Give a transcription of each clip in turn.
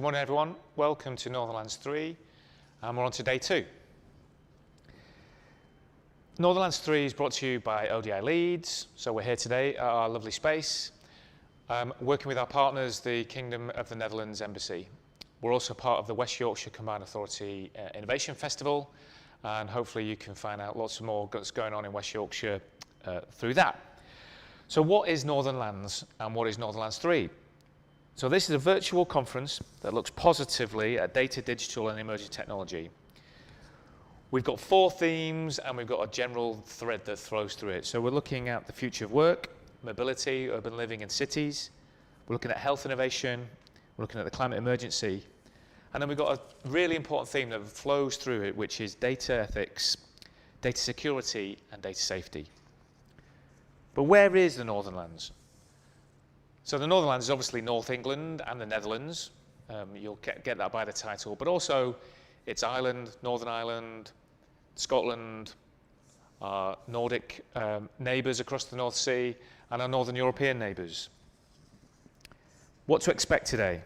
Good morning, everyone. Welcome to Northernlands 3, and we're on to day 2. Northernlands 3 is brought to you by ODI Leeds. So we're here today at our lovely space, working with our partners, the Kingdom of the Netherlands Embassy. We're also part of the West Yorkshire Combined Authority Innovation Festival, and hopefully you can find out lots more that's going on in West Yorkshire through that. So what is Northernlands and what is Northernlands 3? So this is a virtual conference that looks positively at data, digital and emerging technology. We've got 4 themes and we've got a general thread that flows through it. So we're looking at the future of work, mobility, urban living in cities. We're looking at health innovation. We're looking at the climate emergency. And then we've got a really important theme that flows through it, which is data ethics, data security and data safety. But where is the Northernlands? So the Northernlands is obviously North England and the Netherlands. You'll get that by the title, but also it's Ireland, Northern Ireland, Scotland, our Nordic neighbours across the North Sea, and our Northern European neighbours. What to expect today?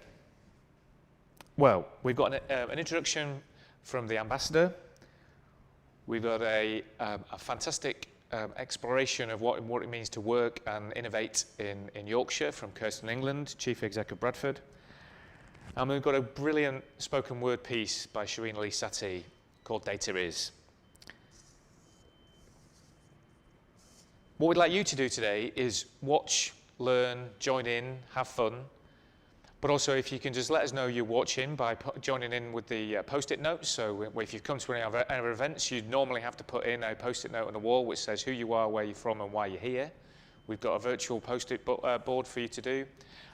Well, we've got an introduction from the ambassador. We've got a fantastic exploration of what it means to work and innovate in Yorkshire from Kirsten England, Chief Executive Bradford. And we've got a brilliant spoken word piece by Shireen Ali Sati called Data Is. What we'd like you to do today is watch, learn, join in, have fun. But also, if you can just let us know you're watching by joining in with the Post-it notes. So if you've come to any of our events, you'd normally have to put in a Post-it note on the wall which says who you are, where you're from, and why you're here. We've got a virtual Post-it board for you to do.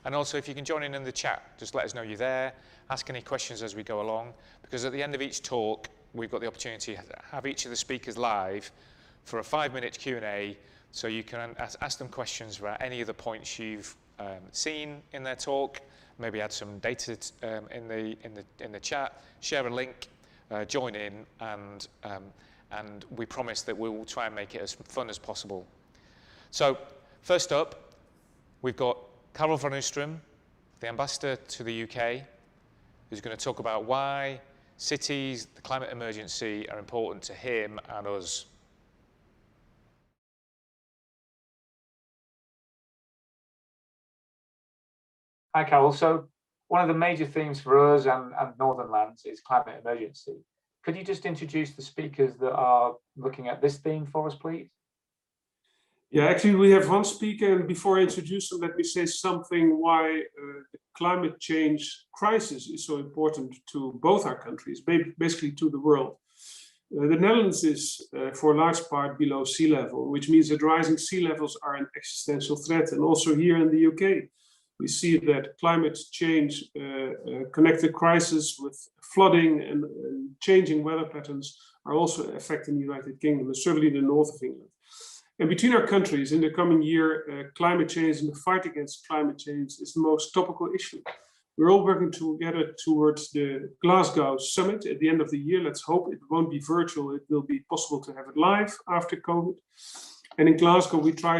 And also, if you can join in the chat, just let us know you're there. Ask any questions as we go along. Because at the end of each talk, we've got the opportunity to have each of the speakers live for a 5-minute Q&A. So you can ask them questions about any of the points you've seen in their talk. Maybe add some data in the chat, share a link, join in, and we promise that we will try and make it as fun as possible. So first up, we've got Karel van Oostrum, the ambassador to the UK, who's going to talk about why cities, the climate emergency are important to him and us. Hi, Carol. So one of the major themes for us and Northernlands is climate emergency. Could you just introduce the speakers that are looking at this theme for us, please? Yeah, actually, we have one speaker, and before I introduce him, let me say something why the climate change crisis is so important to both our countries, basically to the world. The Netherlands is, for a large part, below sea level, which means that rising sea levels are an existential threat. And also here in the UK, we see that climate change connected crisis with flooding and changing weather patterns are also affecting the United Kingdom, and certainly the north of England. And between our countries in the coming year, climate change and the fight against climate change is the most topical issue. We're all working together towards the Glasgow summit at the end of the year. Let's hope it won't be virtual. It will be possible to have it live after COVID. And in Glasgow, we try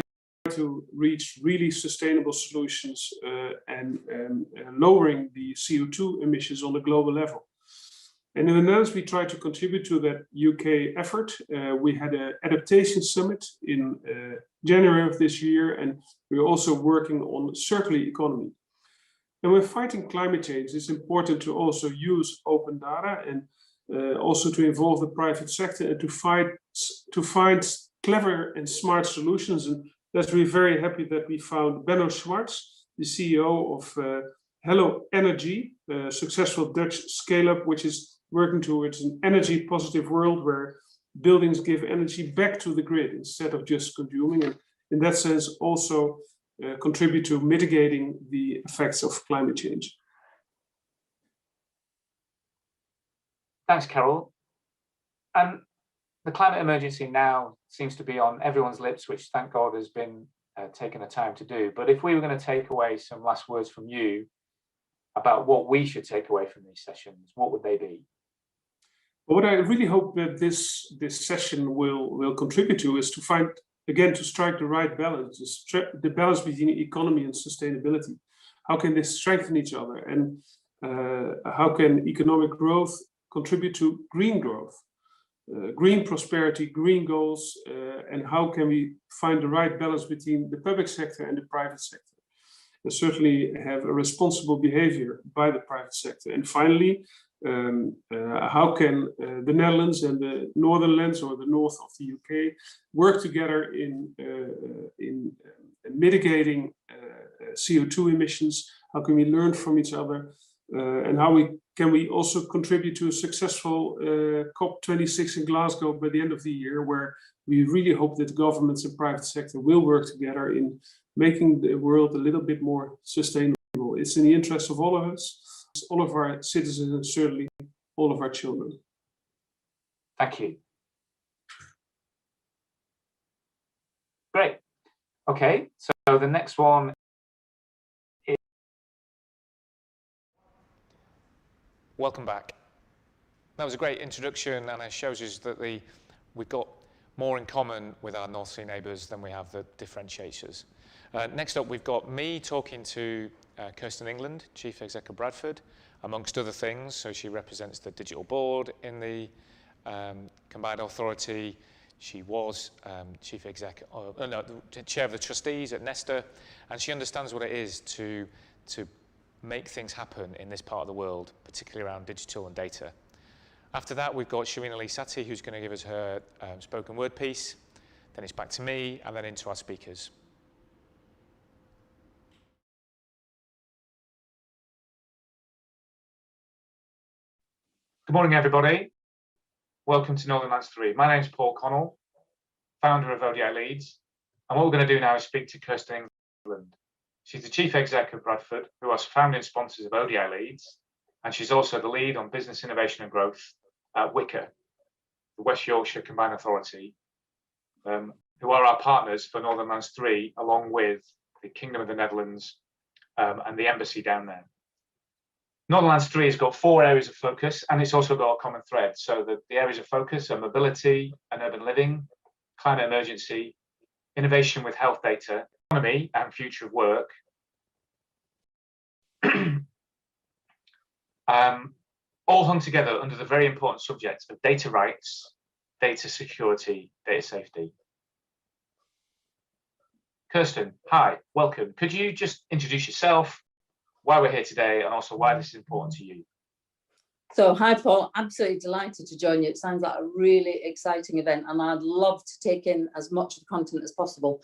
to reach really sustainable solutions and lowering the CO2 emissions on a global level. And in the Netherlands, we try to contribute to that UK effort. We had an adaptation summit in January of this year, and we're also working on circular economy. And when fighting climate change, it's important to also use open data and also to involve the private sector and to find clever and smart solutions. And that's we're very happy that we found Benno Schwartz, the CEO of Hello Energy, a successful Dutch scale-up, which is working towards an energy positive world where buildings give energy back to the grid instead of just consuming, and in that sense also contribute to mitigating the effects of climate change. Thanks, Carol. And the climate emergency now seems to be on everyone's lips, which thank God has been taken the time to do. But if we were going to take away some last words from you about what we should take away from these sessions, what would they be? What I really hope that this session will contribute to is to find, again, to strike the right balance, the balance between economy and sustainability. How can they strengthen each other? And How can economic growth contribute to green growth, green prosperity, green goals, and how can we find the right balance between the public sector and the private sector? And certainly have a responsible behavior by the private sector. And finally, how can the Netherlands and the Northernlands, or the north of the UK, work together in mitigating CO2 emissions? How can we learn from each other? And how can we also contribute to a successful COP26 in Glasgow by the end of the year, where we really hope that governments and private sector will work together in making the world a little bit more sustainable. It's in the interest of all of us, all of our citizens, and certainly all of our children. Thank you. Great. Okay, so the next one is... Welcome back. That was a great introduction, and it shows us that we've got more in common with our North Sea neighbours than we have that differentiates us. Next up, we've got me talking to Kirsten England, Chief Exec of Bradford, amongst other things. So she represents the digital board in the combined authority. She was Chair of the trustees at Nesta, and she understands what it is to make things happen in this part of the world, particularly around digital and data. After that, we've got Sharina Lee Sati, who's going to give us her spoken word piece. Then it's back to me, and then into our speakers. Good morning, everybody. Welcome to Northernlands 3. My name's Paul Connell, founder of ODI Leeds. And what we're going to do now is speak to Kirsten England. She's the Chief Exec of Bradford, who are founding sponsors of ODI Leeds. And she's also the lead on business innovation and growth at WICA, the West Yorkshire Combined Authority, who are our partners for Northernlands 3, along with the Kingdom of the Netherlands and the embassy down there. Northernlands 3 has got 4 areas of focus, and it's also got a common thread. So the areas of focus are mobility and urban living, climate emergency, innovation with health data, economy and future of work, all hung together under the very important subject of data rights, data security, data safety. Kirsten, hi, welcome. Could you just introduce yourself, why we're here today, and also why this is important to you? So, hi Paul, absolutely delighted to join you. It sounds like a really exciting event, and I'd love to take in as much of the content as possible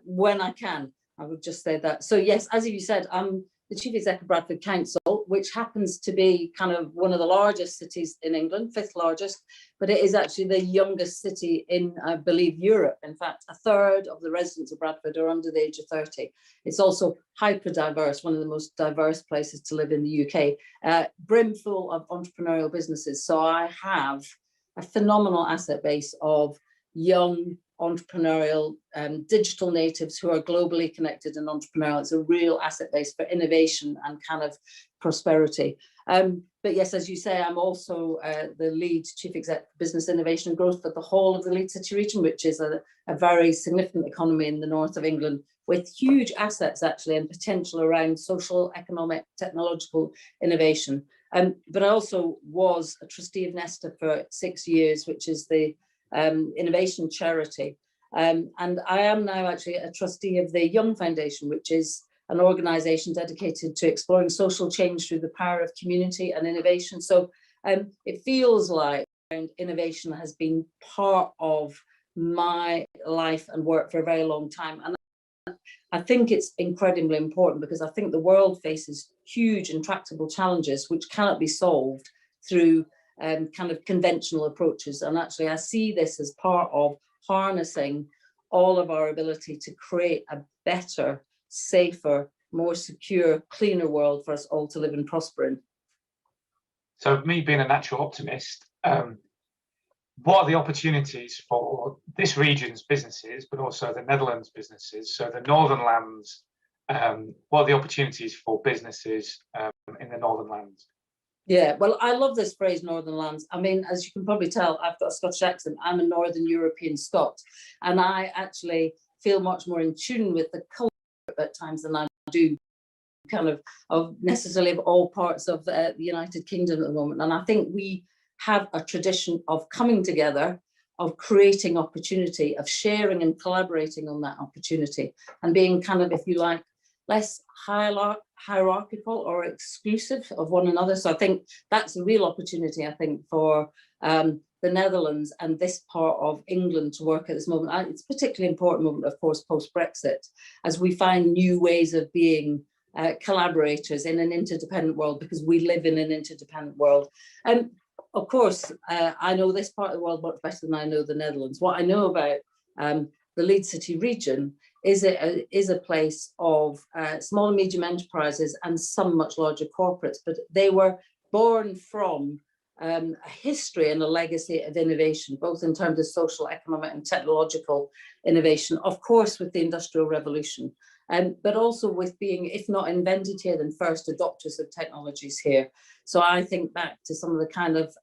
when I can. I would just say that. So yes, as you said, I'm the Chief Executive of Bradford Council, which happens to be kind of one of the largest cities in England, 5th largest, but it is actually the youngest city in, I believe, Europe. In fact, 1/3 of the residents of Bradford are under the age of 30. It's also hyper diverse, one of the most diverse places to live in the UK, brimful of entrepreneurial businesses. So I have a phenomenal asset base of young entrepreneurial digital natives who are globally connected and entrepreneurial. It's a real asset base for innovation and kind of prosperity. But yes, as you say, I'm also the lead Chief Exec for Business Innovation and Growth for the whole of the Leeds City region, which is a very significant economy in the north of England, with huge assets actually and potential around social, economic, technological innovation. But I also was a trustee of Nesta for 6 years, which is the innovation charity. And I am now actually a trustee of the Young Foundation, which is an organisation dedicated to exploring social change through the power of community and innovation. So it feels like innovation has been part of my life and work for a very long time. And I think it's incredibly important because I think the world faces huge intractable challenges which cannot be solved through kind of conventional approaches. And actually, I see this as part of harnessing all of our ability to create a better, safer, more secure, cleaner world for us all to live and prosper in. So me being a natural optimist, what are the opportunities for this region's businesses, but also the Netherlands businesses, so the Northernlands, what are the opportunities for businesses in the Northernlands? Yeah, well, I love this phrase, Northernlands. I mean, as you can probably tell, I've got a Scottish accent. I'm a Northern European Scot, and I actually feel much more in tune with the culture at times than I do of necessarily of all parts of the United Kingdom at the moment. And I think we have a tradition of coming together, of creating opportunity, of sharing and collaborating on that opportunity, and being kind of, if you like, less hierarchical or exclusive of one another. So I think that's a real opportunity, I think, for the Netherlands and this part of England to work at this moment. It's a particularly important moment, of course, post-Brexit, as we find new ways of being collaborators in an interdependent world, because we live in an interdependent world. Of course, I know this part of the world much better than I know the Netherlands. What I know about the Leeds City region is a place of small and medium enterprises and some much larger corporates, but they were born from a history and a legacy of innovation, both in terms of social, economic and technological innovation, of course, with the Industrial Revolution, but also with being, if not invented here, then first adopters of technologies here. So I think back to some of the kind of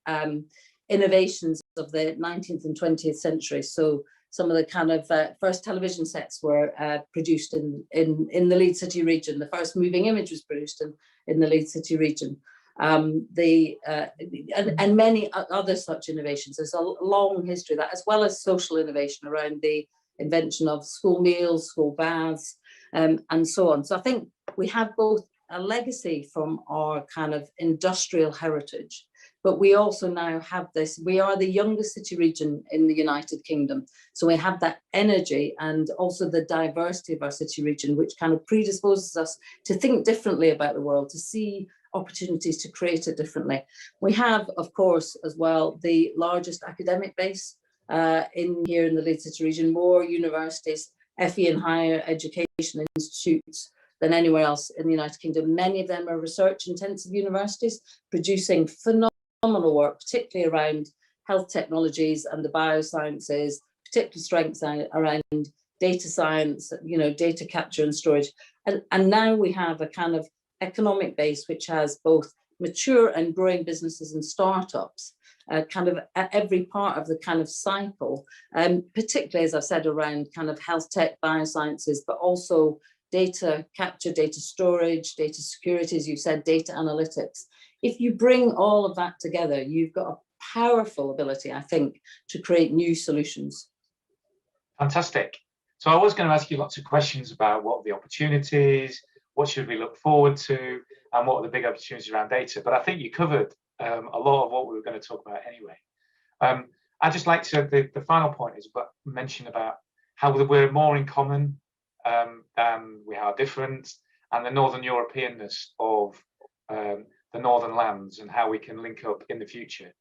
innovations of the 19th and 20th century. So some of the kind of first television sets were produced in the Leeds City region. The first moving image was produced in the Leeds City region. And many other such innovations. There's a long history of that, as well as social innovation around the invention of school meals, school baths, and so on. So I think we have both a legacy from our kind of industrial heritage, but we also now have this, we are the youngest city region in the United Kingdom. So we have that energy and also the diversity of our city region, which kind of predisposes us to think differently about the world, to see opportunities to create it differently. We have, of course, as well, the largest academic base in the Leeds City region, more universities, FE and higher education institutes than anywhere else in the United Kingdom. Many of them are research-intensive universities producing phenomenal work, particularly around health technologies and the biosciences, particular strengths around data science, data capture and storage. And now we have a kind of economic base which has both mature and growing businesses and startups, kind of at every part of the kind of cycle, particularly, as I've said, around kind of health tech, biosciences, but also data capture, data storage, data security, as you said, data analytics. If you bring all of that together, you've got a powerful ability, I think, to create new solutions. Fantastic. So I was going to ask you lots of questions about what are the opportunities, what should we look forward to, and what are the big opportunities around data. But I think you covered a lot of what we were going to talk about anyway. I'd just like to, the final point is mention about how we're more in common than we are different, and the Northern Europeanness of the Northernlands and how we can link up in the future.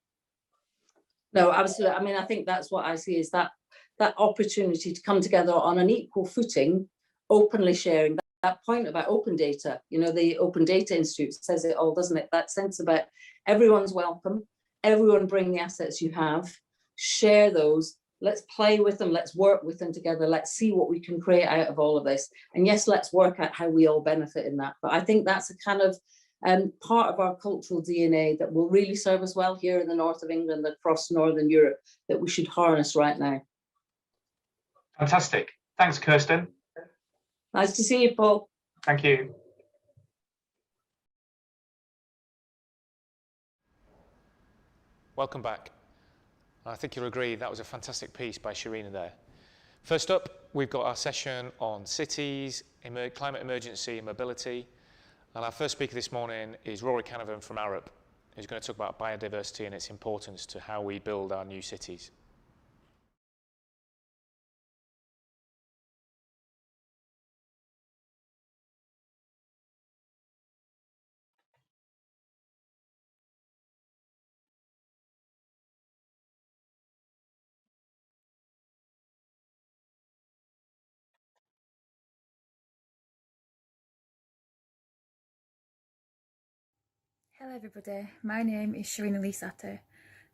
No, absolutely. I mean, I think that's what I see is that opportunity to come together on an equal footing, openly sharing. That point about open data, the Open Data Institute says it all, doesn't it? That sense about everyone's welcome, everyone bring the assets you have, share those, let's play with them, let's work with them together, let's see what we can create out of all of this. And yes, let's work out how we all benefit in that. But I think that's a kind of part of our cultural DNA that will really serve us well here in the north of England, across Northern Europe, that we should harness right now. Fantastic. Thanks, Kirsten. Nice to see you, Paul. Thank you. Welcome back. I think you'll agree that was a fantastic piece by Sharina there. First up, we've got our session on cities, climate emergency and mobility. And our first speaker this morning is Rory Canavan from Arup, who's going to talk about biodiversity and its importance to how we build our new cities. Hello everybody, my name is Sharina Lee Satter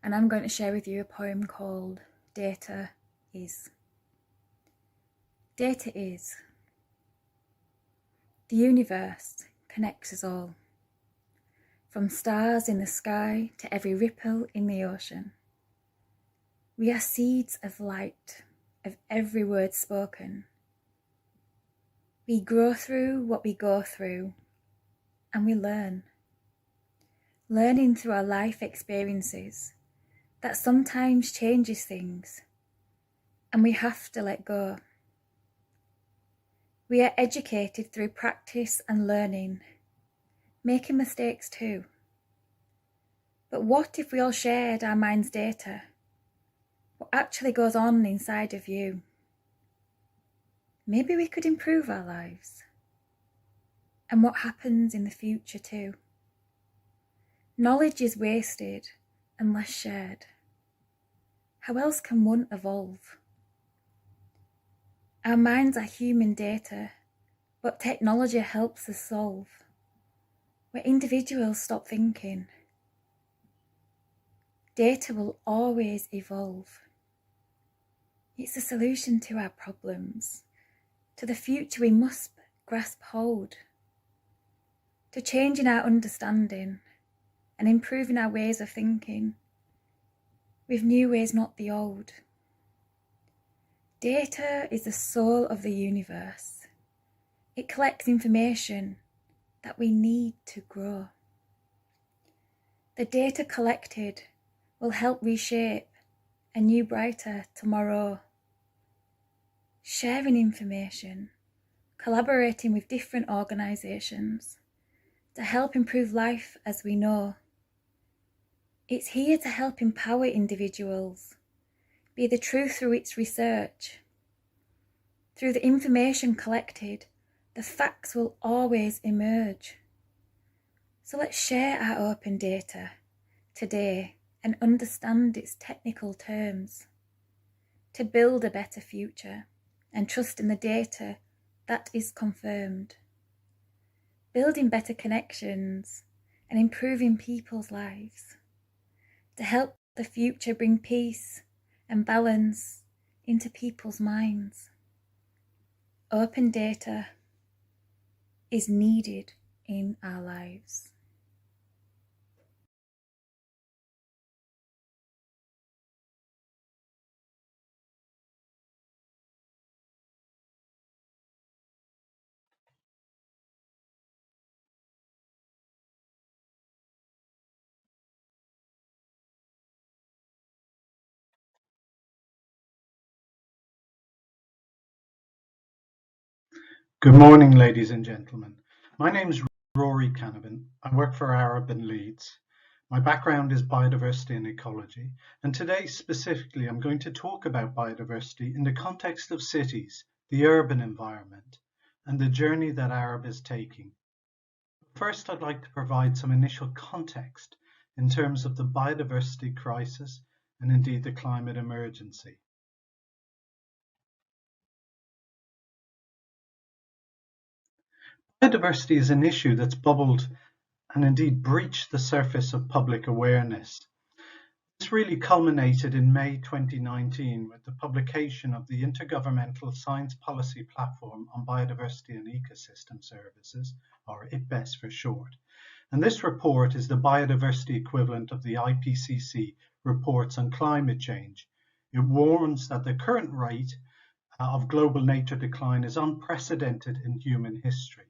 and I'm going to share with you a poem called Data Is. Data is. The universe connects us all, from stars in the sky to every ripple in the ocean. We are seeds of light, of every word spoken. We grow through what we go through, and we learn. Learning through our life experiences that sometimes changes things, and we have to let go. We are educated through practice and learning, making mistakes too. But what if we all shared our mind's data? What actually goes on inside of you? Maybe we could improve our lives. And what happens in the future too. Knowledge is wasted unless shared. How else can one evolve? Our minds are human data, but technology helps us solve. Where individuals stop thinking. Data will always evolve. It's the solution to our problems, to the future we must grasp hold, to changing our understanding and improving our ways of thinking, with new ways, not the old. Data is the soul of the universe. It collects information that we need to grow. The data collected will help reshape a new, brighter tomorrow. Sharing information, collaborating with different organisations to help improve life as we know. It's here to help empower individuals, be the truth through its research. Through the information collected, the facts will always emerge. So let's share our open data today and understand its technical terms to build a better future and trust in the data that is confirmed. Building better connections and improving people's lives to help the future bring peace and balance into people's minds. Open data is needed in our lives. Good morning, ladies and gentlemen. My name is Rory Canavan. I work for Arab in Leeds. My background is biodiversity and ecology, and today specifically I'm going to talk about biodiversity in the context of cities, the urban environment, and the journey that Arab is taking. First, I'd like to provide some initial context in terms of the biodiversity crisis and indeed the climate emergency. Biodiversity is an issue that's bubbled and indeed breached the surface of public awareness. This really culminated in May 2019 with the publication of the Intergovernmental Science Policy Platform on Biodiversity and Ecosystem Services, or IPBES for short. And this report is the biodiversity equivalent of the IPCC reports on climate change. It warns that the current rate of global nature decline is unprecedented in human history.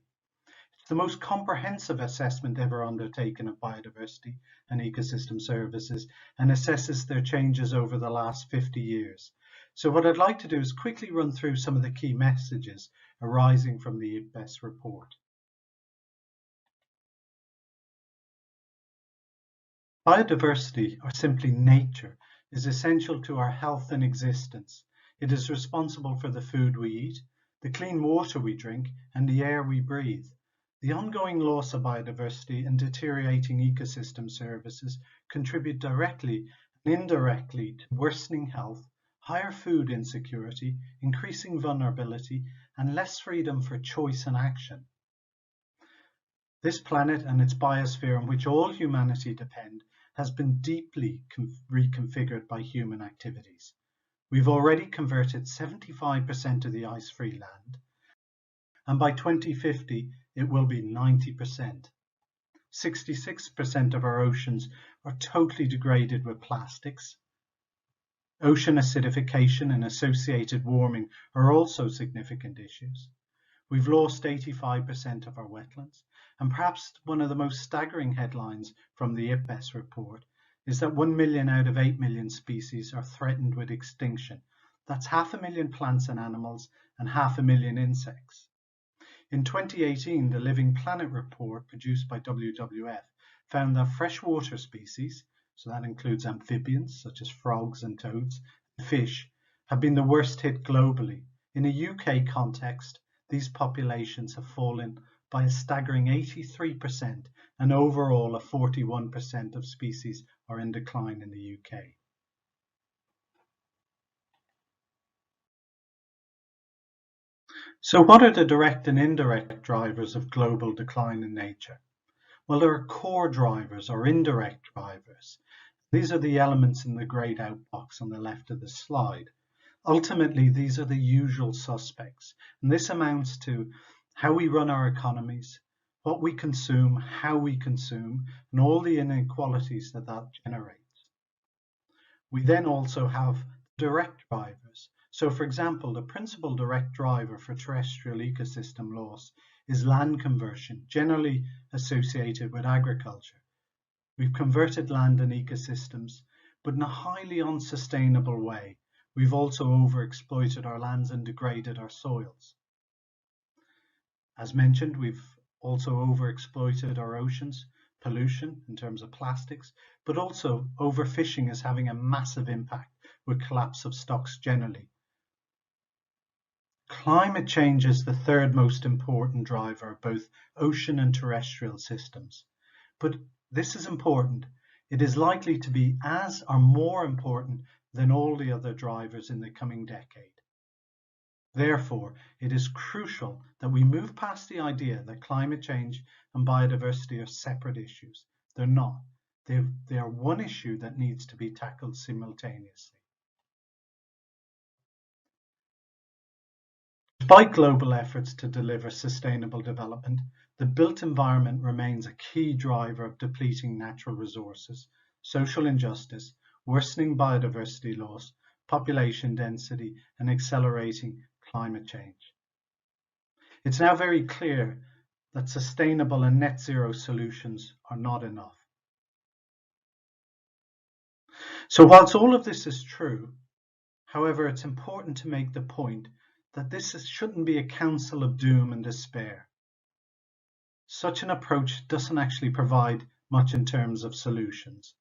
It's the most comprehensive assessment ever undertaken of biodiversity and ecosystem services and assesses their changes over the last 50 years. So what I'd like to do is quickly run through some of the key messages arising from the IPBES report. Biodiversity, or simply nature, is essential to our health and existence. It is responsible for the food we eat, the clean water we drink, and the air we breathe. The ongoing loss of biodiversity and deteriorating ecosystem services contribute directly and indirectly to worsening health, higher food insecurity, increasing vulnerability, and less freedom for choice and action. This planet and its biosphere on which all humanity depend has been deeply reconfigured by human activities. We've already converted 75% of the ice-free land, and by 2050 it will be 90%. 66% of our oceans are totally degraded with plastics. Ocean acidification and associated warming are also significant issues. We've lost 85% of our wetlands, And perhaps one of the most staggering headlines from the IPBES report is that 1 million out of 8 million species are threatened with extinction. That's 500,000 plants and animals and 500,000 insects. In 2018, the Living Planet report produced by WWF found that freshwater species, so that includes amphibians such as frogs and toads, and fish, have been the worst hit globally. In a UK context, these populations have fallen by a staggering 83%, and overall a 41% of species are in decline in the UK. So what are the direct and indirect drivers of global decline in nature? Well, there are core drivers or indirect drivers. These are the elements in the greyed out box on the left of the slide. Ultimately, these are the usual suspects, and this amounts to how we run our economies, what we consume, how we consume, and all the inequalities that that generates. We then also have direct drivers. So, for example, the principal direct driver for terrestrial ecosystem loss is land conversion, generally associated with agriculture. We've converted land and ecosystems, but in a highly unsustainable way. We've also overexploited our lands and degraded our soils. As mentioned, we've also overexploited our oceans, pollution in terms of plastics, but also overfishing is having a massive impact with collapse of stocks generally. Climate change is the third most important driver of both ocean and terrestrial systems. But this is important. It is likely to be as or more important than all the other drivers in the coming decade. Therefore, it is crucial that we move past the idea that climate change and biodiversity are separate issues. They're not. They are one issue that needs to be tackled simultaneously. Despite global efforts to deliver sustainable development, the built environment remains a key driver of depleting natural resources, social injustice, worsening biodiversity loss, population density, and accelerating climate change. It's now very clear that sustainable and net zero solutions are not enough. So whilst all of this is true, however, it's important to make the point that this shouldn't be a council of doom and despair. Such an approach doesn't actually provide much in terms of solutions.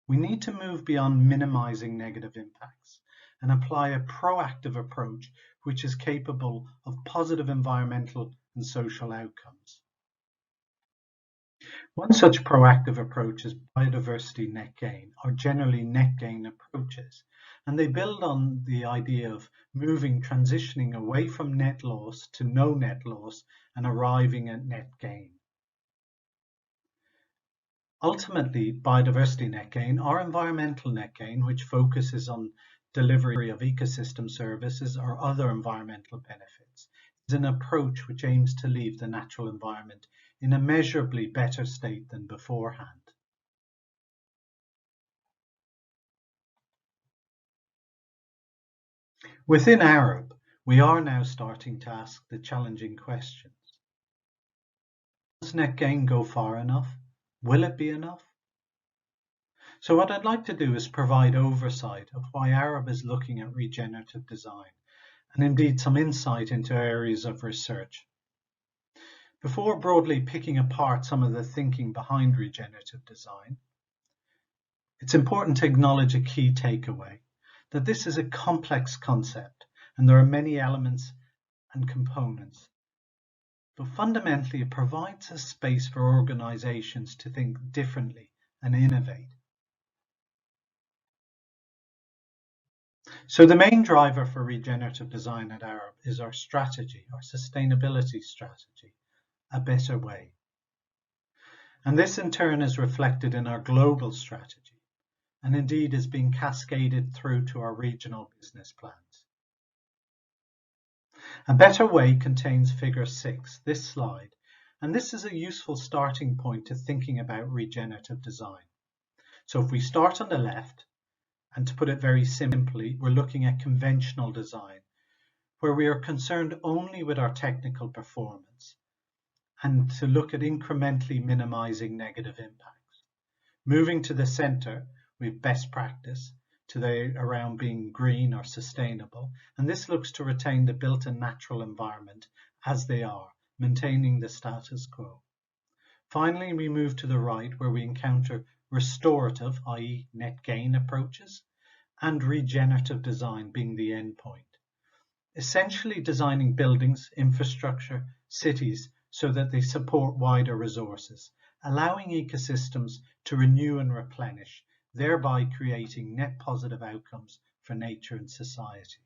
We need to move beyond minimizing negative impacts and apply a proactive approach which is capable of positive environmental and social outcomes. One such proactive approach is biodiversity net gain, or generally net gain approaches, and they build on the idea of transitioning away from net loss to no net loss and arriving at net gain. Ultimately, biodiversity net gain or environmental net gain, which focuses on delivery of ecosystem services or other environmental benefits, is an approach which aims to leave the natural environment in a measurably better state than beforehand. Within Arab, we are now starting to ask the challenging questions. Does net gain go far enough? Will it be enough? So what I'd like to do is provide oversight of why Arab is looking at regenerative design, and indeed some insight into areas of research. Before broadly picking apart some of the thinking behind regenerative design, it's important to acknowledge a key takeaway, that this is a complex concept and there are many elements and components. But fundamentally, it provides a space for organizations to think differently and innovate. So the main driver for regenerative design at Arab is our strategy, our sustainability strategy, a better way. And this in turn is reflected in our global strategy, and indeed is being cascaded through to our regional business plans. A better way contains figure 6, this slide, and this is a useful starting point to thinking about regenerative design. So if we start on the left, and to put it very simply, we're looking at conventional design, where we are concerned only with our technical performance. and to look at incrementally minimizing negative impacts. Moving to the center with best practice around being green or sustainable, and this looks to retain the built and natural environment as they are, maintaining the status quo. Finally, we move to the right where we encounter restorative, i.e. net gain approaches, and regenerative design being the end point. Essentially designing buildings, infrastructure, cities so that they support wider resources, allowing ecosystems to renew and replenish, thereby creating net positive outcomes for nature and society.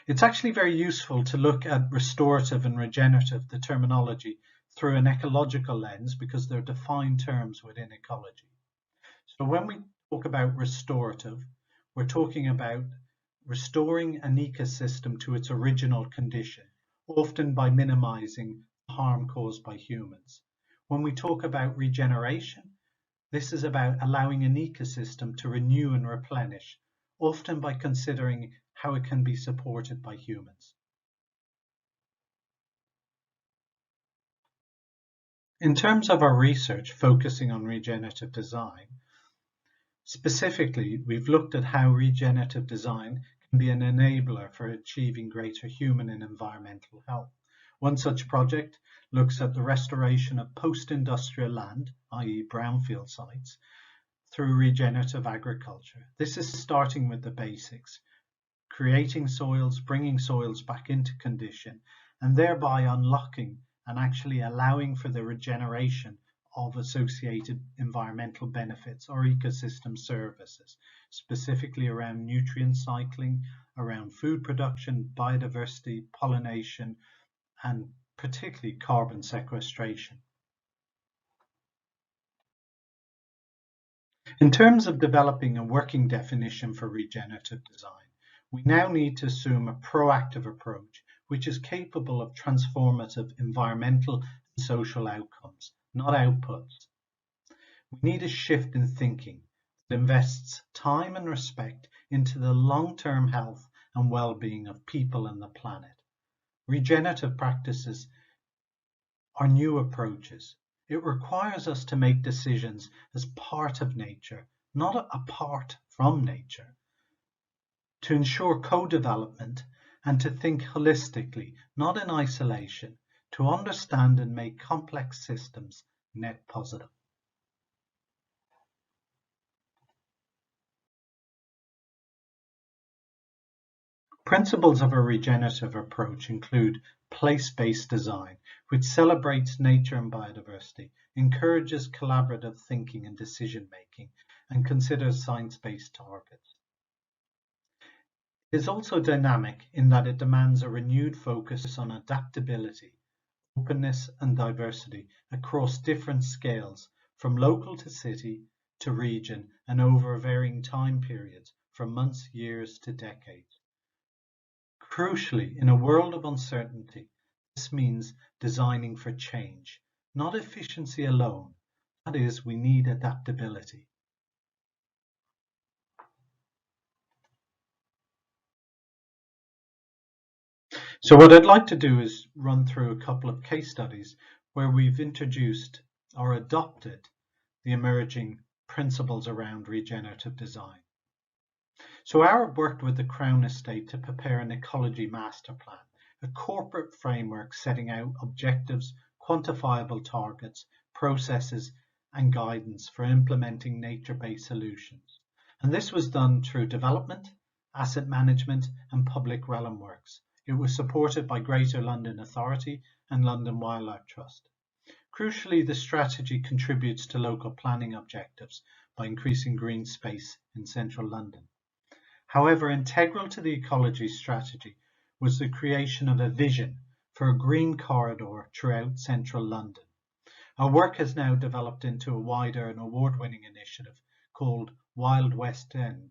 It's actually very useful to look at restorative and regenerative, the terminology, through an ecological lens because they're defined terms within ecology. So when we talk about restorative, we're talking about restoring an ecosystem to its original condition, often by minimizing harm caused by humans. When we talk about regeneration, this is about allowing an ecosystem to renew and replenish, often by considering how it can be supported by humans. In terms of our research focusing on regenerative design, specifically, we've looked at how regenerative design can be an enabler for achieving greater human and environmental health. One such project looks at the restoration of post-industrial land, i.e. brownfield sites, through regenerative agriculture. This is starting with the basics, creating soils, bringing soils back into condition, and thereby unlocking and actually allowing for the regeneration of associated environmental benefits or ecosystem services, specifically around nutrient cycling, around food production, biodiversity, pollination, and particularly carbon sequestration. In terms of developing a working definition for regenerative design, we now need to assume a proactive approach which is capable of transformative environmental and social outcomes, not outputs. We need a shift in thinking that invests time and respect into the long-term health and well-being of people and the planet. Regenerative practices are new approaches. It requires us to make decisions as part of nature, not apart from nature, to ensure co-development and to think holistically, not in isolation, to understand and make complex systems net positive. Principles of a regenerative approach include place-based design, which celebrates nature and biodiversity, encourages collaborative thinking and decision-making, and considers science-based targets. It is also dynamic in that it demands a renewed focus on adaptability, openness, and diversity across different scales, from local to city to region, and over varying time periods, from months, years to decades. Crucially, in a world of uncertainty, this means designing for change, not efficiency alone. That is, we need adaptability. So what I'd like to do is run through a couple of case studies where we've introduced or adopted the emerging principles around regenerative design. So Arab worked with the Crown Estate to prepare an ecology master plan, a corporate framework setting out objectives, quantifiable targets, processes, and guidance for implementing nature-based solutions. And this was done through development, asset management, and public realm works. It was supported by Greater London Authority and London Wildlife Trust. Crucially, the strategy contributes to local planning objectives by increasing green space in central London. However, integral to the ecology strategy was the creation of a vision for a green corridor throughout central London. Our work has now developed into a wider and award-winning initiative called Wild West End.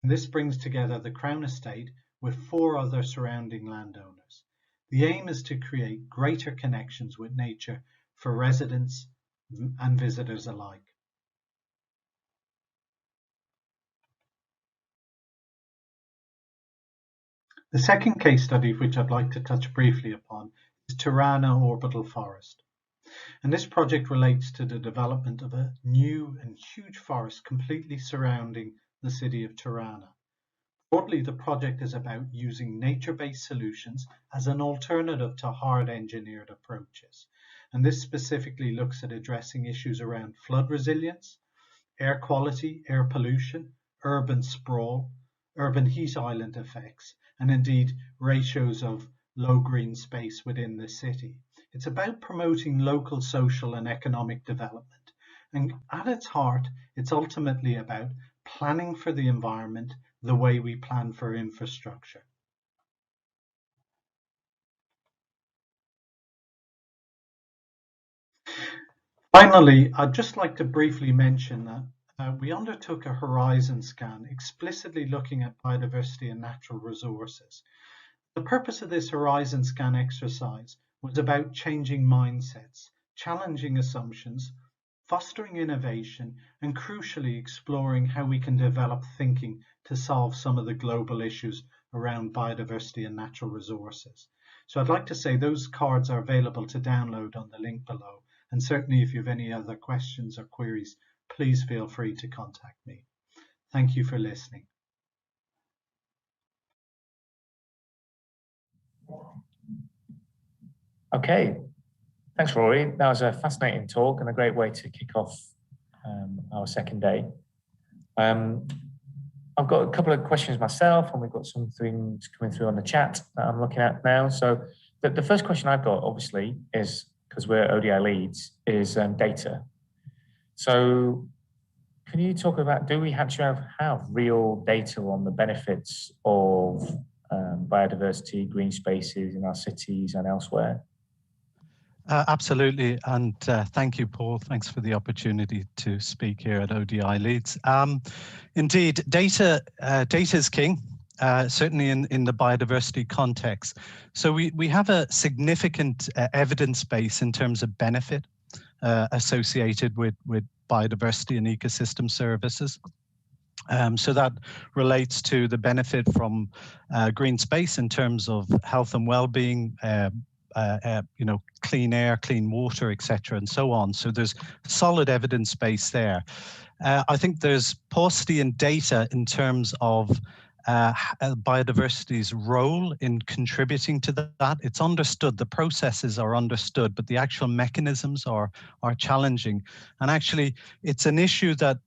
And this brings together the Crown Estate with 4 other surrounding landowners. The aim is to create greater connections with nature for residents and visitors alike. The second case study which I'd like to touch briefly upon is Tirana Orbital Forest. And this project relates to the development of a new and huge forest completely surrounding the city of Tirana. Broadly, the project is about using nature-based solutions as an alternative to hard-engineered approaches. And this specifically looks at addressing issues around flood resilience, air quality, air pollution, urban sprawl, urban heat island effects, and indeed ratios of low green space within the city. It's about promoting local social and economic development. And at its heart, it's ultimately about planning for the environment the way we plan for infrastructure. Finally, I'd just like to briefly mention that we undertook a horizon scan explicitly looking at biodiversity and natural resources. The purpose of this horizon scan exercise was about changing mindsets, challenging assumptions, fostering innovation, and crucially exploring how we can develop thinking to solve some of the global issues around biodiversity and natural resources. So I'd like to say those cards are available to download on the link below. And certainly if you have any other questions or queries, please feel free to contact me. Thank you for listening. Okay, thanks, Rory. That was a fascinating talk and a great way to kick off our second day. I've got a couple of questions myself, and we've got some things coming through on the chat that I'm looking at now. So the first question I've got, obviously, is, because we're ODI leads, is data. So can you talk about, do we actually have real data on the benefits of biodiversity, green spaces in our cities and elsewhere? Absolutely, and thank you, Paul. Thanks for the opportunity to speak here at ODI Leads. Indeed, data is king, certainly in the biodiversity context. So we have a significant evidence base in terms of benefit associated with biodiversity and ecosystem services. So that relates to the benefit from green space in terms of health and well-being, clean air, clean water, etc., and so on. So there's solid evidence base there. I think there's paucity in data in terms of biodiversity's role in contributing to that. It's understood, the processes are understood, but the actual mechanisms are challenging. And actually, it's an issue that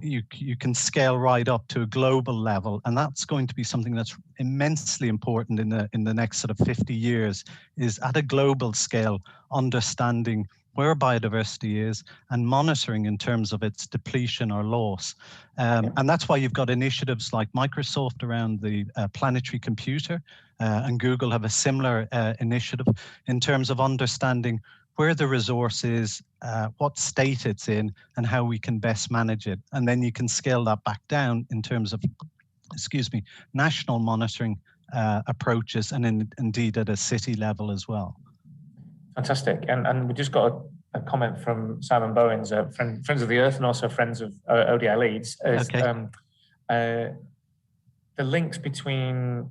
you can scale right up to a global level, and that's going to be something that's immensely important in the next sort of 50 years, is at a global scale, understanding where biodiversity is and monitoring in terms of its depletion or loss. And that's why you've got initiatives like Microsoft around the planetary computer, and Google have a similar initiative in terms of understanding where the resource is, what state it's in, and how we can best manage it. And then you can scale that back down in terms of, national monitoring approaches, and indeed at a city level as well. Fantastic. And we just got a comment from Simon Bowens, Friends of the Earth and also Friends of ODI Leads. Okay. The links between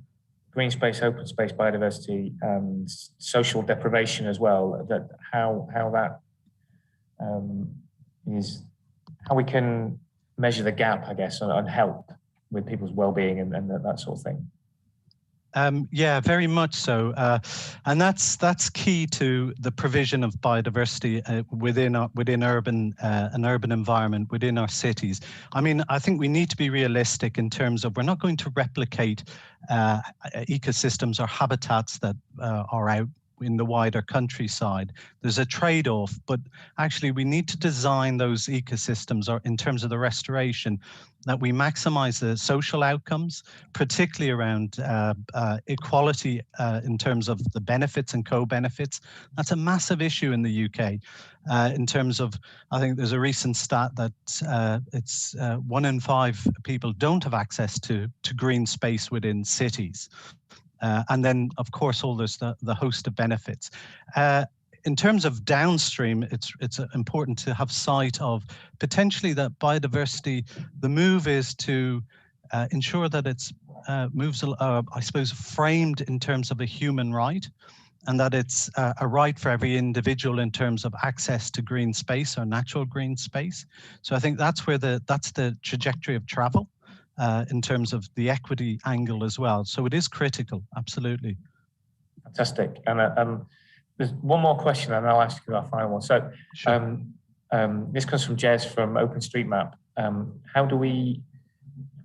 green space, open space, biodiversity, and social deprivation as well, that how that is, how we can measure the gap, I guess, and help with people's well-being and that sort of thing. Yeah, very much so, and that's key to the provision of biodiversity within an urban environment, within our cities. I mean, I think we need to be realistic in terms of, we're not going to replicate ecosystems or habitats that are out in the wider countryside. There's a trade-off, but actually we need to design those ecosystems, or in terms of the restoration, that we maximize the social outcomes, particularly around equality in terms of the benefits and co-benefits. That's a massive issue in the UK in terms of, I think there's a recent stat that it's 1 in 5 people don't have access to green space within cities. And then, of course, all there's the host of benefits. In terms of downstream, it's important to have sight of potentially that biodiversity. The move is to ensure that it's I suppose, framed in terms of a human right, and that it's a right for every individual in terms of access to green space or natural green space. So I think that's where that's the trajectory of travel in terms of the equity angle as well. So it is critical, absolutely. Fantastic. And there's one more question, and I'll ask you our final one. So Sure. this comes from Jez from OpenStreetMap.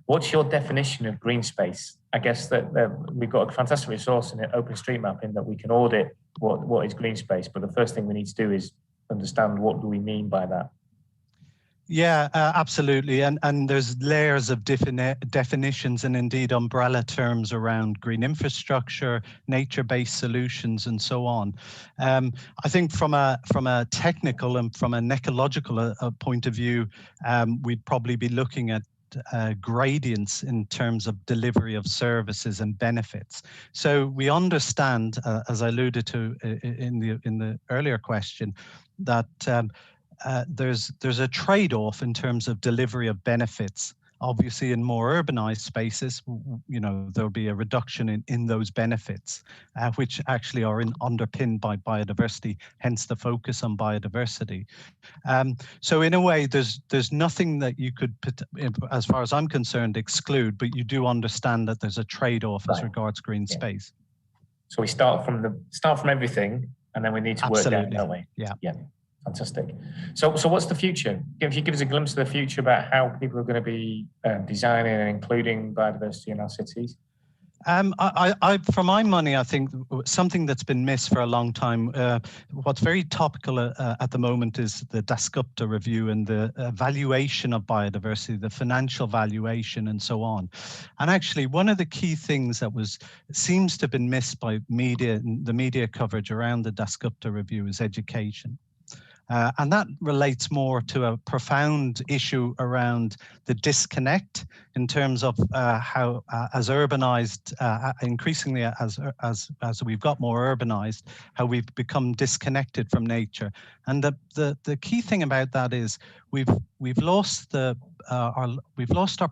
What's your definition of green space? I guess that we've got a fantastic resource in OpenStreetMap in that we can audit what is green space, but the first thing we need to do is understand what do we mean by that. Yeah, absolutely. And there's layers of definitions and indeed umbrella terms around green infrastructure, nature-based solutions, and so on. I think from a technical and from an ecological point of view, we'd probably be looking at gradients in terms of delivery of services and benefits. So we understand, as I alluded to in the earlier question, that there's a trade-off in terms of delivery of benefits. Obviously, in more urbanized spaces, there'll be a reduction in those benefits, which actually are underpinned by biodiversity, hence the focus on biodiversity. So in a way, there's nothing that you could, as far as I'm concerned, exclude, but you do understand that there's a trade-off as regards green space. So we start from everything, and then we need to work down, don't we? Yeah. Fantastic. So what's the future? If you give us a glimpse of the future about how people are going to be designing and including biodiversity in our cities. For my money, I think something that's been missed for a long time, what's very topical at the moment is the Dasgupta review and the valuation of biodiversity, the financial valuation and so on. And actually, one of the key things that seems to have been missed by the media coverage around the Dasgupta review is education. And that relates more to a profound issue around the disconnect in terms of how, as urbanized, increasingly as we've got more urbanized, how we've become disconnected from nature. And the key thing about that is we've lost our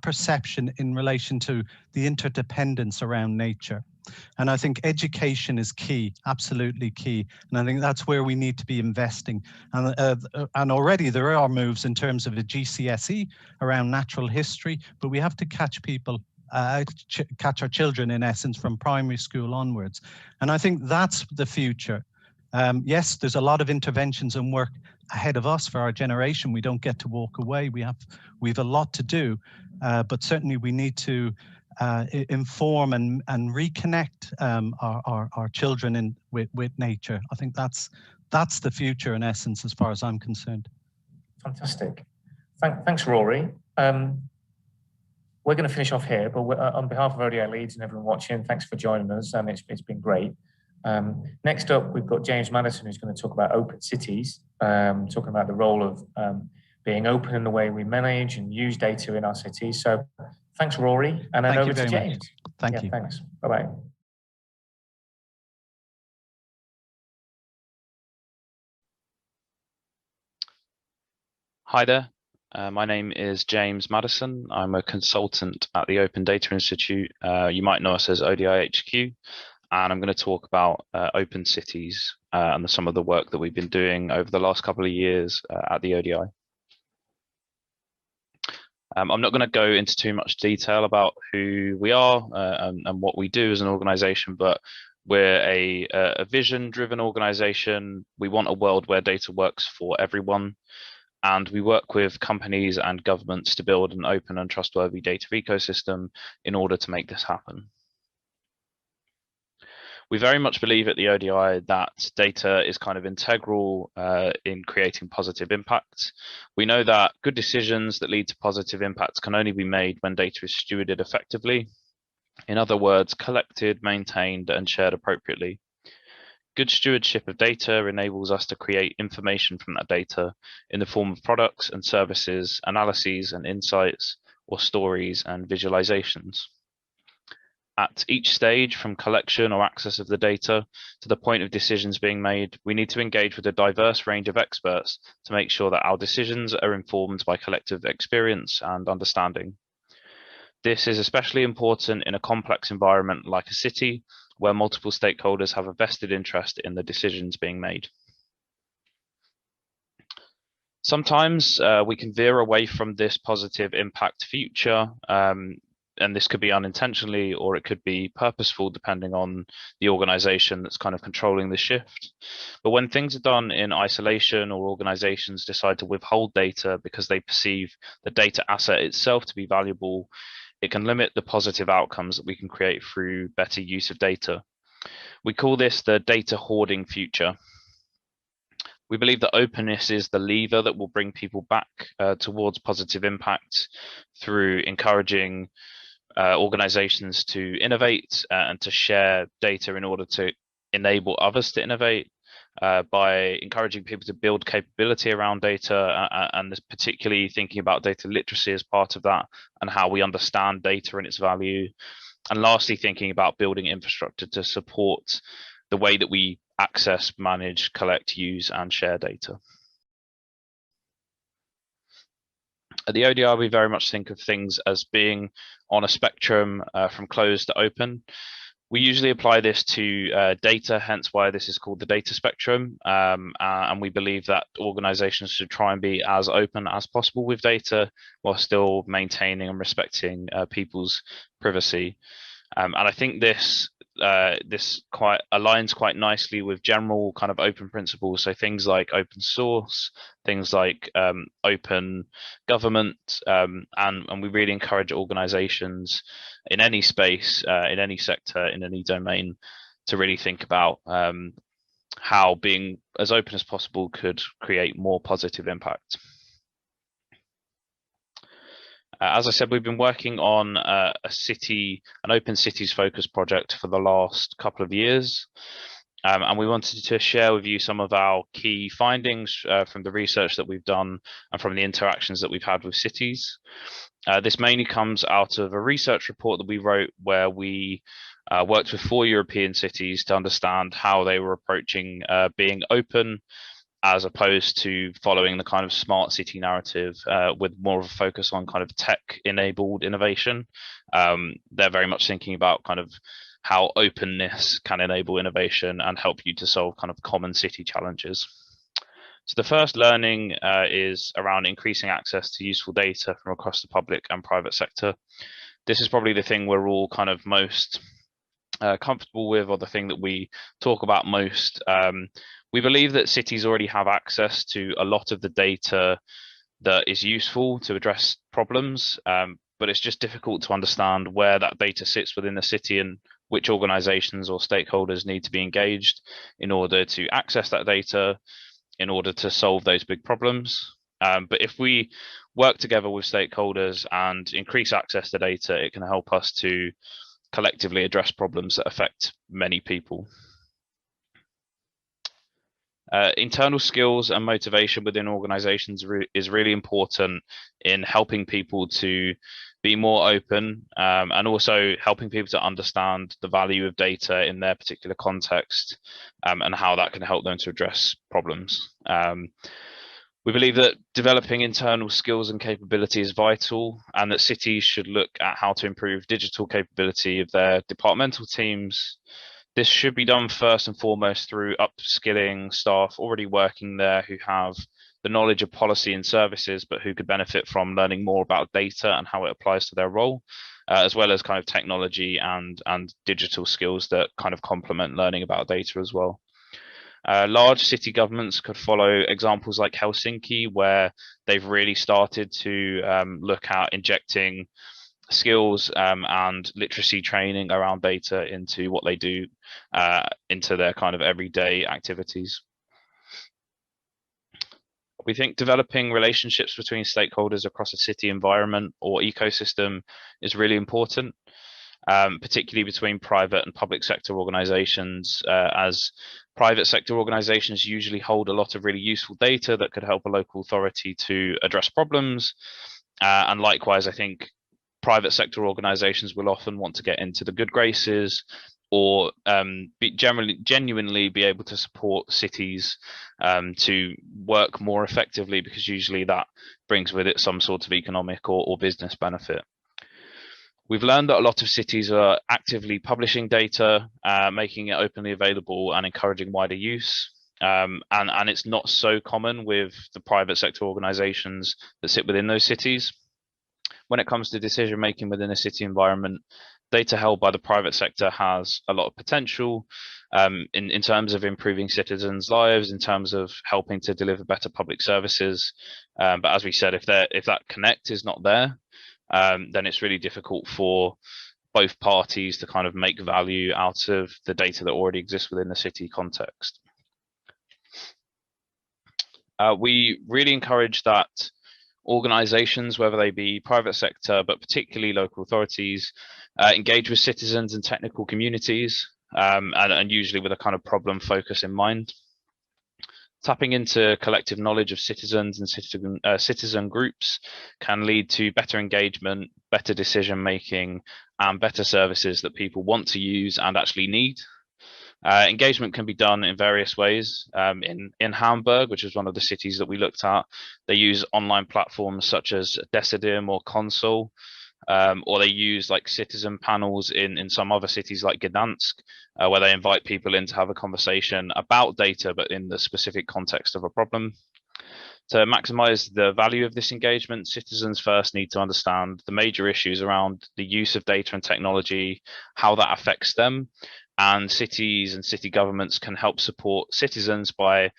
perception in relation to the interdependence around nature. And I think education is key, absolutely key. And I think that's where we need to be investing. And already there are moves in terms of a GCSE around natural history, but we have to catch our children, in essence, from primary school onwards. And I think that's the future. Yes, there's a lot of interventions and work ahead of us for our generation. We don't get to walk away. We have a lot to do, but certainly we need to inform and reconnect our children with nature. I think that's the future in essence, as far as I'm concerned. Fantastic. Thanks, Rory. We're going to finish off here, but on behalf of ODI Leeds and everyone watching, thanks for joining us, and it's been great. Next up, we've got James Madison, who's going to talk about open cities, talking about the role of being open in the way we manage and use data in our cities. So thanks, Rory, and then over to James. Thank you. Thanks. Bye-bye. Hi there. My name is James Madison. I'm a consultant at the Open Data Institute. You might know us as ODI HQ, and I'm going to talk about open cities and some of the work that we've been doing over the last couple of years at the ODI. I'm not going to go into too much detail about who we are and what we do as an organization, but we're a vision-driven organization. We want a world where data works for everyone, and we work with companies and governments to build an open and trustworthy data ecosystem in order to make this happen. We very much believe at the ODI that data is kind of integral in creating positive impact. We know that good decisions that lead to positive impacts can only be made when data is stewarded effectively. In other words, collected, maintained, and shared appropriately. Good stewardship of data enables us to create information from that data in the form of products and services, analyses and insights, or stories and visualizations. At each stage, from collection or access of the data to the point of decisions being made, we need to engage with a diverse range of experts to make sure that our decisions are informed by collective experience and understanding. This is especially important in a complex environment like a city, where multiple stakeholders have a vested interest in the decisions being made. Sometimes we can veer away from this positive impact future, and this could be unintentionally or it could be purposeful depending on the organization that's kind of controlling the shift. But when things are done in isolation or organizations decide to withhold data because they perceive the data asset itself to be valuable, it can limit the positive outcomes that we can create through better use of data. We call this the data hoarding future. We believe that openness is the lever that will bring people back towards positive impact through encouraging organizations to innovate and to share data in order to enable others to innovate, by encouraging people to build capability around data, and particularly thinking about data literacy as part of that and how we understand data and its value. And lastly, thinking about building infrastructure to support the way that we access, manage, collect, use, and share data. At the ODI, we very much think of things as being on a spectrum from closed to open. We usually apply this to data, hence why this is called the data spectrum. And we believe that organizations should try and be as open as possible with data while still maintaining and respecting people's privacy. And I think this aligns quite nicely with general kind of open principles. So things like open source, things like open government, and we really encourage organizations in any space, in any sector, in any domain, to really think about how being as open as possible could create more positive impact. As I said, we've been working on an open cities focus project for the last couple of years. And we wanted to share with you some of our key findings from the research that we've done and from the interactions that we've had with cities. This mainly comes out of a research report that we wrote where we worked with 4 European cities to understand how they were approaching being open, as opposed to following the kind of smart city narrative with more of a focus on kind of tech-enabled innovation. They're very much thinking about kind of how openness can enable innovation and help you to solve kind of common city challenges. So the first learning is around increasing access to useful data from across the public and private sector. This is probably the thing we're all kind of most comfortable with, or the thing that we talk about most. We believe that cities already have access to a lot of the data that is useful to address problems, but it's just difficult to understand where that data sits within the city and which organizations or stakeholders need to be engaged in order to access that data, in order to solve those big problems. But if we work together with stakeholders and increase access to data, it can help us to collectively address problems that affect many people. Internal skills and motivation within organizations is really important in helping people to be more open, and also helping people to understand the value of data in their particular context, and how that can help them to address problems. We believe that developing internal skills and capability is vital, and that cities should look at how to improve digital capability of their departmental teams. This should be done first and foremost through upskilling staff already working there who have the knowledge of policy and services, but who could benefit from learning more about data and how it applies to their role, as well as kind of technology and digital skills that kind of complement learning about data as well. Large city governments could follow examples like Helsinki, where they've really started to look at injecting skills and literacy training around data into what they do, into their kind of everyday activities. We think developing relationships between stakeholders across a city environment or ecosystem is really important, particularly between private and public sector organizations, as private sector organizations usually hold a lot of really useful data that could help a local authority to address problems. And likewise, I think private sector organizations will often want to get into the good graces or genuinely be able to support cities to work more effectively, because usually that brings with it some sort of economic or business benefit. We've learned that a lot of cities are actively publishing data, making it openly available and encouraging wider use. And it's not so common with the private sector organizations that sit within those cities. When it comes to decision making within a city environment, data held by the private sector has a lot of potential in terms of improving citizens' lives, in terms of helping to deliver better public services. But as we said, if that connect is not there, then it's really difficult for both parties to kind of make value out of the data that already exists within the city context. We really encourage that organizations, whether they be private sector, but particularly local authorities, engage with citizens and technical communities, and usually with a kind of problem focus in mind. Tapping into collective knowledge of citizens and citizen groups can lead to better engagement, better decision making, and better services that people want to use and actually need. Engagement can be done in various ways. In Hamburg, which is one of the cities that we looked at, they use online platforms such as Decidim or Console, or they use like citizen panels in some other cities like Gdansk, where they invite people in to have a conversation about data, but in the specific context of a problem. To maximize the value of this engagement, citizens first need to understand the major issues around the use of data and technology, how that affects them, and cities and city governments can help support citizens by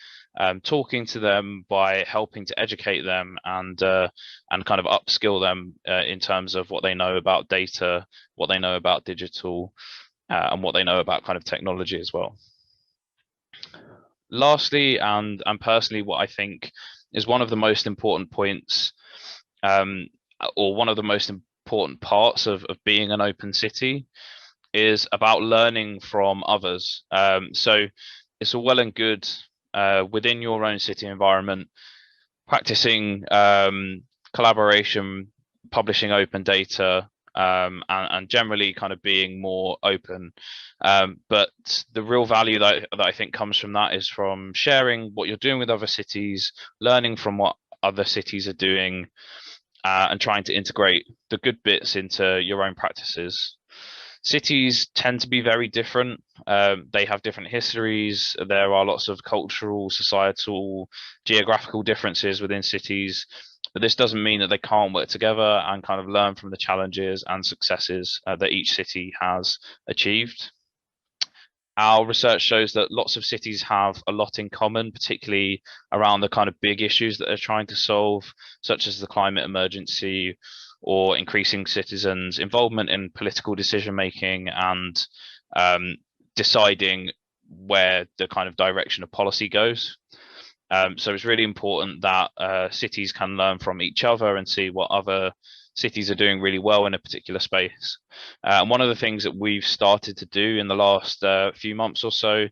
talking to them, by helping to educate them and kind of upskill them in terms of what they know about data, what they know about digital, and what they know about kind of technology as well. Lastly, and personally, what I think is one of the most important points, or one of the most important parts of being an open city, is about learning from others. So it's all well and good within your own city environment, practicing collaboration, publishing open data, and generally kind of being more open. But the real value that I think comes from that is from sharing what you're doing with other cities, learning from what other cities are doing, and trying to integrate the good bits into your own practices. Cities tend to be very different. They have different histories. There are lots of cultural, societal, geographical differences within cities. But this doesn't mean that they can't work together and kind of learn from the challenges and successes that each city has achieved. Our research shows that lots of cities have a lot in common, particularly around the kind of big issues that they're trying to solve, such as the climate emergency or increasing citizens' involvement in political decision making and deciding where the kind of direction of policy goes. So it's really important that cities can learn from each other and see what other cities are doing really well in a particular space. And one of the things that we've started to do in the last few months or so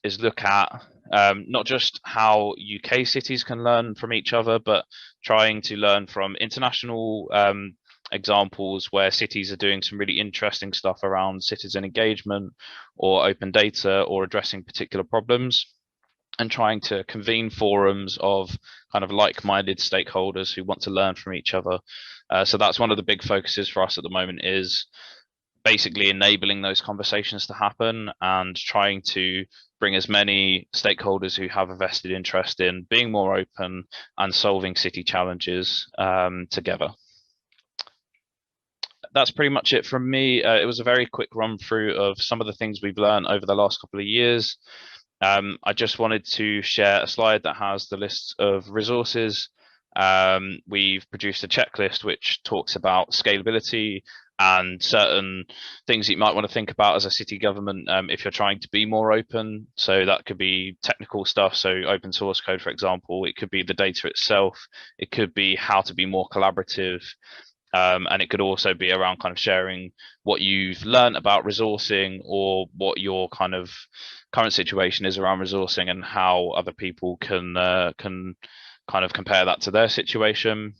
is look at not just how UK cities can learn from each other, but trying to learn from international examples where cities are doing some really interesting stuff around citizen engagement or open data or addressing particular problems, and trying to convene forums of kind of like-minded stakeholders who want to learn from each other. So that's one of the big focuses for us at the moment, is basically enabling those conversations to happen and trying to bring as many stakeholders who have a vested interest in being more open and solving city challenges together. That's pretty much it from me. It was a very quick run through of some of the things we've learned over the last couple of years. I just wanted to share a slide that has the list of resources. We've produced a checklist which talks about scalability and certain things you might want to think about as a city government if you're trying to be more open. So that could be technical stuff, so open source code, for example. It could be the data itself. It could be how to be more collaborative. And it could also be around kind of sharing what you've learned about resourcing or what your kind of current situation is around resourcing and how other people can kind of compare that to their situation.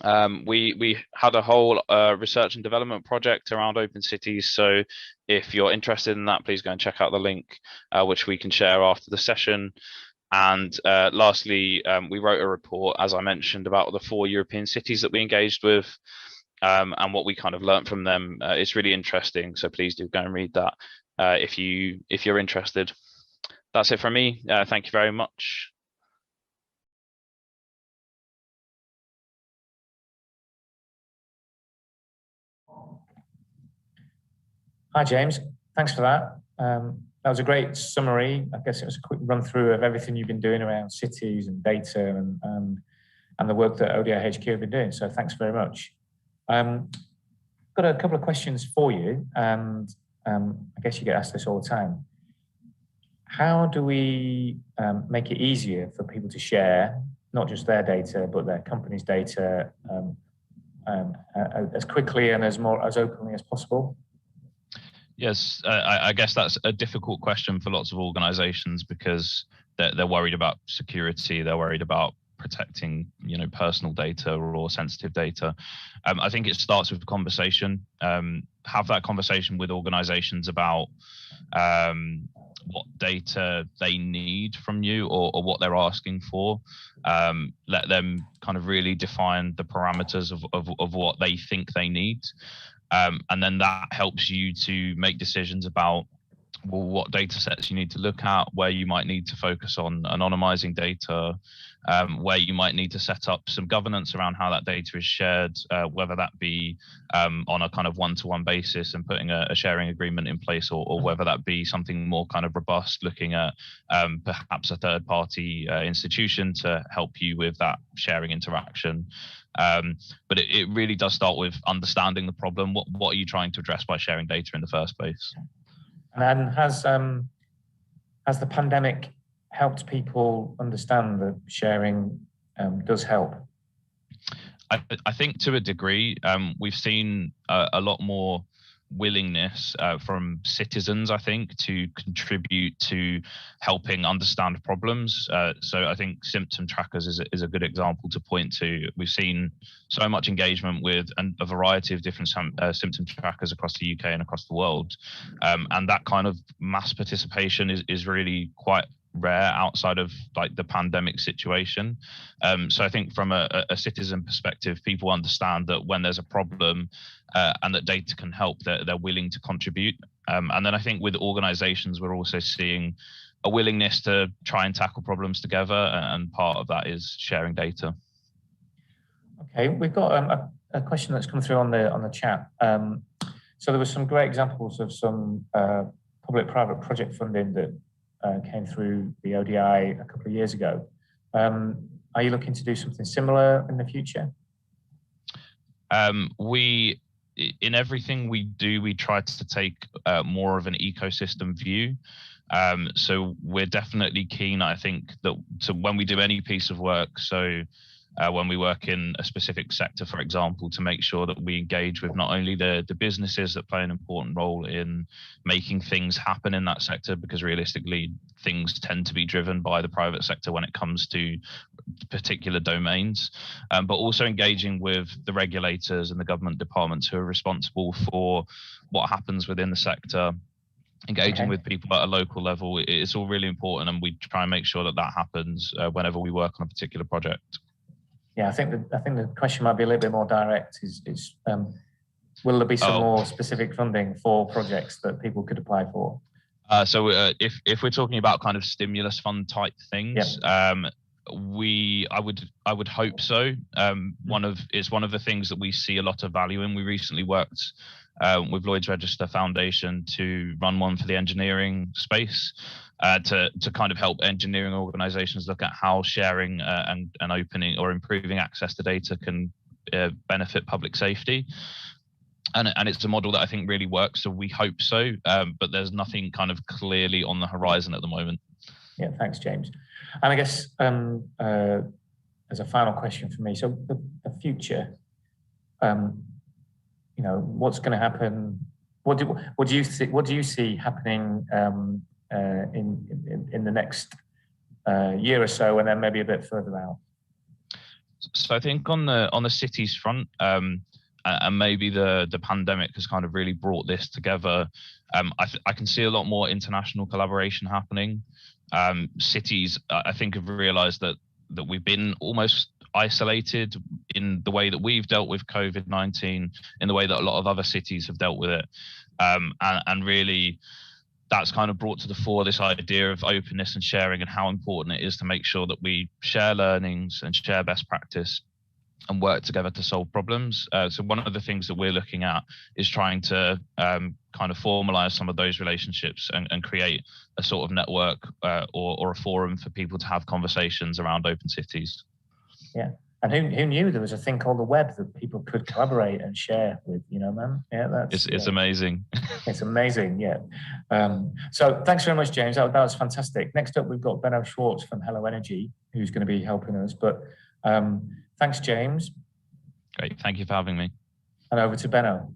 We had a whole research and development project around open cities. So if you're interested in that, please go and check out the link, which we can share after the session. And lastly, we wrote a report, as I mentioned, about the 4 European cities that we engaged with. and what we kind of learned from them. It's really interesting, so please do go and read that if you're interested. That's it from me. Thank you very much. Hi, James. Thanks for that. That was a great summary. I guess it was a quick run through of everything you've been doing around cities and data and the work that ODI HQ have been doing. So thanks very much. Got a couple of questions for you, and I guess you get asked this all the time. How do we make it easier for people to share not just their data, but their company's data as quickly and as openly as possible? Yes, I guess that's a difficult question for lots of organizations because they're worried about security, they're worried about protecting, personal data or sensitive data. I think it starts with conversation. Have that conversation with organizations about what data they need from you or what they're asking for. Let them kind of really define the parameters of what they think they need. And then that helps you to make decisions about what data sets you need to look at, where you might need to focus on anonymizing data, where you might need to set up some governance around how that data is shared, whether that be on a kind of one-to-one basis and putting a sharing agreement in place, or whether that be something more kind of robust, looking at perhaps a third-party institution to help you with that sharing interaction. But it really does start with understanding the problem. What are you trying to address by sharing data in the first place? And has the pandemic helped people understand that sharing does help? I think to a degree, we've seen a lot more willingness from citizens, I think, to contribute to helping understand problems. So I think symptom trackers is a good example to point to. We've seen so much engagement with a variety of different symptom trackers across the UK and across the world. And that kind of mass participation is really quite rare outside of like the pandemic situation. So I think from a citizen perspective, people understand that when there's a problem and that data can help, they're willing to contribute. And then I think with organizations, we're also seeing a willingness to try and tackle problems together, and part of that is sharing data. Okay, we've got a question that's come through on the chat. So there were some great examples of some public-private project funding that came through the ODI a couple of years ago. Are you looking to do something similar in the future? In everything we do, we try to take more of an ecosystem view. So we're definitely keen, I think, that when we do any piece of work, so when we work in a specific sector, for example, to make sure that we engage with not only the businesses that play an important role in making things happen in that sector, because realistically, things tend to be driven by the private sector when it comes to particular domains, but also engaging with the regulators and the government departments who are responsible for what happens within the sector, engaging with people at a local level. It's all really important, and we try and make sure that happens whenever we work on a particular project. Yeah, I think the question might be a little bit more direct. Is will there be some more specific funding for projects that people could apply for? So if we're talking about kind of stimulus fund type things, I would hope so. It's one of the things that we see a lot of value in. We recently worked with Lloyd's Register Foundation to run one for the engineering space, to kind of help engineering organizations look at how sharing and opening or improving access to data can benefit public safety. And it's a model that I think really works, so we hope so, but there's nothing kind of clearly on the horizon at the moment. Yeah, thanks, James. And I guess as a final question for me, so the future, what's going to happen? What do you see happening in the next year or so, and then maybe a bit further out? So I think on the cities front, and maybe the pandemic has kind of really brought this together. I can see a lot more international collaboration happening. Cities, I think, have realised that we've been almost isolated in the way that we've dealt with COVID-19, in the way that a lot of other cities have dealt with it. And really, that's kind of brought to the fore this idea of openness and sharing, and how important it is to make sure that we share learnings and share best practice and work together to solve problems. So one of the things that we're looking at is trying to kind of formalize some of those relationships and create a sort of network or a forum for people to have conversations around open cities. Yeah. And who knew there was a thing called the web that people could collaborate and share with, man? Yeah, it's amazing. It's amazing, yeah. So thanks very much, James. That was fantastic. Next up, we've got Benno Schwartz from Hello Energy, who's going to be helping us. But thanks, James. Great. Thank you for having me. And over to Benno.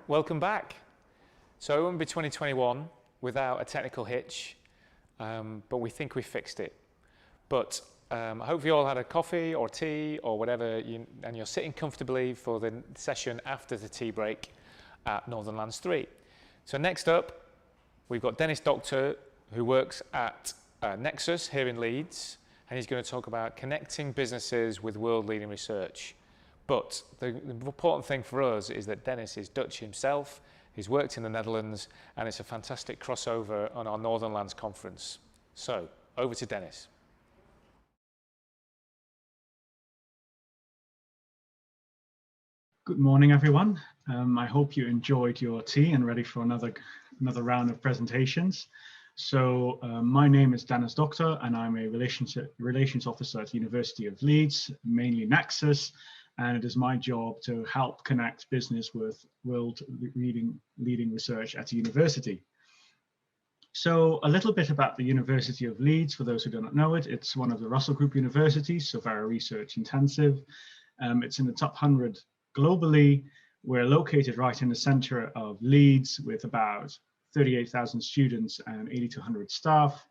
welcome back. So it won't be 2021 without a technical hitch, but we think we fixed it. But I hope you all had a coffee or tea or whatever, and you're sitting comfortably for the session after the tea break at Northernlands 3. So next up, we've got Dennis Doctor, who works at Nexus here in Leeds, and he's going to talk about connecting businesses with world-leading research. But the important thing for us is that Dennis is Dutch himself, he's worked in the Netherlands, and it's a fantastic crossover on our Northernlands conference. So, over to Dennis. Good morning, everyone. I hope you enjoyed your tea and ready for another round of presentations. So my name is Dennis Doctor, and I'm a relations officer at the University of Leeds, mainly Nexus, and it is my job to help connect business with world-leading research at the university. So a little bit about the University of Leeds, for those who do not know it. It's one of the Russell Group universities, so very research intensive. It's in the top 100 globally. We're located right in the center of Leeds with about 38,000 students and 80 to 100 staff.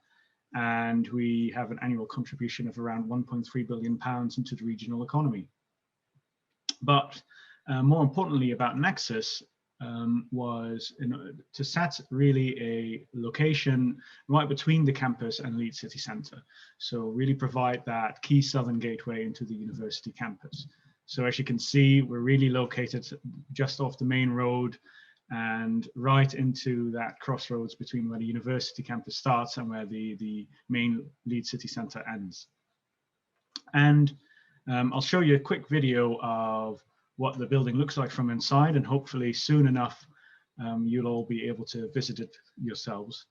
And we have an annual contribution of around £1.3 billion into the regional economy. But more importantly about Nexus was to set really a location right between the campus and Leeds city centre. So really provide that key southern gateway into the university campus. So as you can see, we're really located just off the main road and right into that crossroads between where the university campus starts and where the main Leeds city centre ends. And I'll show you a quick video of what the building looks like from inside, and hopefully soon enough you'll all be able to visit it yourselves.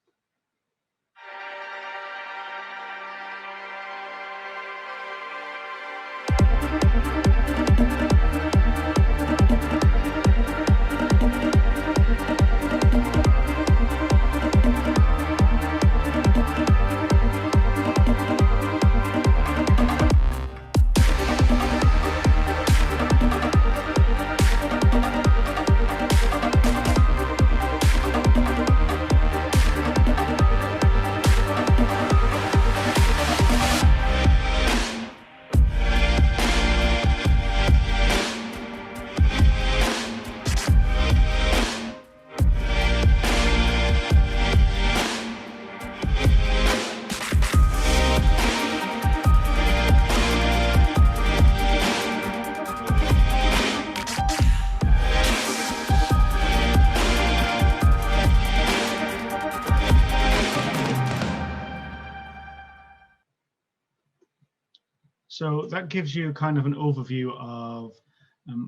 So that gives you kind of an overview of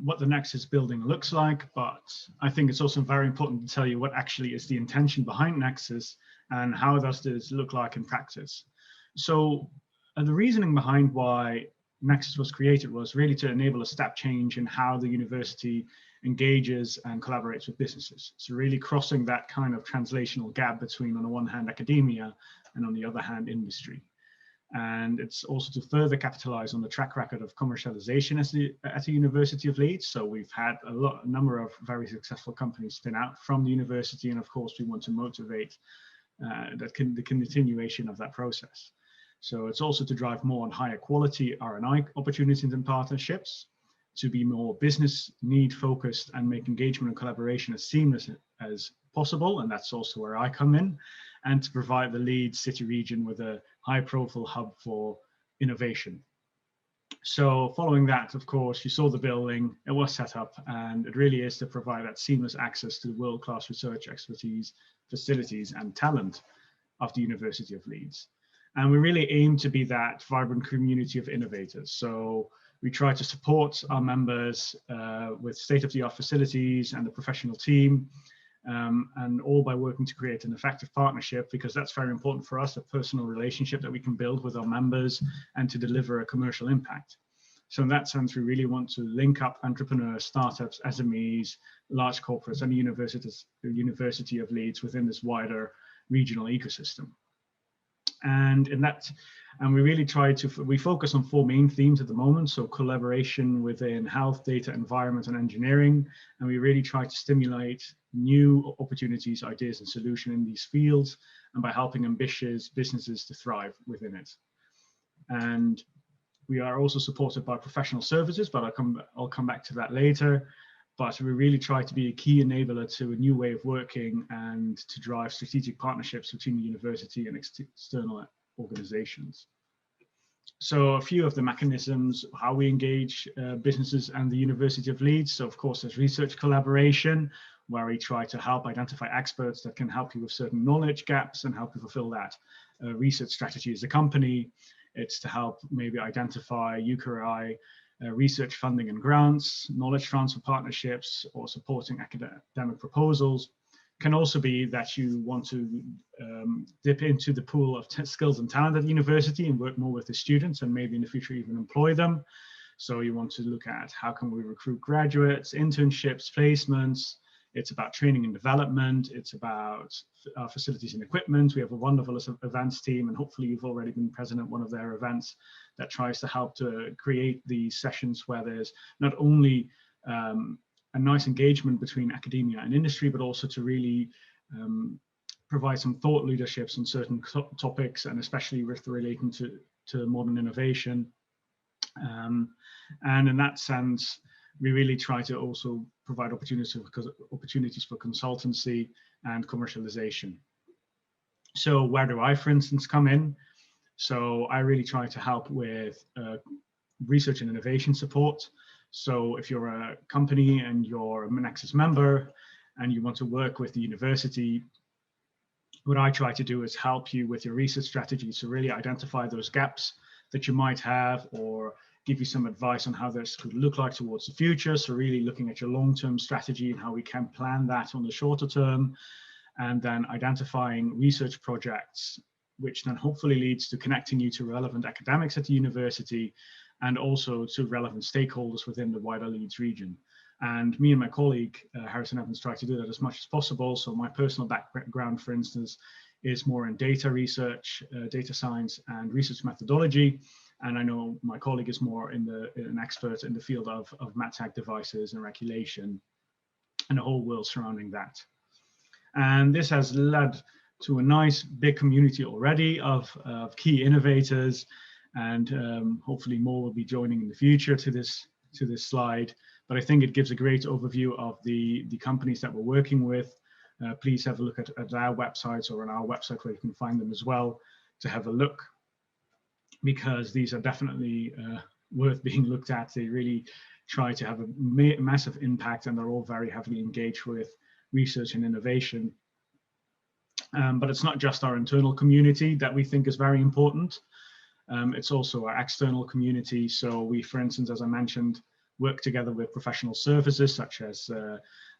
what the Nexus building looks like, but I think it's also very important to tell you what actually is the intention behind Nexus and how does this look like in practice. So the reasoning behind why Nexus was created was really to enable a step change in how the university engages and collaborates with businesses. So really crossing that kind of translational gap between, on the one hand, academia and on the other hand, industry. And it's also to further capitalize on the track record of commercialization at the University of Leeds. So we've had a number of very successful companies spin out from the university, and of course we want to motivate the continuation of that process. So it's also to drive more and higher quality R&I opportunities and partnerships, to be more business need focused and make engagement and collaboration as seamless as possible, and that's also where I come in, and to provide the Leeds city region with a high profile hub for innovation. So following that, of course, you saw the building, it was set up, and it really is to provide that seamless access to the world-class research expertise, facilities and talent of the University of Leeds. And we really aim to be that vibrant community of innovators. So we try to support our members with state-of-the-art facilities and a professional team, and all by working to create an effective partnership, because that's very important for us, a personal relationship that we can build with our members and to deliver a commercial impact. So in that sense, we really want to link up entrepreneurs, startups, SMEs, large corporates, and the University of Leeds within this wider regional ecosystem. And we really we focus on 4 main themes at the moment. So collaboration within health, data, environment, and engineering. And we really try to stimulate new opportunities, ideas, and solutions in these fields, and by helping ambitious businesses to thrive within it. And we are also supported by professional services, but I'll come back to that later. But we really try to be a key enabler to a new way of working and to drive strategic partnerships between the university and external organizations. So a few of the mechanisms, how we engage businesses and the University of Leeds. So of course, there's research collaboration, where we try to help identify experts that can help you with certain knowledge gaps and help you fulfill that research strategy as a company. It's to help maybe identify UKRI research funding and grants, knowledge transfer partnerships, or supporting academic proposals. Can also be that you want to dip into the pool of skills and talent at the university and work more with the students, and maybe in the future even employ them. So you want to look at how can we recruit graduates, internships, placements. It's about training and development. It's about facilities and equipment. We have a wonderful events team, and hopefully you've already been present at one of their events that tries to help to create these sessions where there's not only a nice engagement between academia and industry, but also to really provide some thought leaderships on certain topics, and especially with relating to modern innovation. And in that sense, we really try to also provide opportunities for consultancy and commercialization. So where do I, for instance, come in? So I really try to help with research and innovation support. So if you're a company and you're a Nexus member and you want to work with the university, what I try to do is help you with your research strategy. So really identify those gaps that you might have, or give you some advice on how this could look like towards the future. So really looking at your long-term strategy and how we can plan that on the shorter term, and then identifying research projects, which then hopefully leads to connecting you to relevant academics at the university, and also to relevant stakeholders within the wider Leeds region. And me and my colleague, Harrison Evans, try to do that as much as possible. So my personal background, for instance, is more in data research, data science, and research methodology. And I know my colleague is more an expert in the field of MatTag devices and regulation and the whole world surrounding that. And this has led to a nice big community already of key innovators, and hopefully more will be joining in the future to this slide. But I think it gives a great overview of the companies that we're working with. Please have a look at our websites, or on our website where you can find them as well, to have a look, because these are definitely worth being looked at. They really try to have a massive impact, and they're all very heavily engaged with research and innovation. But it's not just our internal community that we think is very important. It's also our external community. So we, for instance, as I mentioned, work together with professional services such as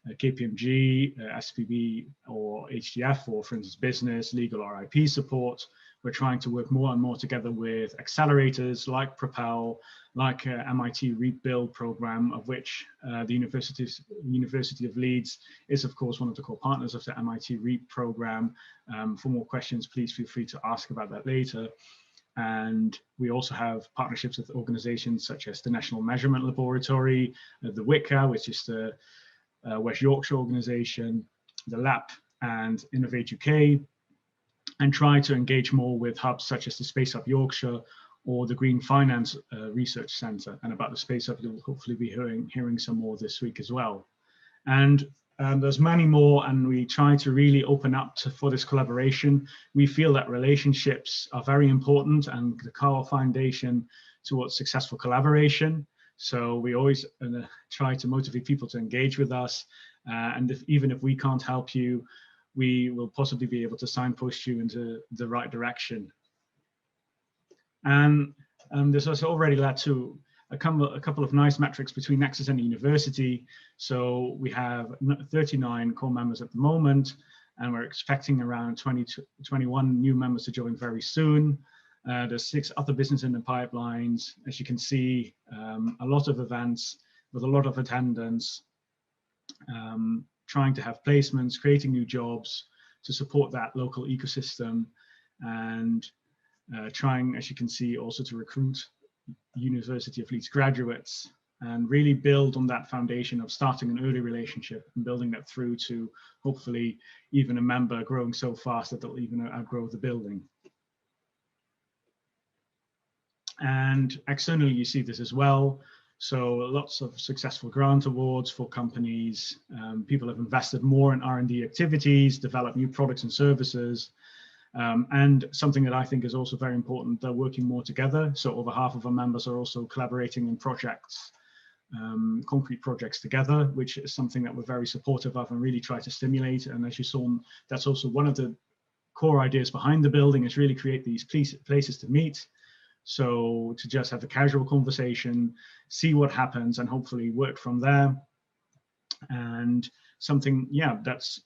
KPMG, SVB, or HDF, or for instance, business, legal, or IP support. We're trying to work more and more together with accelerators like Propel, like MIT Rebuild program, of which the University of Leeds is, of course, one of the core partners of the MIT REAP program. For more questions, please feel free to ask about that later. And we also have partnerships with organizations such as the National Measurement Laboratory, the WICA, which is the West Yorkshire organization, the LAP, and Innovate UK, and try to engage more with hubs such as the Space Hub Yorkshire or the Green Finance Research Centre. And about the Space Hub, you'll hopefully be hearing some more this week as well. And there's many more, and we try to really open up for this collaboration. We feel that relationships are very important, and the Carl Foundation towards successful collaboration. So we always try to motivate people to engage with us. And even if we can't help you, we will possibly be able to signpost you into the right direction. And this has already led to a couple of nice metrics between Nexus and the university. So we have 39 core members at the moment, and we're expecting around 21 new members to join very soon. There's 6 other businesses in the pipelines. As you can see, a lot of events with a lot of attendance, trying to have placements, creating new jobs to support that local ecosystem. And trying, as you can see, also to recruit University of Leeds graduates and really build on that foundation of starting an early relationship and building that through to hopefully even a member growing so fast that they'll even outgrow the building. And externally, you see this as well. So lots of successful grant awards for companies. People have invested more in R&D activities, developed new products and services. And something that I think is also very important, they're working more together. So over half of our members are also collaborating in projects, concrete projects together, which is something that we're very supportive of and really try to stimulate. And as you saw, that's also one of the core ideas behind the building, is really create these places to meet. So to just have a casual conversation, see what happens, and hopefully work from there. And something, yeah, that's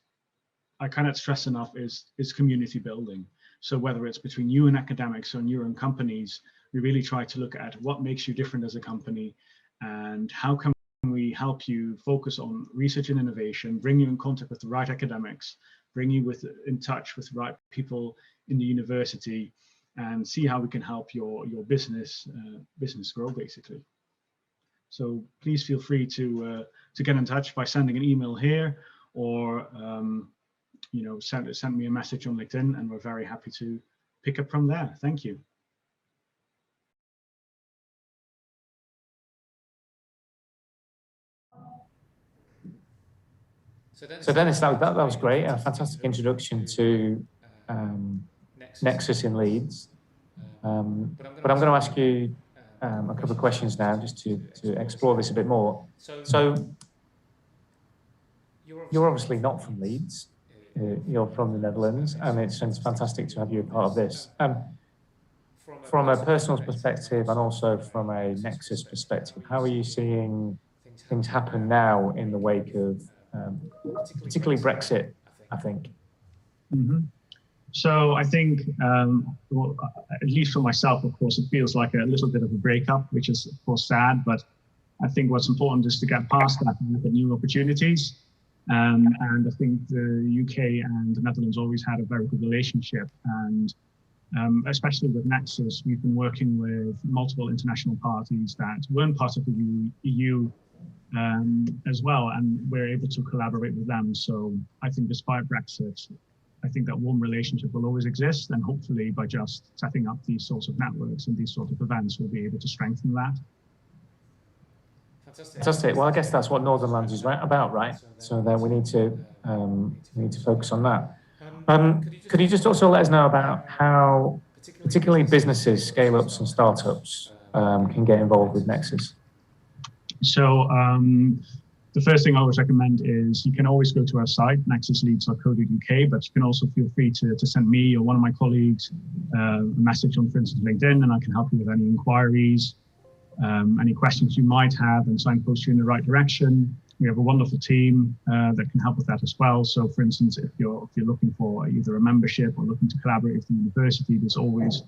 I cannot stress enough is community building. So whether it's between you and academics or your own companies, we really try to look at what makes you different as a company and how can we help you focus on research and innovation, bring you in contact with the right academics, bring you in touch with the right people in the university, and see how we can help your business grow, basically. So please feel free to get in touch by sending an email here, or send me a message on LinkedIn, and we're very happy to pick up from there. Thank you. So Dennis, that was great. A fantastic introduction to Nexus in Leeds. But I'm going to ask you a couple of questions now, just to explore this a bit more. So you're obviously not from Leeds. You're from the Netherlands, and it's fantastic to have you a part of this. From a personal perspective and also from a Nexus perspective, how are you seeing things happen now in the wake of particularly Brexit, I think? Mm-hmm. So I think, well, at least for myself, of course, it feels like a little bit of a breakup, which is, of course, sad. But I think what's important is to get past that and look at new opportunities. And I think the UK and the Netherlands always had a very good relationship. And especially with Nexus, we've been working with multiple international parties that weren't part of the EU as well, and we're able to collaborate with them. So I think despite Brexit, I think that warm relationship will always exist, and hopefully by just setting up these sorts of networks and these sort of events, we'll be able to strengthen that. Fantastic. Well, I guess that's what Northernlands is about, right? So then we need to focus on that. Could you just also let us know about how particularly businesses, scale-ups and startups can get involved with Nexus? So the first thing I always recommend is you can always go to our site, nexusleeds.co.uk, but you can also feel free to send me or one of my colleagues a message on, for instance, LinkedIn, and I can help you with any inquiries, any questions you might have, and signpost you in the right direction. We have a wonderful team that can help with that as well. So, for instance, if you're looking for either a membership or looking to collaborate with the university, there's always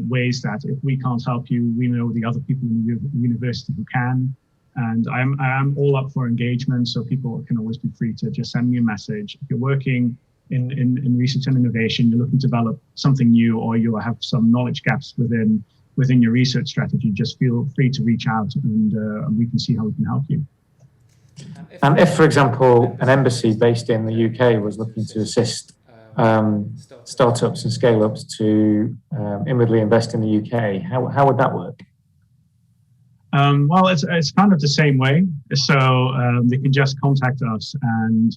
ways that if we can't help you, we know the other people in the university who can. And I am all up for engagement, so people can always be free to just send me a message. If you're working in research and innovation, you're looking to develop something new, or you have some knowledge gaps within your research strategy, just feel free to reach out, and we can see how we can help you. And if, for example, an embassy based in the UK was looking to assist startups and scale-ups to inwardly invest in the UK, how would that work? Well, it's kind of the same way. So they can just contact us, and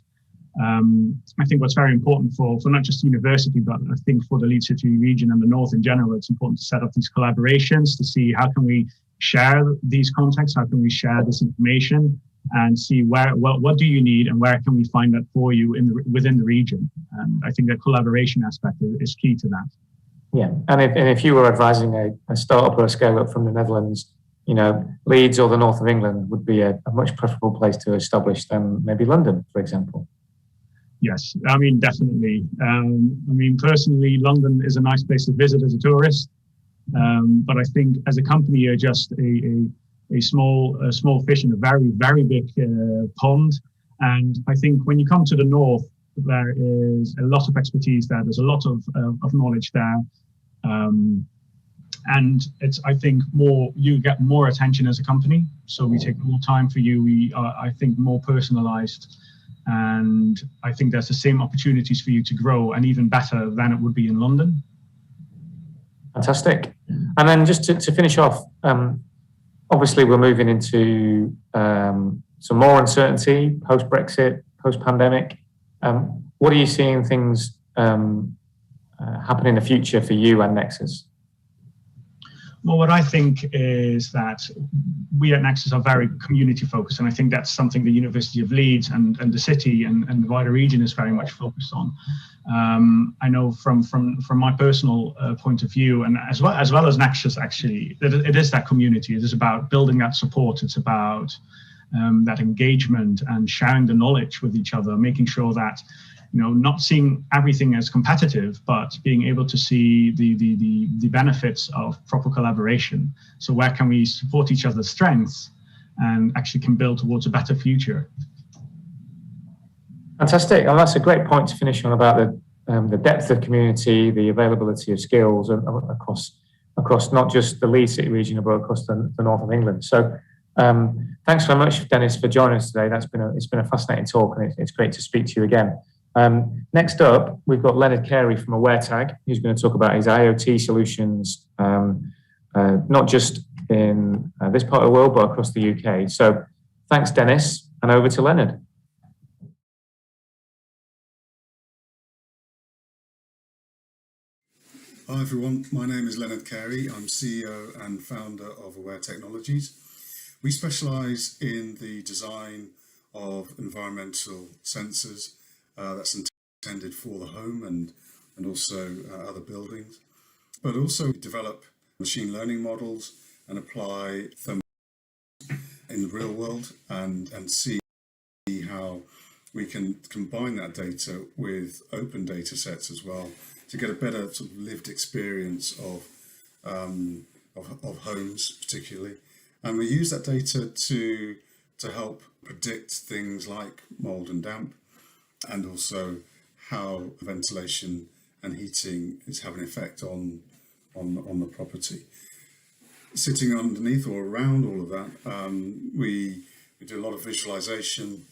I think what's very important for not just the university, but I think for the Leeds City region and the North in general, it's important to set up these collaborations to see how can we share these contacts, how can we share this information, and see what do you need and where can we find that for you within the region. And I think the collaboration aspect is key to that. Yeah, and if you were advising a startup or a scale-up from the Netherlands, Leeds or the north of England would be a much preferable place to establish than maybe London, for example. Yes, I mean, definitely. Personally, London is a nice place to visit as a tourist. But I think as a company, you're just a small fish in a very, very big pond. And I think when you come to the north, there is a lot of expertise there. There's a lot of knowledge there. And it's, I think, you get more attention as a company, so we take more time for you. We are, I think, more personalized, and I think there's the same opportunities for you to grow, and even better than it would be in London. Fantastic. And then just to finish off, obviously we're moving into some more uncertainty post-Brexit, post-pandemic. What are you seeing things happen in the future for you and Nexus? Well, what I think is that we at Nexus are very community focused, and I think that's something the University of Leeds and the city and the wider region is very much focused on. I know from my personal point of view, and as well as Nexus, actually, that it is that community. It is about building that support. It's about that engagement and sharing the knowledge with each other, making sure that, you know, not seeing everything as competitive, but being able to see the benefits of proper collaboration. So where can we support each other's strengths and actually can build towards a better future? Fantastic. Well, that's a great point to finish on about the depth of community, the availability of skills across not just the Leeds City region, but across the north of England. So thanks very much, Dennis, for joining us today. It's been a fascinating talk, and it's great to speak to you again. Next up, we've got Leonard Carey from AwareTag, who's going to talk about his IoT solutions, not just in this part of the world, but across the UK. So thanks, Dennis, and over to Leonard. Hi everyone, my name is Leonard Carey. I'm CEO and founder of Aware Technologies. We specialise in the design of environmental sensors that's intended for the home and also other buildings, but also develop machine learning models and apply them in the real world and see how we can combine that data with open data sets as well to get a better sort of lived experience of homes particularly. And we use that data to help predict things like mold and damp, and also how ventilation and heating is having an effect on the property. Sitting underneath or around all of that, we do a lot of visualization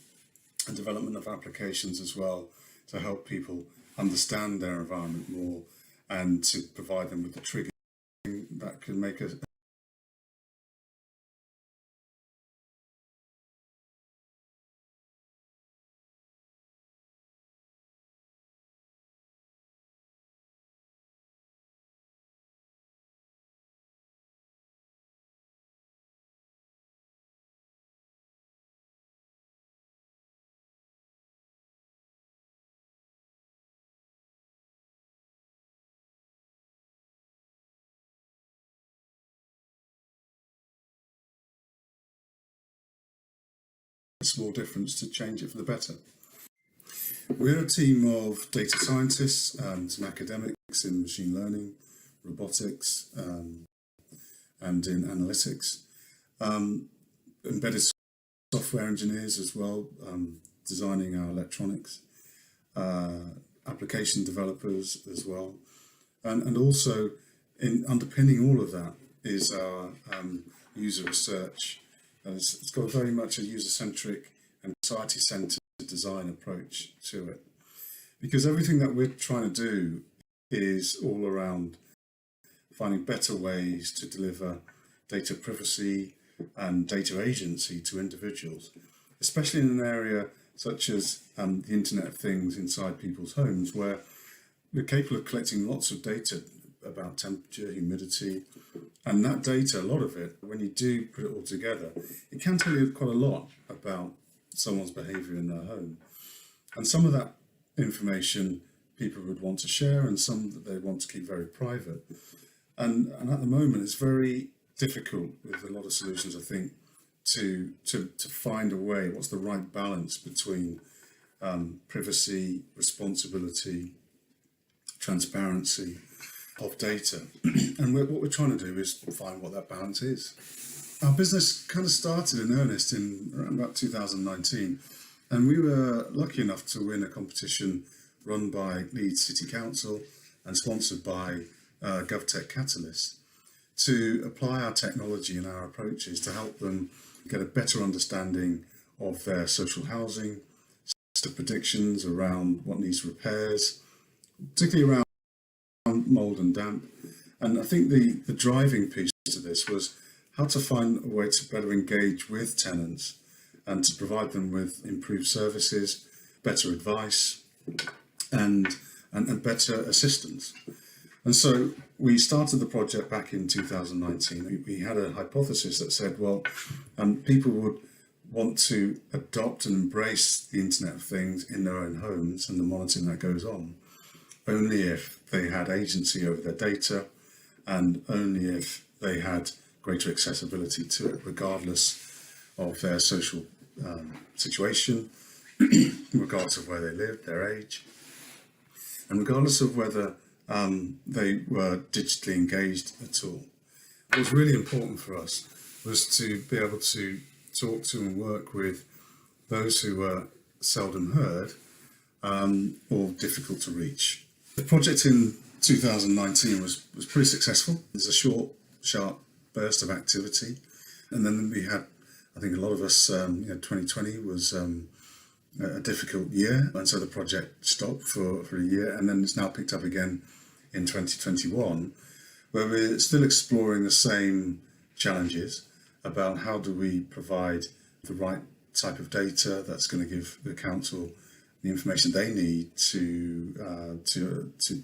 and development of applications as well to help people understand their environment more and to provide them with the triggers that can make a small difference to change it for the better. We're a team of data scientists and some academics in machine learning, robotics, and in analytics. Embedded software engineers as well, designing our electronics, application developers as well. And also in underpinning all of that is our user research. And it's got very much a user-centric and society-centered design approach to it. Because everything that we're trying to do is all around finding better ways to deliver data privacy and data agency to individuals, especially in an area such as the Internet of Things inside people's homes, where we're capable of collecting lots of data about temperature, humidity, and that data, a lot of it, when you do put it all together, it can tell you quite a lot about someone's behaviour in their home. And some of that information people would want to share, and some that they want to keep very private. And at the moment, it's very difficult with a lot of solutions, I think, to find a way, what's the right balance between privacy, responsibility, transparency of data. And what we're trying to do is find what that balance is. Our business kind of started in earnest in around about 2019, and we were lucky enough to win a competition run by Leeds City Council and sponsored by GovTech Catalyst to apply our technology and our approaches to help them get a better understanding of their social housing, the predictions around what needs repairs, particularly around mould and damp. And I think the driving piece to this was how to find a way to better engage with tenants and to provide them with improved services, better advice, and better assistance. And so we started the project back in 2019. We had a hypothesis that said, well, people would want to adopt and embrace the Internet of Things in their own homes and the monitoring that goes on, only if they had agency over their data and only if they had greater accessibility to it, regardless of their social situation, regardless of where they lived, their age, and regardless of whether they were digitally engaged at all. What was really important for us was to be able to talk to and work with those who were seldom heard or difficult to reach. The project in 2019 was pretty successful. There's a short, sharp burst of activity, and then we had, I think a lot of us, 2020 was a difficult year, and so the project stopped for a year, and then it's now picked up again in 2021, where we're still exploring the same challenges about how do we provide the right type of data that's going to give the council the information they need to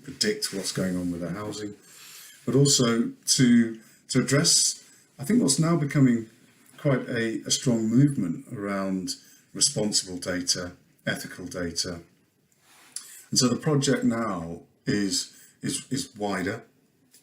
predict what's going on with their housing, but also to address, I think, what's now becoming quite a strong movement around responsible data, ethical data. And so the project now is wider.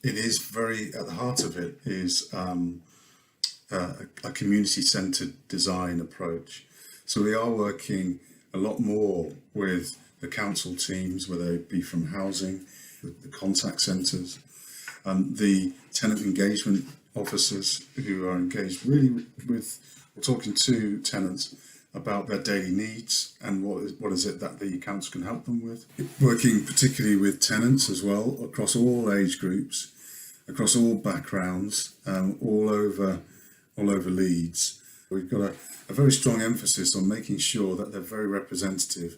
It is very, at the heart of it is a community-centered design approach. So we are working a lot more with the council teams, whether it be from housing, the contact centres, the tenant engagement officers who are engaged really with talking to tenants about their daily needs and what is it that the council can help them with. Working particularly with tenants as well, across all age groups, across all backgrounds, all over Leeds. We've got a very strong emphasis on making sure that they're very representative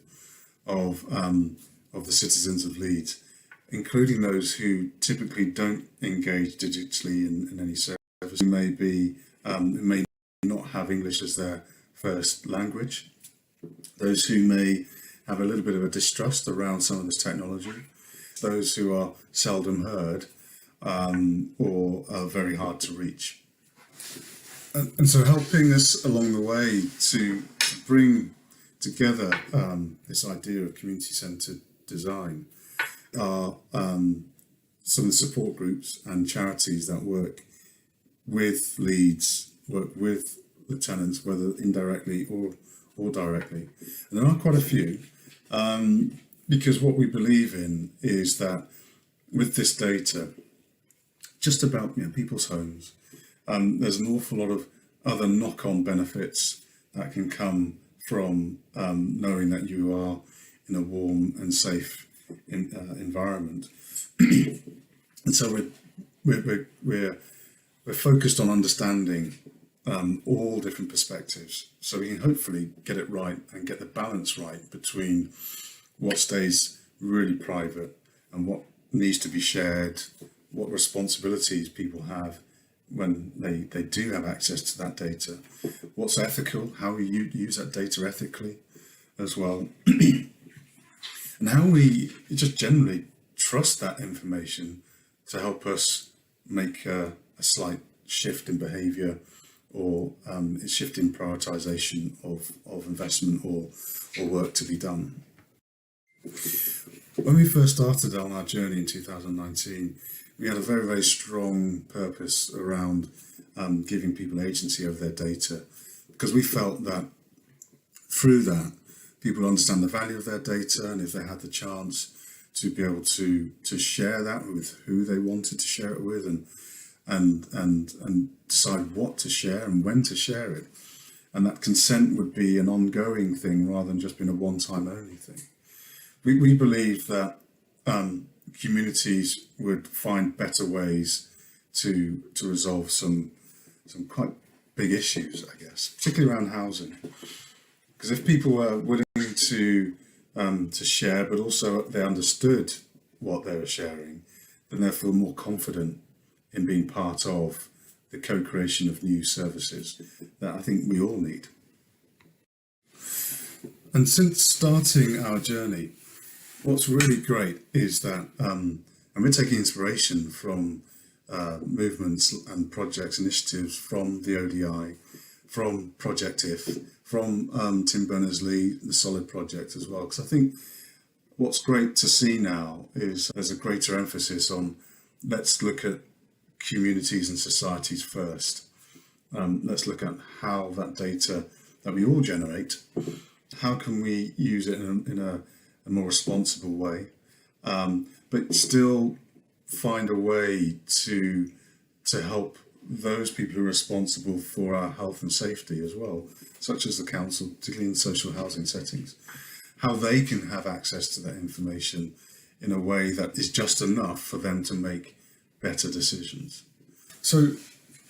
of the citizens of Leeds, including those who typically don't engage digitally in any service, who may not have English as their first language, those who may have a little bit of a distrust around some of this technology, those who are seldom heard or are very hard to reach. And so helping us along the way to bring together this idea of community-centred design are some of the support groups and charities that work with Leeds, work with the tenants, whether indirectly or directly. And there are quite a few, because what we believe in is that with this data, just about people's homes, there's an awful lot of other knock-on benefits that can come from knowing that you are in a warm and safe environment. And so we're focused on understanding all different perspectives, so we can hopefully get it right and get the balance right between what stays really private and what needs to be shared, what responsibilities people have when they do have access to that data, what's ethical, how we use that data ethically as well, and how we just generally trust that information to help us make a slight shift in behaviour or a shift in prioritisation of investment or work to be done. When we first started on our journey in 2019, we had a very, very strong purpose around giving people agency over their data, because we felt that through that, people understand the value of their data, and if they had the chance to be able to share that with who they wanted to share it with, and decide what to share and when to share it, and that consent would be an ongoing thing rather than just being a one-time only thing. We believe that communities would find better ways to resolve some quite big issues, I guess, particularly around housing. Because if people were willing to share, but also they understood what they were sharing, then they feel more confident in being part of the co-creation of new services that I think we all need. And since starting our journey, what's really great is that, and we're taking inspiration from movements and projects, initiatives from the ODI, from Project IF, from Tim Berners-Lee, the Solid Project as well. Because I think what's great to see now is there's a greater emphasis on let's look at communities and societies first. Let's look at how that data that we all generate, how can we use it in a more responsible way, but still find a way to help those people who are responsible for our health and safety as well, such as the council, particularly in social housing settings, how they can have access to that information in a way that is just enough for them to make better decisions. So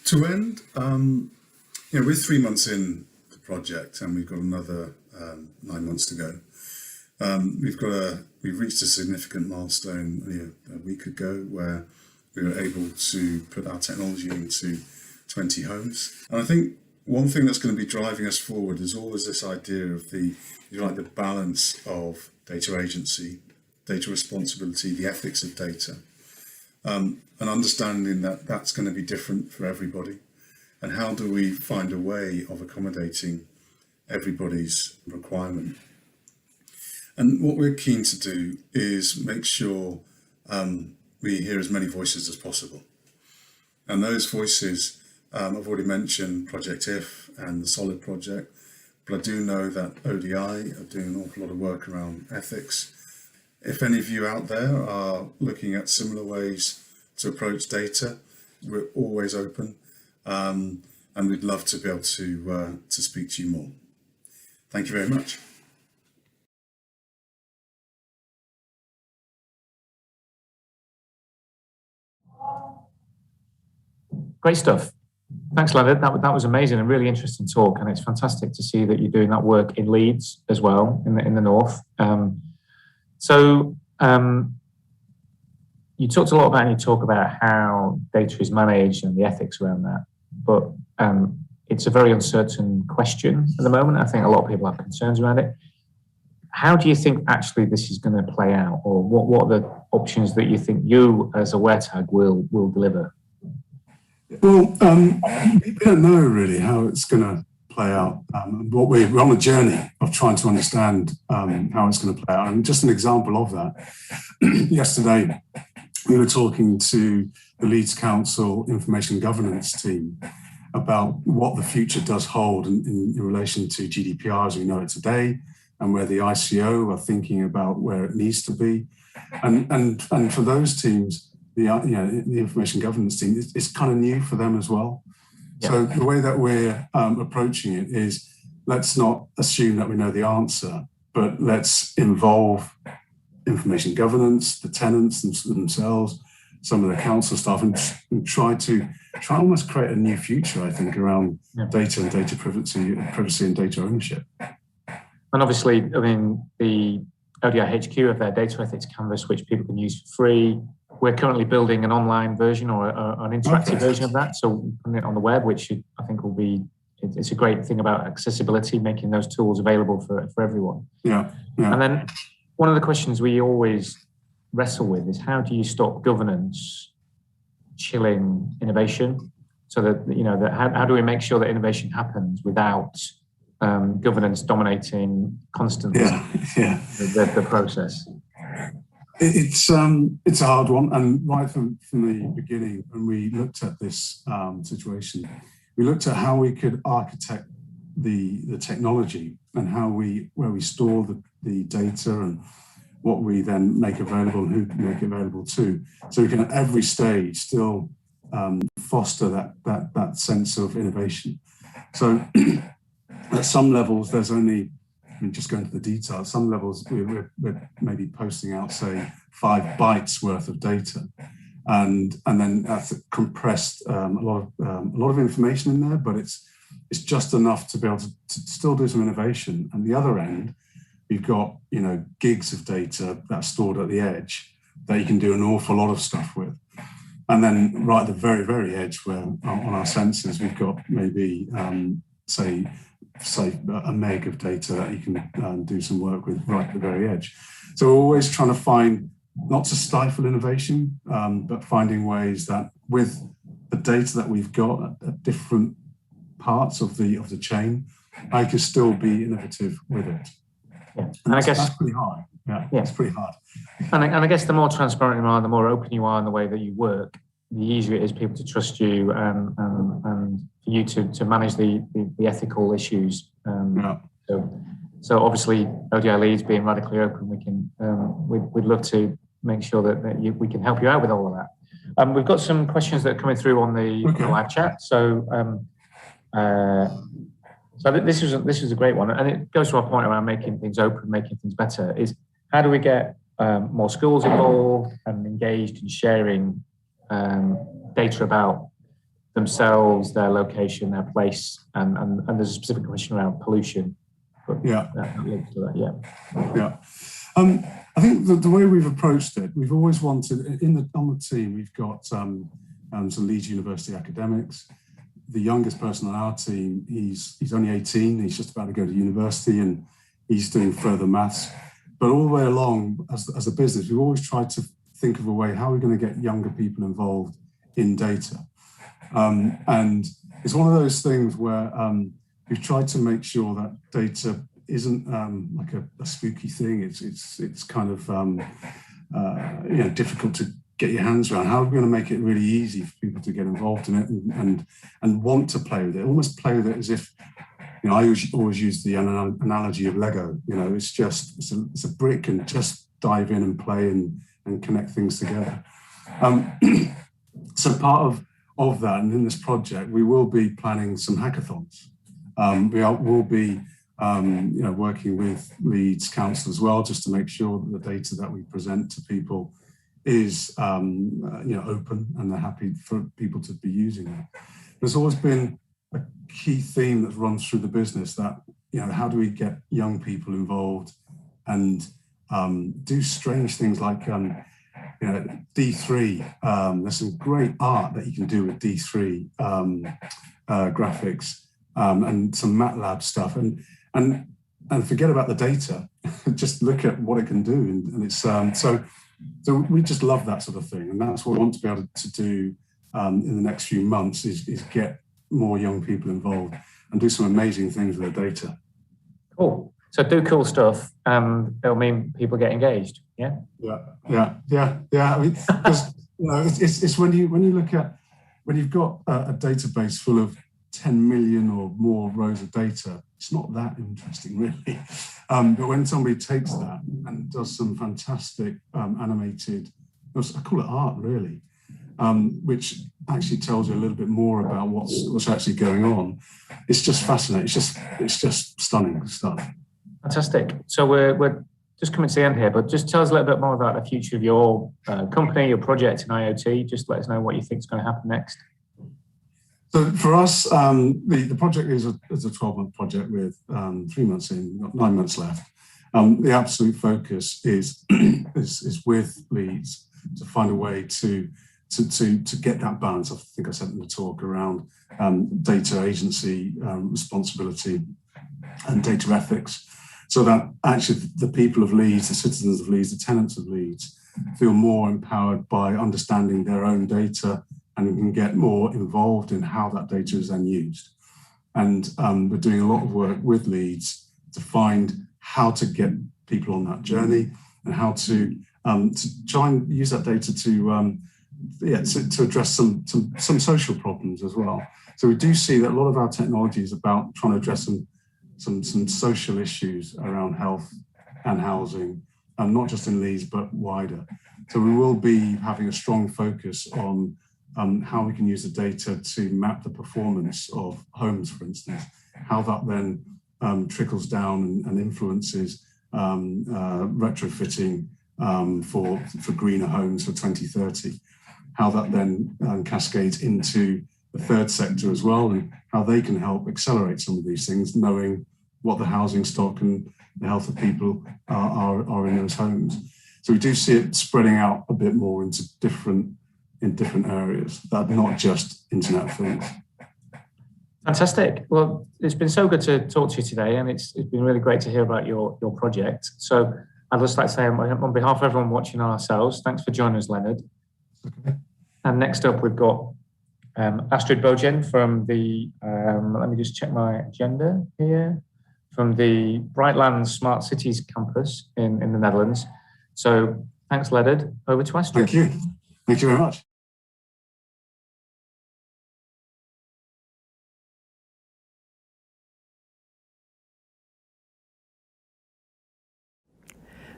to end, we're 3 months in the project and we've got another 9 months to go. We've reached a significant milestone only a week ago where we were able to put our technology into 20 homes. And I think one thing that's going to be driving us forward is always this idea of the balance of data agency, data responsibility, the ethics of data, and understanding that that's going to be different for everybody. And how do we find a way of accommodating everybody's requirement? And what we're keen to do is make sure we hear as many voices as possible. And those voices, I've already mentioned Project IF and the Solid Project, but I do know that ODI are doing an awful lot of work around ethics. If any of you out there are looking at similar ways to approach data, we're always open, and we'd love to be able to speak to you more. Thank you very much. Great stuff. Thanks, Leonard. That was amazing and really interesting talk, and it's fantastic to see that you're doing that work in Leeds as well, in the north. You talked a lot about, and you talk about how data is managed and the ethics around that, but it's a very uncertain question at the moment. I think a lot of people have concerns around it. How do you think actually this is going to play out, or what are the options that you think you as a WERTAG will deliver? Well, we don't know really how it's going to play out. We're on a journey of trying to understand how it's going to play out. And just an example of that, yesterday we were talking to the Leeds Council Information Governance team about what the future does hold in relation to GDPR as we know it today, and where the ICO are thinking about where it needs to be. And for those teams, the information governance team, it's kind of new for them as well. Yeah. So the way that we're approaching it is, let's not assume that we know the answer, but let's involve information governance, the tenants themselves, some of the council staff, and try almost create a new future, I think, around data and data privacy and data ownership. And obviously, I mean, the ODI HQ have their data ethics canvas, which people can use for free. We're currently building an online version or an interactive version of that. So putting it on the web, which I think will be, it's a great thing about accessibility, making those tools available for everyone. Yeah. And then one of the questions we always wrestle with is, how do you stop governance chilling innovation? So that, how do we make sure that innovation happens without governance dominating constantly the process? It's a hard one, and right from the beginning, when we looked at this situation, we looked at how we could architect the technology and where we store the data and what we then make available and who can make it available to, so we can at every stage still foster that sense of innovation. So at some levels, there's only, just going into the detail, at some levels we're maybe posting out, say, 5 bytes worth of data, and then that's compressed a lot of information in there, but it's just enough to be able to still do some innovation. And the other end, we've got gigs of data that's stored at the edge that you can do an awful lot of stuff with. And then right at the very, very edge, where on our sensors, we've got maybe say a meg of data that you can do some work with right at the very edge. So we're always trying to find, not to stifle innovation, but finding ways that with the data that we've got at different parts of the chain, I can still be innovative with it. Yeah. And I guess that's pretty hard. Yeah, it's pretty hard. And I guess the more transparent you are, the more open you are in the way that you work, the easier it is for people to trust you and for you to manage the ethical issues. So obviously, ODI Leeds being radically open, we'd love to make sure that we can help you out with all of that. We've got some questions that are coming through on the live chat. So this was a great one, and it goes to our point around making things open, making things better. Is how do we get more schools involved and engaged in sharing data about themselves, their location, their place, and there's a specific question around pollution. But I think the way we've approached it, we've always wanted on the team. We've got some Leeds University academics. The youngest person on our team, he's only 18. He's just about to go to university, and he's doing further maths. But all the way along, as a business, we've always tried to think of a way how we're going to get younger people involved in data. And it's one of those things where we've tried to make sure that data isn't like a spooky thing. It's kind of difficult to get your hands around. How are we going to make it really easy for people to get involved in it and want to play with it? Almost play with it as if, I always use the analogy of Lego. It's a brick, and just dive in and play and connect things together. So part of that, and in this project, we will be planning some hackathons. We'll be working with Leeds Council as well, just to make sure that the data that we present to people is open and they're happy for people to be using it. There's always been a key theme that runs through the business that, how do we get young people involved and do strange things like D3. There's some great art that you can do with D3 graphics and some MATLAB stuff, and forget about the data. Just look at what it can do, and it's so we just love that sort of thing, and that's what we want to be able to do in the next few months is get more young people involved and do some amazing things with their data. Cool. So do cool stuff, and it'll mean people get engaged. Yeah. I mean, because it's when you look at when you've got a database full of 10 million or more rows of data, it's not that interesting, really. But when somebody takes that and does some fantastic animated, I call it art, really, which actually tells you a little bit more about what's actually going on. It's just fascinating. It's just stunning stuff. Fantastic. So we're just coming to the end here, but just tell us a little bit more about the future of your company, your project in IoT. Just let us know what you think is going to happen next. So for us, the project is a 12-month project with 3 months in, got 9 months left. The absolute focus is with Leeds to find a way to get that balance. I think I said in the talk around data agency responsibility and data ethics, so that actually the people of Leeds, the citizens of Leeds, the tenants of Leeds feel more empowered by understanding their own data and can get more involved in how that data is then used. And we're doing a lot of work with Leeds to find how to get people on that journey and how to try and use that data to address some social problems as well. So we do see that a lot of our technology is about trying to address some social issues around health and housing, not just in Leeds, but wider. So we will be having a strong focus on how we can use the data to map the performance of homes, for instance, how that then trickles down and influences retrofitting for greener homes for 2030. How that then cascades into the third sector as well, and how they can help accelerate some of these things, knowing what the housing stock and the health of people are in those homes. So we do see it spreading out a bit more into different areas, that not just Internet of Things. Fantastic. Well, it's been so good to talk to you today, and it's been really great to hear about your project. So I'd just like to say on behalf of everyone watching and ourselves, thanks for joining us, Leonard. Okay. And next up, we've got Astrid Bogen from the, let me just check my agenda here, from the Brightlands Smart Cities campus in the Netherlands. So thanks, Leonard. Over to Astrid. Thank you. Thank you very much.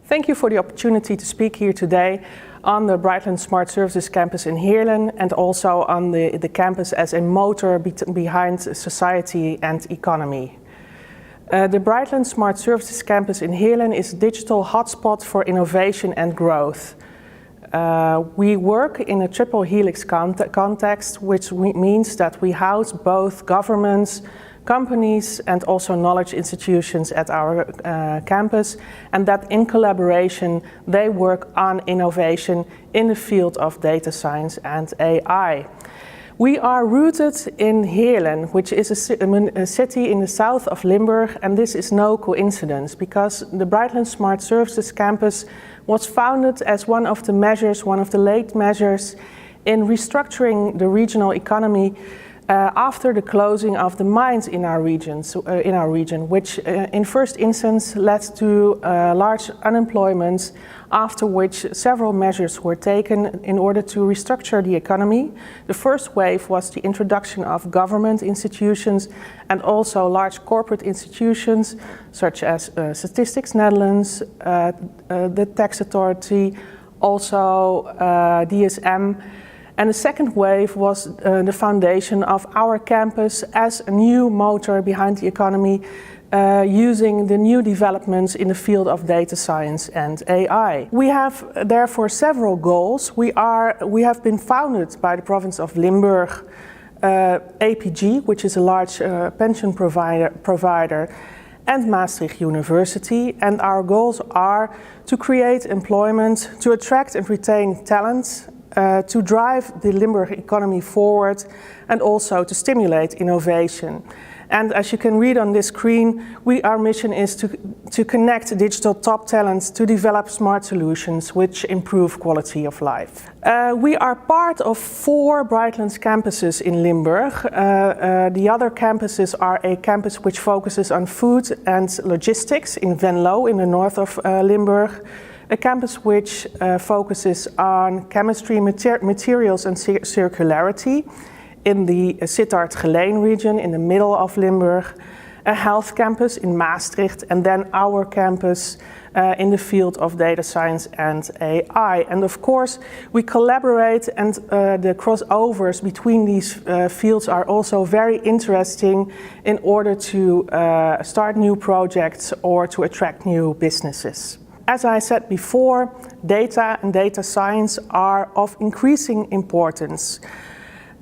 Thank you for the opportunity to speak here today on the Brightlands Smart Services campus in Heerlen, and also on the campus as a motor behind society and economy. The Brightlands Smart Services campus in Heerlen is a digital hotspot for innovation and growth. We work in a triple helix context, which means that we house both governments, companies and also knowledge institutions at our campus, and that in collaboration they work on innovation in the field of data science and AI. We are rooted in Heerlen, which is a city in the south of Limburg, and this is no coincidence because the Brightlands Smart Services campus was founded as one of the late measures in restructuring the regional economy after the closing of the mines in our region, which in first instance led to large unemployment, after which several measures were taken in order to restructure the economy. The first wave was the introduction of government institutions and also large corporate institutions such as Statistics Netherlands, the Tax Authority, also DSM. And the second wave was the foundation of our campus as a new motor behind the economy, using the new developments in the field of data science and AI. We have therefore several goals. We have been founded by the province of Limburg, APG, which is a large pension provider, and Maastricht University. And our goals are to create employment, to attract and retain talent, to drive the Limburg economy forward, and also to stimulate innovation. And as you can read on this screen, our mission is to connect digital top talents to develop smart solutions which improve quality of life. We are part of 4 Brightlands campuses in Limburg. The other campuses are a campus which focuses on food and logistics in Venlo in the north of Limburg. A campus which focuses on chemistry, materials and circularity in the Sittard-Geleen region in the middle of Limburg, a health campus in Maastricht, and then our campus in the field of data science and AI. And of course, we collaborate, and the crossovers between these fields are also very interesting in order to start new projects or to attract new businesses. As I said before, data and data science are of increasing importance.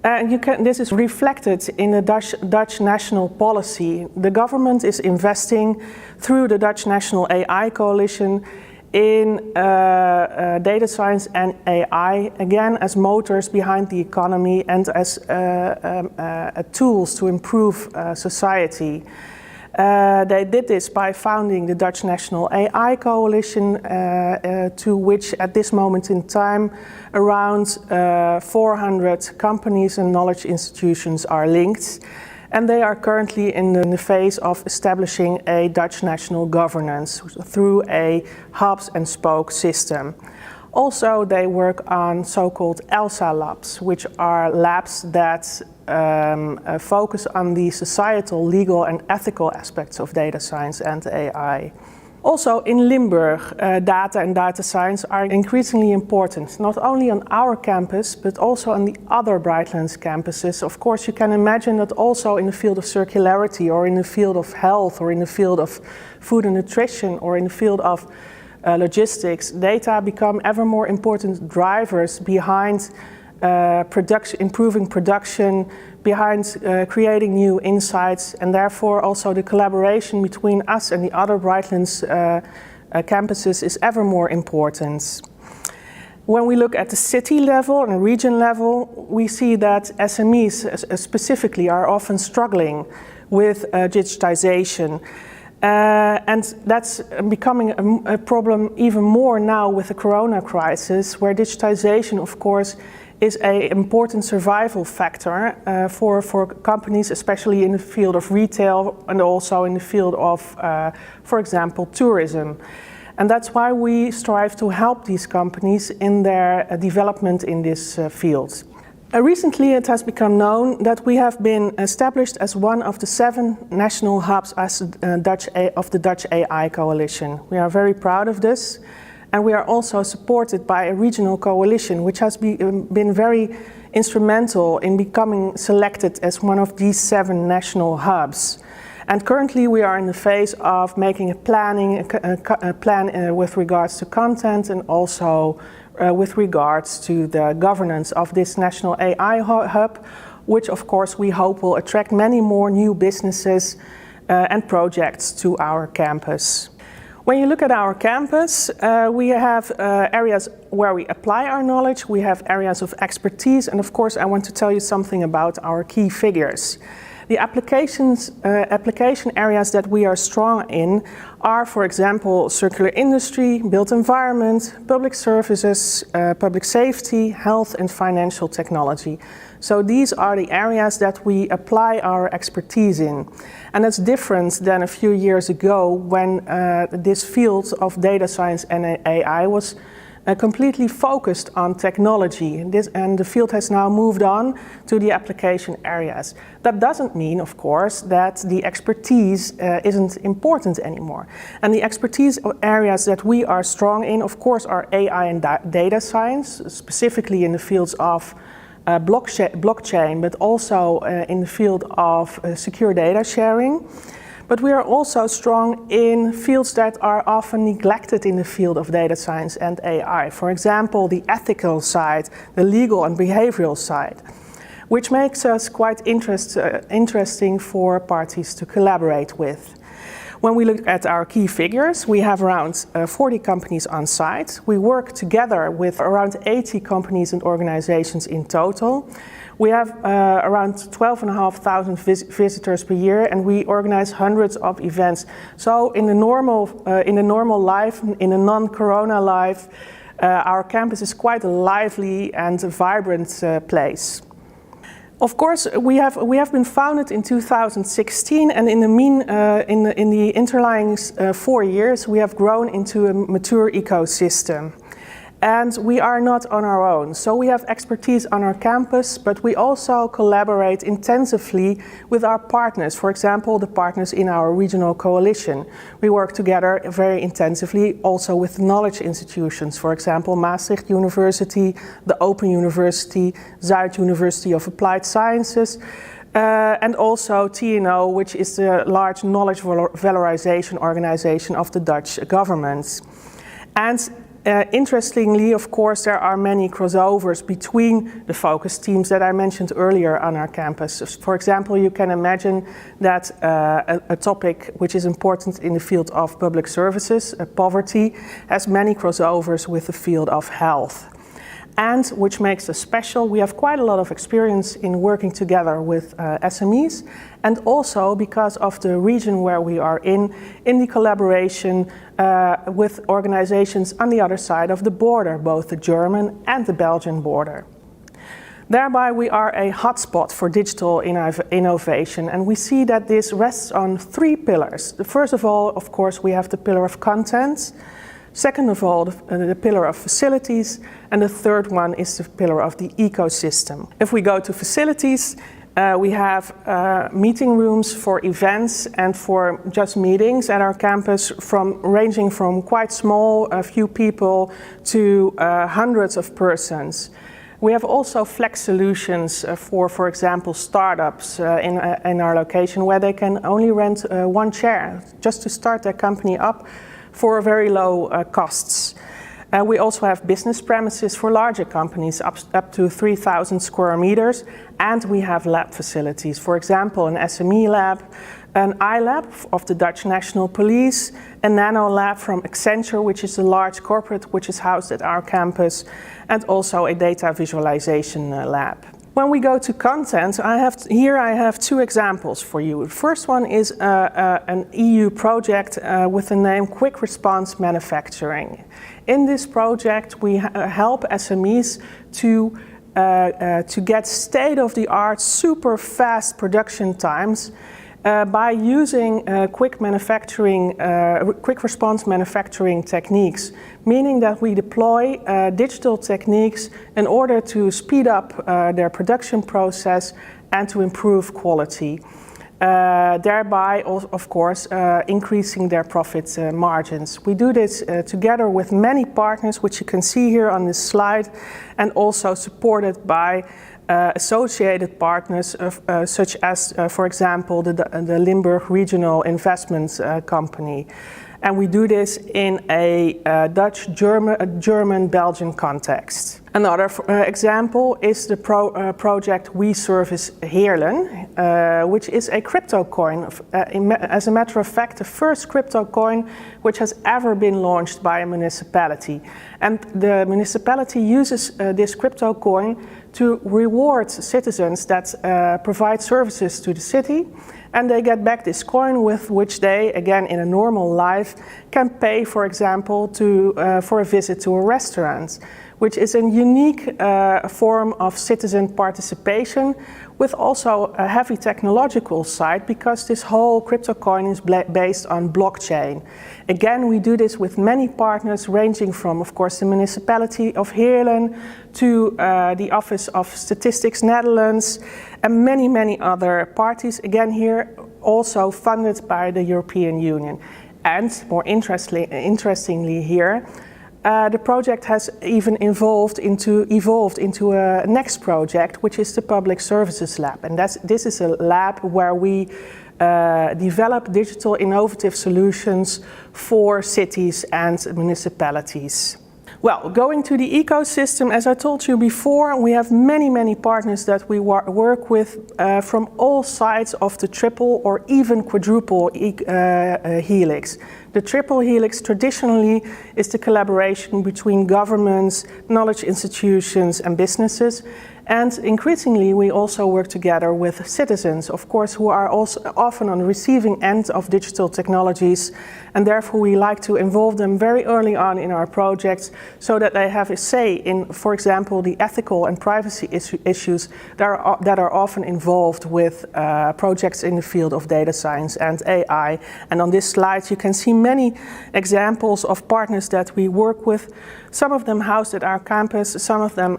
This is reflected in the Dutch national policy. The government is investing through the Dutch National AI Coalition in data science and AI, again as motors behind the economy and as tools to improve society. They did this by founding the Dutch National AI Coalition, to which at this moment in time around 400 companies and knowledge institutions are linked. And they are currently in the phase of establishing a Dutch national governance through a hubs and spoke system. Also, they work on so-called ELSA labs, which are labs that focus on the societal, legal and ethical aspects of data science and AI. Also in Limburg, data and data science are increasingly important, not only on our campus, but also on the other Brightlands campuses. Of course, you can imagine that also in the field of circularity, or in the field of health, or in the field of food and nutrition, or in the field of logistics, data become ever more important drivers behind improving production, behind creating new insights, and therefore also the collaboration between us and the other Brightlands campuses is ever more important. When we look at the city level and region level, we see that SMEs specifically are often struggling with digitization. And that's becoming a problem even more now with the corona crisis, where digitization, of course, is an important survival factor for companies, especially in the field of retail and also in the field of, for example, tourism. And that's why we strive to help these companies in their development in this field. Recently, it has become known that we have been established as one of the 7 national hubs of the Dutch AI Coalition. We are very proud of this, and we are also supported by a regional coalition, which has been very instrumental in becoming selected as one of these 7 national hubs. And currently we are in the phase of making a plan with regards to content and also with regards to the governance of this national AI hub, which of course we hope will attract many more new businesses and projects to our campus. When you look at our campus, we have areas where we apply our knowledge, we have areas of expertise, and of course I want to tell you something about our key figures. The application areas that we are strong in are, for example, circular industry, built environment, public services, public safety, health and financial technology. So these are the areas that we apply our expertise in. And that's different than a few years ago when this field of data science and AI was completely focused on technology, and the field has now moved on to the application areas. That doesn't mean, of course, that the expertise isn't important anymore. And the expertise areas that we are strong in, of course, are AI and data science, specifically in the fields of blockchain, but also in the field of secure data sharing. But we are also strong in fields that are often neglected in the field of data science and AI. For example, the ethical side, the legal and behavioral side, which makes us quite interesting for parties to collaborate with. When we look at our key figures, we have around 40 companies on site. We work together with around 80 companies and organizations in total. We have around 12,500 visitors per year, and we organize hundreds of events. So in the normal life, in a non-corona life, our campus is quite a lively and vibrant place. Of course, we have been founded in 2016, and in the interlying 4 years, we have grown into a mature ecosystem. And we are not on our own. So we have expertise on our campus, but we also collaborate intensively with our partners. For example, the partners in our regional coalition. We work together very intensively also with knowledge institutions. For example, Maastricht University, the Open University, Zuid University of Applied Sciences, and also TNO, which is the large knowledge valorization organization of the Dutch government. And interestingly, of course, there are many crossovers between the focus teams that I mentioned earlier on our campus. For example, you can imagine that a topic which is important in the field of public services, poverty, has many crossovers with the field of health. And which makes us special, we have quite a lot of experience in working together with SMEs, and also because of the region where we are in the collaboration with organizations on the other side of the border, both the German and the Belgian border. Thereby, we are a hotspot for digital innovation, and we see that this rests on 3 pillars. First of all, of course, we have the pillar of content. Second of all, the pillar of facilities, and the third one is the pillar of the ecosystem. If we go to facilities, we have meeting rooms for events and for just meetings at our campus, ranging from quite small, a few people, to hundreds of persons. We have also flex solutions for example, startups in our location, where they can only rent 1 chair just to start their company up. for very low costs. We also have business premises for larger companies up to 3,000 square meters, and we have lab facilities. For example, an SME lab, an iLab of the Dutch National Police, a nano lab from Accenture, which is a large corporate which is housed at our campus, and also a data visualization lab. When we go to content, I have two examples for you. The first one is an EU project with the name Quick Response Manufacturing. In this project, we help SMEs to get state-of-the-art, super fast production times by using quick response manufacturing techniques, meaning that we deploy digital techniques in order to speed up their production process and to improve quality. Thereby, of course, increasing their profit margins. We do this together with many partners, which you can see here on this slide, and also supported by associated partners such as, for example, the Limburg Regional Investment Company. And we do this in a German-Belgian context. Another example is the project We Service Heerlen, which is a crypto coin. As a matter of fact, the first crypto coin which has ever been launched by a municipality. And the municipality uses this crypto coin to reward citizens that provide services to the city, and they get back this coin with which they, again in a normal life, can pay, for example, for a visit to a restaurant, which is a unique form of citizen participation with also a heavy technological side, because this whole crypto coin is based on blockchain. Again, we do this with many partners, ranging from, of course, the municipality of Heerlen to the Office of Statistics Netherlands, and many, many other parties, again here also funded by the European Union. And more interestingly here, the project has even evolved into a next project, which is the Public Services Lab. And this is a lab where we develop digital innovative solutions for cities and municipalities. Well, going to the ecosystem, as I told you before, we have many, many partners that we work with from all sides of the triple or even quadruple helix. The triple helix traditionally is the collaboration between governments, knowledge institutions and businesses. And increasingly, we also work together with citizens, of course, who are also often on the receiving end of digital technologies. And therefore, we like to involve them very early on in our projects so that they have a say in, for example, the ethical and privacy issues that are often involved with projects in the field of data science and AI. And on this slide, you can see many examples of partners that we work with. Some of them housed at our campus, some of them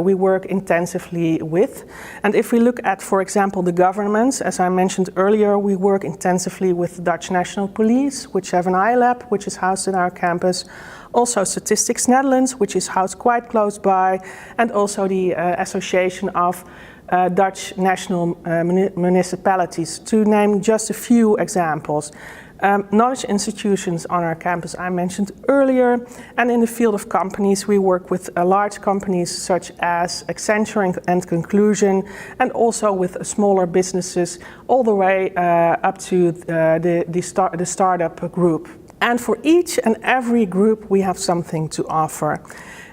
we work intensively with. And if we look at, for example, the governments, as I mentioned earlier, we work intensively with the Dutch National Police, which have an iLab, which is housed at our campus. Also Statistics Netherlands, which is housed quite close by, and also the Association of Dutch National Municipalities, to name just a few examples. Knowledge institutions on our campus I mentioned earlier, and in the field of companies we work with large companies such as Accenture and Conclusion, and also with smaller businesses all the way up to the startup group. And for each and every group we have something to offer.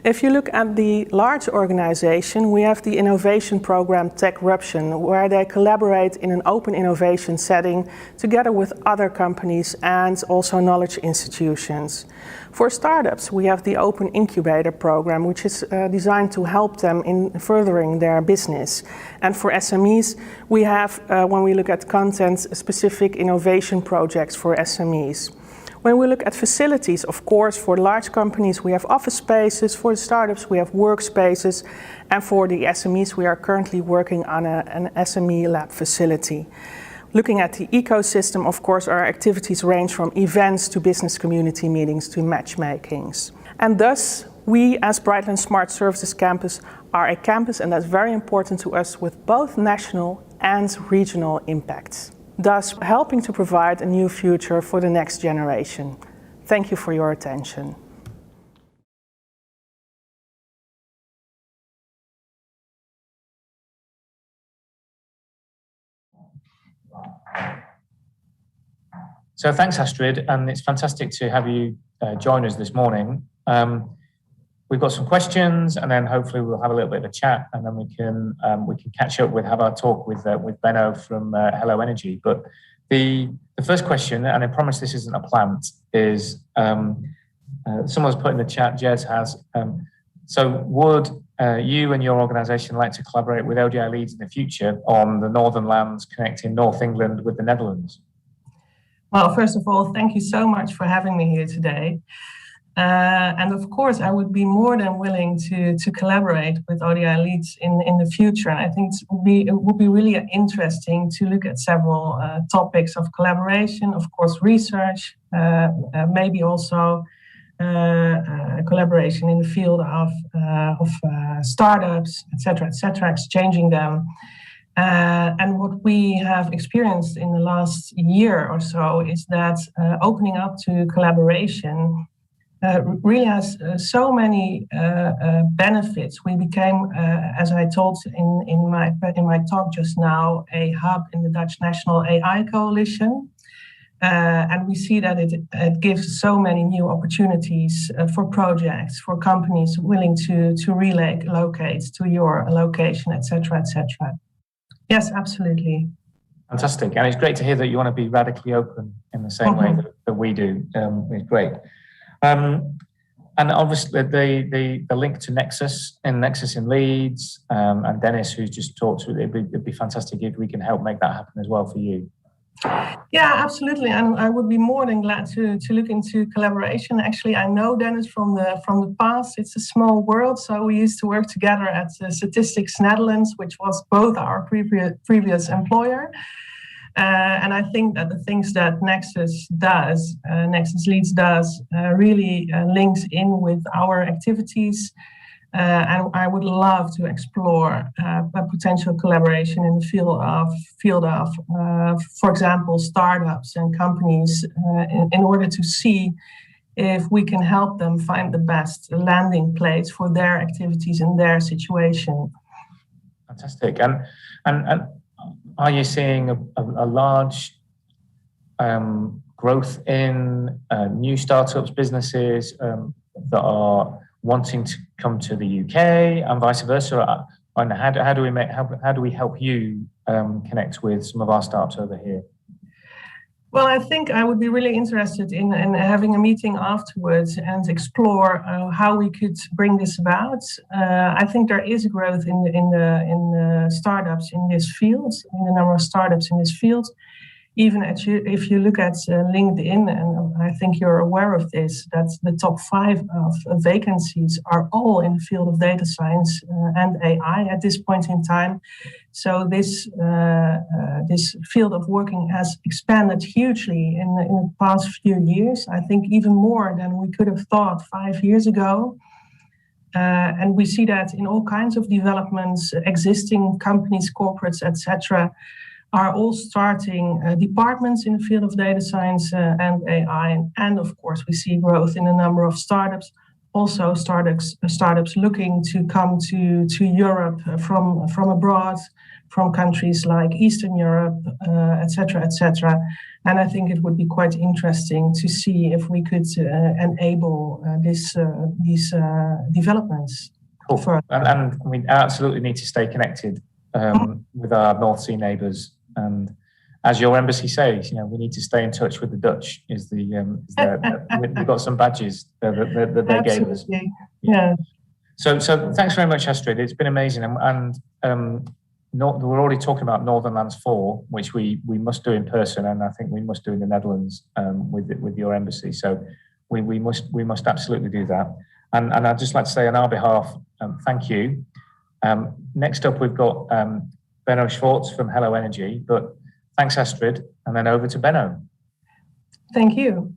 If you look at the large organization, we have the innovation program TechRuption, where they collaborate in an open innovation setting together with other companies and also knowledge institutions. For startups, we have the Open Incubator program, which is designed to help them in furthering their business. And for SMEs, we have, when we look at content, specific innovation projects for SMEs. When we look at facilities, of course, for large companies, we have office spaces. For the startups, we have workspaces. And for the SMEs, we are currently working on an SME lab facility. Looking at the ecosystem, of course, our activities range from events to business community meetings to matchmakings. And thus, we as Brightlands Smart Services Campus are a campus, and that's very important to us, with both national and regional impacts, thus helping to provide a new future for the next generation. Thank you for your attention. So thanks, Astrid, and it's fantastic to have you join us this morning. We've got some questions, and then hopefully we'll have a little bit of a chat, and then we can catch up have our talk with Benno from Hello Energy. But the first question, and I promise this isn't a plant, is someone's put in the chat. Jez has. So would you and your organisation like to collaborate with ODI Leeds in the future on the Northernlands connecting North England with the Netherlands? Well, first of all, thank you so much for having me here today. And of course, I would be more than willing to collaborate with ODI Leeds in the future. And I think it would be really interesting to look at several topics of collaboration, of course, research, maybe also collaboration in the field of startups, etc., exchanging them. And what we have experienced in the last year or so is that opening up to collaboration really has so many benefits. We became, as I told in my talk just now, a hub in the Dutch National AI Coalition. And we see that it gives so many new opportunities for projects, for companies willing to relocate to your location, etc., etc. Yes, absolutely. Fantastic. And it's great to hear that you want to be radically open in the same way that we do. It's great. And obviously the link to Nexus in Leeds, and Dennis, who's just talked to it, it'd be fantastic if we can help make that happen as well for you. Yeah, absolutely. And I would be more than glad to look into collaboration. Actually, I know Dennis from the past. It's a small world. So we used to work together at Statistics Netherlands, which was both our previous employer. And I think that the things that Nexus Leeds does, really links in with our activities. And I would love to explore a potential collaboration in the field of, for example, startups and companies, in order to see if we can help them find the best landing place for their activities and their situation. Fantastic. And are you seeing a large growth in new startups, businesses that are wanting to come to the UK and vice versa? And how do we help you connect with some of our startups over here? Well, I think I would be really interested in having a meeting afterwards and explore how we could bring this about. I think there is growth in the startups in this field, in the number of startups in this field. Even if you look at LinkedIn, and I think you're aware of this, that the top 5 of vacancies are all in the field of data science and AI at this point in time. So this field of working has expanded hugely in the past few years. I think even more than we could have thought 5 years ago. And we see that in all kinds of developments, existing companies, corporates, etc., are all starting departments in the field of data science and AI. And of course, we see growth in a number of startups. Also, startups looking to come to Europe from abroad, from countries like Eastern Europe, etc., etc. And I think it would be quite interesting to see if we could enable these developments. Cool. And we absolutely need to stay connected with our North Sea neighbours. And as your embassy says, we need to stay in touch with the Dutch. We've got some badges that they gave us. Yeah. So thanks very much, Astrid. It's been amazing. And we're already talking about Northernlands 4, which we must do in person, and I think we must do in the Netherlands with your embassy. So we must absolutely do that. And I'd just like to say on our behalf, thank you. Next up, we've got Benno Schwartz from Hello Energy, but thanks, Astrid, and then over to Benno. Thank you.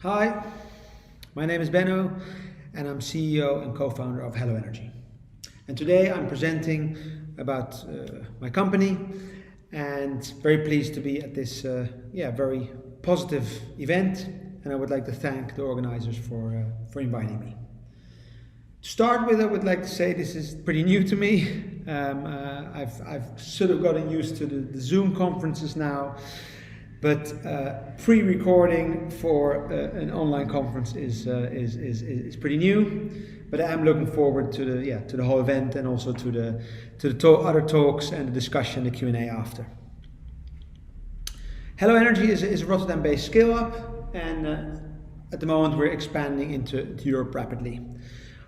Hi, my name is Benno, and I'm CEO and co-founder of Hello Energy. And today I'm presenting about my company, and very pleased to be at this very positive event. And I would like to thank the organizers for inviting me. To start with, I would like to say this is pretty new to me. I've sort of gotten used to the Zoom conferences now, but pre-recording for an online conference is pretty new. But I am looking forward to the whole event, and also to the other talks and the discussion, the Q&A after. Hello Energy is a Rotterdam-based scale-up, and at the moment we're expanding into Europe rapidly.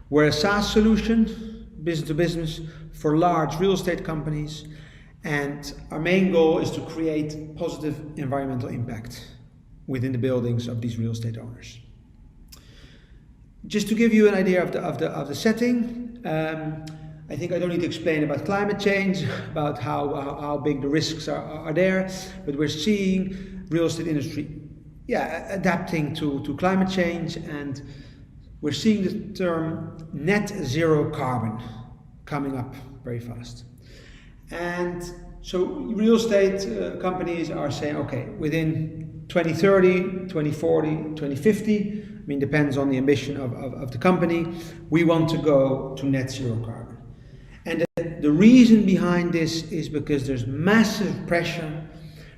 We're a SaaS solution, business to business, for large real estate companies, and our main goal is to create positive environmental impact within the buildings of these real estate owners. Just to give you an idea of the setting, I think I don't need to explain about climate change, about how big the risks are there, but we're seeing real estate industry adapting to climate change, and we're seeing the term net zero carbon coming up very fast. And so real estate companies are saying, okay, within 2030, 2040, 2050, I mean, depends on the ambition of the company, we want to go to net zero carbon. And the reason behind this is because there's massive pressure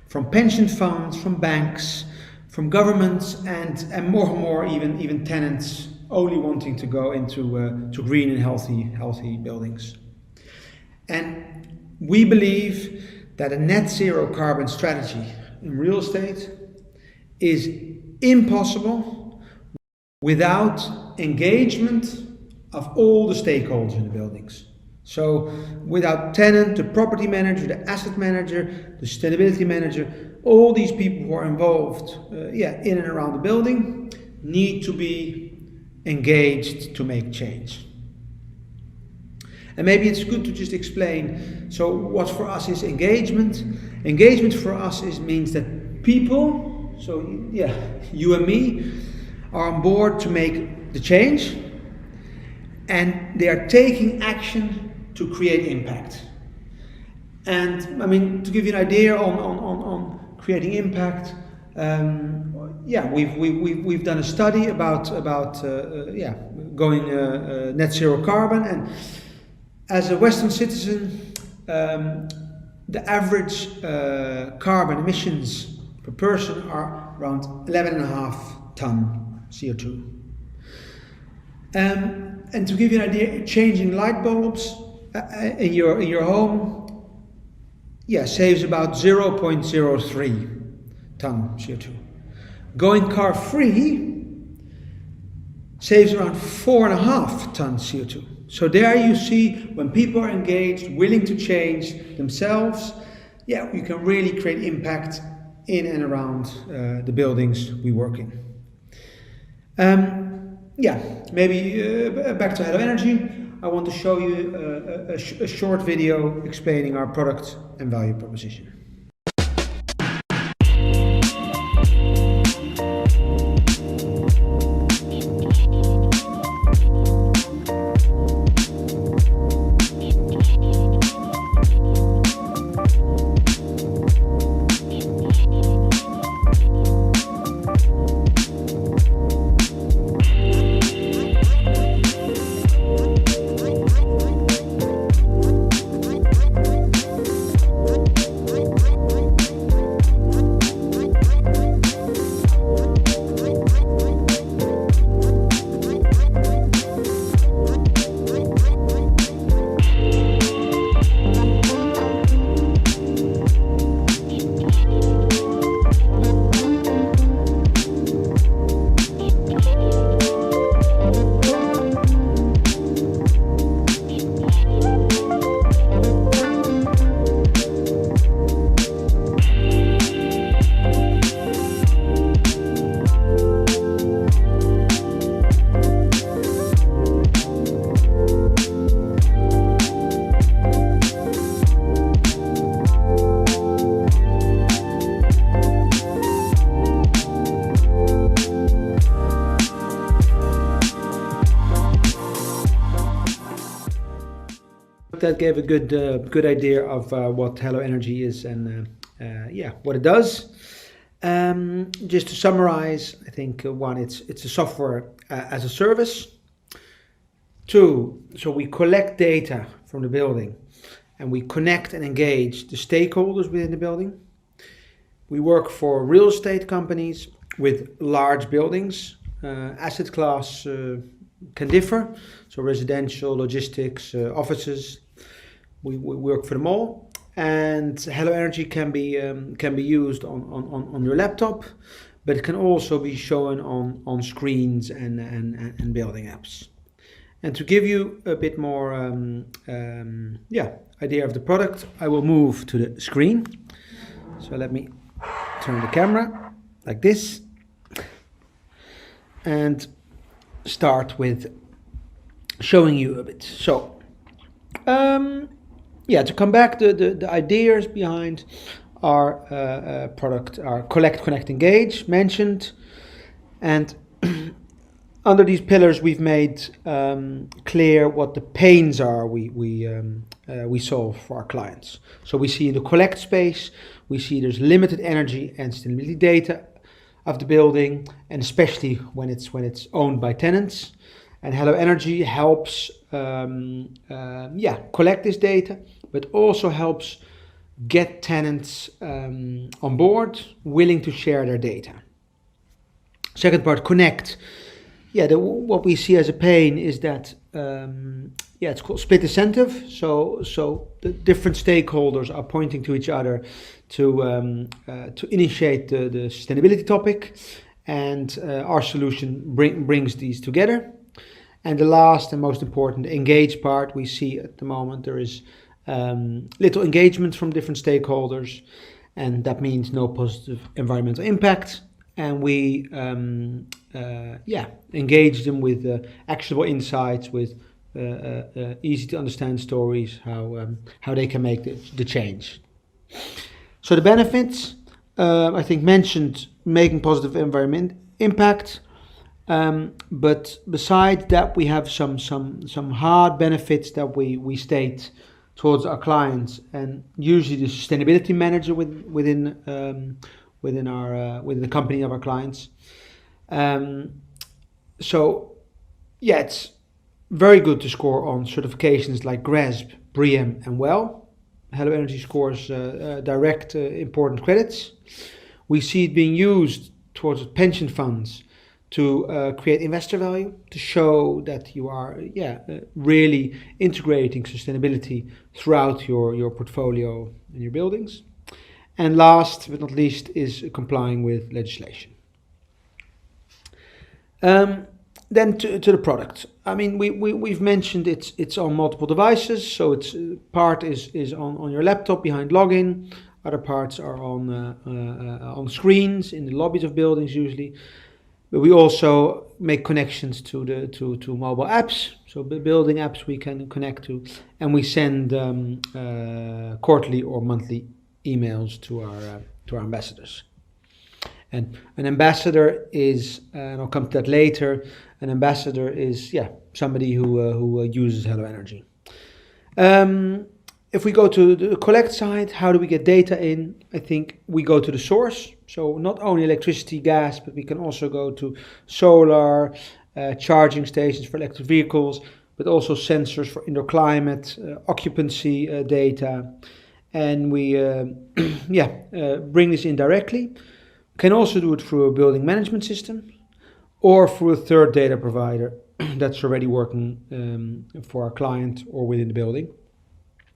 from pension funds, from banks, from governments, and more even tenants only wanting to go into to green and healthy buildings. And we believe that a net zero carbon strategy in real estate is impossible without engagement of all the stakeholders in the buildings. So without tenant, the property manager, the asset manager, the sustainability manager, all these people who are involved in and around the building need to be engaged to make change. And maybe it's good to just explain, so what for us is engagement? Engagement for us means that people, so you and me, are on board to make the change, and they are taking action to create impact. And I mean, to give you an idea on creating impact, we've done a study about going net zero carbon, and as a Western citizen, the average carbon emissions per person are around 11.5 ton CO2. And to give you an idea, changing light bulbs in your home, saves about 0.03 ton CO2. Going car free saves around 4.5 ton CO2. So there you see, when people are engaged, willing to change themselves, you can really create impact in and around the buildings we work in. Maybe back to Hello Energy. I want to show you a short video explaining our product and value proposition. That gave a good idea of what Hello Energy is and what it does. Just to summarize, I think one, it's a software as a service. Two, so we collect data from the building and we connect and engage the stakeholders within the building. We work for real estate companies with large buildings. Asset class can differ, so residential, logistics, offices. We work for them all. And Hello Energy can be used on your laptop, but it can also be shown on screens and building apps. And to give you a bit more idea of the product, I will move to the screen. So let me turn the camera like this and start with showing you a bit. So to come back, the ideas behind our product are collect, connect, engage mentioned, and under these pillars we've made clear what the pains are we solve for our clients. So we see in the collect space, we see there's limited energy and sustainability data of the building, and especially when it's owned by tenants. And Hello Energy helps collect this data, but also helps get tenants on board, willing to share their data. Second part, connect. What we see as a pain is that it's called split incentive. So the different stakeholders are pointing to each other to initiate the sustainability topic, and our solution brings these together. And the last and most important, engage part, we see at the moment there is little engagement from different stakeholders, and that means no positive environmental impact. And we engage them with actionable insights, with easy to understand stories, how they can make the change. So the benefits, I think mentioned making positive environment impact, but besides that we have some hard benefits that we state towards our clients, and usually the sustainability manager within the company of our clients. It's very good to score on certifications like GRESB, BREEAM, and WELL. Hello Energy scores direct important credits. We see it being used towards pension funds to create investor value, to show that you are really integrating sustainability throughout your portfolio and your buildings. And last but not least is complying with legislation. Then to the product. I mean, we've mentioned it's on multiple devices. So it's part is on your laptop behind login. Other parts are on screens in the lobbies of buildings usually. But we also make connections to mobile apps. So building apps we can connect to, and we send quarterly or monthly emails to our ambassadors. And an ambassador is, and I'll come to that later, an ambassador is somebody who uses Hello Energy. If we go to the collect side, how do we get data in? I think we go to the source. So not only electricity, gas, but we can also go to solar, charging stations for electric vehicles, but also sensors for indoor climate, occupancy data. And we bring this in directly. Can also do it through a building management system or through a third data provider that's already working for our client or within the building.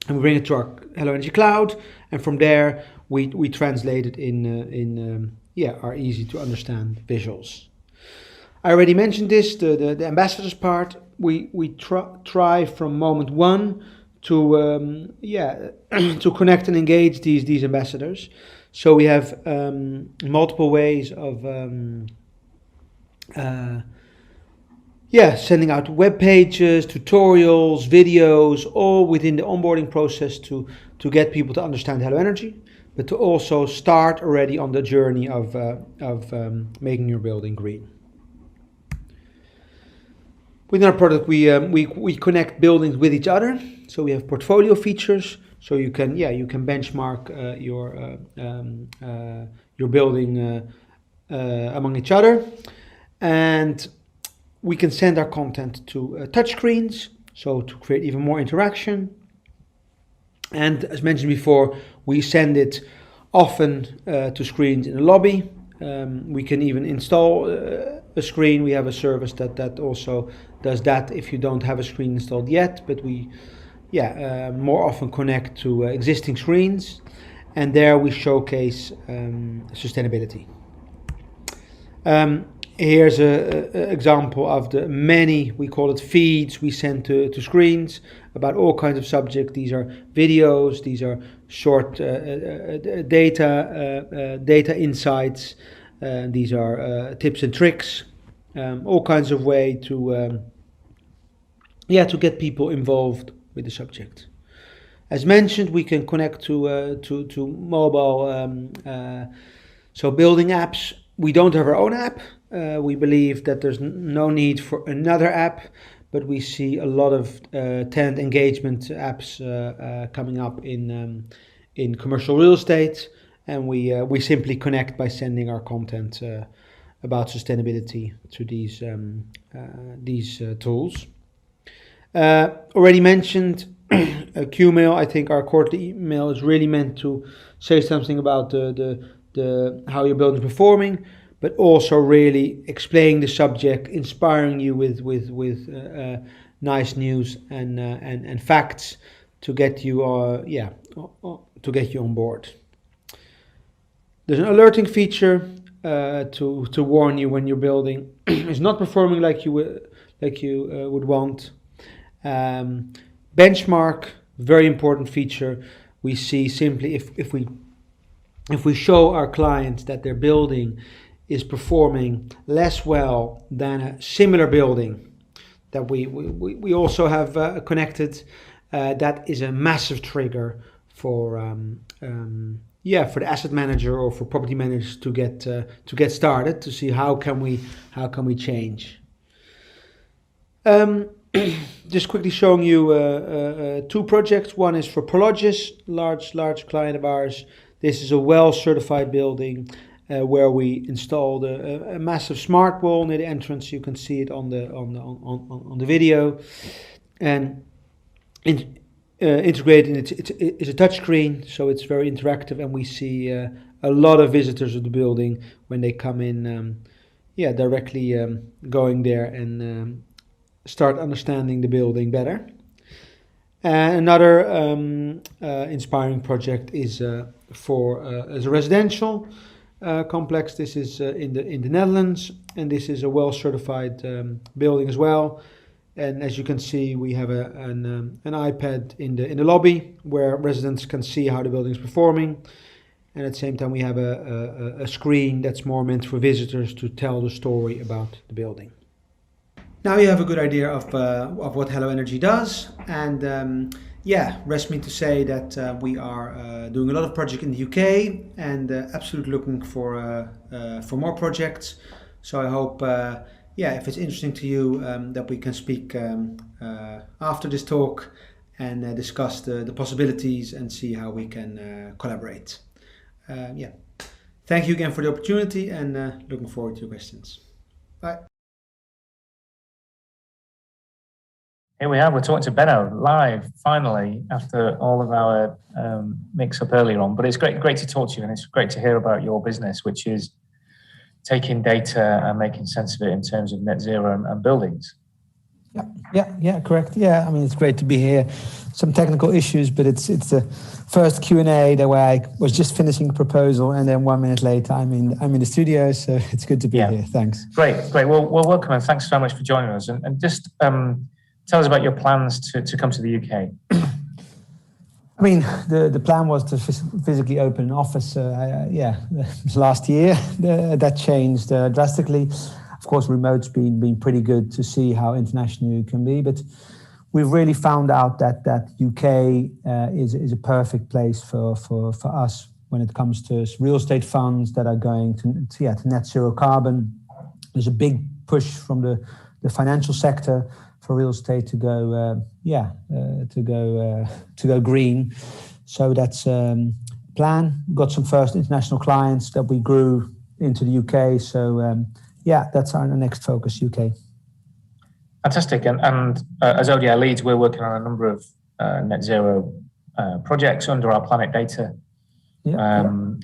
And we bring it to our Hello Energy Cloud, and from there we translate it in our easy to understand visuals. I already mentioned this, the ambassadors part. We try from moment one to to connect and engage these ambassadors. So we have multiple ways of sending out web pages, tutorials, videos, all within the onboarding process to get people to understand Hello Energy, but to also start already on the journey of making your building green. Within our product, we connect buildings with each other. So we have portfolio features. So you can benchmark your building among each other, and we can send our content to touchscreens, so to create even more interaction. And as mentioned before, we send it often to screens in the lobby. We can even install a screen. We have a service that also does that if you don't have a screen installed yet, but we more often connect to existing screens, and there we showcase sustainability. Here's an example of the many, we call it feeds, we send to screens about all kinds of subjects. These are videos, these are short data insights, these are tips and tricks, all kinds of way to get people involved with the subject. As mentioned, we can connect to mobile, so building apps. We don't have our own app. We believe that there's no need for another app, but we see a lot of tenant engagement apps coming up in commercial real estate, and we simply connect by sending our content about sustainability to these tools. Already mentioned Qmail. I think our quarterly email is really meant to say something about the how your building is performing, but also really explaining the subject, inspiring you with nice news and facts to get you on board. There's an alerting feature to warn you when your building is not performing like you would want. Benchmark, very important feature. We see simply if we show our clients that their building is performing less well than a similar building that we also have connected, that is a massive trigger for the asset manager or for property managers to get started to see how can we change. Just quickly showing you two projects. One is for Prologis, large client of ours. This is a well-certified building where we installed a massive smart wall near the entrance. You can see it on the video, and integrated. It's a touchscreen, so it's very interactive, and we see a lot of visitors of the building when they come in. Directly going there and start understanding the building better. Another inspiring project is as a residential complex. This is in the Netherlands, and this is a well-certified building as well. And as you can see, we have an iPad in the lobby where residents can see how the building is performing. And at the same time, we have a screen that's more meant for visitors to tell the story about the building. Now you have a good idea of what Hello Energy does, and rest me to say that we are doing a lot of projects in the UK and absolutely looking for more projects. So I hope, if it's interesting to you, that we can speak after this talk and discuss the possibilities and see how we can collaborate. Thank you again for the opportunity, and looking forward to your questions. Bye. Here we are, we're talking to Benno live, finally, after all of our mix-up earlier on. But it's great to talk to you, and it's great to hear about your business, which is taking data and making sense of it in terms of net zero and buildings. Yeah, correct. Yeah, I mean, it's great to be here. Some technical issues, but it's the first Q&A that way I was just finishing a proposal, and then 1 minute later I'm in the studio, so it's good to be here. Thanks. Great. Well, welcome, and thanks so much for joining us. And just tell us about your plans to come to the UK. I mean, the plan was to physically open an office, last year. That changed drastically. Of course, remote's been pretty good to see how international you can be, but we've really found out that UK is a perfect place for us when it comes to real estate funds that are going to net zero carbon. There's a big push from the the financial sector for real estate to go green. So that's plan. We've got some first international clients that we grew into the UK. So that's our next focus, UK. Fantastic. And as ODI Leads, we're working on a number of net zero projects under our Planet Data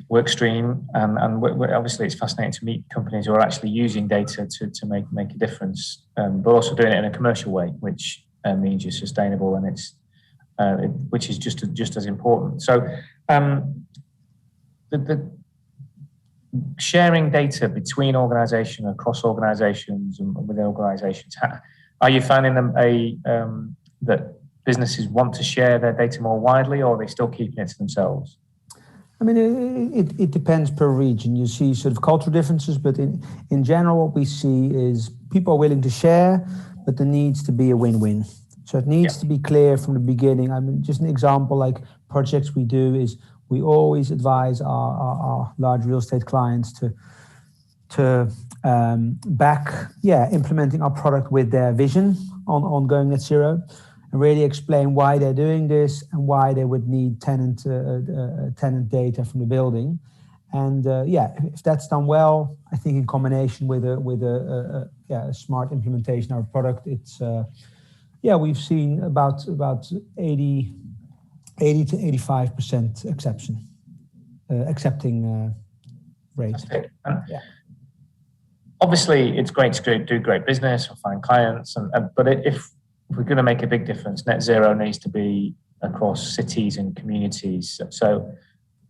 work stream. And we're obviously it's fascinating to meet companies who are actually using data to make a difference, but also doing it in a commercial way, which means you're sustainable, and it's which is just as important. So the sharing data between organizations, across organizations and within organizations, are you finding them that businesses want to share their data more widely, or are they still keeping it to themselves? I mean, it depends per region. You see sort of cultural differences, but in general, what we see is people are willing to share, but there needs to be a win-win. So it needs to be clear from the beginning. I mean, just an example, like projects we do is we always advise our large real estate clients to back implementing our product with their vision on going net zero, and really explain why they're doing this and why they would need tenant data from the building. And if that's done well, I think in combination with a smart implementation of our product, it's we've seen about 80 to 85% accepting rate. Obviously, it's great to do great business or find clients, but if we're going to make a big difference, net zero needs to be across cities and communities. So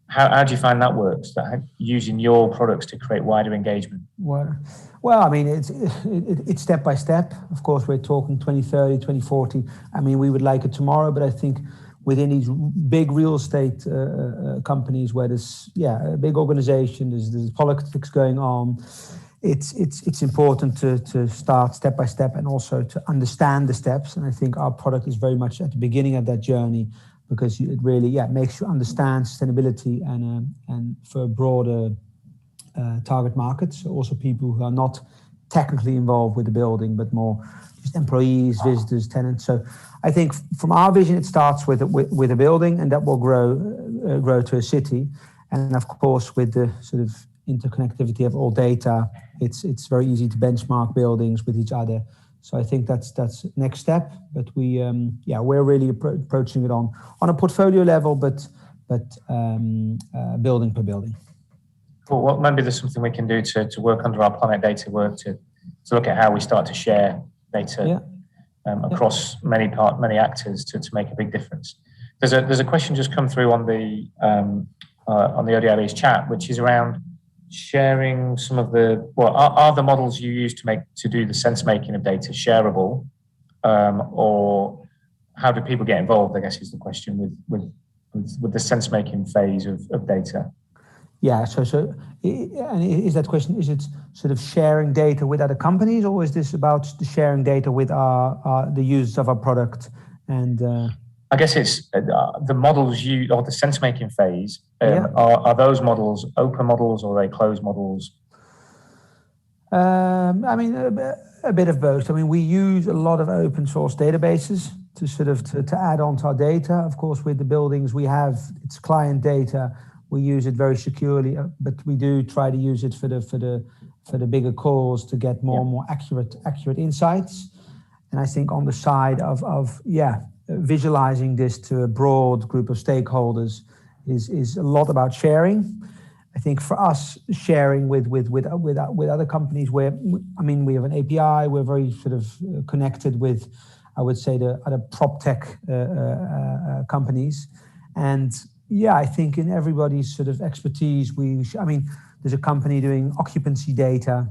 how do you find that works, using your products to create wider engagement? Well, I mean, it's step by step. Of course, we're talking 2030, 2040. I mean, we would like it tomorrow, but I think within these big real estate companies where there's a big organization, there's politics going on, it's important to start step by step and also to understand the steps. And I think our product is very much at the beginning of that journey, because it really makes you understand sustainability and for broader target markets, also people who are not technically involved with the building, but more just employees, visitors, tenants. So I think from our vision, it starts with a building, and that will grow to a city. And of course, with the sort of interconnectivity of all data, it's very easy to benchmark buildings with each other. So I think that's next step. But we're really approaching it on a portfolio level, but building per building. Cool. Well, maybe there's something we can do to work under our Planet Data work to look at how we start to share data across many actors to make a big difference. There's a question just come through on the ODI's chat, which is around sharing some of are the models you use to do the sense making of data shareable, or how do people get involved, I guess is the question with the sense making phase of data. Yeah, so and is that question, is it sort of sharing data with other companies, or is this about the sharing data with the users of our product? And I guess it's the models or the sense making phase. Are those models open models, or are they closed models? I mean, a bit of both. I mean, we use a lot of open source databases to sort of to add on to our data. Of course, with the buildings we have, it's client data. We use it very securely, but we do try to use it for the bigger calls to get more and more accurate insights. And I think on the side of visualizing this to a broad group of stakeholders is a lot about sharing. I think for us, sharing with other companies, we have an API. We're very sort of connected with, I would say, the other prop tech companies. And I think in everybody's sort of expertise, there's a company doing occupancy data.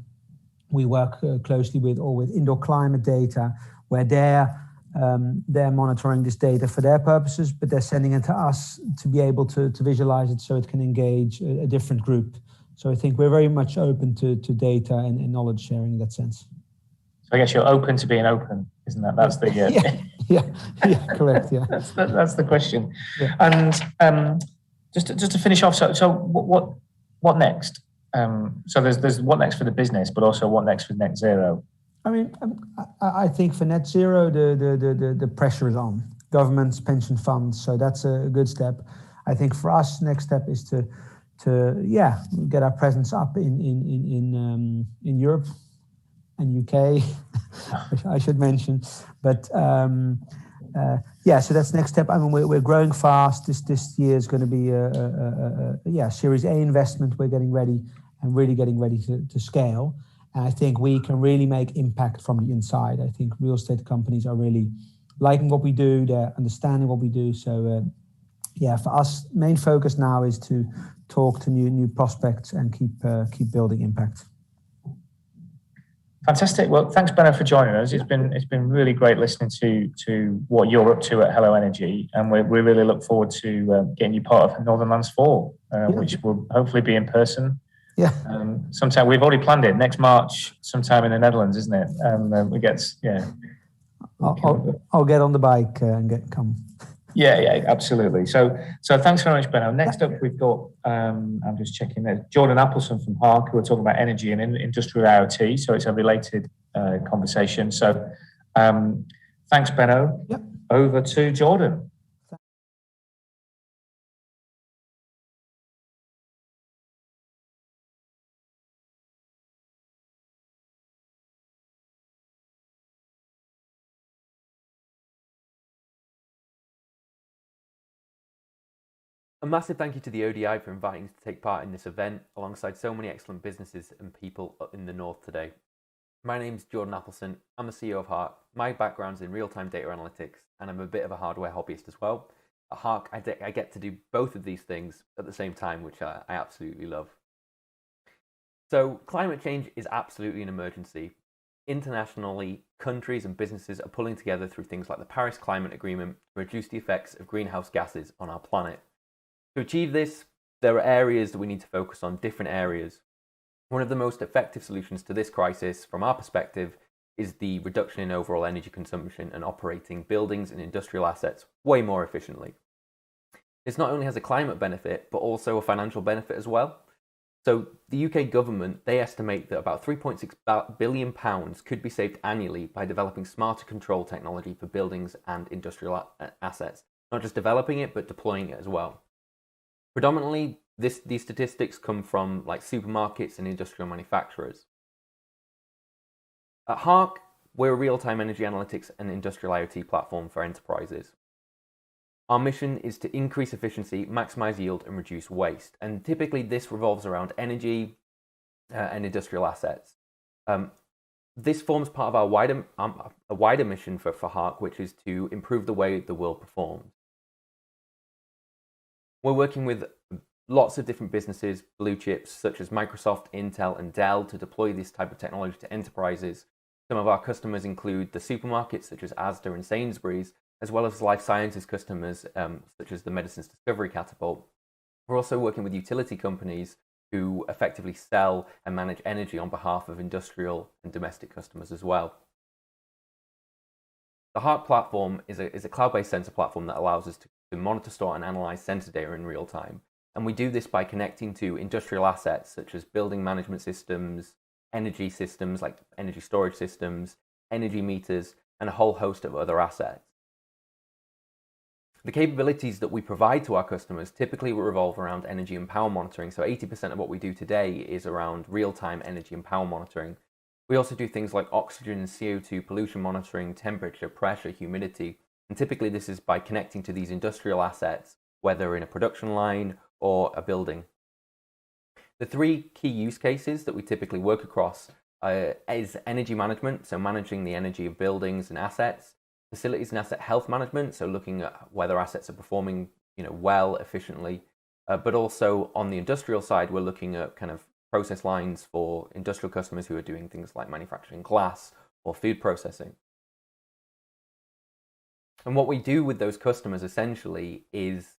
We work closely with indoor climate data, where they're monitoring this data for their purposes, but they're sending it to us to be able to visualize it so it can engage a different group. So I think we're very much open to data and knowledge sharing in that sense. So I guess you're open to being open, isn't that? That's the correct. Yeah, that's the question. Yeah. And just to finish off, so what next? So there's what next for the business, but also what next for net zero. I mean, I think for net zero, the pressure is on governments, pension funds. So that's a good step. I think for us, next step is to get our presence up in Europe and UK, I should mention. But so that's next step. I mean, we're growing fast. This year is going to be a Series A investment. We're getting ready and really getting ready to scale. And I think we can really make impact from the inside. I think real estate companies are really liking what we do. They're understanding what we do. So for us, main focus now is to talk to new prospects and keep building impact. Fantastic. Well, thanks, Benno, for joining us. It's been really great listening to what you're up to at Hello Energy, and we really look forward to getting you part of Northernlands 4, which will hopefully be in person. Yeah. Sometime we've already planned it next March, sometime in the Netherlands, isn't it? I'll get on the bike and come. Yeah, absolutely. So thanks very much, Benno. Next up, we've got, I'm just checking there, Jordan Appleson from Hark, who are talking about energy and industrial IoT. So it's a related conversation. So thanks, Benno. Yep. Over to Jordan. A massive thank you to the ODI for inviting us to take part in this event alongside so many excellent businesses and people in the North today. My name's Jordan Appleson. I'm the CEO of Hark. My background's in real-time data analytics, and I'm a bit of a hardware hobbyist as well. At Hark, I get to do both of these things at the same time, which I absolutely love. So climate change is absolutely an emergency. Internationally, countries and businesses are pulling together through things like the Paris Climate Agreement to reduce the effects of greenhouse gases on our planet. To achieve this, there are areas that we need to focus on, different areas. One of the most effective solutions to this crisis, from our perspective, is the reduction in overall energy consumption and operating buildings and industrial assets way more efficiently. This not only has a climate benefit, but also a financial benefit as well. So the UK government, they estimate that about £3.6 billion could be saved annually by developing smarter control technology for buildings and industrial assets. Not just developing it, but deploying it as well. Predominantly, these statistics come from like supermarkets and industrial manufacturers. At Hark, we're a real-time energy analytics and industrial IoT platform for enterprises. Our mission is to increase efficiency, maximize yield, and reduce waste. And typically, this revolves around energy and industrial assets. This forms part of our wider mission for Hark, which is to improve the way the world performs. We're working with lots of different businesses, blue chips, such as Microsoft, Intel, and Dell, to deploy this type of technology to enterprises. Some of our customers include the supermarkets, such as Asda and Sainsbury's, as well as life sciences customers, such as the Medicines Discovery Catapult. We're also working with utility companies who effectively sell and manage energy on behalf of industrial and domestic customers as well. The Hark platform is a cloud-based sensor platform that allows us to monitor, store, and analyze sensor data in real time. And we do this by connecting to industrial assets such as building management systems, energy systems like energy storage systems, energy meters, and a whole host of other assets. The capabilities that we provide to our customers typically revolve around energy and power monitoring. So 80% of what we do today is around real-time energy and power monitoring. We also do things like oxygen and CO2 pollution monitoring, temperature, pressure, humidity. And typically this is by connecting to these industrial assets, whether in a production line or a building. The three key use cases that we typically work across is energy management, so managing the energy of buildings and assets, facilities and asset health management, so looking at whether assets are performing well, efficiently, but also on the industrial side, we're looking at kind of process lines for industrial customers who are doing things like manufacturing glass or food processing. And what we do with those customers essentially is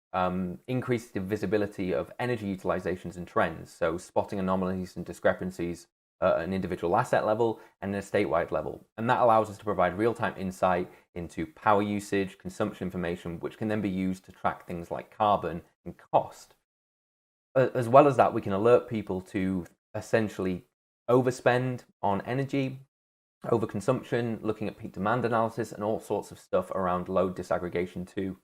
increase the visibility of energy utilizations and trends. So spotting anomalies and discrepancies at an individual asset level and a statewide level. And that allows us to provide real-time insight into power usage, consumption information, which can then be used to track things like carbon and cost. As well as that, we can alert people to essentially overspend on energy overconsumption, looking at peak demand analysis, and all sorts of stuff around load disaggregation too.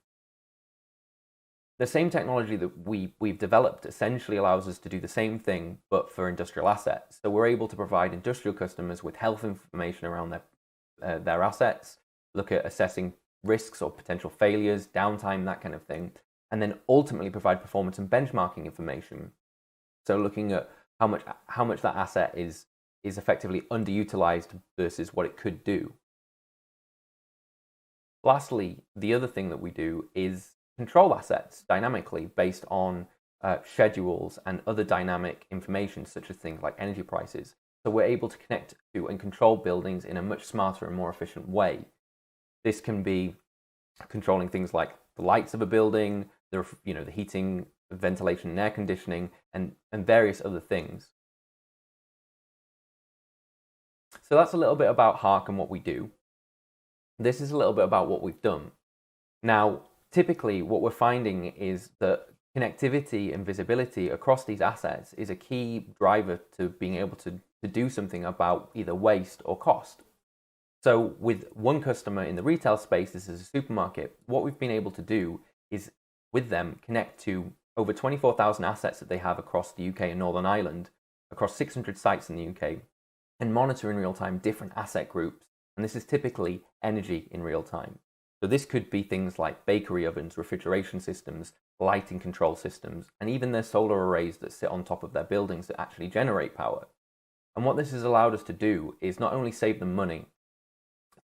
The same technology that we've developed essentially allows us to do the same thing, but for industrial assets. So we're able to provide industrial customers with health information around their assets, look at assessing risks or potential failures, downtime, that kind of thing, and then ultimately provide performance and benchmarking information. So looking at how much that asset is effectively underutilized versus what it could do. Lastly, the other thing that we do is control assets dynamically based on schedules and other dynamic information, such as things like energy prices. So we're able to connect to and control buildings in a much smarter and more efficient way. This can be controlling things like the lights of a building, the heating, ventilation and air conditioning, and various other things. So that's a little bit about Hark and what we do. This is a little bit about what we've done. Now, typically what we're finding is that connectivity and visibility across these assets is a key driver to being able to do something about either waste or cost. So with one customer in the retail space, this is a supermarket, what we've been able to do is with them connect to over 24,000 assets that they have across the UK and Northern Ireland, across 600 sites in the UK, and monitor in real time different asset groups. And this is typically energy in real time. So this could be things like bakery ovens, refrigeration systems, lighting control systems, and even their solar arrays that sit on top of their buildings that actually generate power. And what this has allowed us to do is not only save them money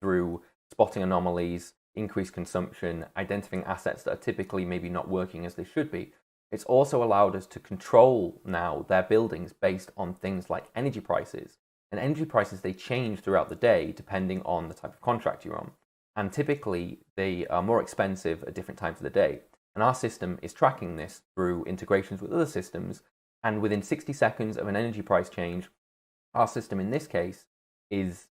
through spotting anomalies, increased consumption, identifying assets that are typically maybe not working as they should be, it's also allowed us to control now their buildings based on things like energy prices. And energy prices, they change throughout the day depending on the type of contract you're on. And typically they are more expensive at different times of the day. And our system is tracking this through integrations with other systems. And within 60 seconds of an energy price change, our system in this case is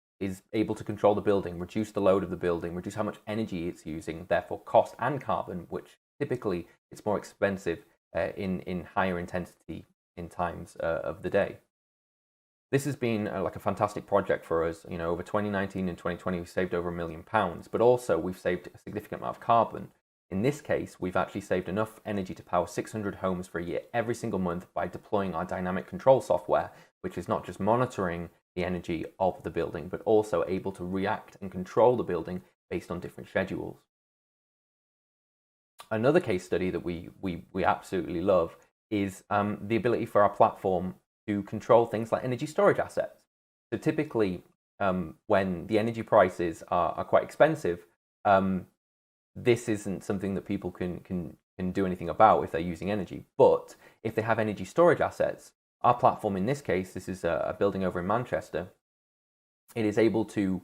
able to control the building, reduce the load of the building, reduce how much energy it's using, therefore cost and carbon, which typically it's more expensive in higher intensity in times of the day. This has been like a fantastic project for us. Over 2019 and 2020, we saved over £1 million, but also we've saved a significant amount of carbon. In this case, we've actually saved enough energy to power 600 homes for a year every single month by deploying our dynamic control software, which is not just monitoring the energy of the building, but also able to react and control the building based on different schedules. Another case study that we absolutely love is the ability for our platform to control things like energy storage assets. So typically, when the energy prices are quite expensive, this isn't something that people can do anything about if they're using energy. But if they have energy storage assets, our platform in this case, this is a building over in Manchester, it is able to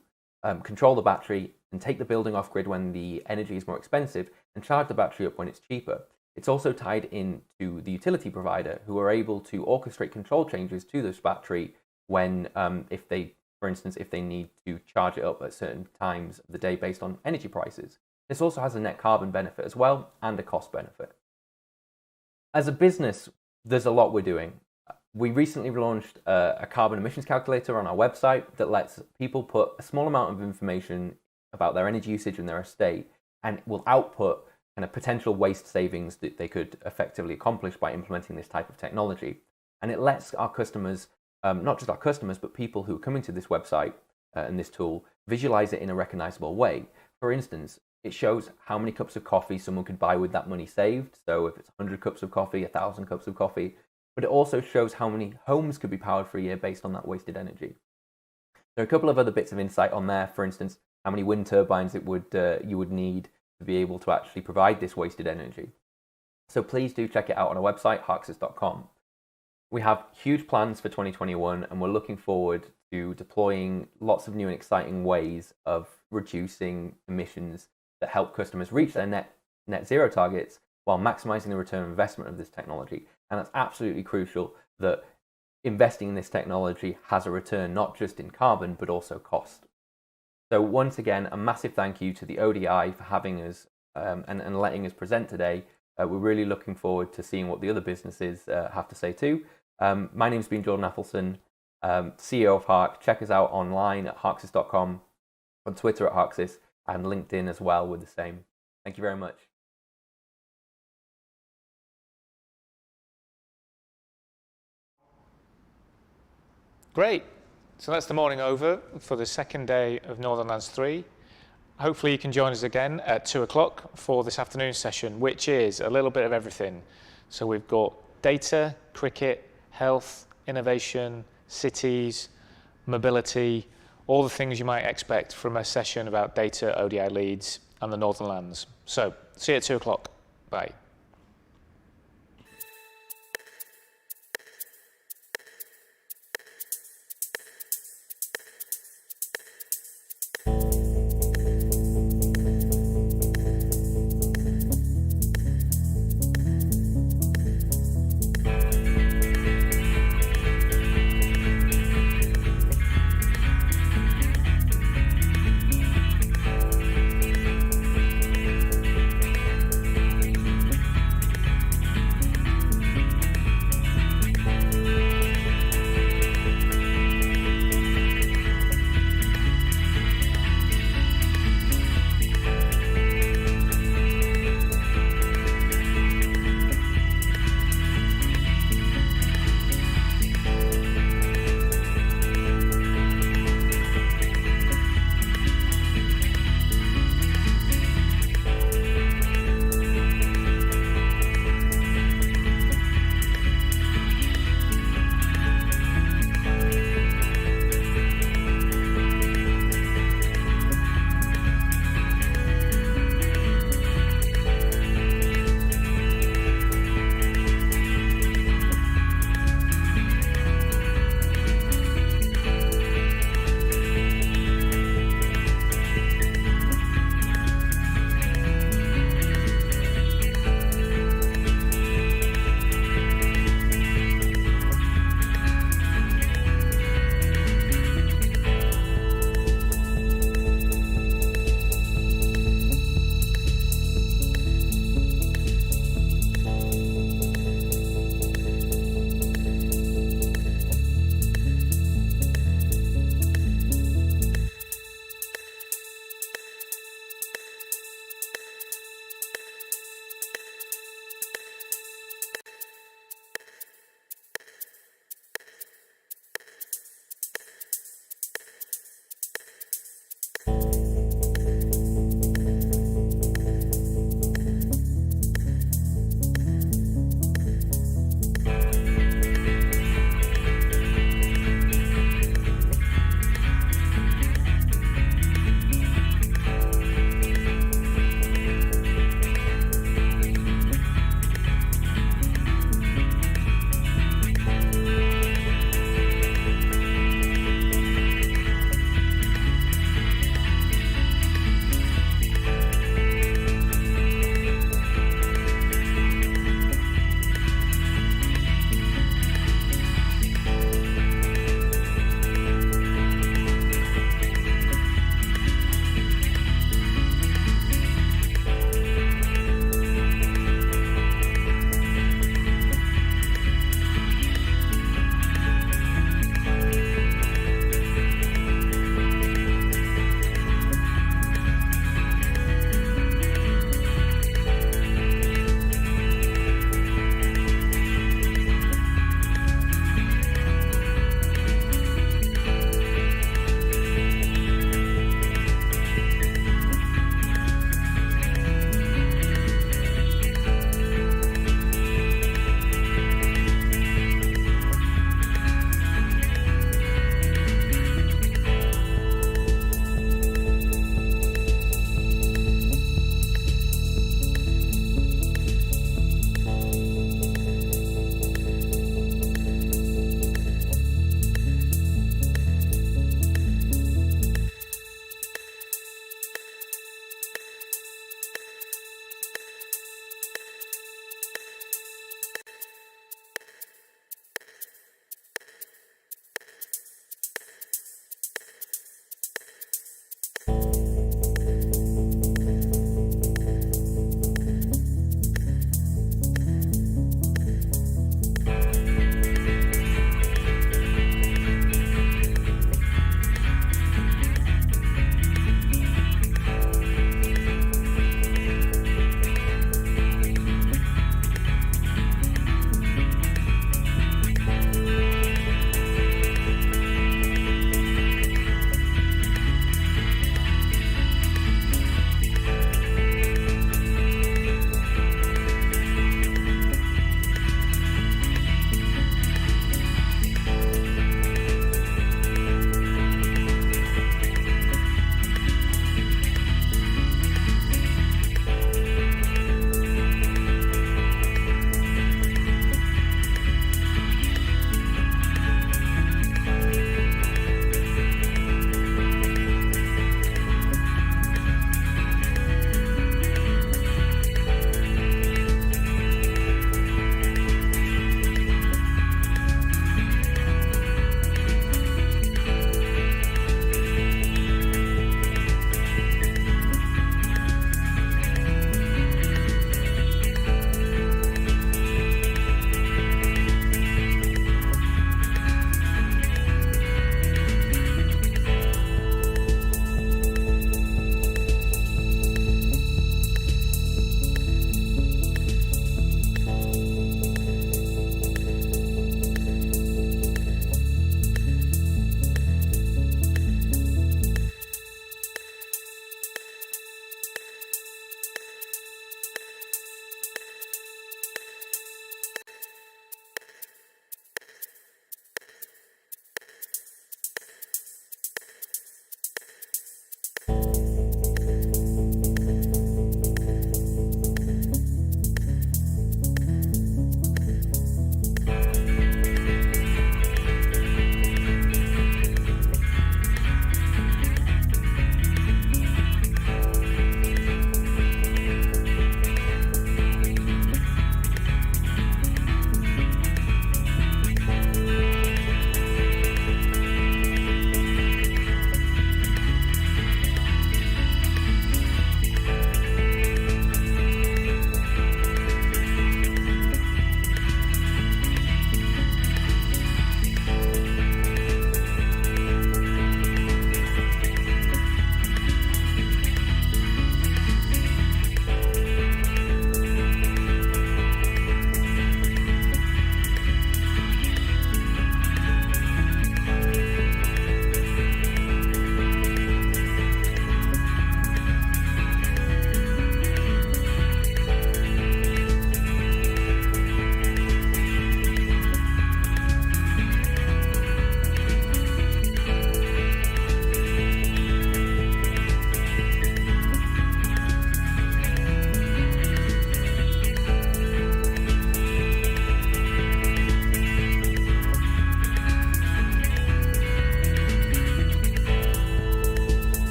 control the battery and take the building off grid when the energy is more expensive and charge the battery up when it's cheaper. It's also tied into the utility provider, who are able to orchestrate control changes to this battery when, for instance, if they need to charge it up at certain times of the day based on energy prices. This also has a net carbon benefit as well, and a cost benefit. As a business, there's a lot we're doing. We recently launched a carbon emissions calculator on our website that lets people put a small amount of information about their energy usage in their estate, and will output kind of potential waste savings that they could effectively accomplish by implementing this type of technology. And it lets our customers, not just our customers, but people who are coming to this website and this tool, visualize it in a recognizable way. For instance, it shows how many cups of coffee someone could buy with that money saved. So if it's 100 cups of coffee, 1,000 cups of coffee. But it also shows how many homes could be powered for a year based on that wasted energy. There are a couple of other bits of insight on there. For instance, how many wind turbines you would need to be able to actually provide this wasted energy. So please do check it out on our website, harksys.com. We have huge plans for 2021, and we're looking forward to deploying lots of new and exciting ways of reducing emissions that help customers reach their net zero targets while maximizing the return on investment of this technology. And that's absolutely crucial, that investing in this technology has a return not just in carbon, but also cost. So once again, a massive thank you to the ODI for having us and letting us present today. We're really looking forward to seeing what the other businesses have to say too. My name's been Jordan Appleson. CEO of Hark. Check us out online at harksys.com, on Twitter at Harksys, and LinkedIn as well with the same. Thank you very much. Great. So that's the morning over for the second day of Northernlands 3. Hopefully you can join us again at 2 o'clock for this afternoon session, which is a little bit of everything. So we've got data, cricket, health, innovation, cities, mobility, all the things you might expect from a session about data, ODI leads, and the Northernlands. So see you at 2 o'clock. Bye.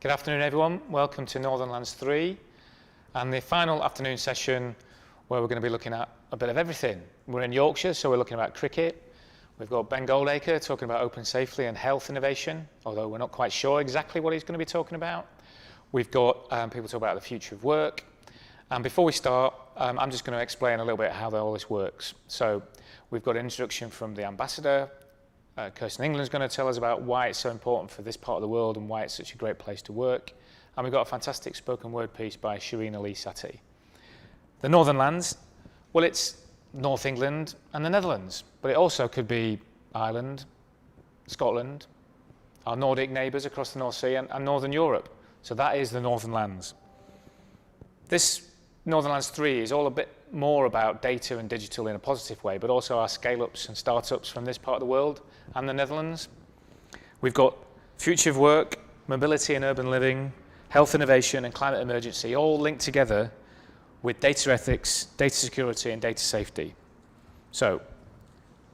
Good afternoon, everyone. Welcome to Northernlands 3 and the final afternoon session where we're going to be looking at a bit of everything. We're in Yorkshire, so we're looking about cricket. We've got Ben Goldacre talking about open safely and health innovation, although we're not quite sure exactly what he's going to be talking about. We've got people talking about the future of work. And before we start, I'm just going to explain a little bit how all this works. So we've got an introduction from the ambassador. Kirsten England's going to tell us about why it's so important for this part of the world and why it's such a great place to work. And we've got a fantastic spoken word piece by Shireen Ali Sati. The Northernlands, well, it's North England and the Netherlands, but it also could be Ireland, Scotland, our Nordic neighbours across the North Sea and Northern Europe. So that is the Northernlands. This Northernlands 3 is all a bit more about data and digital in a positive way, but also our scale-ups and startups from this part of the world and the Netherlands. We've got future of work, mobility and urban living, health innovation and climate emergency, all linked together with data ethics, data security and data safety. So,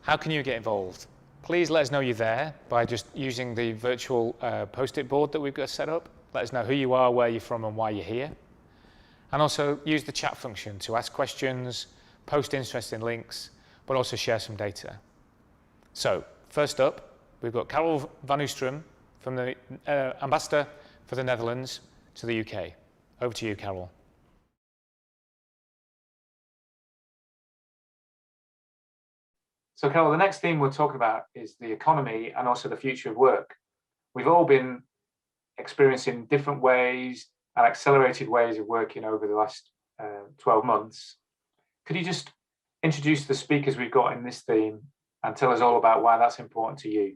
how can you get involved? Please let us know you're there by just using the virtual post-it board that we've got set up. Let us know who you are, where you're from and why you're here. And also use the chat function to ask questions, post interesting links, but also share some data. So, first up, we've got Carol van Oostrum from the Ambassador for the Netherlands to the UK. Over to you, Carol. So, Carol, the next theme we'll talk about is the economy and also the future of work. We've all been experiencing different ways and accelerated ways of working over the last 12 months. Could you just introduce the speakers we've got in this theme and tell us all about why that's important to you?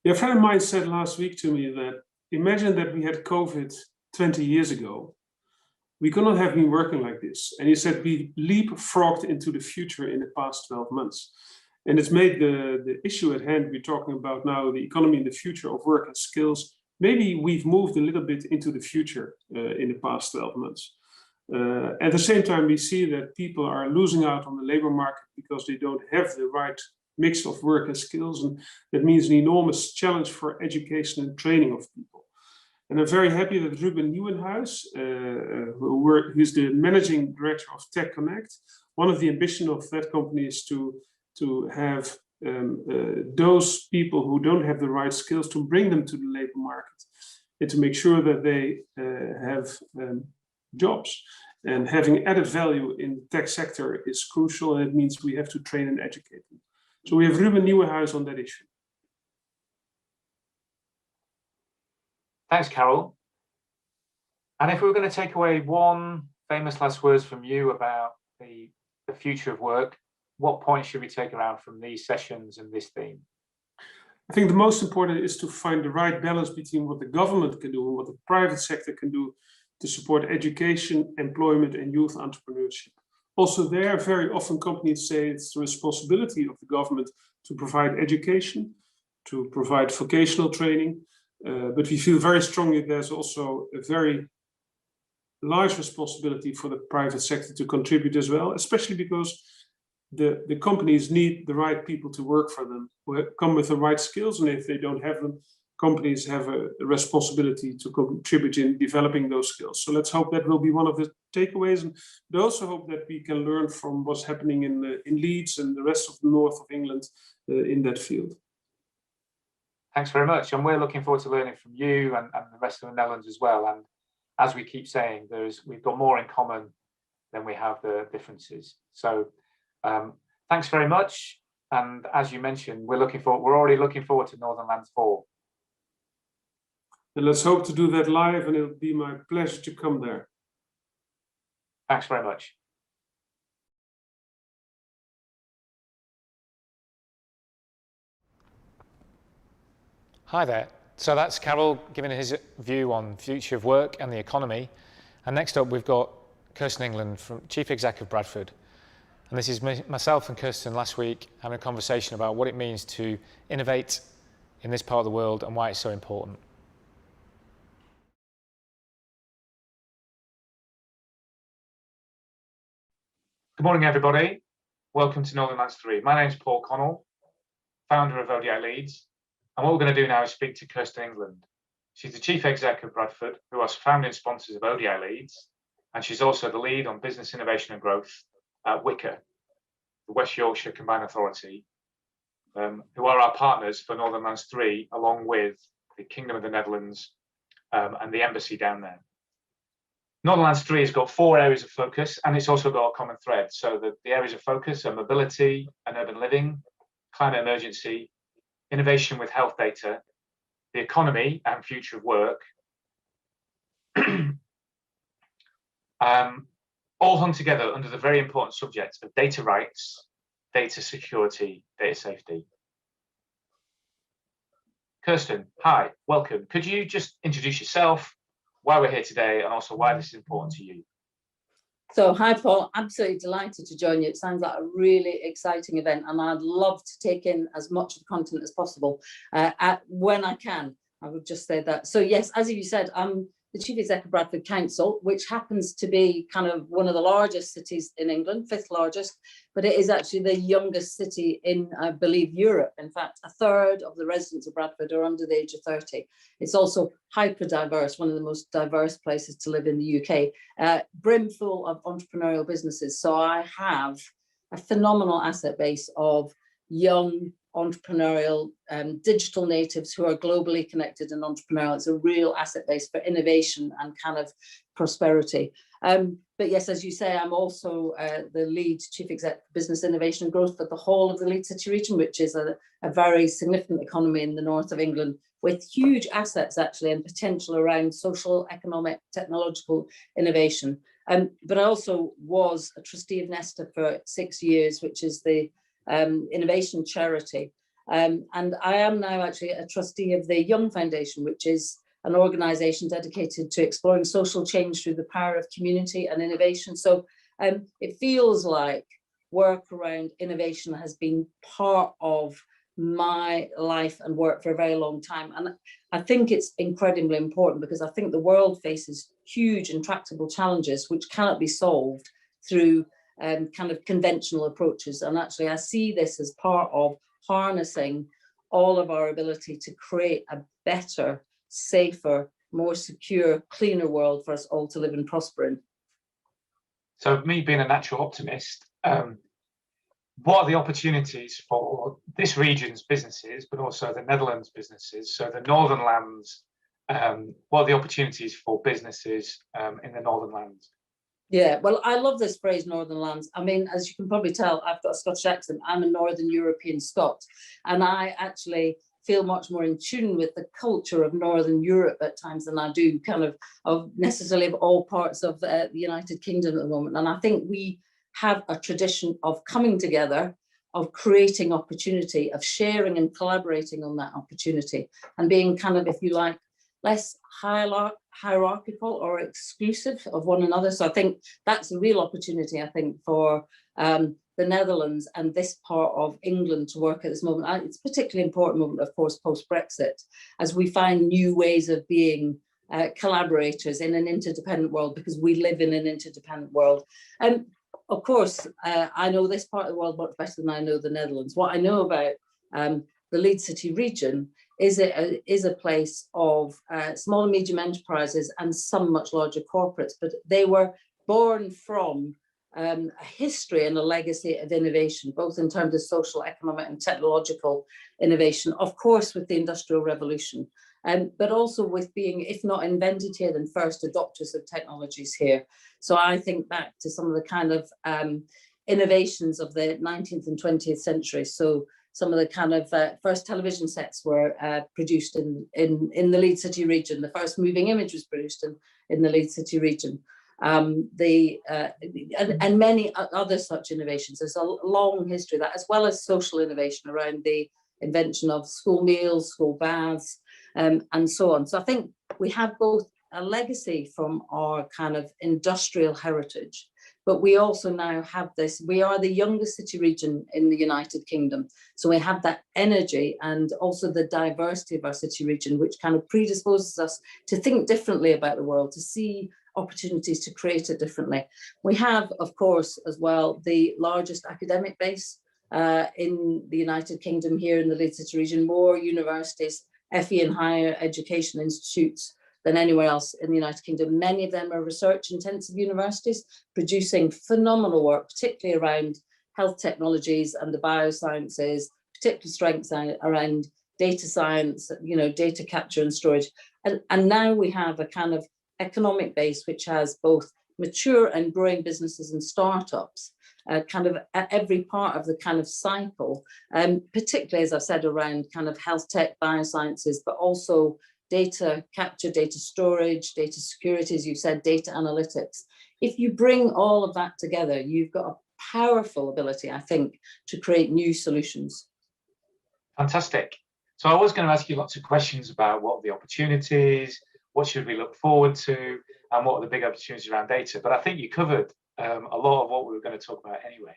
Yeah, a friend of mine said last week to me that imagine that we had COVID 20 years ago. We could not have been working like this. And he said we leapfrogged into the future in the past 12 months. And it's made the issue at hand we're talking about now, the economy and the future of work and skills. Maybe we've moved a little bit into the future in the past 12 months. At the same time, we see that people are losing out on the labor market because they don't have the right mix of work and skills. And that means an enormous challenge for education and training of people. And I'm very happy that Ruben Nieuwenhuis, who's the managing director of Tech Connect, one of the ambitions of that company is to have those people who don't have the right skills to bring them to the labor market and to make sure that they have jobs. And having added value in the tech sector is crucial, and it means we have to train and educate them. So we have Ruben Nieuwenhuis on that issue. Thanks, Carol. And if we were going to take away one famous last words from you about the future of work, what points should we take around from these sessions and this theme? I think the most important is to find the right balance between what the government can do and what the private sector can do to support education, employment, and youth entrepreneurship. Also there, very often companies say it's the responsibility of the government to provide education, to provide vocational training, but we feel very strongly there's also a very large responsibility for the private sector to contribute as well, especially because the companies need the right people to work for them, who come with the right skills, and if they don't have them, companies have a responsibility to contribute in developing those skills. So let's hope that will be one of the takeaways, and we also hope that we can learn from what's happening in Leeds and the rest of the north of England in that field. Thanks very much, and we're looking forward to learning from you and the rest of the Netherlands as well. And as we keep saying, we've got more in common than we have the differences. So thanks very much. And as you mentioned, we're already looking forward to Northernlands 4. And let's hope to do that live, and it'll be my pleasure to come there. Thanks very much. Hi there. So that's Carol giving his view on future of work and the economy. And next up, we've got Kirsten England, from Chief Exec of Bradford. And this is myself and Kirsten last week having a conversation about what it means to innovate in this part of the world and why it's so important. Good morning, everybody. Welcome to Northernlands 3. My name's Paul Connell, founder of ODI Leeds. And what we're going to do now is speak to Kirsten England. She's the Chief Exec of Bradford, who are founding sponsors of ODI Leads, and she's also the lead on business innovation and growth at WICA, the West Yorkshire Combined Authority, who are our partners for Northernlands 3, along with the Kingdom of the Netherlands and the embassy down there. Northernlands 3 has got 4 areas of focus, and it's also got a common thread. So the areas of focus are mobility and urban living, climate emergency, innovation with health data, the economy and future of work, all hung together under the very important subject of data rights, data security, data safety. Kirsten, hi, welcome. Could you just introduce yourself, why we're here today, and also why this is important to you? So, hi, Paul. Absolutely delighted to join you. It sounds like a really exciting event, and I'd love to take in as much of the content as possible when I can. I would just say that. So, yes, as you said, I'm the Chief Executive of Bradford Council, which happens to be kind of one of the largest cities in England, 5th largest, but it is actually the youngest city in, I believe, Europe. In fact, a third of the residents of Bradford are under the age of 30. It's also hyper diverse, one of the most diverse places to live in the UK, brimful of entrepreneurial businesses. So I have a phenomenal asset base of young entrepreneurial digital natives who are globally connected and entrepreneurial. It's a real asset base for innovation and kind of prosperity. But yes, as you say, I'm also the lead Chief Exec for Business Innovation and Growth for the whole of the Leeds City region, which is a very significant economy in the north of England with huge assets actually and potential around social, economic, technological innovation. But I also was a trustee of Nesta for 6 years, which is the innovation charity. And I am now actually a trustee of the Young Foundation, which is an organisation dedicated to exploring social change through the power of community and innovation. So it feels like work around innovation has been part of my life and work for a very long time. And I think it's incredibly important because I think the world faces huge intractable challenges which cannot be solved through kind of conventional approaches. And actually, I see this as part of harnessing all of our ability to create a better, safer, more secure, cleaner world for us all to live and prosper in. So me being a natural optimist, what are the opportunities for this region's businesses, but also the Netherlands businesses, so the Northernlands, what are the opportunities for businesses in the Northernlands? Yeah, well, I love this phrase, Northernlands. I mean, as you can probably tell, I've got a Scottish accent. I'm a Northern European Scot, and I actually feel much more in tune with the culture of Northern Europe at times than I do kind of necessarily of all parts of the United Kingdom at the moment. And I think we have a tradition of coming together, of creating opportunity, of sharing and collaborating on that opportunity, and being kind of, if you like, less hierarchical or exclusive of one another. So I think that's a real opportunity, I think, for the Netherlands and this part of England to work at this moment. It's a particularly important moment, of course, post-Brexit, as we find new ways of being collaborators in an interdependent world, because we live in an interdependent world. And of course, I know this part of the world much better than I know the Netherlands. What I know about the Leeds City region is a place of small and medium enterprises and some much larger corporates, but they were born from a history and a legacy of innovation, both in terms of social, economic and technological innovation, of course, with the Industrial Revolution, but also with being, if not invented here, then first adopters of technologies here. So I think back to some of the kind of innovations of the 19th and 20th century. So some of the kind of first television sets were produced in the Leeds City region. The first moving image was produced in the Leeds City region. And many other such innovations. There's a long history of that, as well as social innovation around the invention of school meals, school baths, and so on. So I think we have both a legacy from our kind of industrial heritage, but we also now have this, we are the youngest city region in the United Kingdom. So we have that energy and also the diversity of our city region, which kind of predisposes us to think differently about the world, to see opportunities to create it differently. We have, of course, as well, the largest academic base in the United Kingdom here in the Leeds City region, more universities FE and higher education institutes than anywhere else in the United Kingdom. Many of them are research-intensive universities producing phenomenal work, particularly around health technologies and the biosciences, particular strengths around data science, data capture and storage. And now we have a kind of economic base which has both mature and growing businesses and startups, kind of at every part of the kind of cycle, particularly, as I've said, around kind of health tech, biosciences, but also data capture, data storage, data security, as you said, data analytics. If you bring all of that together, you've got a powerful ability, I think, to create new solutions. Fantastic. So I was going to ask you lots of questions about what are the opportunities, what should we look forward to, and what are the big opportunities around data. But I think you covered a lot of what we were going to talk about anyway.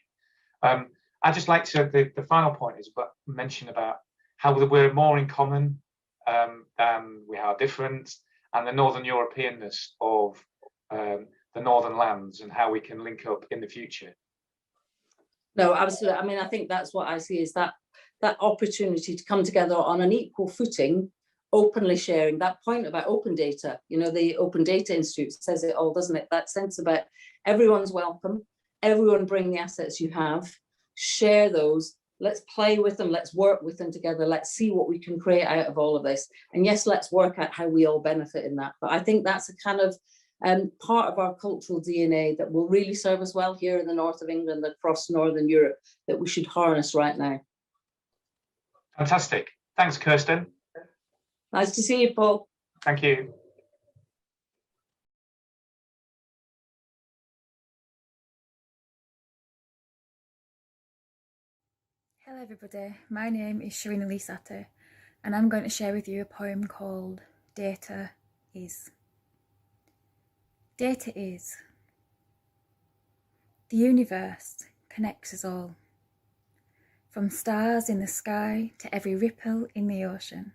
I'd just like to, the final point is mention about how we're more in common than we are different, and the Northern Europeanness of the Northernlands and how we can link up in the future. No, absolutely. I mean, I think that's what I see is that opportunity to come together on an equal footing, openly sharing. That point about open data, the Open Data Institute says it all, doesn't it? That sense about everyone's welcome, everyone bring the assets you have, share those, let's play with them, let's work with them together, let's see what we can create out of all of this. And yes, let's work out how we all benefit in that. But I think that's a kind of part of our cultural DNA that will really serve us well here in the north of England, across Northern Europe, that we should harness right now. Fantastic. Thanks, Kirsten. Nice to see you, Paul. Thank you. Hello everybody, my name is Sharina Lee-Satter and I'm going to share with you a poem called Data Is. Data is. The universe connects us all, from stars in the sky to every ripple in the ocean.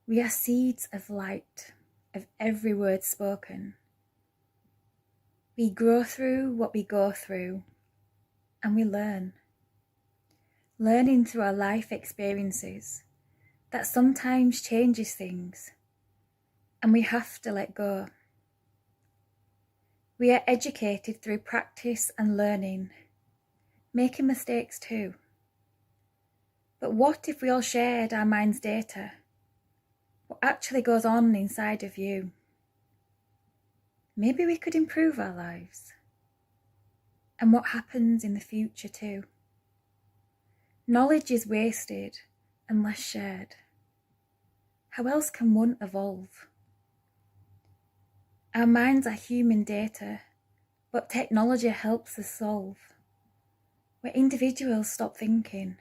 We are seeds of light, of every word spoken. We grow through what we go through, and we learn. Learning through our life experiences that sometimes changes things, and we have to let go. We are educated through practice and learning, making mistakes too. But what if we all shared our mind's data? What actually goes on inside of you? Maybe we could improve our lives. And what happens in the future too. Knowledge is wasted unless shared. How else can one evolve? Our minds are human data, but technology helps us solve, where individuals stop thinking.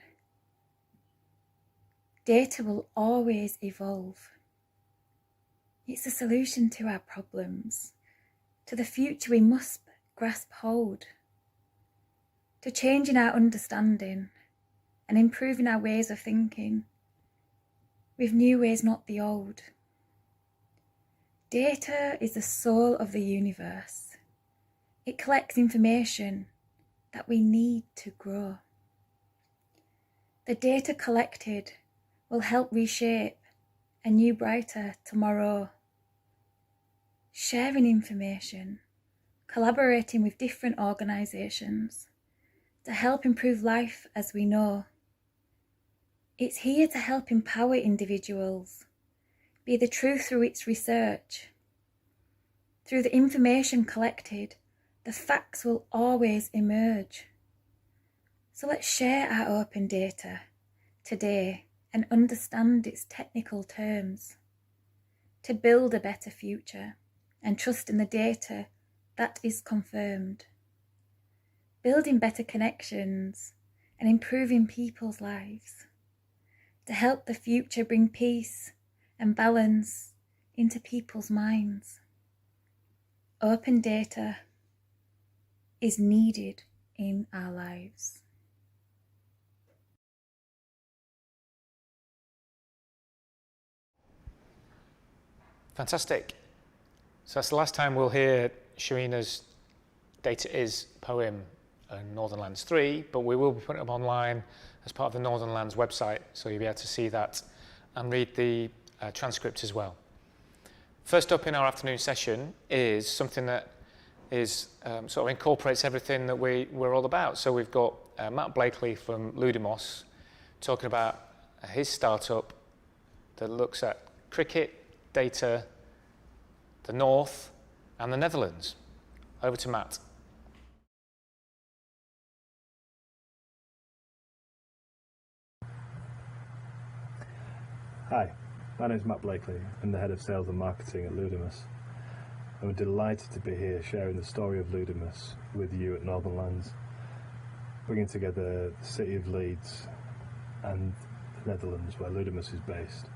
Data will always evolve. It's a solution to our problems, to the future we must grasp hold, to changing our understanding and improving our ways of thinking, with new ways, not the old. Data is the soul of the universe. It collects information that we need to grow. The data collected will help reshape a new, brighter tomorrow. Sharing information, collaborating with different organisations to help improve life as we know. It's here to help empower individuals, be the truth through its research. Through the information collected, the facts will always emerge. So let's share our open data today and understand its technical terms to build a better future and trust in the data that is confirmed. Building better connections and improving people's lives to help the future bring peace and balance into people's minds. Open data is needed in our lives. Fantastic. So that's the last time we'll hear Sharina's Data Is poem, Northernlands 3, but we will be putting it up online as part of the Northernlands website, so you'll be able to see that and read the transcript as well. First up in our afternoon session is something that is sort of incorporates everything that we're all about. So we've got Matt Blakely from Ludimos talking about his startup that looks at cricket, data, the North and the Netherlands. Over to Matt. Hi, my name is Matt Blakely. I'm the Head of Sales and Marketing at Ludimos. I'm delighted to be here sharing the story of Ludimos with you at Northernlands, bringing together the city of Leeds and the Netherlands, where Ludimos is based,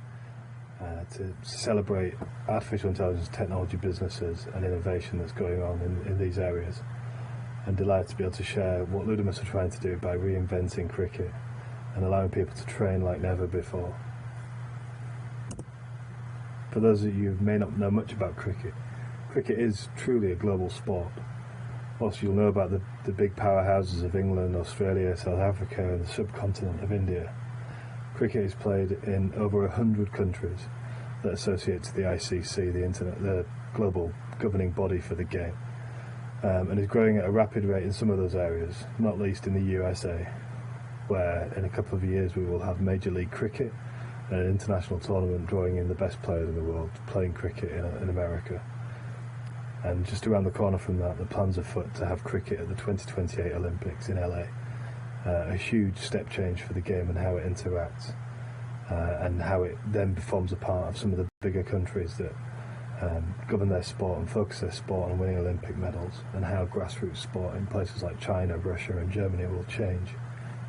to celebrate artificial intelligence technology businesses and innovation that's going on in these areas. I'm delighted to be able to share what Ludimos are trying to do by reinventing cricket and allowing people to train like never before. For those of you who may not know much about cricket, cricket is truly a global sport. Whilst you'll know about the big powerhouses of England, Australia, South Africa and the subcontinent of India, cricket is played in over 100 countries that associate to the ICC, the global governing body for the game, and is growing at a rapid rate in some of those areas, not least in the USA, where in a couple of years we will have Major League Cricket, an international tournament drawing in the best players in the world playing cricket in America. And just around the corner from that, the plans are afoot to have cricket at the 2028 Olympics in LA. A huge step change for the game and how it interacts, and how it then forms a part of some of the bigger countries that govern their sport and focus their sport on winning Olympic medals, and how grassroots sport in places like China, Russia and Germany will change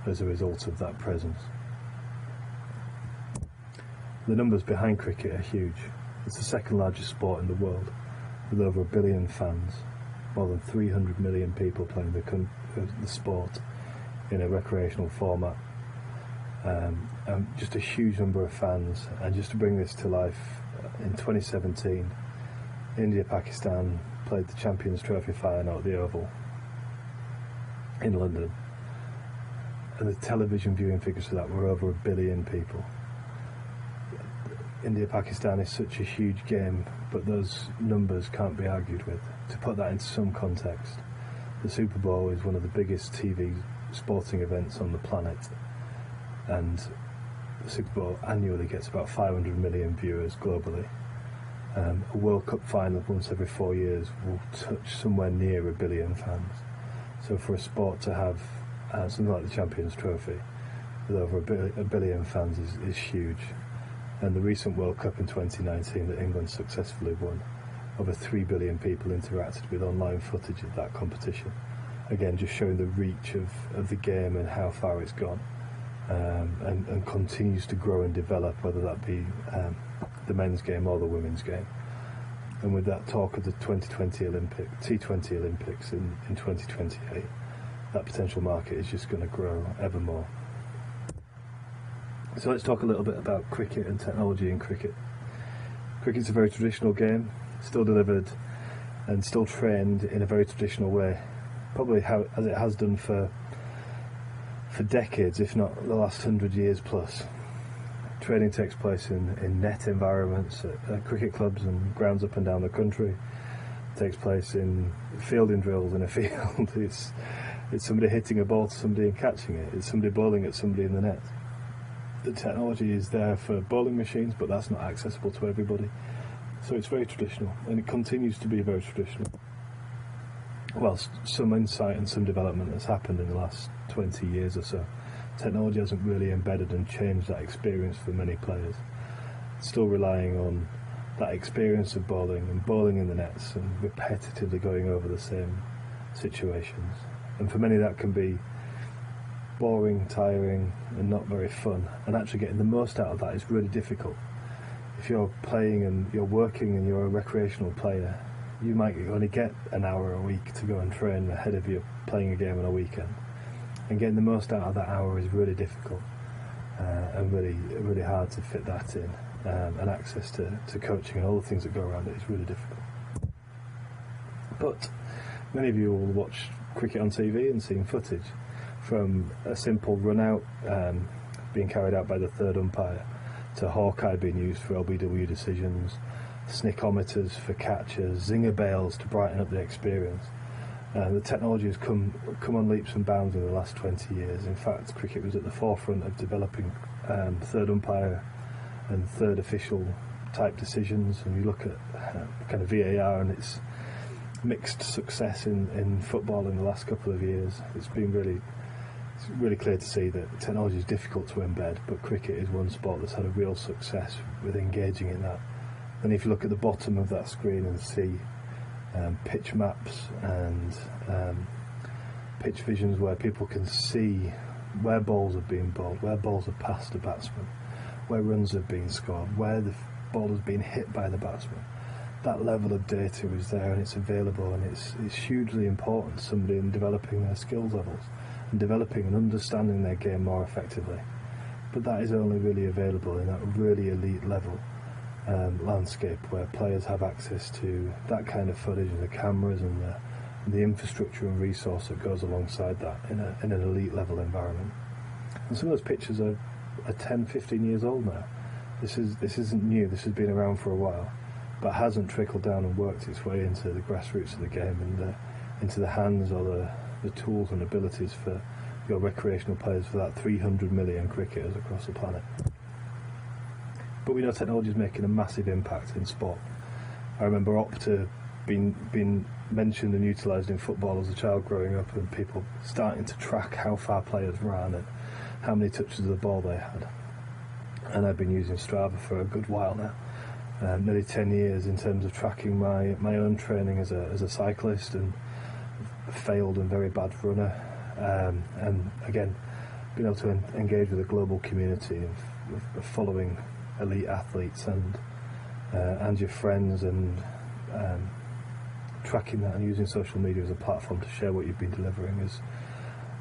as a result of that presence. The numbers behind cricket are huge. It's the second largest sport in the world, with over 1 billion fans, more than 300 million people playing the sport in a recreational format. Just a huge number of fans. And just to bring this to life, in 2017, India-Pakistan played the Champions Trophy final at the Oval in London. And the television viewing figures for that were over 1 billion people. India-Pakistan is such a huge game, but those numbers can't be argued with. To put that into some context, the Super Bowl is one of the biggest TV sporting events on the planet, and the Super Bowl annually gets about 500 million viewers globally. A World Cup final once every 4 years will touch somewhere near 1 billion fans. So for a sport to have something like the Champions Trophy with over 1 billion fans is huge. And the recent World Cup in 2019 that England successfully won, over 3 billion people interacted with online footage of that competition. Again, just showing the reach of the game and how far it's gone, and continues to grow and develop, whether that be the men's game or the women's game. And with that talk of the 2020 T20 Olympics in 2028, that potential market is just going to grow ever more. So let's talk a little bit about cricket and technology in cricket. Cricket's a very traditional game, still delivered and still trained in a very traditional way, probably as it has done for decades, if not the last 100 years plus. Training takes place in net environments at cricket clubs and grounds up and down the country. It takes place in fielding drills in a field. It's somebody hitting a ball to somebody and catching it. It's somebody bowling at somebody in the net. The technology is there for bowling machines, but that's not accessible to everybody. So it's very traditional, and it continues to be very traditional. Whilst some insight and some development has happened in the last 20 years or so, technology hasn't really embedded and changed that experience for many players. It's still relying on that experience of bowling and bowling in the nets and repetitively going over the same situations. And for many that can be boring, tiring and not very fun, and actually getting the most out of that is really difficult. If you're playing and you're working and you're a recreational player, you might only get an hour a week to go and train ahead of you playing a game on a weekend, and getting the most out of that hour is really difficult, and really hard to fit that in, and access to coaching and all the things that go around it is really difficult. But many of you will watch cricket on TV and seeing footage from a simple run out being carried out by the third umpire to Hawkeye being used for LBW decisions, snickometers for catches, zinger bails to brighten up the experience. The technology has come on leaps and bounds in the last 20 years. In fact, cricket was at the forefront of developing third umpire and third official type decisions, and you look at kind of VAR and its mixed success in football in the last couple of years. It's really clear to see that technology is difficult to embed, but cricket is one sport that's had a real success with engaging in that. And if you look at the bottom of that screen and see pitch maps and pitch visions where people can see where balls have been bowled, where balls have passed a batsman, where runs have been scored, where the ball has been hit by the batsman. That level of data is there and it's available, and it's hugely important to somebody in developing their skills levels and developing and understanding their game more effectively. But that is only really available in that really elite level landscape where players have access to that kind of footage and the cameras and the infrastructure and resource that goes alongside that in an elite level environment. And some of those pictures are 10, 15 years old now. This isn't new, this has been around for a while, but hasn't trickled down and worked its way into the grassroots of the game and into the hands or the tools and abilities for your recreational players, for that 300 million cricketers across the planet. But we know technology is making a massive impact in sport. I remember Opta being mentioned and utilised in football as a child growing up, and people starting to track how far players ran and how many touches of the ball they had. And I've been using Strava for a good while now, nearly 10 years, in terms of tracking my own training as a cyclist and a failed and very bad runner. And again, being able to engage with a global community of following elite athletes and your friends, and tracking that and using social media as a platform to share what you've been delivering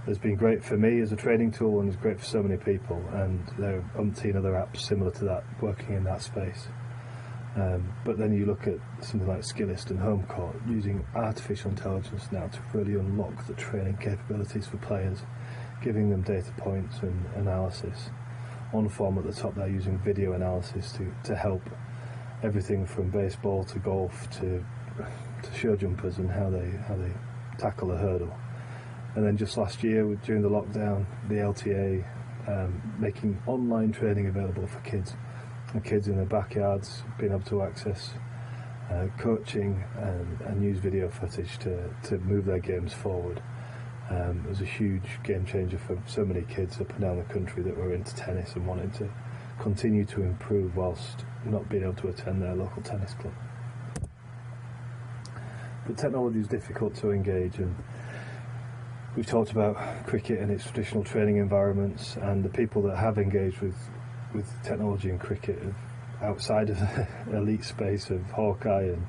has been great for me as a training tool, and is great for so many people. And there are umpteen other apps similar to that working in that space. But then you look at something like Skillist and Home Court, using artificial intelligence now to really unlock the training capabilities for players, giving them data points and analysis. On form at the top, they're using video analysis to help everything from baseball to golf to show jumpers and how they tackle a hurdle. And then just last year, during the lockdown, the LTA making online training available for kids, and kids in their backyards being able to access coaching and use video footage to move their games forward. It was a huge game changer for so many kids up and down the country that were into tennis and wanted to continue to improve whilst not being able to attend their local tennis club. But technology is difficult to engage, and we've talked about cricket and its traditional training environments, and the people that have engaged with technology and cricket outside of the elite space of Hawkeye and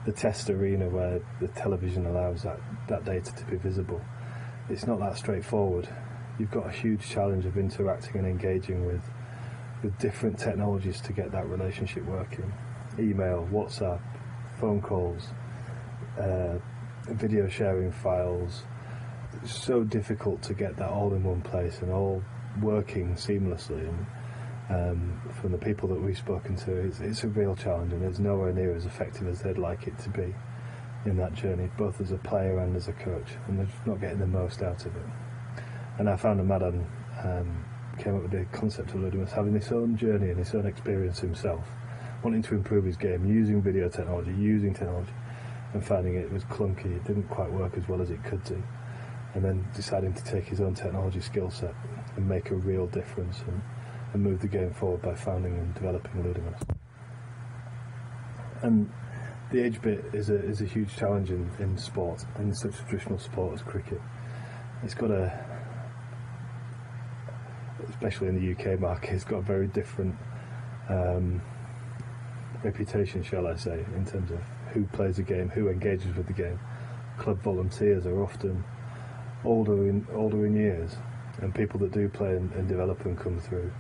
the test arena where the television allows that data to be visible. It's not that straightforward. You've got a huge challenge of interacting and engaging with different technologies to get that relationship working. Email, WhatsApp, phone calls, video sharing files. It's so difficult to get that all in one place and all working seamlessly. And from the people that we've spoken to, it's a real challenge, and it's nowhere near as effective as they'd like it to be in that journey, both as a player and as a coach, and they're just not getting the most out of it. And I found that Madan came up with the concept of Ludmus having his own journey and his own experience himself, wanting to improve his game, using video technology, and finding it was clunky, it didn't quite work as well as it could do, and then deciding to take his own technology skill set and make a real difference and move the game forward by founding and developing Ludmus. And the age bit is a huge challenge in sport, in such a traditional sport as cricket. It's got especially in the UK market, it's got a very different reputation, shall I say, in terms of who plays the game, who engages with the game. Club volunteers are often older in years, and people that do play and develop and come through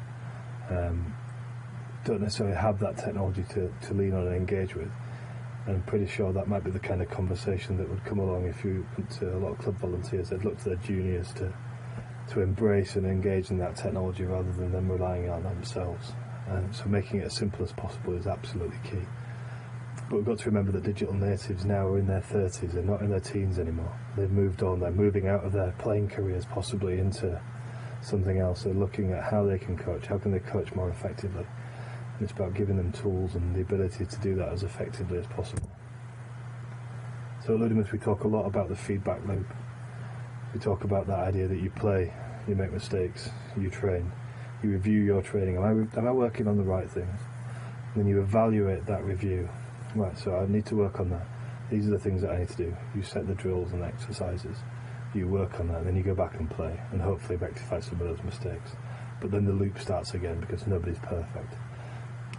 don't necessarily have that technology to lean on and engage with. And I'm pretty sure that might be the kind of conversation that would come along if you went to a lot of club volunteers. They'd look to their juniors to embrace and engage in that technology rather than them relying on themselves. So making it as simple as possible is absolutely key. But we've got to remember that digital natives now are in their 30s, they're not in their teens anymore. They've moved on, they're moving out of their playing careers possibly into something else. They're looking at how they can coach, how can they coach more effectively. And it's about giving them tools and the ability to do that as effectively as possible. So at Ludimus we talk a lot about the feedback loop. We talk about that idea that you play, you make mistakes, you train, you review your training. Am I working on the right things? And then you evaluate that review. Right, so I need to work on that. These are the things that I need to do. You set the drills and exercises. You work on that, and then you go back and play, and hopefully rectify some of those mistakes. But then the loop starts again because nobody's perfect.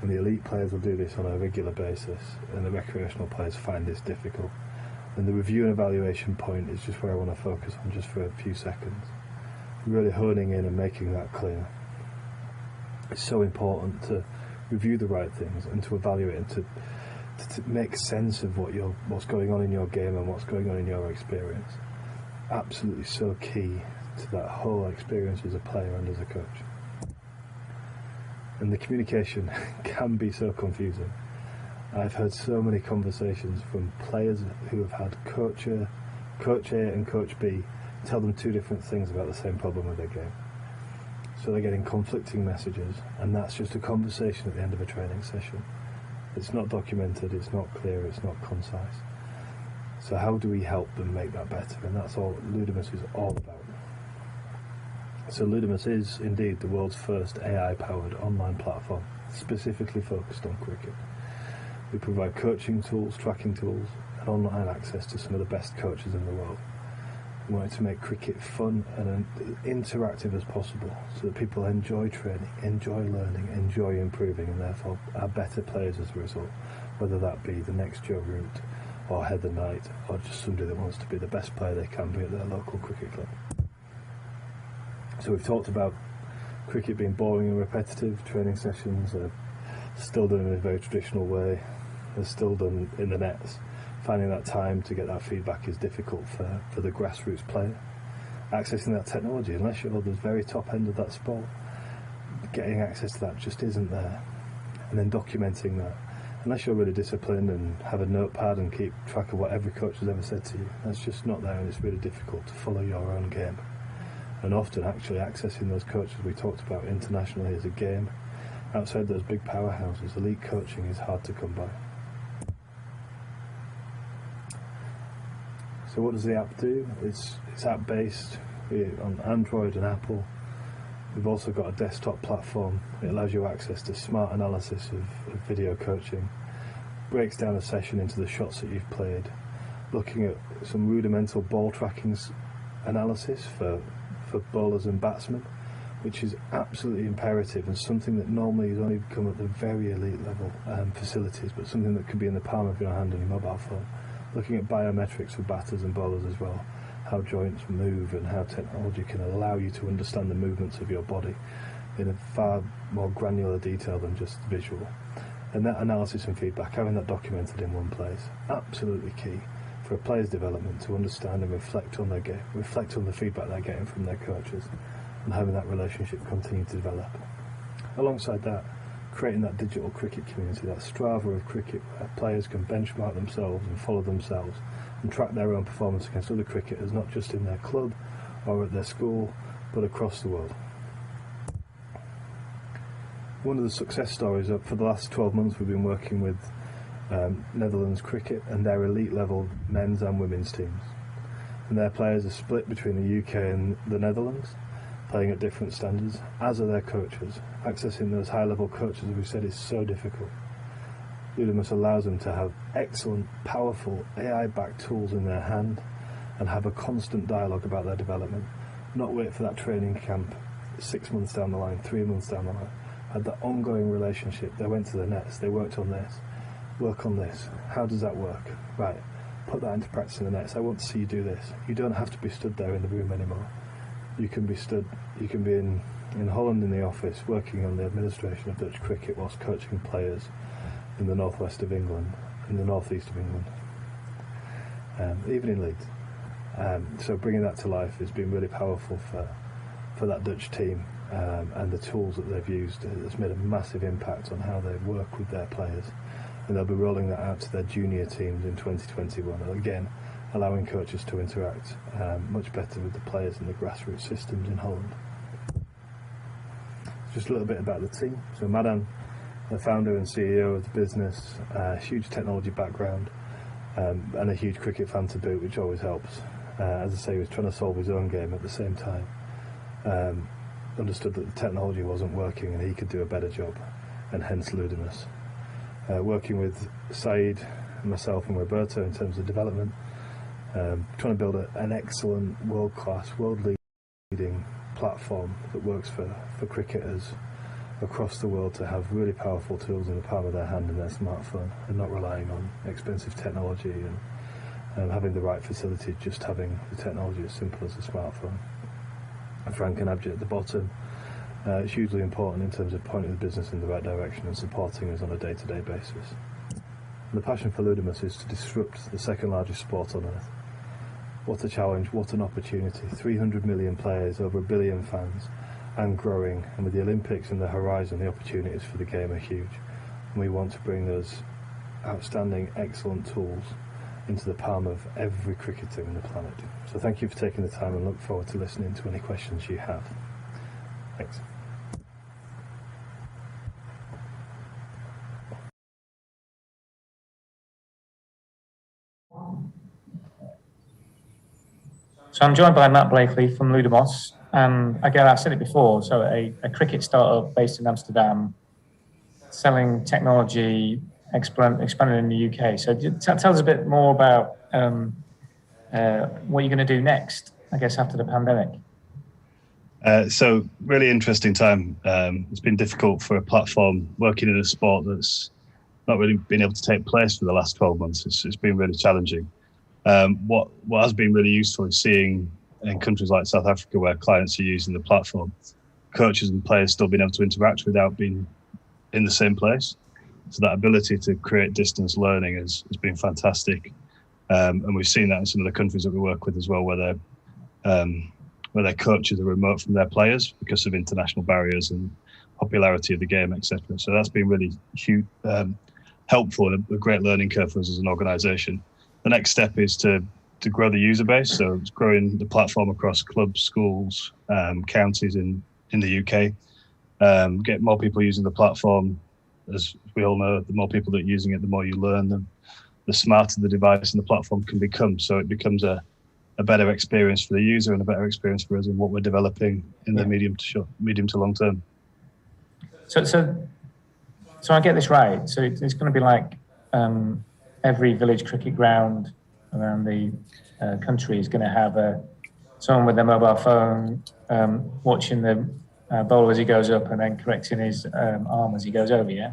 And the elite players will do this on a regular basis, and the recreational players find this difficult. And the review and evaluation point is just where I want to focus on just for a few seconds. Really honing in and making that clear. It's so important to review the right things and to evaluate and to make sense of what's going on in your game and what's going on in your experience. Absolutely so key to that whole experience as a player and as a coach. And the communication can be so confusing. I've heard so many conversations from players who have had Coach A and Coach B tell them two different things about the same problem with their game. So they're getting conflicting messages, and that's just a conversation at the end of a training session. It's not documented, it's not clear, it's not concise. So how do we help them make that better? And that's all Ludimus is all about. So Ludimus is indeed the world's first AI-powered online platform specifically focused on cricket. We provide coaching tools, tracking tools, and online access to some of the best coaches in the world. We wanted to make cricket fun and interactive as possible so that people enjoy training, enjoy learning, enjoy improving, and therefore are better players as a result, whether that be the next Joe Root or Heather Knight or just somebody that wants to be the best player they can be at their local cricket club. So we've talked about cricket being boring and repetitive. Training sessions are still done in a very traditional way. They're still done in the nets. Finding that time to get that feedback is difficult for the grassroots player. Accessing that technology, unless you're at the very top end of that sport, getting access to that just isn't there. And then documenting that. Unless you're really disciplined and have a notepad and keep track of what every coach has ever said to you, that's just not there, and it's really difficult to follow your own game. And often actually accessing those coaches we talked about internationally as a game, outside those big powerhouses, elite coaching is hard to come by. So what does the app do? It's app-based on Android and Apple. We've also got a desktop platform. It allows you access to smart analysis of video coaching, breaks down a session into the shots that you've played, looking at some rudimental ball tracking analysis for bowlers and batsmen, which is absolutely imperative and something that normally is only come at the very elite level facilities, but something that could be in the palm of your hand on your mobile phone. Looking at biometrics for batters and bowlers as well, how joints move and how technology can allow you to understand the movements of your body in a far more granular detail than just visual. And that analysis and feedback, having that documented in one place, absolutely key for a player's development to understand and reflect on their game, reflect on the feedback they're getting from their coaches, and having that relationship continue to develop. Alongside that, creating that digital cricket community, that Strava of cricket where players can benchmark themselves and follow themselves and track their own performance against other cricketers, not just in their club or at their school, but across the world. One of the success stories for the last 12 months we've been working with Netherlands cricket and their elite level men's and women's teams. And their players are split between the UK and the Netherlands, playing at different standards, as are their coaches. Accessing those high-level coaches, as we said, is so difficult. Ludimus allows them to have excellent, powerful, AI-backed tools in their hand and have a constant dialogue about their development. Not wait for that training camp 6 months down the line, 3 months down the line. Had that ongoing relationship. They went to the nets, they worked on this, work on this. How does that work? Right, put that into practice in the nets. I want to see you do this. You don't have to be stood there in the room anymore. You can be in Holland in the office working on the administration of Dutch cricket whilst coaching players in the northwest of England, in the northeast of England, even in Leeds. So bringing that to life has been really powerful for for that Dutch team, and the tools that they've used has made a massive impact on how they work with their players. And they'll be rolling that out to their junior teams in 2021. And again, allowing coaches to interact much better with the players and the grassroots systems in Holland. Just a little bit about the team. So Madan, the founder and CEO of the business, huge technology background, and a huge cricket fan to boot, which always helps. As I say, he was trying to solve his own game at the same time. Understood that the technology wasn't working and he could do a better job, and hence Ludimus. Working with Saeed, myself and Roberto in terms of development, trying to build an excellent, world-class, world-leading platform that works for cricketers across the world to have really powerful tools in the palm of their hand in their smartphone, and not relying on expensive technology and having the right facility, just having the technology as simple as a smartphone. And Frank and Abjit at the bottom. It's hugely important in terms of pointing the business in the right direction and supporting us on a day-to-day basis. And the passion for Ludimus is to disrupt the second largest sport on earth. What a challenge, what an opportunity. 300 million players, over 1 billion fans, and growing. And with the Olympics in the horizon, the opportunities for the game are huge. And we want to bring those outstanding, excellent tools into the palm of every cricketer on the planet. So thank you for taking the time, and look forward to listening to any questions you have. Thanks. So I'm joined by Matt Blakely from Ludemos. Again, I've said it before, so a cricket startup based in Amsterdam, selling technology, expanding in the UK. So tell us a bit more about what you're going to do next, I guess, after the pandemic. So really interesting time. It's been difficult for a platform working in a sport that's not really been able to take place for the last 12 months. It's been really challenging. What has been really useful is seeing in countries like South Africa, where clients are using the platform, coaches and players still being able to interact without being in the same place. So that ability to create distance learning has been fantastic. And we've seen that in some of the countries that we work with as well, where their coaches are remote from their players because of international barriers and popularity of the game, etc. So that's been really huge, helpful, and a great learning curve for us as an organisation. The next step is to grow the user base. So it's growing the platform across clubs, schools, counties in the UK. Get more people using the platform. As we all know, the more people that are using it, the more you learn, the smarter the device and the platform can become. So it becomes a better experience for the user and a better experience for us in what we're developing in the medium to long term. So I get this right. So it's going to be like every village cricket ground around the country is going to have someone with a mobile phone watching the bowler as he goes up and then correcting his arm as he goes over, yeah?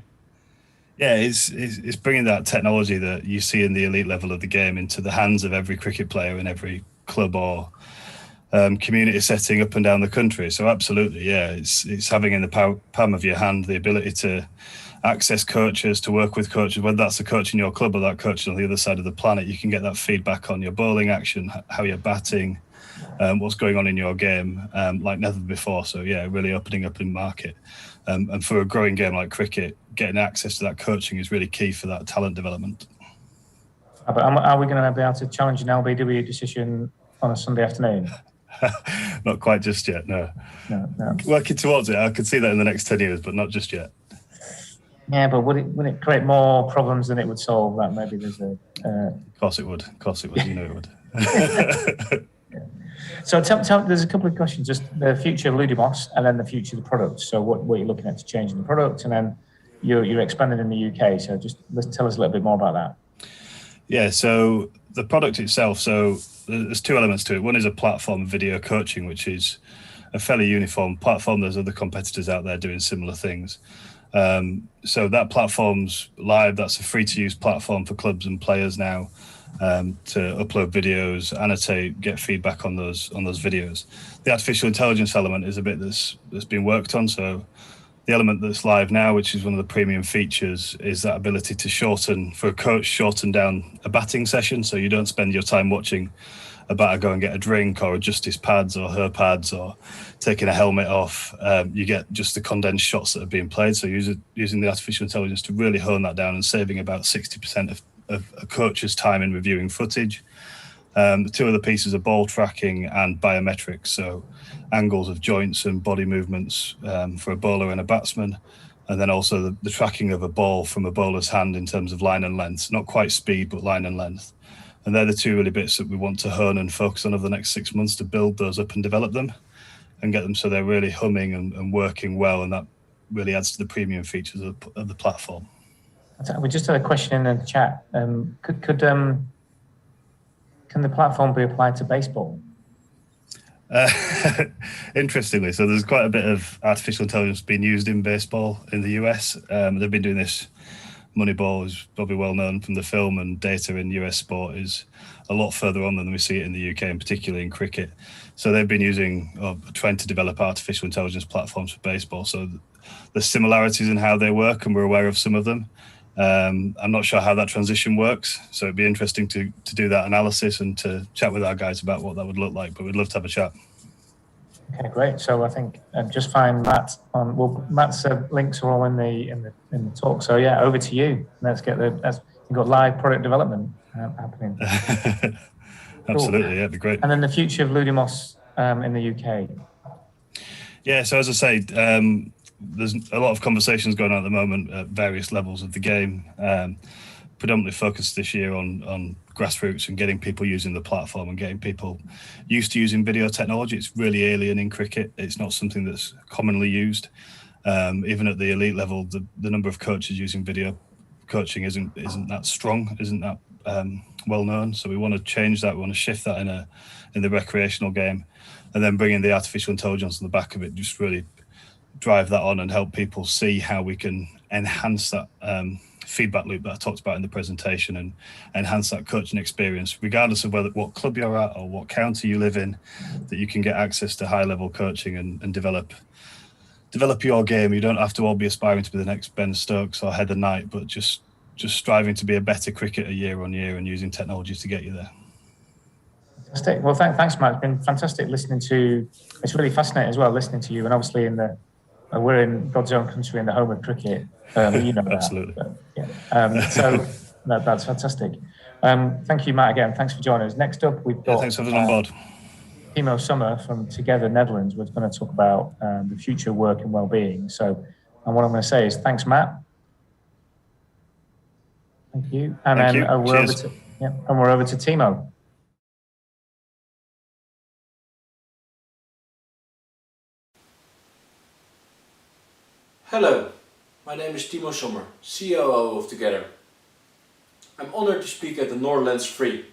Yeah, it's bringing that technology that you see in the elite level of the game into the hands of every cricket player in every club or community setting up and down the country. So absolutely, yeah, it's having in the palm of your hand the ability to access coaches, to work with coaches, whether that's a coach in your club or that coach on the other side of the planet. You can get that feedback on your bowling action, how you're batting, what's going on in your game, like never before. So yeah, really opening up in market. And for a growing game like cricket, getting access to that coaching is really key for that talent development. But are we going to be able to challenge an LBW decision on a Sunday afternoon? Not quite just yet, no. No. Working towards it. I could see that in the next 10 years, but not just yet. Yeah, but would it create more problems than it would solve? That maybe there's a... Of course it would. You know it would. Yeah. So tell, there's a couple of questions, just the future of Ludemos and then the future of the product. So what you're looking at to change in the product, and then you're expanding in the UK. So just tell us a little bit more about that. Yeah, so the product itself, so there's two elements to it. One is a platform video coaching, which is a fairly uniform platform. There's other competitors out there doing similar things. So that platform's live. That's a free to use platform for clubs and players now, to upload videos, annotate, get feedback on those videos. The artificial intelligence element is a bit that's been worked on. So the element that's live now, which is one of the premium features, is that ability to shorten down a batting session. So you don't spend your time watching about to go and get a drink or adjust his pads or her pads or taking a helmet off. You get just the condensed shots that are being played. So using the artificial intelligence to really hone that down and saving about 60% of a coach's time in reviewing footage. The two other pieces are ball tracking and biometrics, so angles of joints and body movements for a bowler and a batsman, and then also the tracking of a ball from a bowler's hand in terms of line and length, not quite speed, but line and length. And they're the two really bits that we want to hone and focus on over the next 6 months to build those up and develop them and get them so they're really humming and working well, and that really adds to the premium features of the platform. We just had a question in the chat. Can the platform be applied to baseball? Interestingly, so there's quite a bit of artificial intelligence being used in baseball in the US. They've been doing this. Moneyball is probably well known from the film, and data in US sport is a lot further on than we see it in the UK, and particularly in cricket. So they've been trying to develop artificial intelligence platforms for baseball. So there's similarities in how they work, and we're aware of some of them. I'm not sure how that transition works, so it'd be interesting to do that analysis and to chat with our guys about what that would look like, but we'd love to have a chat. Okay, great. So I think just find Matt on. Well, Matt's links are all in the talk. So yeah, over to you. Let's get you've got live product development happening. Absolutely, cool. Yeah, it'd be great. And then the future of Ludimos in the UK. Yeah, so as I say, there's a lot of conversations going on at the moment at various levels of the game. Predominantly focused this year on grassroots and getting people using the platform and getting people used to using video technology. It's really alien in cricket. It's not something that's commonly used. Even at the elite level, the number of coaches using video coaching isn't that strong, isn't that well known. So we want to change that. We want to shift that in the recreational game, and then bring in the artificial intelligence on the back of it, just really drive that on and help people see how we can enhance that feedback loop that I talked about in the presentation and enhance that coaching experience, regardless of what club you're at or what county you live in, that you can get access to high level coaching and develop your game. You don't have to all be aspiring to be the next Ben Stokes or Heather Knight, but just striving to be a better cricketer year on year and using technology to get you there. Fantastic. Well, thanks, Matt. It's been fantastic listening to. It's really fascinating as well listening to you, and obviously we're in God's own country in the home of cricket. You know that. Absolutely. But, yeah. So that's fantastic. Thank you, Matt, again. Thanks for joining us. Next up, we've got. Thanks for having us on board. Timo Sommer from Together Netherlands. We're going to talk about the future of work and well-being. So, and what I'm going to say is thanks, Matt. Thank you. And Thank then you. we're over to Timo. Hello, my name is Timo Sommer, COO of Together. I'm honored to speak at the Northernlands Free.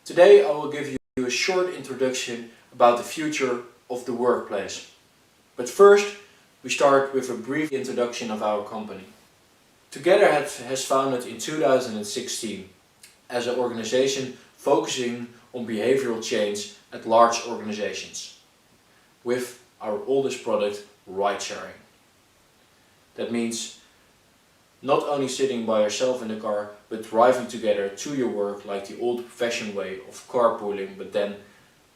Today I will give you a short introduction about the future of the workplace. But first, we start with a brief introduction of our company. Together has founded in 2016 as an organization focusing on behavioral change at large organizations, with our oldest product, ride sharing. That means not only sitting by yourself in the car, but driving together to your work like the old-fashioned way of carpooling, but then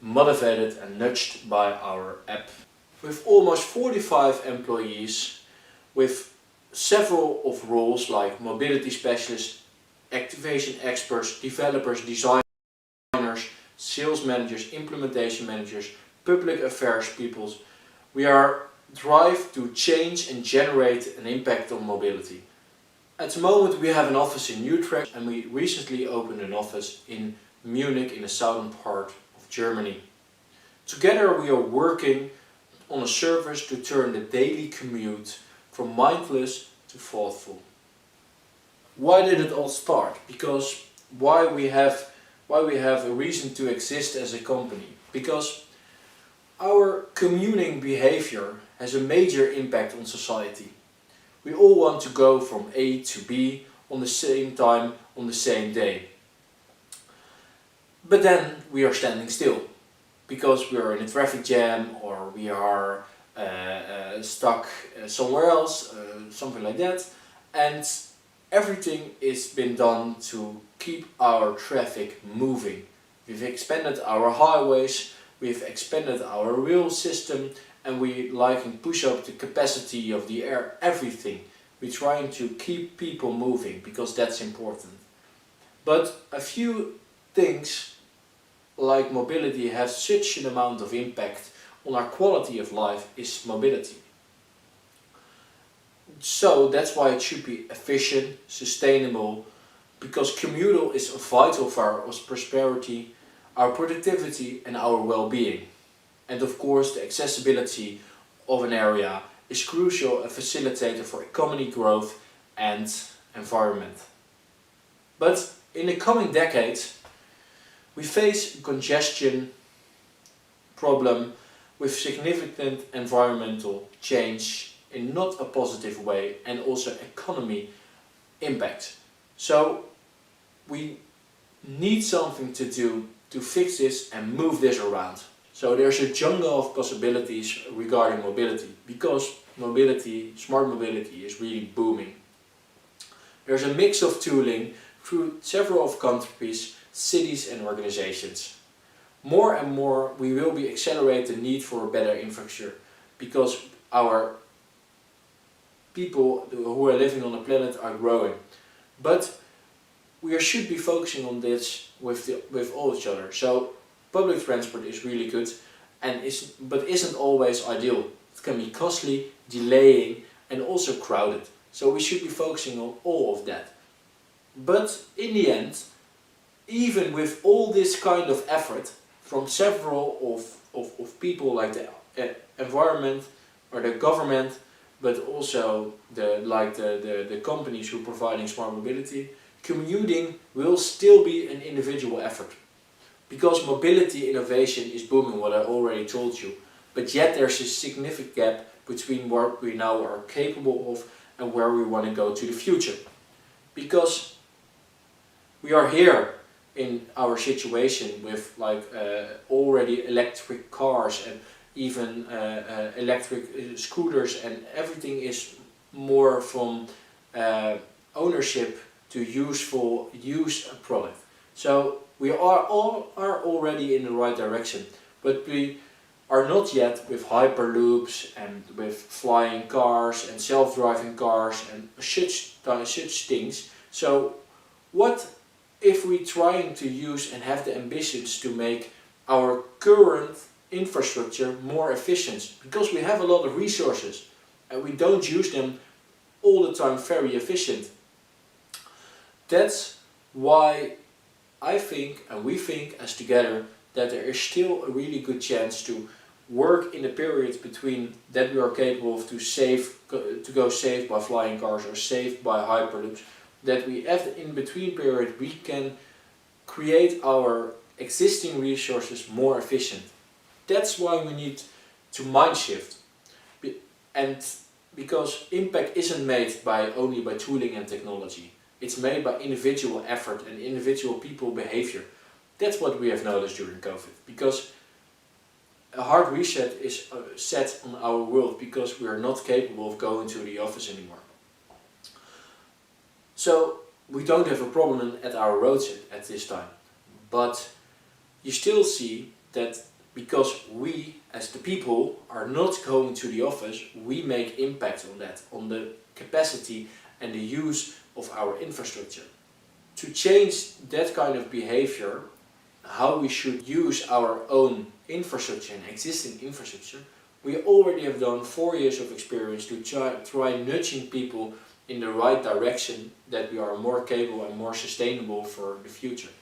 motivated and nudged by our app. With almost 45 employees, with several of roles like mobility specialists, activation experts, developers, designers, sales managers, implementation managers, public affairs people, we are drive to change and generate an impact on mobility. At the moment we have an office in Utrecht, and we recently opened an office in Munich in the southern part of Germany. Together we are working on a service to turn the daily commute from mindless to thoughtful. Why did it all start? Because why we have a reason to exist as a company? Because our commuting behavior has a major impact on society. We all want to go from A to B on the same time, on the same day. But then we are standing still because we are in a traffic jam, or we are stuck somewhere else, something like that. And everything is been done to keep our traffic moving We've expanded our highways, we've expanded our rail system, and we and push up the capacity of the air, everything. We're trying to keep people moving because that's important. But a few things like mobility have such an amount of impact on our quality of life is mobility. So that's why it should be efficient, sustainable, because commutal is vital for our prosperity, our productivity and our well-being. And of course the accessibility of an area is crucial, a facilitator for economic growth and environment. But in the coming decades we face a congestion problem with significant environmental change in not a positive way and also economy impact. So we need something to do to fix this and move this around. So there's a jungle of possibilities regarding mobility because mobility, smart mobility is really booming. There's a mix of tooling through several of countries, cities and organizations. More and more we will be accelerate the need for a better infrastructure because our people who are living on the planet are growing. But we should be focusing on this with all each other. So public transport is really good and but isn't always ideal. It can be costly, delaying and also crowded. So we should be focusing on all of that. But in the end, even with all this kind of effort from several of people like the environment or the government, but also the companies who are providing smart mobility, commuting will still be an individual effort. Because mobility innovation is booming, what I already told you, but yet there's a significant gap between what we now are capable of and where we want to go to the future. Because we are here in our situation with already electric cars and even electric scooters, and everything is more from ownership to use a product. So we are already in the right direction, but we are not yet with hyperloops and with flying cars and self-driving cars and such things. So what if we trying to use and have the ambitions to make our current infrastructure more efficient, because we have a lot of resources and we don't use them all the time very efficient. That's why I think, and we think as together, that there is still a really good chance to work in the period between that we are capable of to go safe by flying cars or safe by hyperloops, that we have the in-between period we can create our existing resources more efficient. That's why we need to mind shift. And because impact isn't made only by tooling and technology. It's made by individual effort and individual people behavior. That's what we have noticed during COVID. Because a hard reset is set on our world because we are not capable of going to the office anymore. So we don't have a problem at our roads at this time. But you still see that because we as the people are not going to the office, we make impact on that, on the capacity and the use of our infrastructure. To change that kind of behavior, how we should use our own infrastructure and existing infrastructure, we already have done 4 years of experience to try nudging people in the right direction, that we are more capable and more sustainable for the future.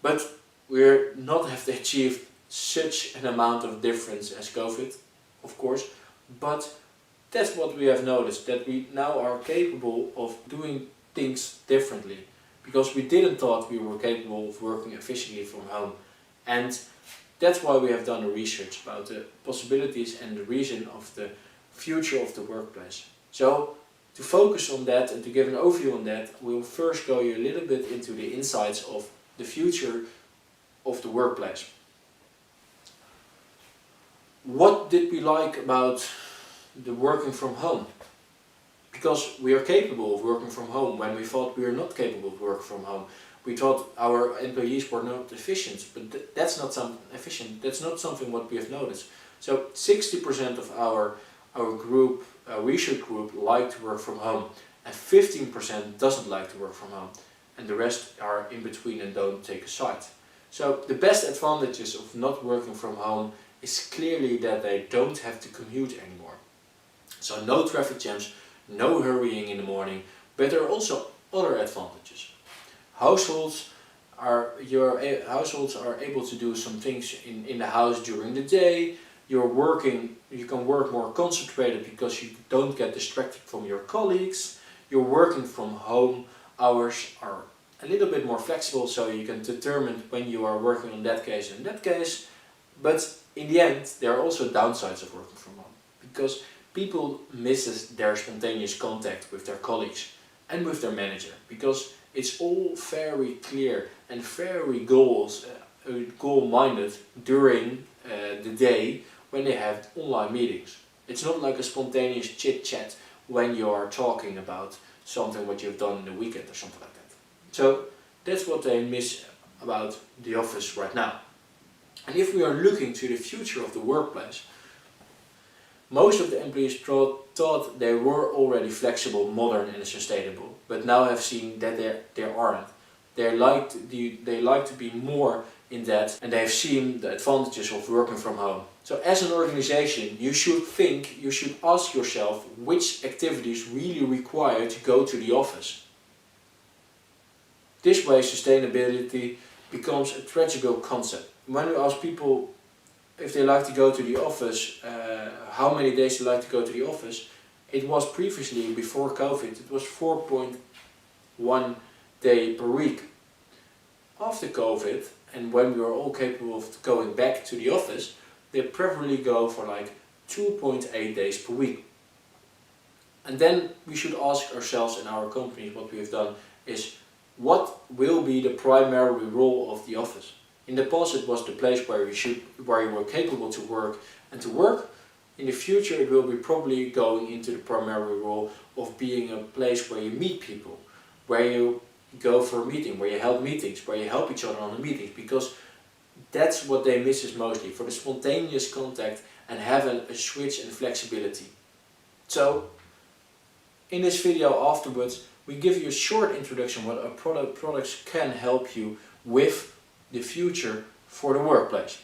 But we're not have achieved such an amount of difference as COVID, of course, but that's what we have noticed, that we now are capable of doing things differently, because we didn't thought we were capable of working efficiently from home. And that's why we have done a research about the possibilities and the reason of the future of the workplace. So to focus on that and to give an overview on that, we'll first go a little bit into the insights of the future of the workplace. What did we like about the working from home? Because we are capable of working from home when we thought we were not capable of working from home. We thought our employees were not efficient, but that's not efficient. That's not something what we have noticed. So 60% of our group, research group, like to work from home, and 15% doesn't like to work from home, and the rest are in between and don't take a side. So the best advantages of not working from home is clearly that they don't have to commute anymore. So no traffic jams, no hurrying in the morning, but there are also other advantages. Households are able to do some things in the house during the day. You can work more concentrated because you don't get distracted from your colleagues. You're working from home, hours are a little bit more flexible, so you can determine when you are working on that case and that case. But in the end, there are also downsides of working from home, because people miss their spontaneous contact with their colleagues and with their manager, because it's all very clear and very goal-minded during the day when they have online meetings. It's not like a spontaneous chit-chat when you are talking about something what you've done in the weekend or something like that. So that's what they miss about the office right now. And if we are looking to the future of the workplace, most of the employees thought they were already flexible, modern and sustainable, but now have seen that they aren't. They like to be more in that, and they have seen the advantages of working from home. So as an organization, you should ask yourself which activities really require to go to the office. This way sustainability becomes a tragical concept. When we ask people if they like to go to the office, how many days they like to go to the office, it was previously, before COVID, it was 4.1 day per week. After COVID, and when we were all capable of going back to the office, they preferably go for like 2.8 days per week. And then we should ask ourselves in our company, what we have done is, what will be the primary role of the office? In the past it was the place where you were capable to work and to work. In the future it will be probably going into the primary role of being a place where you meet people, where you go for a meeting, where you help meetings, where you help each other on the meetings, because that's what they miss mostly, for the spontaneous contact and having a switch and flexibility. So in this video afterwards we give you a short introduction what our products can help you with the future for the workplace.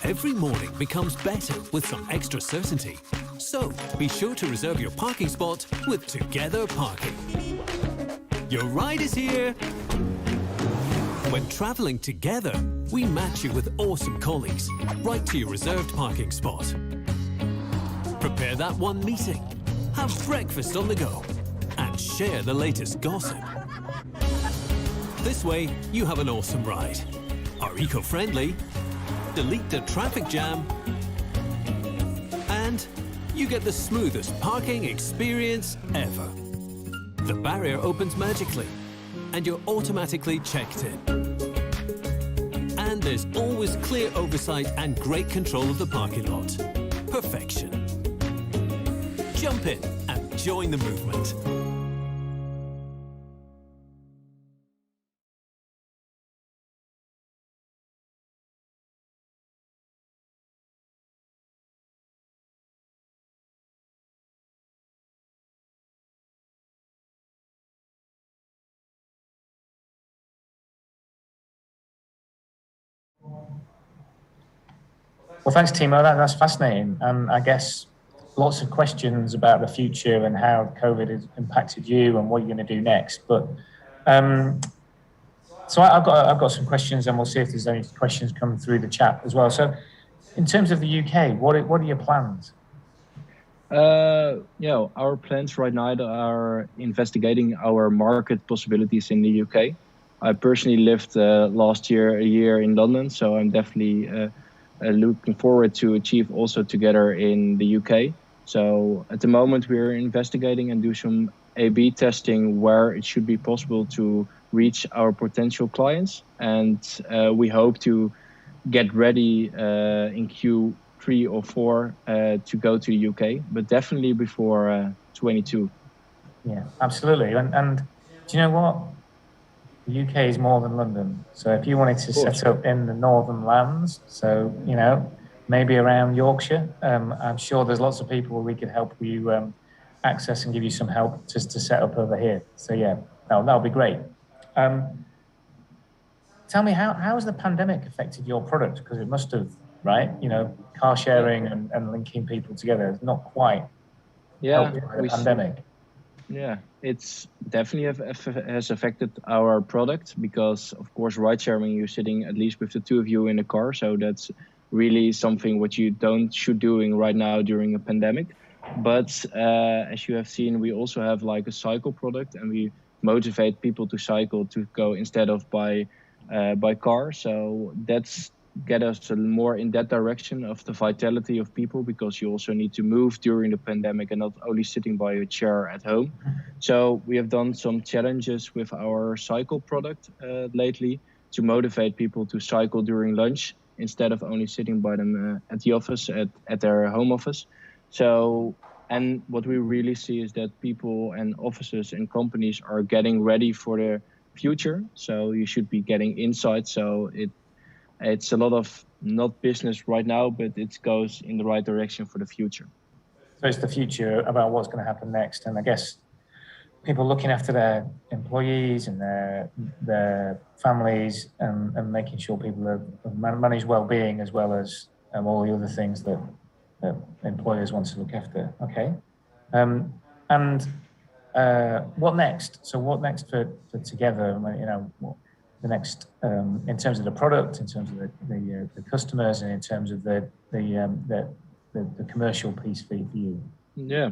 Every morning becomes better with some extra certainty. So be sure to reserve your parking spot with Together Parking. Your ride is here. When traveling together, we match you with awesome colleagues right to your reserved parking spot. Prepare that one meeting, have breakfast on the go, and share the latest gossip. This way, you have an awesome ride. Are eco-friendly, delete the traffic jam, and you get the smoothest parking experience ever. The barrier opens magically, and you're automatically checked in. And there's always clear oversight and great control of the parking lot. Perfection. Jump in and join the movement. Well, thanks, Timo. That's fascinating. I guess lots of questions about the future and how COVID has impacted you and what you're going to do next. But so I've got some questions, and we'll see if there's any questions coming through the chat as well. So, in terms of the UK, what are your plans? Our plans right now are investigating our market possibilities in the UK. I personally lived last year a year in London, so I'm definitely looking forward to achieve also Together in the UK. So at the moment we're investigating and do some A/B testing where it should be possible to reach our potential clients, and we hope to get ready in Q3 or 4 to go to the UK, but definitely before 22. Yeah, absolutely. And do you know what? the UK is more than London. So if you wanted to set up in the Northernlands, so, you know, maybe around Yorkshire, I'm sure there's lots of people we could help you access and give you some help just to set up over here. So yeah, that'll be great. Tell me, how has the pandemic affected your product? Because it must have, right? You know, car sharing and linking people together is not quite helped by the pandemic. Yeah, it's definitely has affected our product because, of course, ride sharing, you're sitting at least with the two of you in a car. So that's really something what you should doing right now during a pandemic. But as you have seen, we also have like a cycle product, and we motivate people to cycle to go instead of by car. So that's get us more in that direction of the vitality of people, because you also need to move during the pandemic and not only sitting by a chair at home. So we have done some challenges with our cycle product lately to motivate people to cycle during lunch instead of only sitting by them at the office, at their home office. So, and what we really see is that people and offices and companies are getting ready for the future. So you should be getting insights. So it's a lot of not business right now, but it goes in the right direction for the future. So it's the future about what's going to happen next. And I guess people looking after their employees and their families and making sure people have manage well-being as well as all the other things that employers want to look after. Okay. And what next? So what next for Together? You know, the next in terms of the product, in terms of the customers, and in terms of the commercial piece for you? Yeah.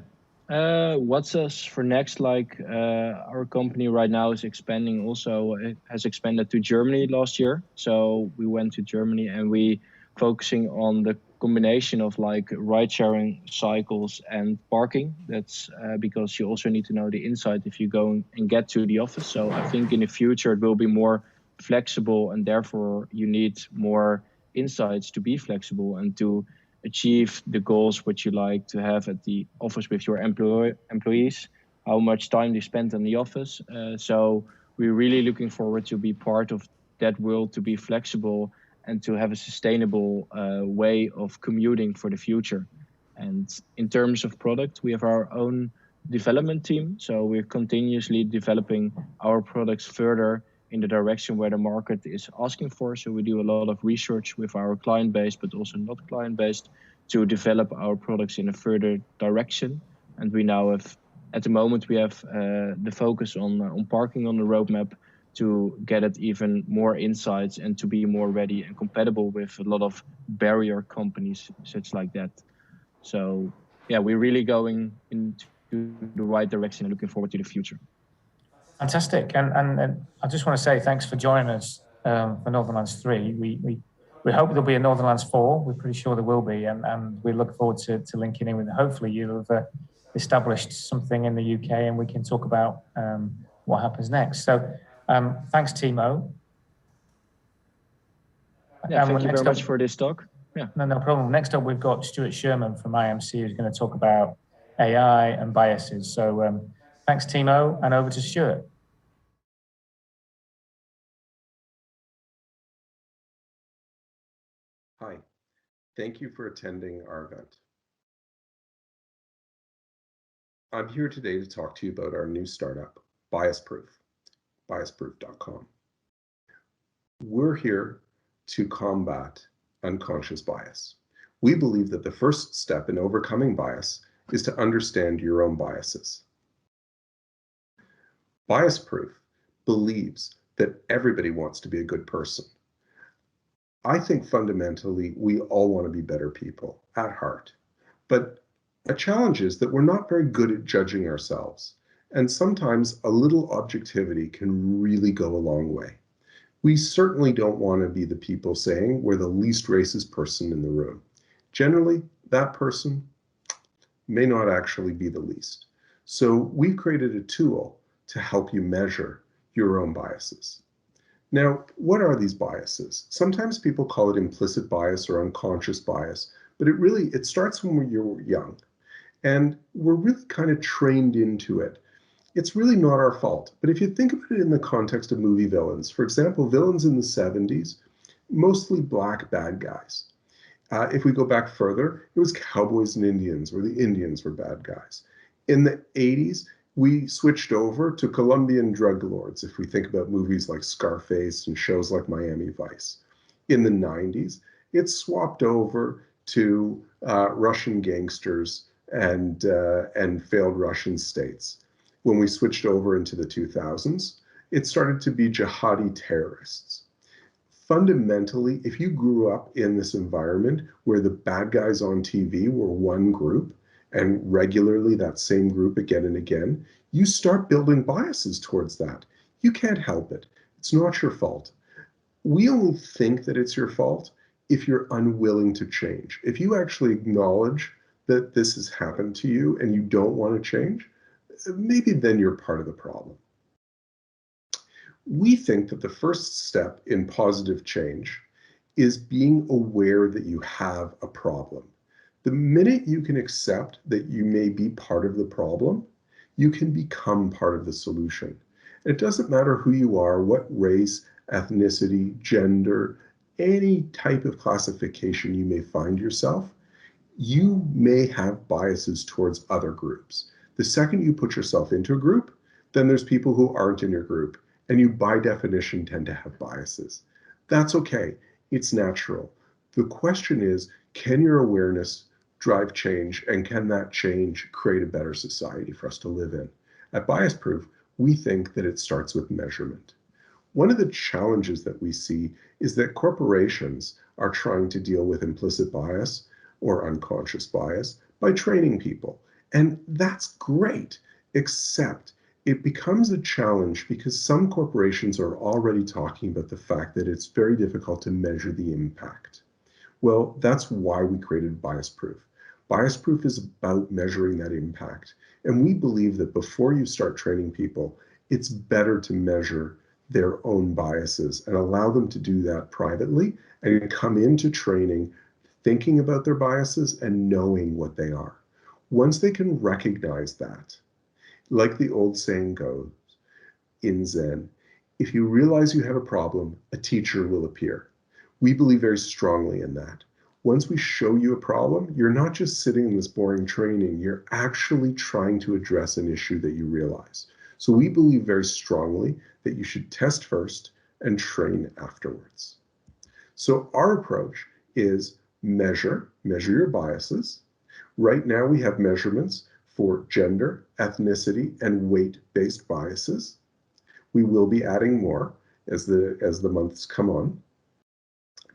What's us for next? Like our company right now is expanding. Also, it has expanded to Germany last year. So we went to Germany and we focusing on the combination of like ride sharing, cycles, and parking. That's because you also need to know the inside if you go and get to the office. So I think in the future it will be more flexible, and therefore you need more insights to be flexible and to achieve the goals which you like to have at the office with your employees, how much time they spend in the office. So we're really looking forward to be part of that world, to be flexible and to have a sustainable way of commuting for the future. And in terms of product, we have our own development team. So we're continuously developing our products further in the direction where the market is asking for. So we do a lot of research with our client base, but also not client based, to develop our products in a further direction. And we now have, at the moment, we have the focus on parking on the roadmap to get it even more insights and to be more ready and compatible with a lot of barrier companies, such like that. So yeah, we're really going into the right direction and looking forward to the future. Fantastic, and I just want to say thanks for joining us for Northernlands 3. We hope there'll be a Northernlands 4. We're pretty sure there will be, and we look forward to linking in with it. Hopefully you'll have established something in the UK, and we can talk about what happens next. So thanks, Timo. Yeah, thank you very much for this talk. Yeah. No problem. Next up, we've got Stuart Sherman from IMC, who's going to talk about AI and biases. So thanks, Timo, and over to Stuart. Hi, thank you for attending our event. I'm here today to talk to you about our new startup, BiasProof, biasproof.com. We're here to combat unconscious bias. We believe that the first step in overcoming bias is to understand your own biases. BiasProof believes that everybody wants to be a good person. I think fundamentally we all want to be better people at heart. But a challenge is that we're not very good at judging ourselves. And sometimes a little objectivity can really go a long way. We certainly don't want to be the people saying we're the least racist person in the room. Generally, that person may not actually be the least. So we've created a tool to help you measure your own biases. Now, what are these biases? Sometimes people call it implicit bias or unconscious bias, but it starts when you're young. And we're really kind of trained into it. it's really not our fault. But if you think about it in the context of movie villains, for example, villains in the 70s, mostly black bad guys. If we go back further, it was cowboys and Indians, where the Indians were bad guys. In the 80s, we switched over to Colombian drug lords, if we think about movies like Scarface and shows like Miami Vice. In the 90s, it swapped over to Russian gangsters and failed Russian states. When we switched over into the 2000s, it started to be jihadi terrorists. Fundamentally, if you grew up in this environment where the bad guys on TV were one group, and regularly that same group again and again, you start building biases towards that. You can't help it. It's not your fault. We only think that it's your fault if you're unwilling to change. If you actually acknowledge that this has happened to you and you don't want to change, maybe then you're part of the problem. We think that the first step in positive change is being aware that you have a problem. The minute you can accept that you may be part of the problem, you can become part of the solution. It doesn't matter who you are, what race, ethnicity, gender, any type of classification you may find yourself, you may have biases towards other groups. The second you put yourself into a group, then there's people who aren't in your group, and you by definition tend to have biases. That's okay, it's natural. The question is, can your awareness drive change, and can that change create a better society for us to live in? At Bias Proof, we think that it starts with measurement. One of the challenges that we see is that corporations are trying to deal with implicit bias or unconscious bias by training people. And that's great, except it becomes a challenge because some corporations are already talking about the fact that it's very difficult to measure the impact. Well, that's why we created Bias Proof. Bias Proof is about measuring that impact. And we believe that before you start training people, it's better to measure their own biases and allow them to do that privately and come into training thinking about their biases and knowing what they are. Once they can recognize that, like the old saying goes in Zen, if you realize you have a problem, a teacher will appear. We believe very strongly in that. Once we show you a problem, you're not just sitting in this boring training, you're actually trying to address an issue that you realize. So we believe very strongly that you should test first and train afterwards. So our approach is measure your biases. Right now we have measurements for gender, ethnicity, and weight-based biases. We will be adding more as the months come on.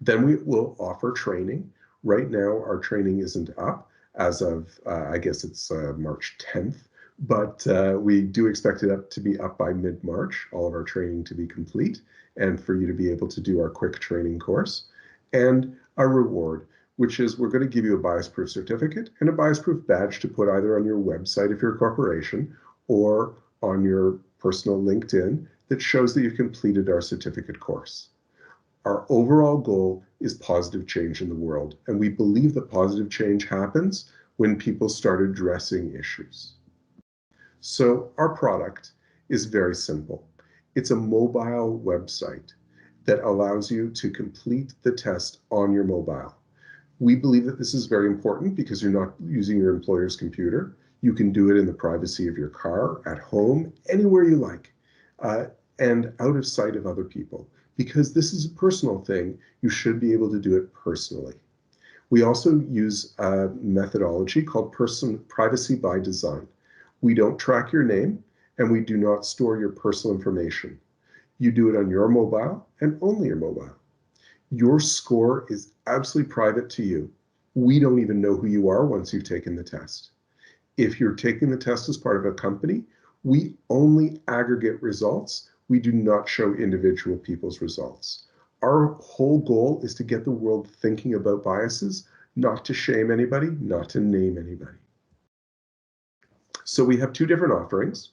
Then we will offer training. Right now, our training isn't up as of, I guess it's March 10th, but we do expect it to be up by mid-March, all of our training to be complete, and for you to be able to do our quick training course. And our reward, which is we're going to give you a Bias Proof certificate and a Bias Proof badge to put either on your website if you're a corporation or on your personal LinkedIn that shows that you've completed our certificate course. Our overall goal is positive change in the world, and we believe that positive change happens when people start addressing issues. So our product is very simple. It's a mobile website that allows you to complete the test on your mobile. We believe that this is very important because you're not using your employer's computer. You can do it in the privacy of your car, at home, anywhere you like, and out of sight of other people. Because this is a personal thing, you should be able to do it personally. We also use a methodology called privacy by design. We don't track your name, and we do not store your personal information. You do it on your mobile and only your mobile. Your score is absolutely private to you. We don't even know who you are once you've taken the test. If you're taking the test as part of a company, we only aggregate results. We do not show individual people's results. Our whole goal is to get the world thinking about biases, not to shame anybody, not to name anybody. So we have two different offerings.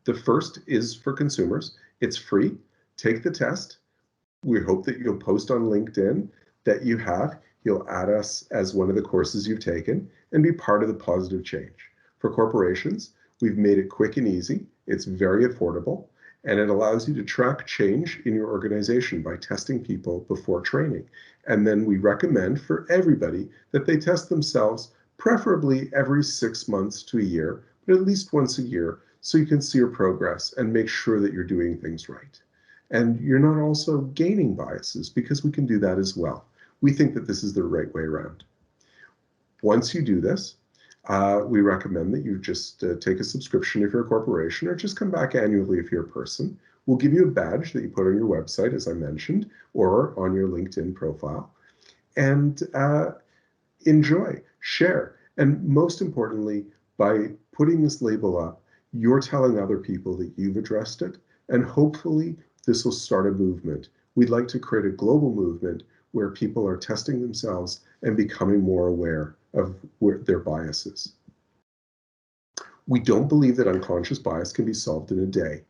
The first is for consumers. It's free. Take the test. We hope that you'll post on LinkedIn that you have. You'll add us as one of the courses you've taken and be part of the positive change. For corporations, we've made it quick and easy. It's very affordable, and it allows you to track change in your organization by testing people before training. And then we recommend for everybody that they test themselves, preferably every 6 months to a year, but at least once a year, so you can see your progress and make sure that you're doing things right. And you're not also gaining biases, because we can do that as well. We think that this is the right way around. Once you do this, we recommend that you just take a subscription if you're a corporation, or just come back annually if you're a person. We'll give you a badge that you put on your website, as I mentioned, or on your LinkedIn profile. And enjoy, share. And most importantly, by putting this label up, you're telling other people that you've addressed it, and hopefully this will start a movement. We'd like to create a global movement where people are testing themselves and becoming more aware of their biases. We don't believe that unconscious bias can be solved in a day.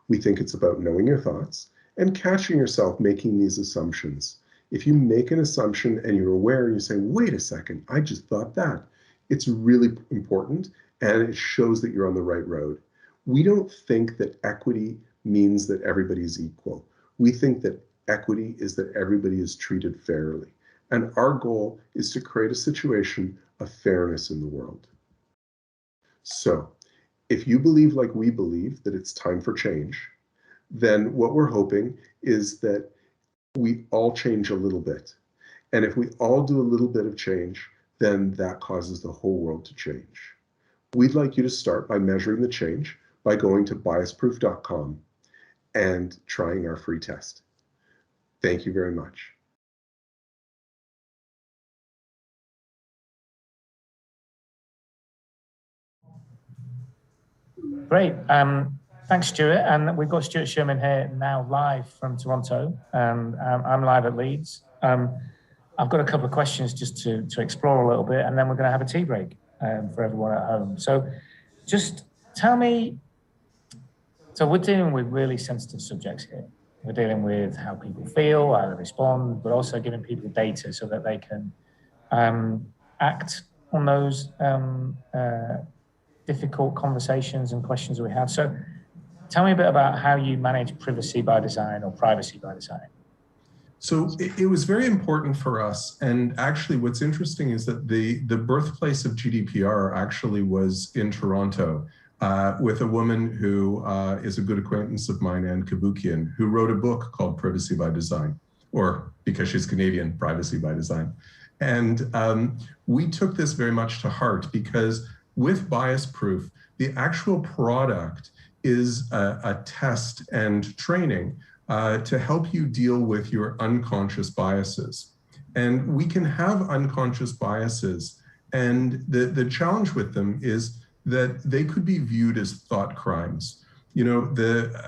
We think it's about knowing your thoughts and catching yourself making these assumptions. If you make an assumption and you're aware and you say, wait a second, I just thought that, it's really important, and it shows that you're on the right road. We don't think that equity means that everybody's equal. We think that equity is that everybody is treated fairly. And our goal is to create a situation of fairness in the world. So if you believe like we believe that it's time for change, then what we're hoping is that we all change a little bit. And if we all do a little bit of change, then that causes the whole world to change. We'd like you to start by measuring the change by going to biasproof.com and trying our free test. Thank you very much. Great. Thanks, Stuart. And we've got Stuart Sherman here now live from Toronto. I'm live at Leeds. I've got a couple of questions just to explore a little bit, and then we're going to have a tea break for everyone at home. So just tell me, so we're dealing with really sensitive subjects here. We're dealing with how people feel, how they respond, but also giving people data so that they can act on those difficult conversations and questions that we have. So tell me a bit about how you manage privacy by design or privacy by design. So it was very important for us. And actually what's interesting is that the birthplace of GDPR actually was in Toronto with a woman who is a good acquaintance of mine, Anne Kabukian, who wrote a book called Privacy by Design, or because she's Canadian, Privacy by Design. And we took this very much to heart, because with Bias Proof, the actual product is a test and training to help you deal with your unconscious biases. And we can have unconscious biases, and the challenge with them is that they could be viewed as thought crimes. You know,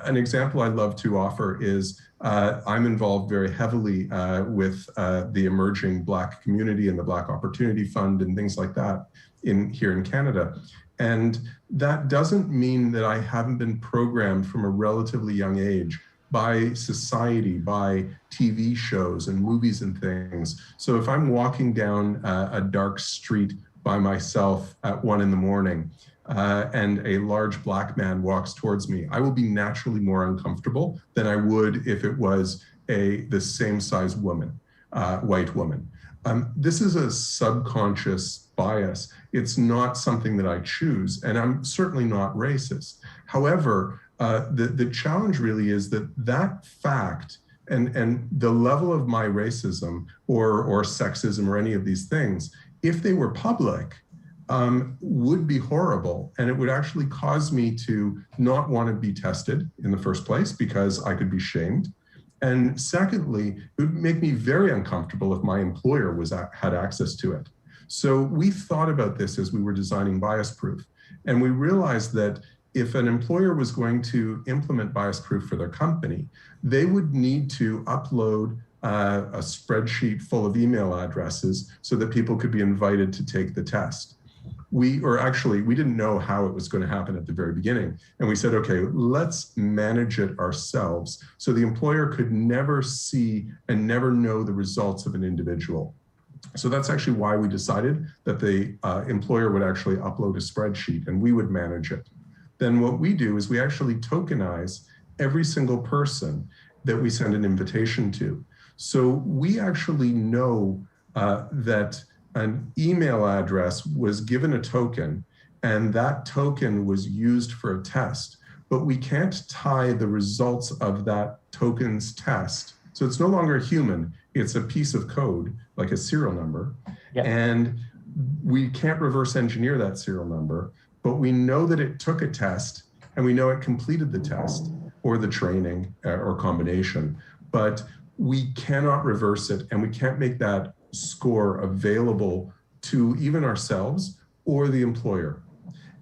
an example I love to offer is I'm involved very heavily with the emerging Black community and the Black Opportunity Fund and things like that here in Canada. And that doesn't mean that I haven't been programmed from a relatively young age by society, by TV shows and movies and things. So if I'm walking down a dark street by myself at 1 a.m, and a large Black man walks towards me, I will be naturally more uncomfortable than I would if it was the same size woman, white woman. This is a subconscious bias. It's not something that I choose, and I'm certainly not racist. However, the challenge really is that fact and the level of my racism or sexism or any of these things, if they were public, would be horrible, and it would actually cause me to not want to be tested in the first place because I could be shamed. And secondly, it would make me very uncomfortable if my employer had access to it. So we thought about this as we were designing Bias Proof, and we realized that if an employer was going to implement Bias Proof for their company, they would need to upload a spreadsheet full of email addresses so that people could be invited to take the test. We didn't know how it was going to happen at the very beginning. And we said, okay, let's manage it ourselves so the employer could never see and never know the results of an individual. So that's actually why we decided that the employer would actually upload a spreadsheet and we would manage it. then what we do is we actually tokenize every single person that we send an invitation to. So we actually know that an email address was given a token, and that token was used for a test, but we can't tie the results of that token's test. So it's no longer a human, it's a piece of code, like a serial number. Yep. And we can't reverse engineer that serial number, but we know that it took a test and we know it completed the test or the training or combination, but we cannot reverse it and we can't make that score available to even ourselves or the employer.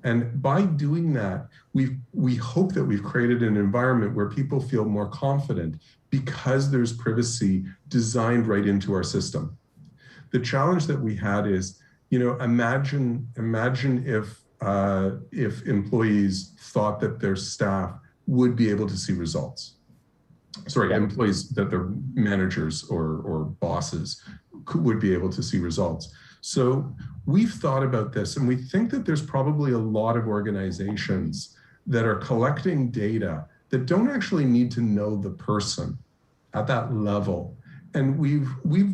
And by doing that, we hope that we've created an environment where people feel more confident because there's privacy designed right into our system. The challenge that we had is, imagine if employees thought that their staff would be able to see results. Sorry, employees, that their managers or bosses would be able to see results. So we've thought about this, and we think that there's probably a lot of organizations that are collecting data that don't actually need to know the person at that level. And we've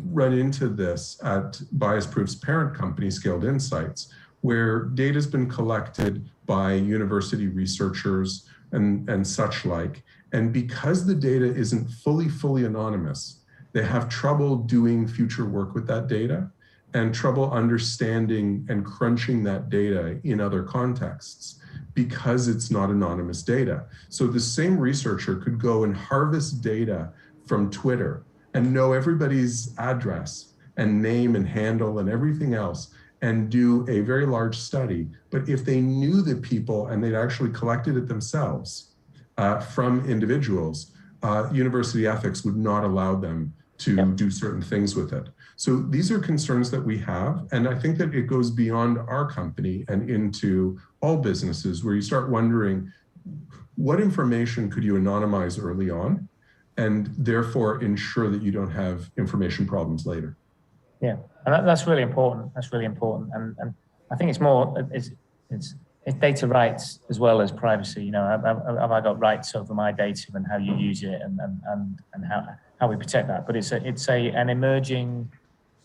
run into this at BiasProof's parent company, Scaled Insights, where data's been collected by university researchers and such like. And because the data isn't fully anonymous, they have trouble doing future work with that data and trouble understanding and crunching that data in other contexts because it's not anonymous data. So the same researcher could go and harvest data from Twitter and know everybody's address and name and handle and everything else and do a very large study. But if they knew the people and they'd actually collected it themselves from individuals, university ethics would not allow them to do certain things with it. So these are concerns that we have. And I think that it goes beyond our company and into all businesses where you start wondering, what information could you anonymize early on and therefore ensure that you don't have information problems later? Yeah, and that's really important. That's really important. And I think it's data rights as well as privacy. Have I got rights over my data and how you use it and how we protect that? But it's an emerging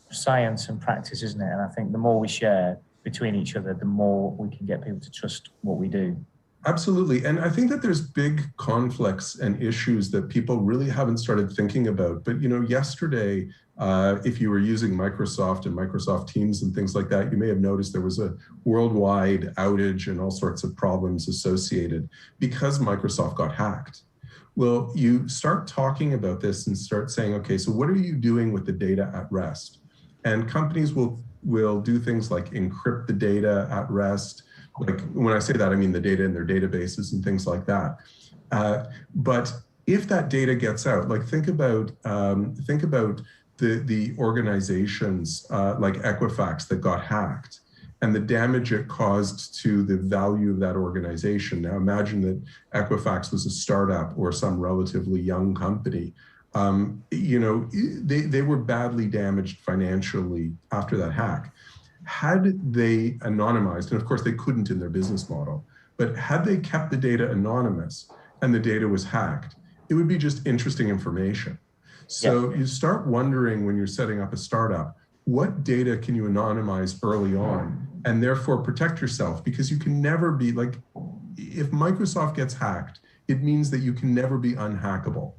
science and practice, isn't it? And I think the more we share between each other, the more we can get people to trust what we do. Absolutely. And I think that there's big conflicts and issues that people really haven't started thinking about. But, yesterday, if you were using Microsoft and Microsoft Teams and things like that, you may have noticed there was a worldwide outage and all sorts of problems associated because Microsoft got hacked. Well, you start talking about this and start saying, okay, so what are you doing with the data at rest? And companies will do things like encrypt the data at rest. Like when I say that, I mean the data in their databases and things like that. But if that data gets out, like think about the organizations like Equifax that got hacked and the damage it caused to the value of that organization. Now imagine that Equifax was a startup or some relatively young company. They were badly damaged financially after that hack. Had they anonymized, and of course they couldn't in their business model, but had they kept the data anonymous and the data was hacked, it would be just interesting information. So you start wondering when you're setting up a startup, what data can you anonymize early on and therefore protect yourself? Because you can never be like, if Microsoft gets hacked, it means that you can never be unhackable.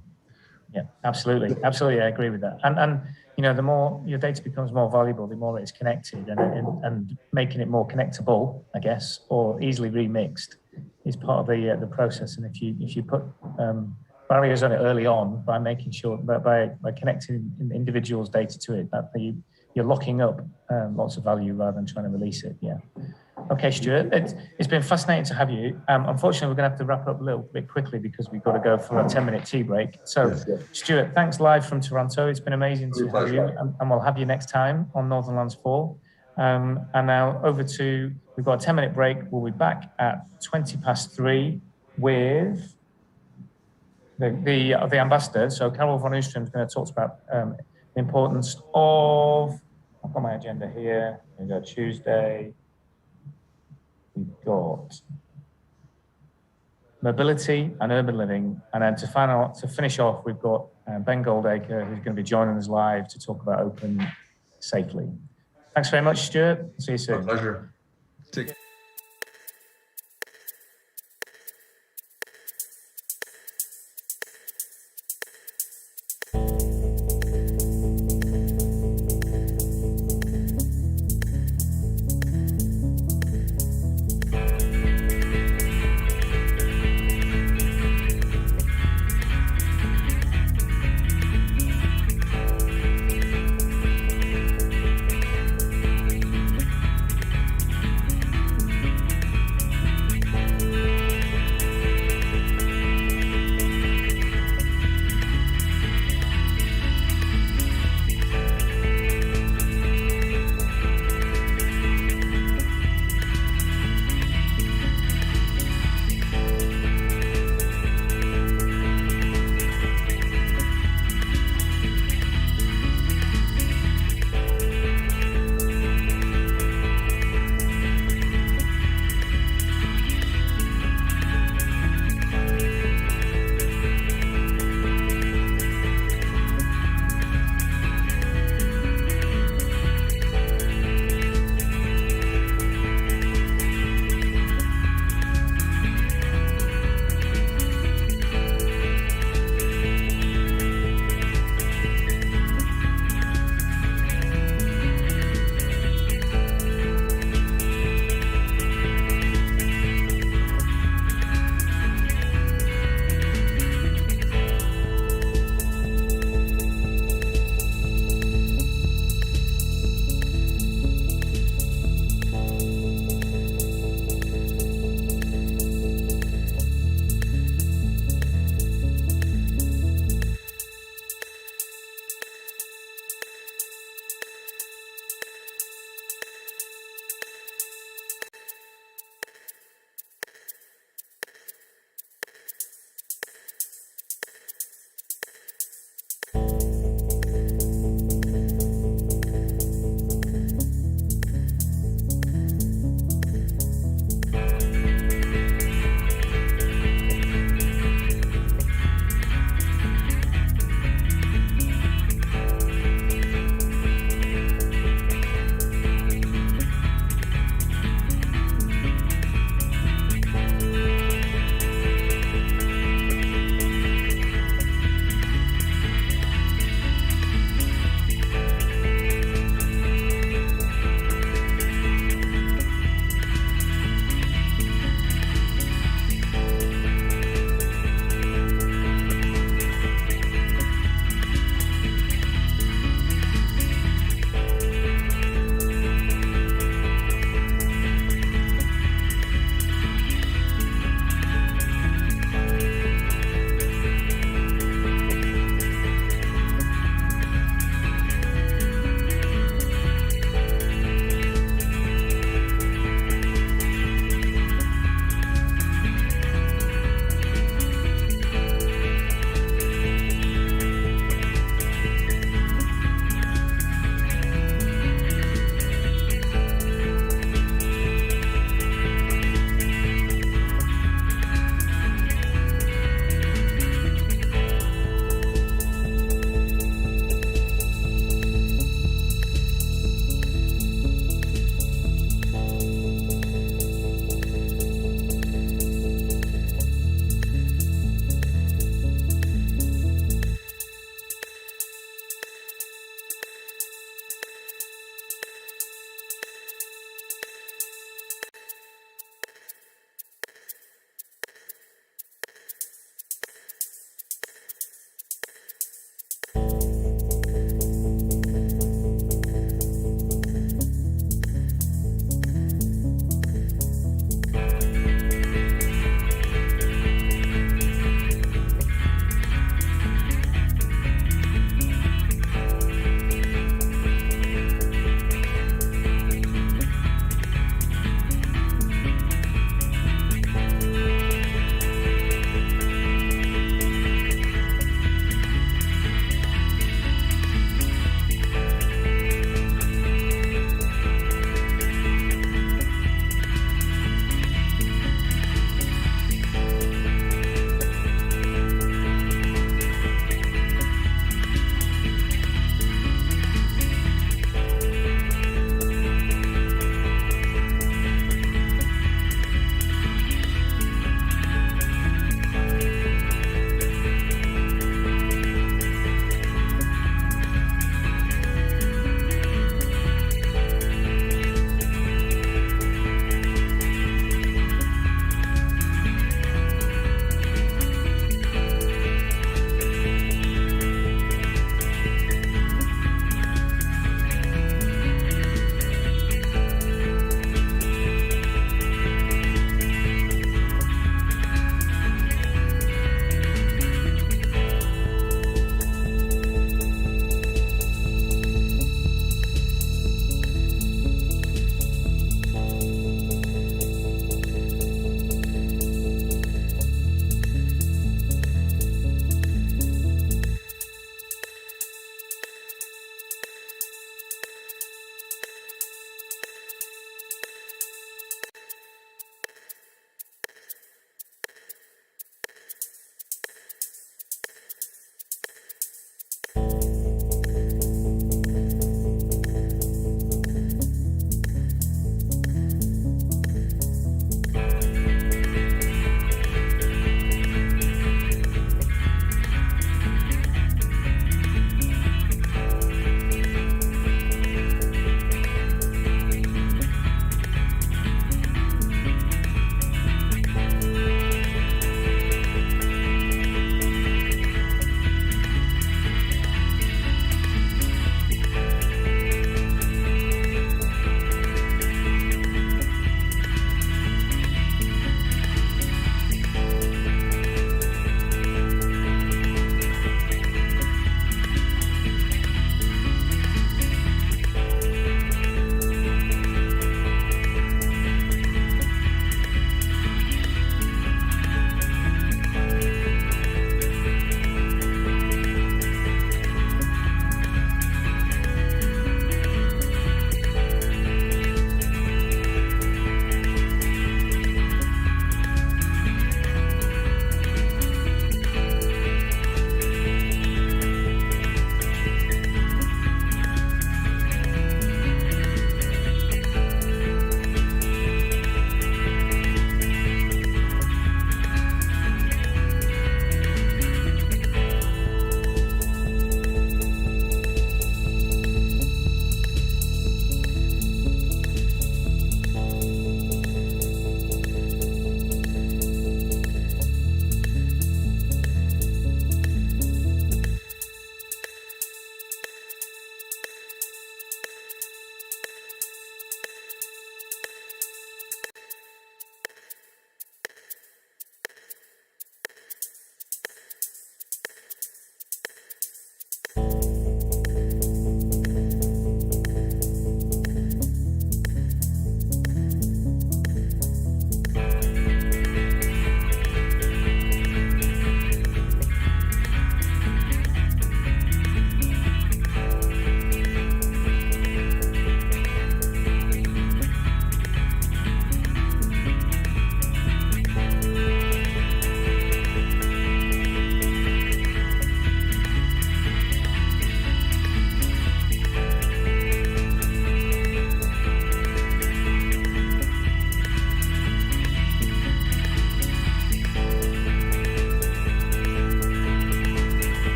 Yeah, absolutely. Absolutely, I agree with that. And the more your data becomes more valuable, the more it's connected and making it more connectable, I guess, or easily remixed is part of the process. And if you put barriers on it early on by making sure that by connecting individuals' data to it, that you're locking up lots of value rather than trying to release it. Yeah. Okay, Stuart, it's been fascinating to have you. Unfortunately, we're going to have to wrap up a little bit quickly because we've got to go for a 10-minute tea break. So, Stuart, thanks live from Toronto. It's been amazing to have you, and we'll have you next time on Northernlands 4. And now over to, we've got a 10-minute break. We'll be back at 3:20 with the ambassador. So Carol von Oostrum is going to talk about the importance of, I've got my agenda here. We've got Tuesday. We've got mobility and urban living. And then to finish off, we've got Ben Goldacre, who's going to be joining us live to talk about open safely. Thanks very much, Stuart. See you soon. My pleasure.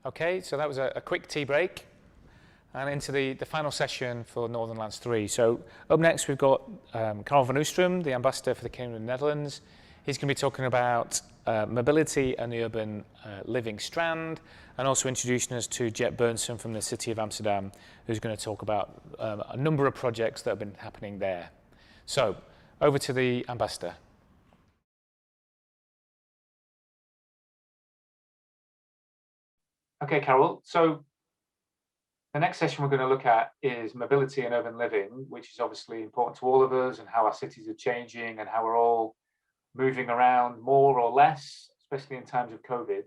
Okay, so that was a quick tea break and into the final session for Northernlands 3. So up next we've got Karel van Oostrum, the Ambassador for the Kingdom of the Netherlands. He's going to be talking about mobility and the urban living strand, and also introducing us to Jet Bernsen from the City of Amsterdam, who's going to talk about a number of projects that have been happening there. So over to the Ambassador. Okay, Carol. So the next session we're going to look at is mobility and urban living, which is obviously important to all of us, and how our cities are changing and how we're all moving around more or less, especially in times of COVID.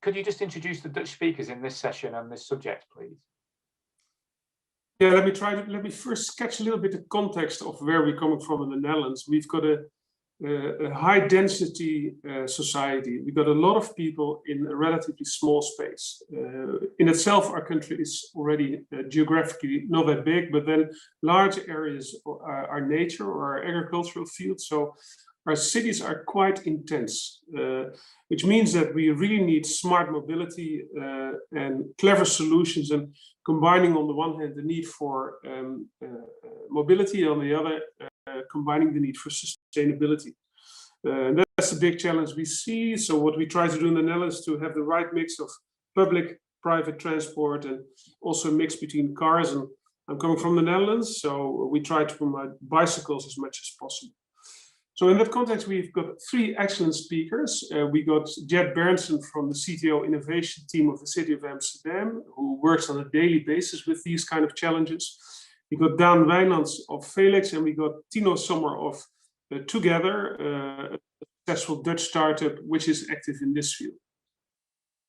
Could you just introduce the Dutch speakers in this session and this subject, please? Yeah, let me first sketch a little bit the context of where we're coming from in the Netherlands. We've got a high density society. We've got a lot of people in a relatively small space. In itself, our country is already geographically not that big, but then large areas are nature or our agricultural fields. So our cities are quite intense, which means that we really need smart mobility and clever solutions, and combining on the one hand the need for mobility, on the other combining the need for sustainability. And that's a big challenge we see. So what we try to do in the Netherlands is to have the right mix of public, private transport, and also a mix between cars. And I'm coming from the Netherlands, so we try to promote bicycles as much as possible. So in that context, we've got three excellent speakers. We got Jet Bernsen from the CTO innovation team of the City of Amsterdam, who works on a daily basis with these kind of challenges. We got Daan Wijnands of Felix, and we got Tino Sommer of Together, a successful Dutch startup which is active in this field.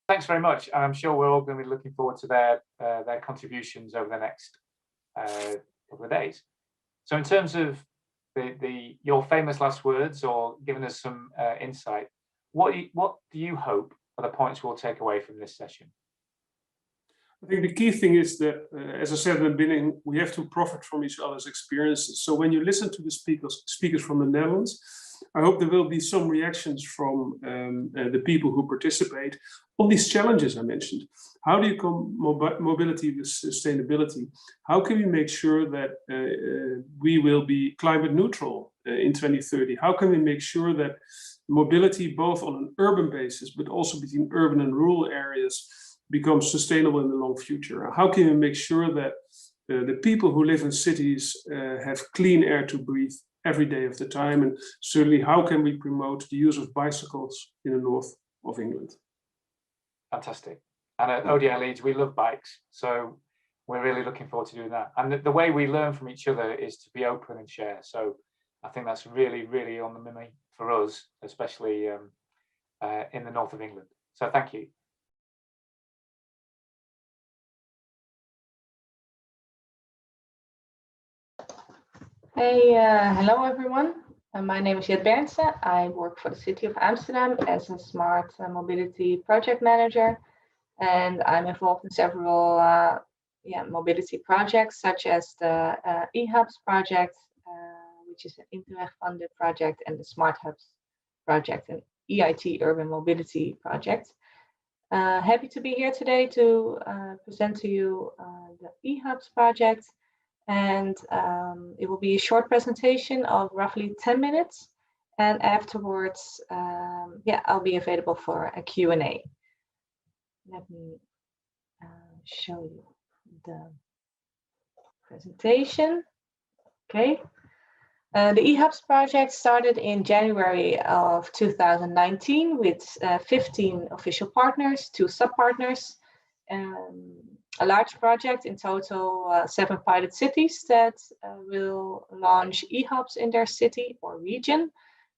Thanks very much. I'm sure we're all going to be looking forward to their contributions over the next couple of days. So in terms of your famous last words, or giving us some insight, what do you hope are the points we'll take away from this session? I think the key thing is that, as I said in the beginning, we have to profit from each other's experiences. So when you listen to the speakers from the Netherlands, I hope there will be some reactions from the people who participate on these challenges I mentioned. How do you combine mobility with sustainability? How can we make sure that we will be climate neutral in 2030? How can we make sure that mobility, both on an urban basis, but also between urban and rural areas, becomes sustainable in the long future? How can we make sure that the people who live in cities have clean air to breathe every day of the time? And certainly, how can we promote the use of bicycles in the north of England? Fantastic. And at ODI Leeds, we love bikes. So we're really looking forward to doing that. And the way we learn from each other is to be open and share. So I think that's really, really on the money for us, especially in the north of England. So thank you. Hey, hello everyone. My name is Jet Bernsen. I work for the City of Amsterdam as a smart mobility project manager, and I'm involved in several mobility projects, such as the eHubs project, which is an Interreg funded project, and the Smart Hubs project, an EIT urban mobility project. Happy to be here today to present to you the eHubs project. And it will be a short presentation of roughly 10 minutes. And afterwards, I'll be available for a Q&A. Let me show you the presentation. Okay. The eHubs project started in January of 2019 with 15 official partners, 2 sub-partners. A large project, in total 7 pilot cities that will launch eHubs in their city or region.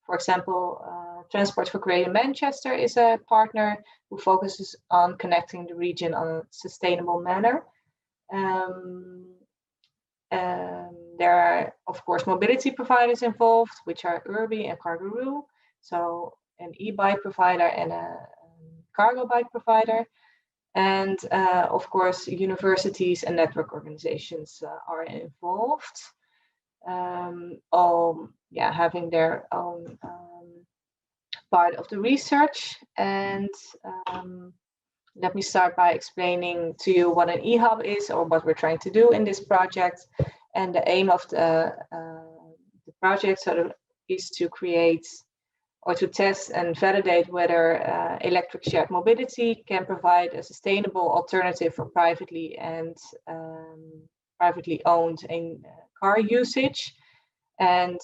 For example, Transport for Greater Manchester is a partner who focuses on connecting the region on a sustainable manner. There are, of course, mobility providers involved, which are Urbi and Cargaroo. So an e-bike provider and a cargo bike provider. And of course, universities and network organizations are involved, all having their own part of the research. And let me start by explaining to you what an e-hub is, or what we're trying to do in this project. And the aim of the project is to create or to test and validate whether electric shared mobility can provide a sustainable alternative for privately owned car usage. And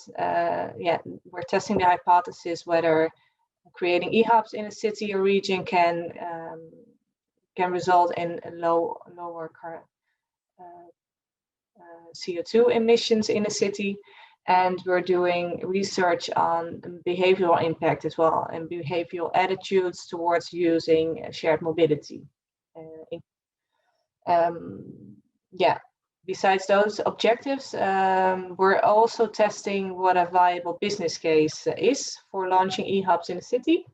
we're testing the hypothesis whether creating e-hubs in a city or region can result in lower CO2 emissions in a city. And we're doing research on behavioral impact as well, and behavioral attitudes towards using shared mobility. Besides those objectives, we're also testing what a viable business case is for launching e-hubs in a city.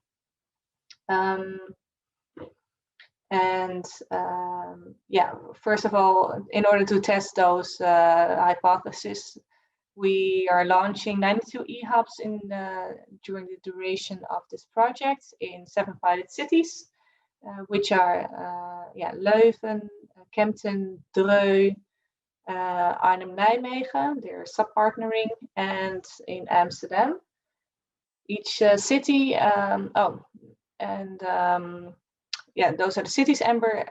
First of all, in order to test those hypotheses, we are launching 92 e-hubs during the duration of this project in 7 pilot cities, which are Leuven, Kempten, Dreux, Arnhem-Nijmegen, they're sub-partnering, and in Amsterdam. Each city, those are the cities. Amber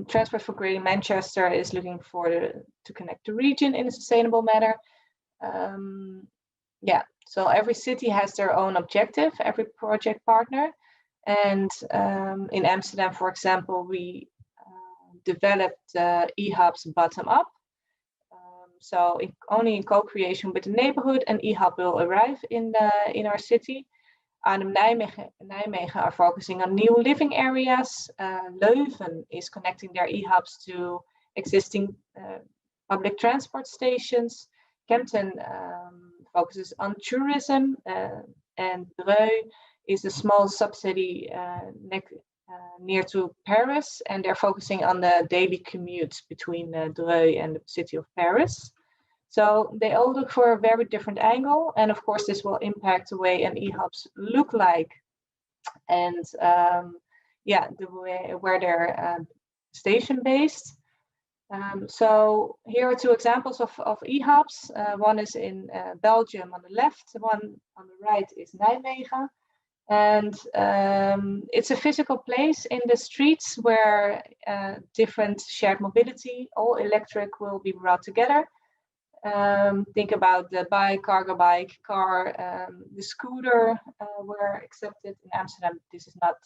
Transport for Greater Manchester is looking to connect the region in a sustainable manner. So every city has their own objective, every project partner. And in Amsterdam, for example, we developed e-hubs bottom up. So only in co-creation with the neighborhood, an e-hub will arrive in our city. Arnhem-Nijmegen are focusing on new living areas. Leuven is connecting their e-hubs to existing public transport stations. Kempten focuses on tourism, and Dreux is a small subcity near to Paris, and they're focusing on the daily commutes between Dreux and the city of Paris. So they all look for a very different angle, and of course this will impact the way an e-hubs look like, and the way where they're station based. So here are 2 examples of e-hubs. One is in Belgium on the left, one on the right is Nijmegen. And it's a physical place in the streets where different shared mobility, all electric, will be brought together. Think about the bike, cargo bike, car, the scooter were accepted. In Amsterdam, this is not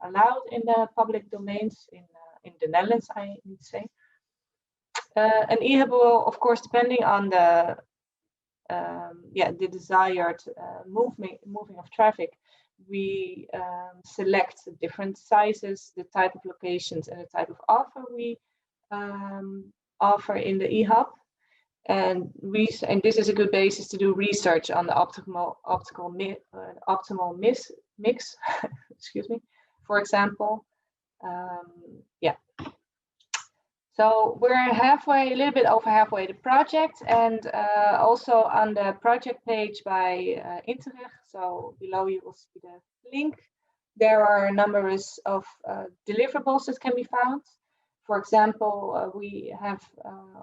allowed in the public domains, in the Netherlands, I need to say. An e-hub will, of course, depending on the desired moving of traffic, we select different sizes, the type of locations, and the type of offer we offer in the e-hub. And this is a good basis to do research on the optimal mix. Excuse me. For example, So we're a little bit over halfway the project, and also on the project page by Interreg, so below you will see the link. There are numbers of deliverables that can be found. For example, we have,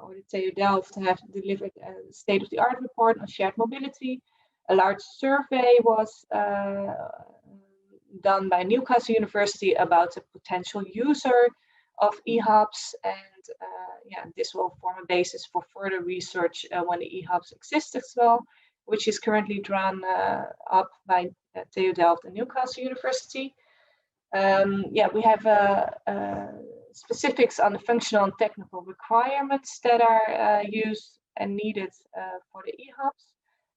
or the TU Delft have delivered a state-of-the-art report on shared mobility. A large survey was done by Newcastle University about a potential user of e-hubs, and this will form a basis for further research when the e-hubs exist as well, which is currently drawn up by TU Delft and Newcastle University. We have specifics on the functional and technical requirements that are used and needed for the e-hubs.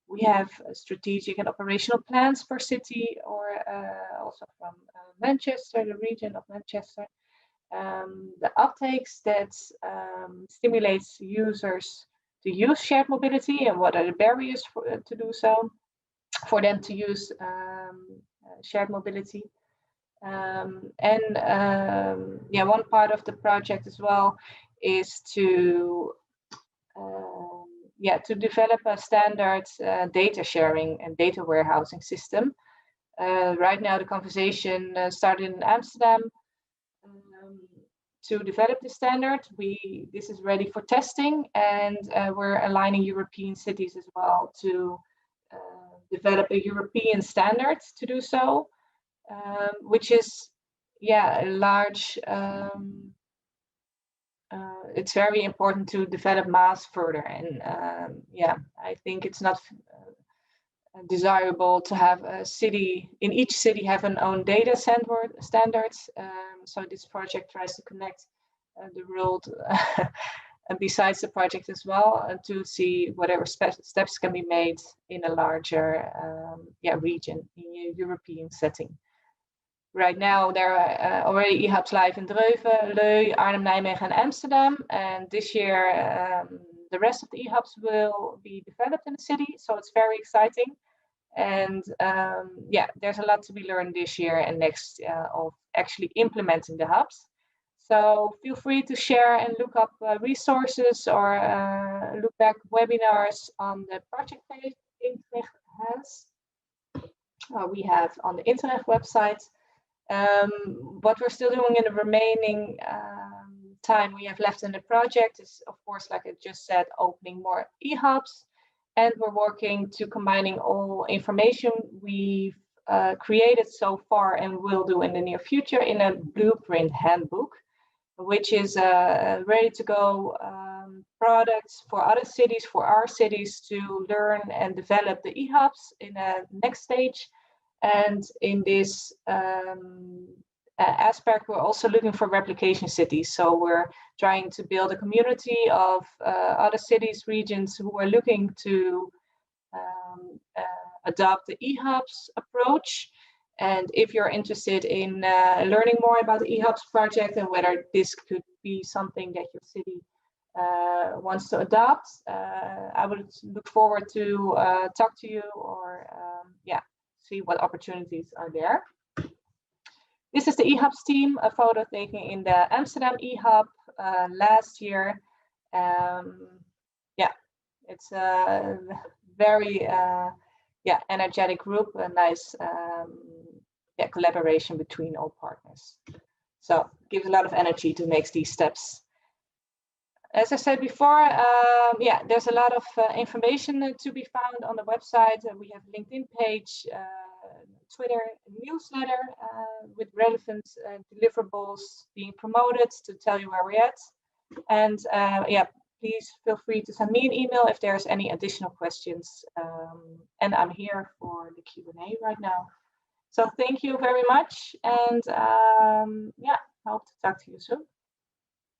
We have strategic and operational plans per city, or also from Manchester, the region of Manchester. The uptakes that stimulates users to use shared mobility, and what are the barriers to do so, for them to use shared mobility. One part of the project as well is to develop a standard data sharing and data warehousing system. Right now, the conversation started in Amsterdam. to develop the standard. This is ready for testing, and we're aligning European cities as well to develop a European standard to do so, which is, a large. It's very important to develop mass further, and I think it's not desirable to have a city in each city have an own data standards. So this project tries to connect the world and besides the project as well, to see whatever steps can be made in a larger region in a European setting. Right now, there are already eHubs live in Dreuven, Leu, Arnhem, Nijmegen, and Amsterdam. And this year, the rest of the eHubs will be developed in the city. So it's very exciting. And there's a lot to be learned this year and next of actually implementing the hubs. So feel free to share and look up resources or look back webinars on the project page Interreg has. We have on the Interreg website. What we're still doing in the remaining time we have left in the project is, of course, like I just said, opening more eHubs, and we're working to combining all information we've created so far and will do in the near future in a blueprint handbook, which is ready to go products for other cities, for our cities to learn and develop the eHubs in a next stage. And in this aspect, we're also looking for replication cities. So we're trying to build a community of other cities, regions who are looking to adopt the eHubs approach. And if you're interested in learning more about the eHubs project and whether this could be something that your city wants to adopt, I would look forward to talk to you or see what opportunities are there. This is the eHubs team, a photo taken in the Amsterdam eHub last year. It's a very energetic group, a nice collaboration between all partners. So it gives a lot of energy to make these steps. As I said before, there's a lot of information to be found on the website. We have a LinkedIn page, Twitter newsletter with relevant deliverables being promoted to tell you where we're at. And please feel free to send me an email if there's any additional questions. And I'm here for the Q&A right now. So thank you very much. And hope to talk to you soon.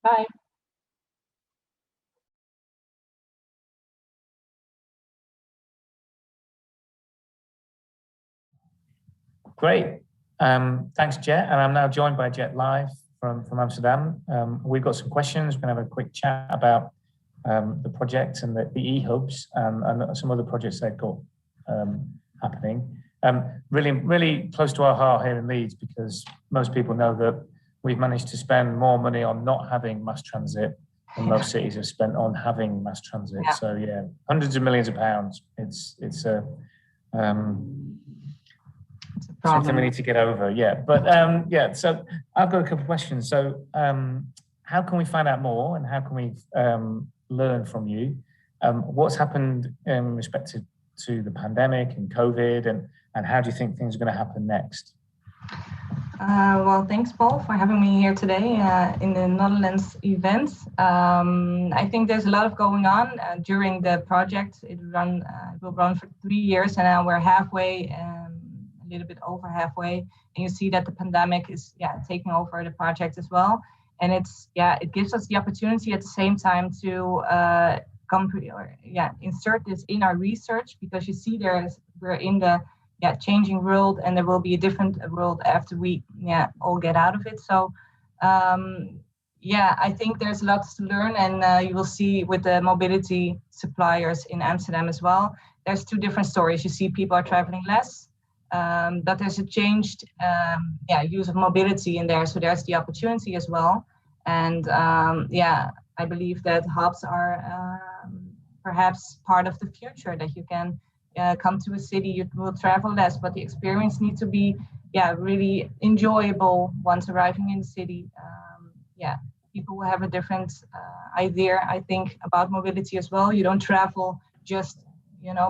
Bye. Great. Thanks, Jet. And I'm now joined by Jet live from Amsterdam. We've got some questions. We're going to have a quick chat about the project and the eHubs and some other projects they've got happening. Really close to our heart here in Leeds, because most people know that we've managed to spend more money on not having mass transit than most cities have spent on having mass transit. Yeah. So hundreds of millions of pounds. It's something we need to get over, But so I've got a couple of questions. So how can we find out more, and how can we learn from you? What's happened in respect to the pandemic and COVID, and how do you think things are going to happen next? Well, thanks, Paul, for having me here today in the Northernlands event. I think there's a lot of going on during the project. It will run for 3 years, and now we're halfway, a little bit over halfway. And you see that the pandemic is taking over the project as well. And it gives us the opportunity at the same time to insert this in our research, because you see we're in the changing world, and there will be a different world after we all get out of it. So I think there's lots to learn, and you will see with the mobility suppliers in Amsterdam as well. There's two different stories. You see people are traveling less, but there's a changed use of mobility in there. So there's the opportunity as well. And I believe that hubs are perhaps part of the future, that you can come to a city, you will travel less, but the experience needs to be really enjoyable once arriving in the city. People will have a different idea, I think, about mobility as well. You don't travel just,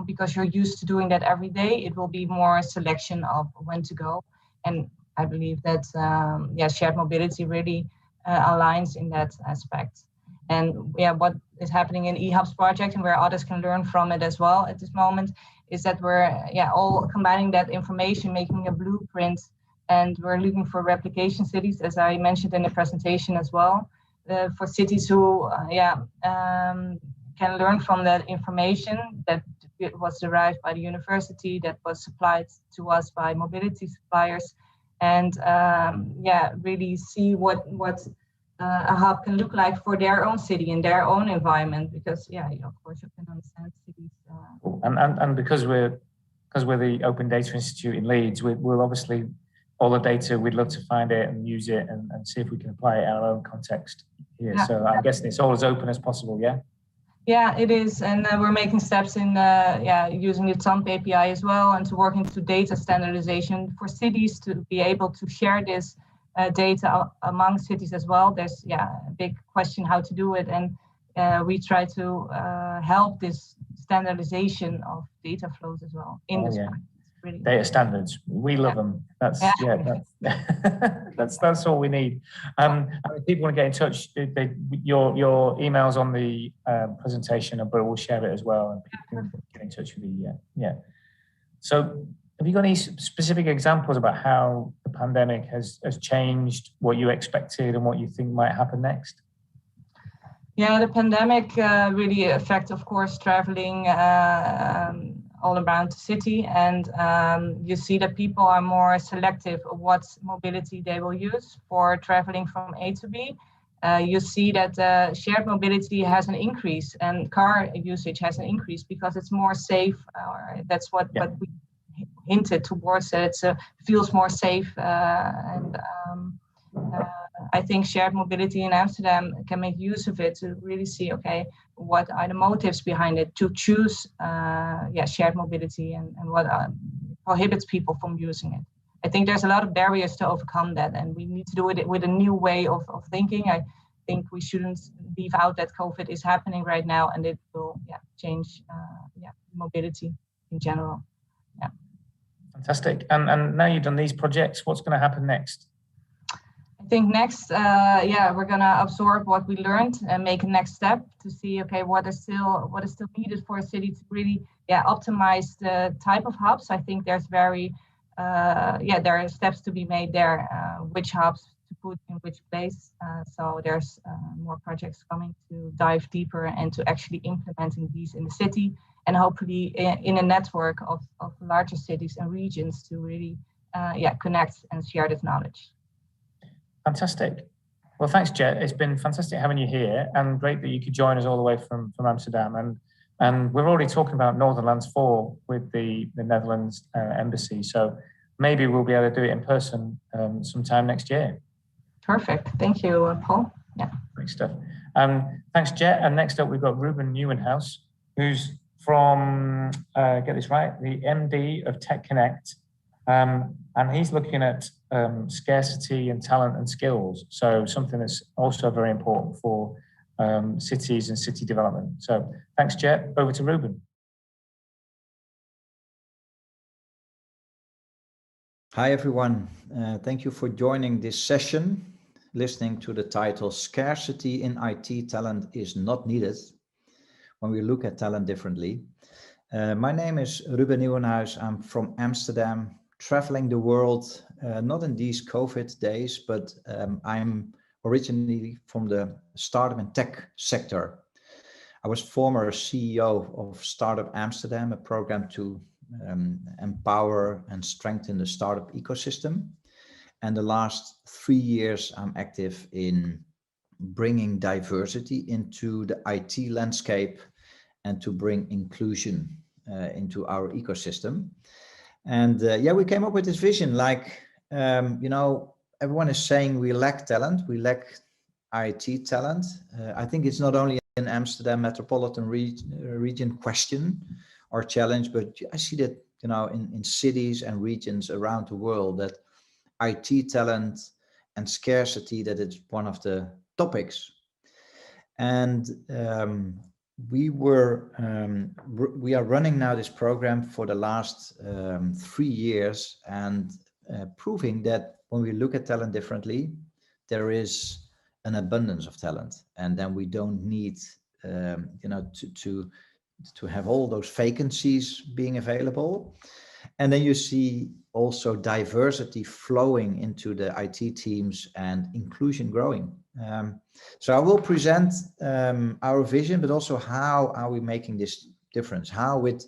because you're used to doing that every day. It will be more a selection of when to go. And I believe that, shared mobility really aligns in that aspect. And what is happening in eHubs project and where others can learn from it as well at this moment is that we're all combining that information, making a blueprint, and we're looking for replication cities, as I mentioned in the presentation as well, for cities who can learn from that information that was derived by the university, that was supplied to us by mobility suppliers, and really see what a hub can look like for their own city and their own environment, because of course you can understand cities. And because we're the Open Data Institute in Leeds, we'll obviously, all the data, we'd love to find it and use it and see if we can apply it in our own context here. Yeah. So I'm guessing it's all as open as possible, yeah? Yeah, it is, and we're making steps in using the TAMP API as well, and to work into data standardization for cities to be able to share this data among cities as well. There's a big question how to do it, and we try to help this standardization of data flows as well in this project. Really data standards, we love them. That's that's all we need. If people want to get in touch, your email's on the presentation, but we'll share it as well, and people can get in touch with you. So have you got any specific examples about how the pandemic has changed what you expected and what you think might happen next? Yeah, the pandemic really affects, of course, traveling all around the city, and you see that people are more selective of what mobility they will use for traveling from A to B. You see that shared mobility has an increase and car usage has an increase because it's more safe. That's what we hinted towards, that it feels more safe. I think shared mobility in Amsterdam can make use of it to really see, okay, what are the motives behind it to choose shared mobility, and what prohibits people from using it. I think there's a lot of barriers to overcome that, and we need to do it with a new way of thinking. I think we shouldn't leave out that COVID is happening right now, and it will change mobility in general. Yeah. Fantastic. And now you've done these projects, what's going to happen next? I think next, we're gonna absorb what we learned and make a next step to see, okay, what is still needed for a city to really, optimize the type of hubs. I think there's there are steps to be made there, which hubs to put in which place. So there's more projects coming to dive deeper and to actually implementing these in the city, and hopefully in a network of larger cities and regions to really, connect and share this knowledge. Fantastic. Well, thanks, Jet. It's been fantastic having you here, and great that you could join us all the way from Amsterdam. And we're already talking about Northernlands 4 with the Netherlands embassy. So maybe we'll be able to do it in person sometime next year. Perfect. Thank you, Paul. Yeah. Great stuff. Thanks, Jet. And next up, we've got Ruben Nieuwenhuis, who's from, get this right, the MD of Tech Connect. And he's looking at scarcity and talent and skills. So something that's also very important for cities and city development. So thanks, Jet. Over to Ruben. Hi, everyone. Thank you for joining this session, listening to the title, Scarcity in IT Talent is Not Needed, when we look at talent differently. My name is Ruben Nieuwenhuis. I'm from Amsterdam, traveling the world, not in these COVID days, but I'm originally from the startup and tech sector. I was former CEO of Startup Amsterdam, a program to empower and strengthen the startup ecosystem. And the last 3 years, I'm active in bringing diversity into the IT landscape and to bring inclusion into our ecosystem. And we came up with this vision, like, everyone is saying we lack talent, we lack IT talent. I think it's not only an Amsterdam metropolitan region question or challenge, but I see that, in cities and regions around the world, that IT talent and scarcity, that it's one of the topics. And we are running now this program for the last 3 years, and proving that when we look at talent differently, there is an abundance of talent, and then we don't need to have all those vacancies being available. And then you see also diversity flowing into the IT teams and inclusion growing. So I will present our vision, but also how are we making this difference? How, with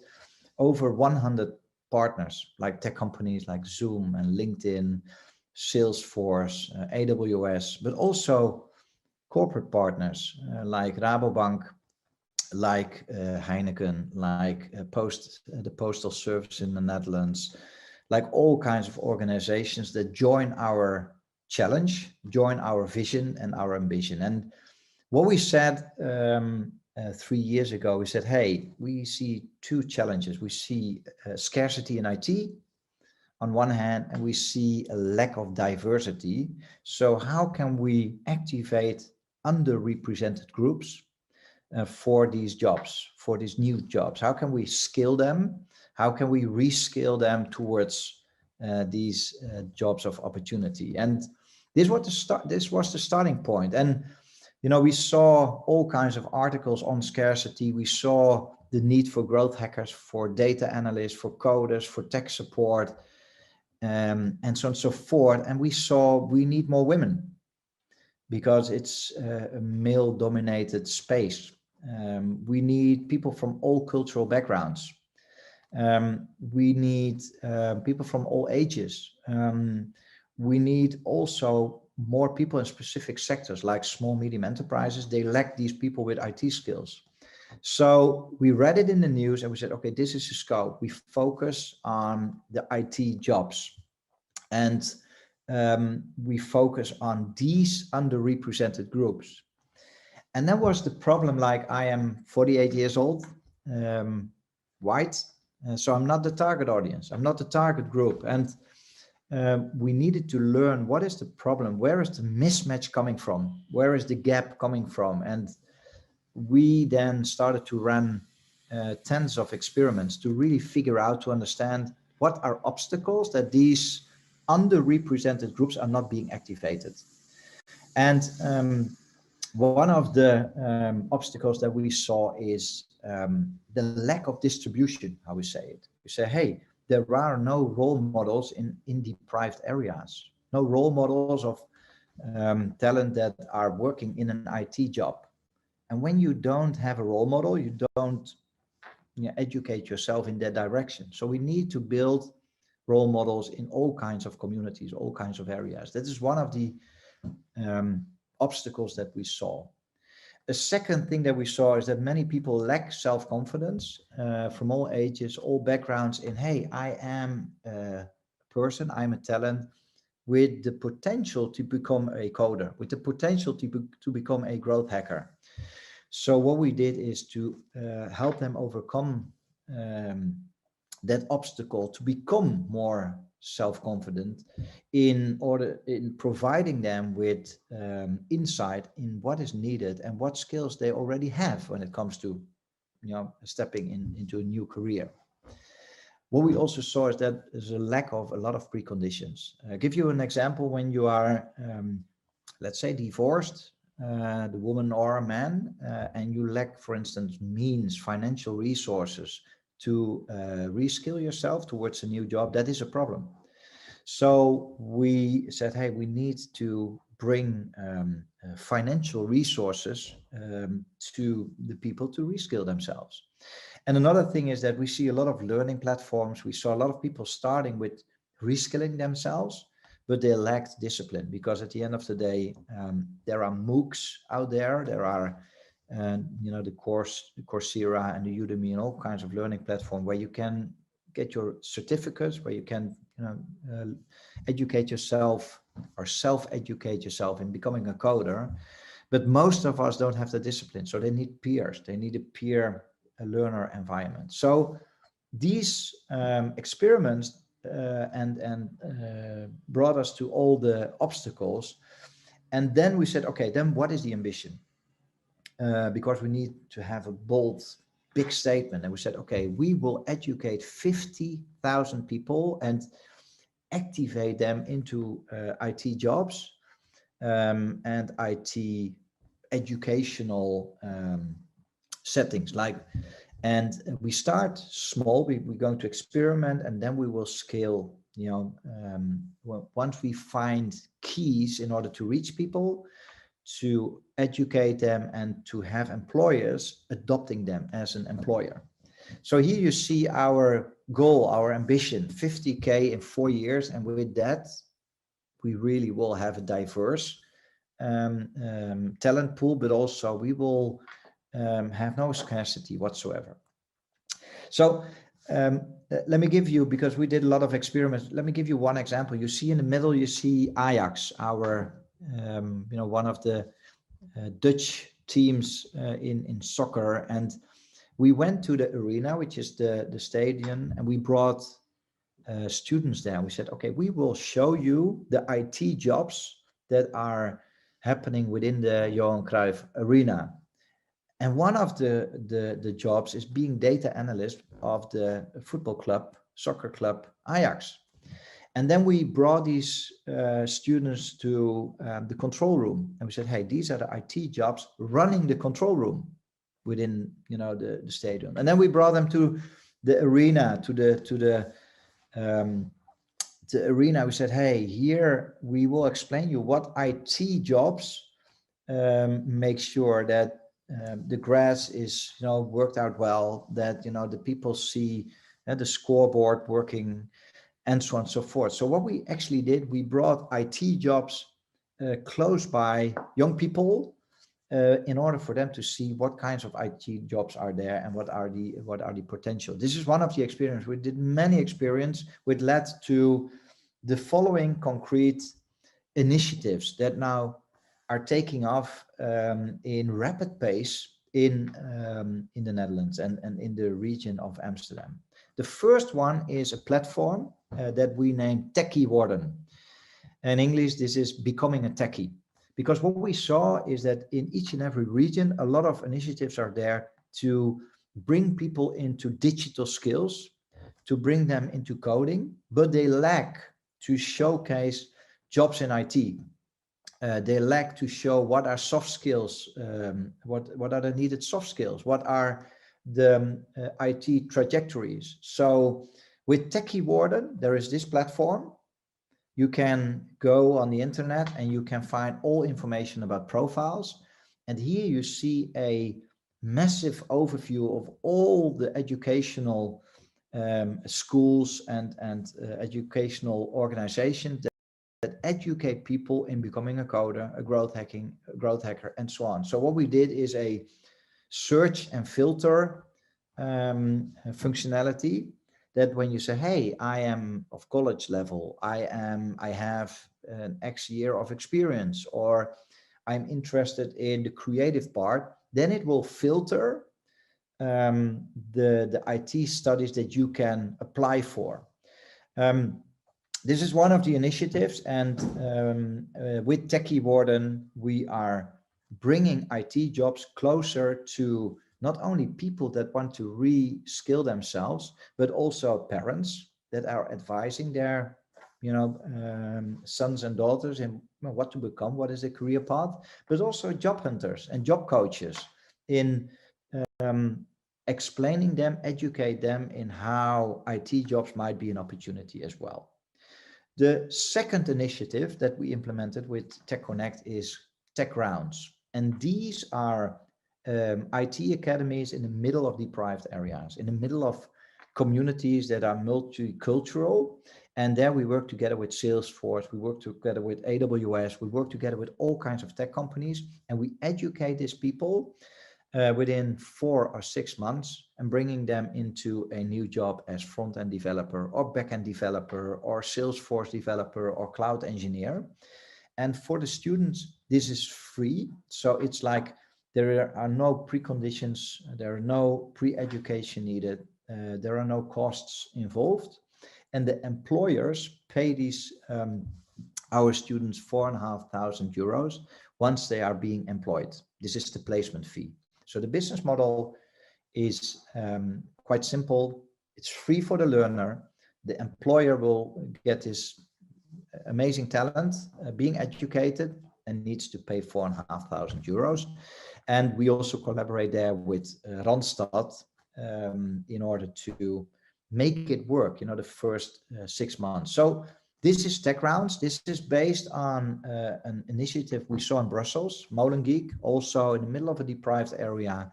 over 100 partners like tech companies like Zoom and LinkedIn, Salesforce, AWS, but also corporate partners like Rabobank, like Heineken, like the Postal Service in the Netherlands, like all kinds of organizations that join our challenge, join our vision and our ambition. And what we said 3 years ago, we said, hey, we see two challenges. We see scarcity in IT on one hand, and we see a lack of diversity. So how can we activate underrepresented groups for these jobs, for these new jobs? How can we skill them? How can we reskill them towards these jobs of opportunity? And this was the starting point. And we saw all kinds of articles on scarcity. We saw the need for growth hackers, for data analysts, for coders, for tech support, and so on and so forth. And we saw we need more women because it's a male-dominated space. We need people from all cultural backgrounds. We need people from all ages. We need also more people in specific sectors like small, medium enterprises. They lack these people with IT skills. So we read it in the news and we said, okay, this is the scope. We focus on the IT jobs. And we focus on these underrepresented groups. And that was the problem. Like, I am 48 years old, white, so I'm not the target audience. I'm not the target group. And we needed to learn, what is the problem? Where is the mismatch coming from? Where is the gap coming from? And we then started to run tens of experiments to really figure out, to understand what are obstacles that these underrepresented groups are not being activated. And one of the obstacles that we saw is the lack of distribution, how we say it. We say, hey, there are no role models in deprived areas, no role models of talent that are working in an IT job. And when you don't have a role model, you don't educate yourself in that direction. So we need to build role models in all kinds of communities, all kinds of areas. That is one of the obstacles that we saw. The second thing that we saw is that many people lack self-confidence from all ages, all backgrounds in, hey, I am a person, I'm a talent with the potential to become a coder, with the potential to become a growth hacker. So what we did is to help them overcome that obstacle, to become more self-confident in providing them with insight in what is needed and what skills they already have when it comes to stepping into a new career. What we also saw is that there's a lack of a lot of preconditions. I'll give you an example. When you are let's say divorced, the woman or a man, and you lack, for instance, financial resources to reskill yourself towards a new job, that is a problem. So we said, hey, we need to bring financial resources to the people to reskill themselves. And another thing is that we see a lot of learning platforms. We saw a lot of people starting with reskilling themselves, but they lacked discipline, because at the end of the day, there are MOOCs out there. There are the Coursera and the Udemy and all kinds of learning platforms where you can get your certificates, where you can educate yourself or self-educate yourself in becoming a coder. But most of us don't have the discipline, so they need peers. They need a peer learner environment. So these experiments and brought us to all the obstacles. And then we said, okay, then what is the ambition? Because we need to have a bold, big statement. And we said, okay, we will educate 50,000 people and activate them into IT jobs and IT educational settings. And we start small. We're going to experiment, and then we will scale. Once we find keys in order to reach people, to educate them, and to have employers adopting them as an employer. So here you see our goal, our ambition, 50K in 4 years. And with that, we really will have a diverse talent pool, but also we will have no scarcity whatsoever. So let me give you, because we did a lot of experiments, let me give you one example. You see in the middle, you see Ajax, our, one of the Dutch teams in soccer. And we went to the arena, which is the stadium, and we brought students there. We said, okay, we will show you the IT jobs that are happening within the Johan Cruyff arena. And one of the jobs is being data analyst of the football club, soccer club, Ajax. And then we brought these students to the control room, and we said, hey, these are the IT jobs running the control room within, the stadium. And then we brought them to the arena, to the arena. We said, hey, here we will explain you what IT jobs make sure that the grass is, worked out well, that, the people see the scoreboard working, and so on and so forth. So what we actually did, we brought IT jobs close by young people in order for them to see what kinds of IT jobs are there and what are the potential. This is one of the experiments. We did many experiments which led to the following concrete initiatives that now are taking off in rapid pace in the Netherlands and in the region of Amsterdam. The first one is a platform that we named Techie Warden. In English, this is becoming a techie. Because what we saw is that in each and every region, a lot of initiatives are there to bring people into digital skills, to bring them into coding, but they lack to showcase jobs in IT. They lack to show what are soft skills, what are the needed soft skills, what are the IT trajectories. So with Techie Warden, there is this platform. You can go on the internet and you can find all information about profiles. And here you see a massive overview of all the educational schools and educational organizations that educate people in becoming a coder, a growth hacker, and so on. So what we did is a search and filter functionality that when you say, hey, I am of college level, I have an X year of experience, or I'm interested in the creative part, then it will filter the IT studies that you can apply for. This is one of the initiatives, and with Techie Warden, we are bringing IT jobs closer to not only people that want to re-skill themselves, but also parents that are advising their, sons and daughters in what to become, what is a career path, but also job hunters and job coaches in explaining them, educate them in how IT jobs might be an opportunity as well. The second initiative that we implemented with Tech Connect is Tech Rounds. And these are IT academies in the middle of deprived areas, in the middle of communities that are multicultural. And there we work together with Salesforce, we work together with AWS, we work together with all kinds of tech companies, and we educate these people within 4 or 6 months and bringing them into a new job as front-end developer or back-end developer or Salesforce developer or cloud engineer. And for the students, this is free. So it's like there are no preconditions, there are no pre-education needed, there are no costs involved. and the employers pay these our students €4,500 once they are being employed. This is the placement fee. So the business model is quite simple. It's free for the learner. The employer will get this amazing talent being educated and needs to pay €4,500. And we also collaborate there with Randstad in order to make it work, the first 6 months. So this is Tech Rounds. This is based on an initiative we saw in Brussels, Molengeek, also in the middle of a deprived area.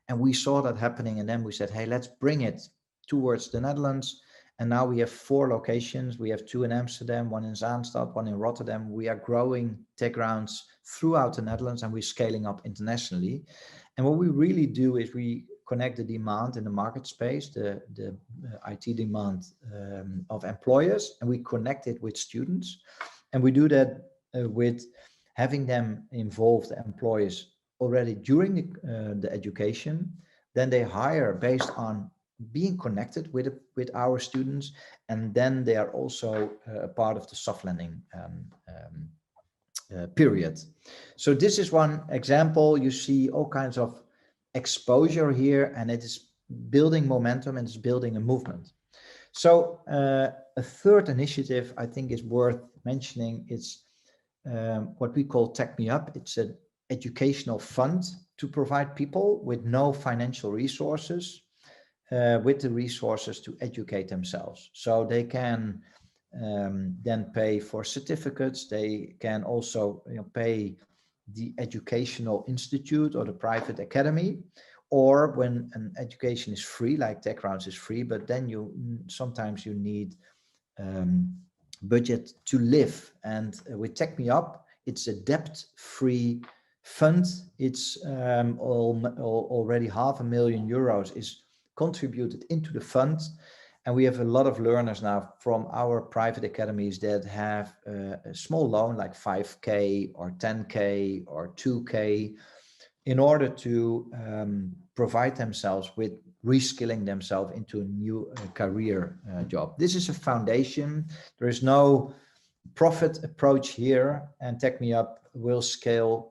And we saw that happening. And then we said, hey, let's bring it towards the Netherlands. And now we have 4 locations. We have 2 in Amsterdam, 1 in Zaanstad, 1 in Rotterdam. We are growing Tech Rounds throughout the Netherlands, and we're scaling up internationally. And what we really do is we connect the demand in the market space, the IT demand of employers, and we connect it with students. And we do that with having them involve the employers already during the education. Then they hire based on being connected with our students, and then they are also a part of the soft landing period. So this is one example. You see all kinds of exposure here, and it is building momentum and it's building a movement. So a third initiative I think is worth mentioning. It's what we call Tech Me Up. It's an educational fund to provide people with no financial resources with the resources to educate themselves. So they can then pay for certificates. They can also pay the educational institute or the private academy, or when an education is free, like Tech Rounds is free, but then sometimes you need budget to live. And with Tech Me Up, it's a debt-free fund. It's already €500,000 is contributed into the fund, and we have a lot of learners now from our private academies that have a small loan like 5K or 10K or 2K in order to provide themselves with reskilling themselves into a new career job. This is a foundation. There is no profit approach here, and Tech Me Up will scale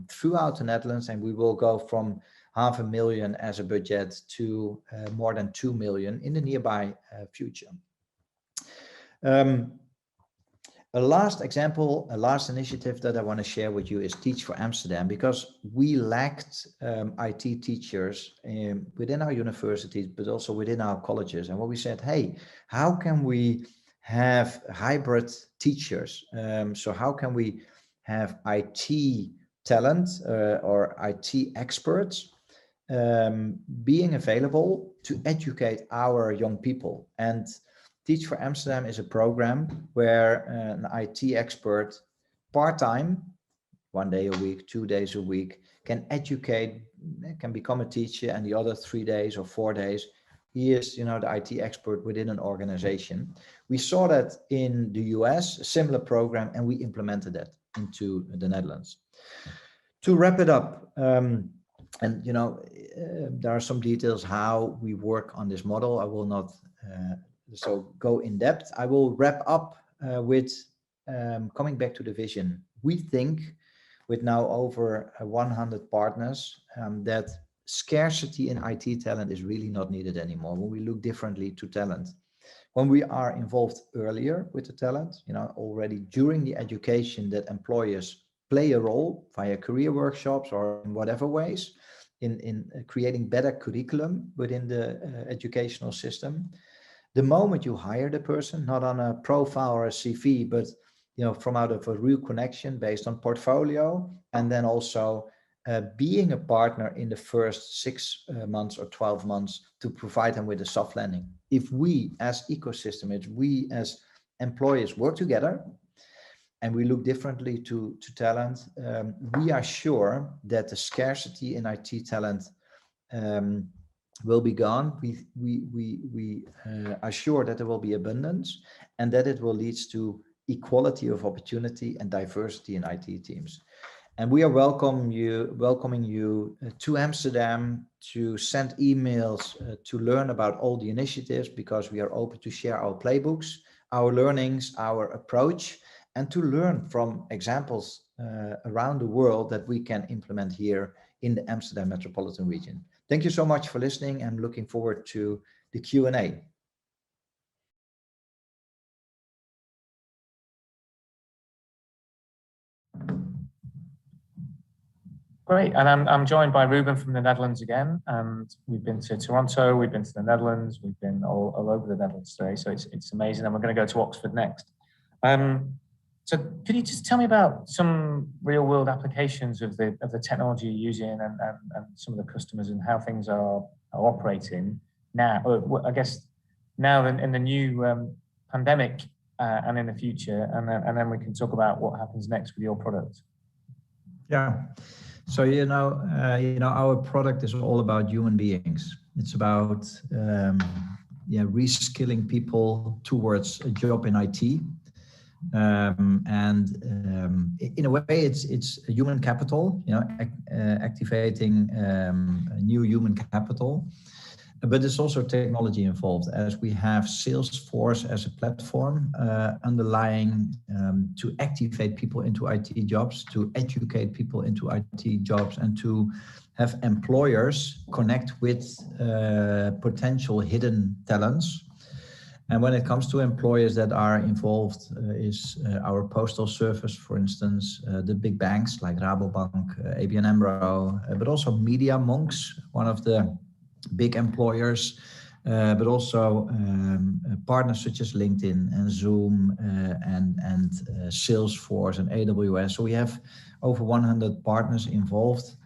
throughout the Netherlands, and we will go from €500,000 as a budget to more than 2 million in the nearby future. A last example, a last initiative that I want to share with you is Teach for Amsterdam, because we lacked IT teachers within our universities, but also within our colleges. And what we said, hey, how can we have hybrid teachers? So how can we have IT talent or IT experts being available to educate our young people? And Teach for Amsterdam is a program where an IT expert part-time, 1 day a week, 2 days a week, can educate, can become a teacher, and the other 3 days or 4 days, he is, the IT expert within an organization. We saw that in the US, a similar program, and we implemented that into the Netherlands. To wrap it up, and there are some details how we work on this model. I will not go in depth. I will wrap up with coming back to the vision. We think with now over 100 partners that scarcity in IT talent is really not needed anymore when we look differently to talent. When we are involved earlier with the talent, already during the education, that employers play a role via career workshops or in whatever ways in creating better curriculum within the educational system. The moment you hire the person, not on a profile or a CV, but from out of a real connection based on portfolio, and then also being a partner in the first 6 months or 12 months to provide them with a soft landing. If we as ecosystem, if we as employers work together and we look differently to talent, we are sure that the scarcity in IT talent will be gone. We are sure that there will be abundance and that it will lead to equality of opportunity and diversity in IT teams. And we are welcoming you to Amsterdam to send emails to learn about all the initiatives, because we are open to share our playbooks, our learnings, our approach, and to learn from examples around the world that we can implement here in the Amsterdam metropolitan region. Thank you so much for listening. I'm looking forward to the Q&A. Great, and I'm joined by Ruben from the Netherlands again, and we've been to Toronto, we've been to the Netherlands, we've been all over the Netherlands today, so it's amazing, and we're going to go to Oxford next. So could you just tell me about some real world applications of the technology you're using and some of the customers and how things are operating now, or I guess now in the new pandemic and in the future, and then we can talk about what happens next with your product. Yeah. So, our product is all about human beings. It's about reskilling people towards a job in IT. In a way, it's a human capital, activating new human capital. But there's also technology involved, as we have Salesforce as a platform underlying to activate people into IT jobs, to educate people into IT jobs, and to have employers connect with potential hidden talents. And when it comes to employers that are involved is our postal service, for instance, the big banks like Rabobank, ABN AMRO, but also Media Monks, one of the big employers, but also partners such as LinkedIn and Zoom and Salesforce and AWS. So we have over 100 partners involved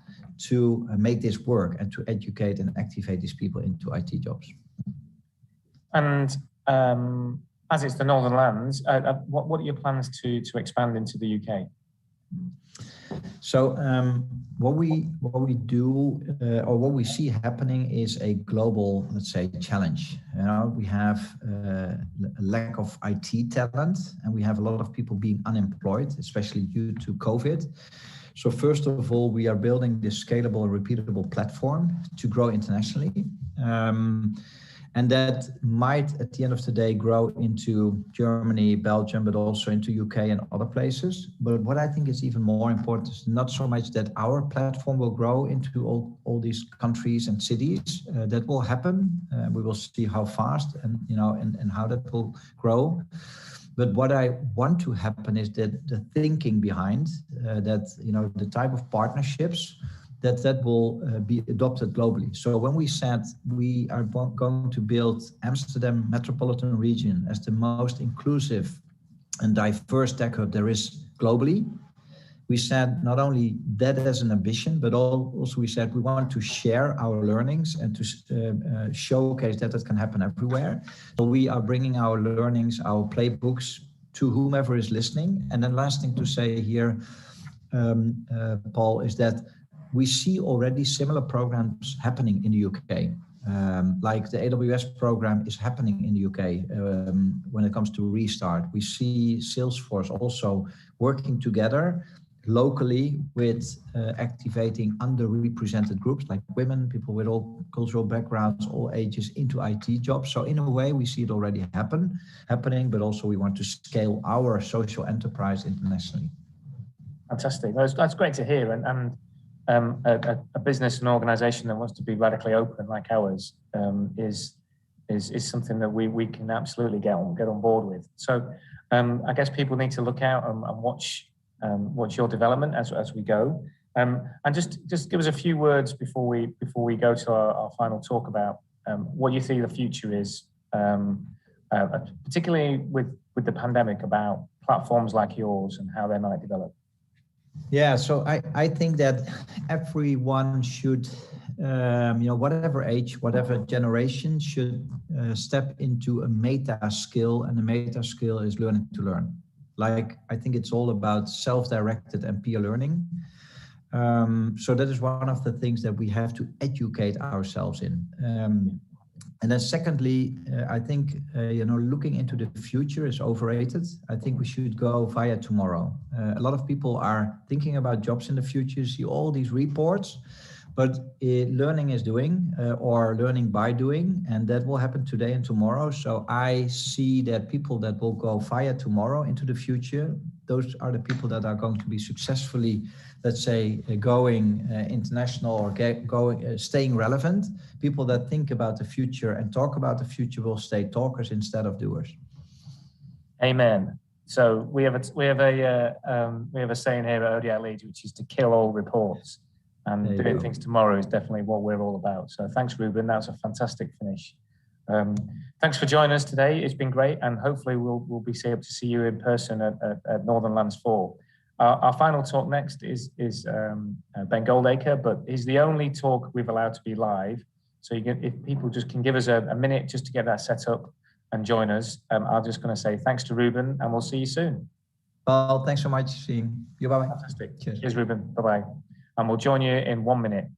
to make this work and to educate and activate these people into IT jobs. And as it's the Northernlands, what are your plans to expand into the UK? So what we do or what we see happening is a global, let's say, challenge. We have a lack of IT talent, and we have a lot of people being unemployed, especially due to COVID. So first of all, we are building this scalable and repeatable platform to grow internationally. And that might, at the end of the day, grow into Germany, Belgium, but also into UK and other places. But what I think is even more important is not so much that our platform will grow into all these countries and cities. That will happen. We will see how fast and how that will grow. But what I want to happen is that the thinking behind the type of partnerships that will be adopted globally. So when we said we are going to build Amsterdam metropolitan region as the most inclusive and diverse tech hub there is globally, we said not only that as an ambition, but also we said we want to share our learnings and to showcase that can happen everywhere. So we are bringing our learnings, our playbooks to whomever is listening. And then last thing to say here, Paul, is that we see already similar programs happening in the UK. Like the AWS program is happening in the UK when it comes to Restart. We see Salesforce also working together locally with activating underrepresented groups like women, people with all cultural backgrounds, all ages into IT jobs. So in a way, we see it already happening, but also we want to scale our social enterprise internationally. Fantastic. That's great to hear. And a business and organization that wants to be radically open like ours is something that we can absolutely get on board with. So I guess people need to look out and watch your development as we go. And just give us a few words before we go to our final talk about what you think the future is, particularly with the pandemic, about platforms like yours and how they might develop. Yeah, so I think that everyone should, whatever age, whatever generation, should step into a meta skill, and the meta skill is learning to learn. Like, I think it's all about self-directed and peer learning. So that is one of the things that we have to educate ourselves in. And then secondly, I think, looking into the future is overrated. I think we should go via tomorrow. A lot of people are thinking about jobs in the future, you see all these reports, but learning is doing or learning by doing, and that will happen today and tomorrow. So I see that people that will go via tomorrow into the future, those are the people that are going to be successfully, let's say, going international or staying relevant. People that think about the future and talk about the future will stay talkers instead of doers. Amen. So we have a saying here at ODI Leeds, which is to kill all reports. And doing things tomorrow is definitely what we're all about. So thanks, Ruben. That was a fantastic finish. Thanks for joining us today. It's been great, and hopefully we'll be able to see you in person at Northernlands 4. Our final talk next is Ben Goldacre, but he's the only talk we've allowed to be live. So if people just can give us a minute just to get that set up and join us, I'm just going to say thanks to Ruben, and we'll see you soon. Well, thanks so much. See you. Bye-bye. Fantastic. Cheers, Ruben. Bye-bye. And we'll join you in 1 minute.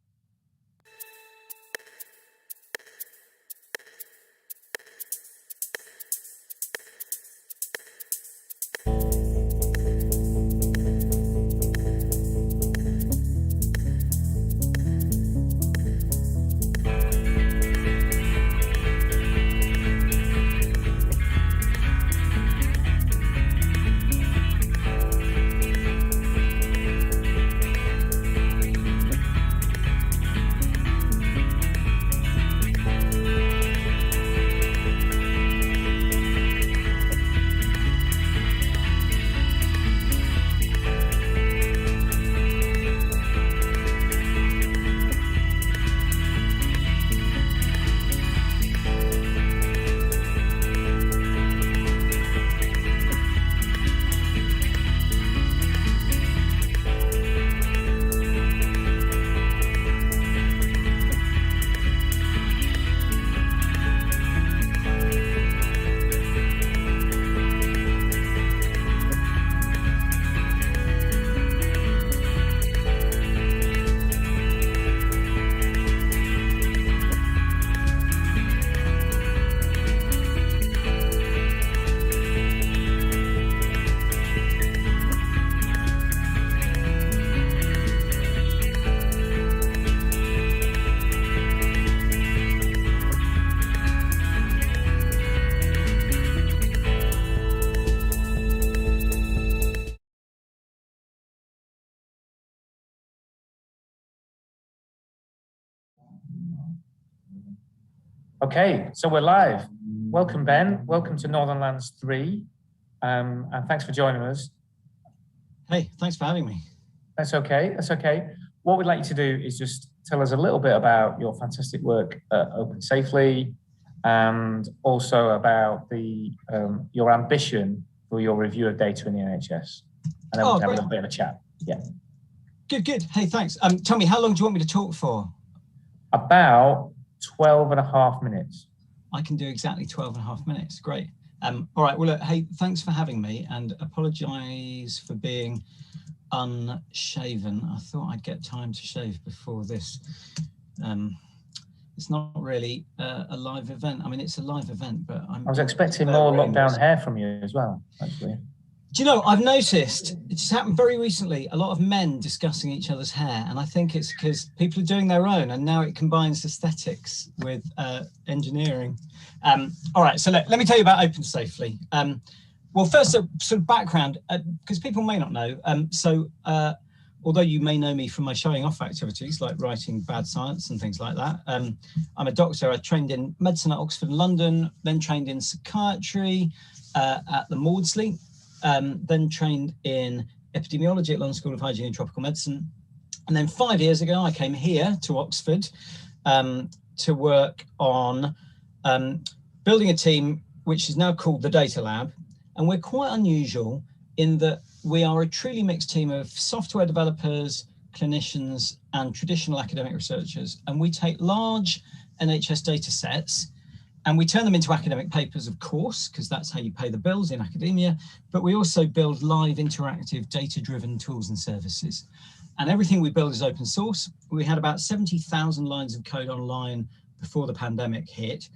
Okay, so we're live. Welcome, Ben. Welcome to Northernlands 3. And thanks for joining us. Hey, thanks for having me. That's okay. That's okay. What we'd like you to do is just tell us a little bit about your fantastic work at Open Safely, and also about your ambition for your review of data in the NHS. And then we'll have a little bit of a chat. Yeah. Good. Hey, thanks. Tell me, how long do you want me to talk for? About 12 and a half minutes. I can do exactly 12 and a half minutes. Great. All right. Well, look, hey, thanks for having me, and apologize for being unshaven. I thought I'd get time to shave before this. It's not really a live event. I mean, it's a live event, but I was expecting more lockdown hair from you as well, actually. Do you know, I've noticed, it just happened very recently, a lot of men discussing each other's hair, and I think it's because people are doing their own, and now it combines aesthetics with engineering. All right, so let me tell you about Open Safely. Well, first, a sort of background, because people may not know. Although you may know me from my showing off activities, like writing bad science and things like that, I'm a doctor. I trained in medicine at Oxford and London, then trained in psychiatry at the Maudsley. Then trained in epidemiology at London School of Hygiene and Tropical Medicine. And then 5 years ago, I came here to Oxford to work on building a team which is now called the Data Lab. And we're quite unusual in that we are a truly mixed team of software developers, clinicians, and traditional academic researchers. And we take large NHS data sets and we turn them into academic papers, of course, because that's how you pay the bills in academia, but we also build live, interactive, data-driven tools and services. And everything we build is open source. We had about 70,000 lines of code online before the pandemic hit,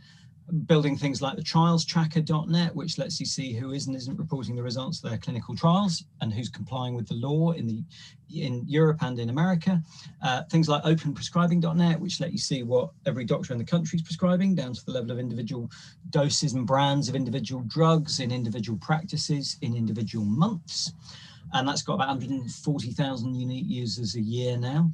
building things like the trialstracker.net, which lets you see who is and isn't reporting the results of their clinical trials and who's complying with the law in Europe and in America. Things like openprescribing.net, which let you see what every doctor in the country is prescribing, down to the level of individual doses and brands of individual drugs in individual practices in individual months. And that's got about 140,000 unique users a year now.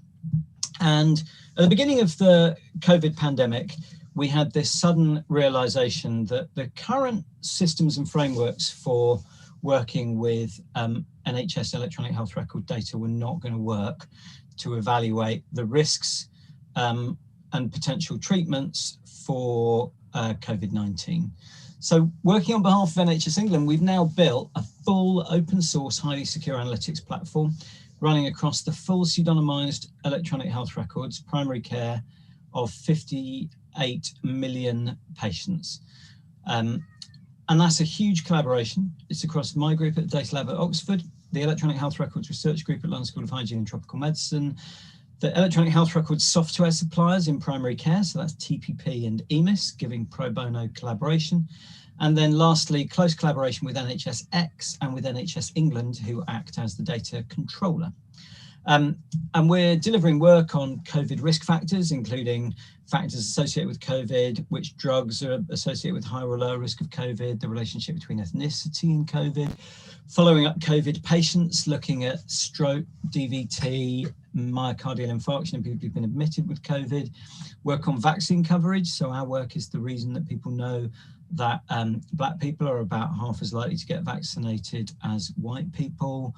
And at the beginning of the COVID pandemic, we had this sudden realization that the current systems and frameworks for working with NHS electronic health record data were not going to work to evaluate the risks and potential treatments for COVID-19. So working on behalf of NHS England, we've now built a full open source, highly secure analytics platform running across the full pseudonymized electronic health records, primary care of 58 million patients. And that's a huge collaboration. It's across my group at the Data Lab at Oxford, the Electronic Health Records Research Group at London School of Hygiene and Tropical Medicine, the Electronic Health Records software suppliers in primary care, so that's TPP and EMIS, giving pro bono collaboration. And then lastly, close collaboration with NHSX and with NHS England, who act as the data controller. And we're delivering work on COVID risk factors, including factors associated with COVID, which drugs are associated with higher or lower risk of COVID, the relationship between ethnicity and COVID, following up COVID patients, looking at stroke, DVT, myocardial infarction in people who've been admitted with COVID, work on vaccine coverage. So our work is the reason that people know that Black people are about half as likely to get vaccinated as white people.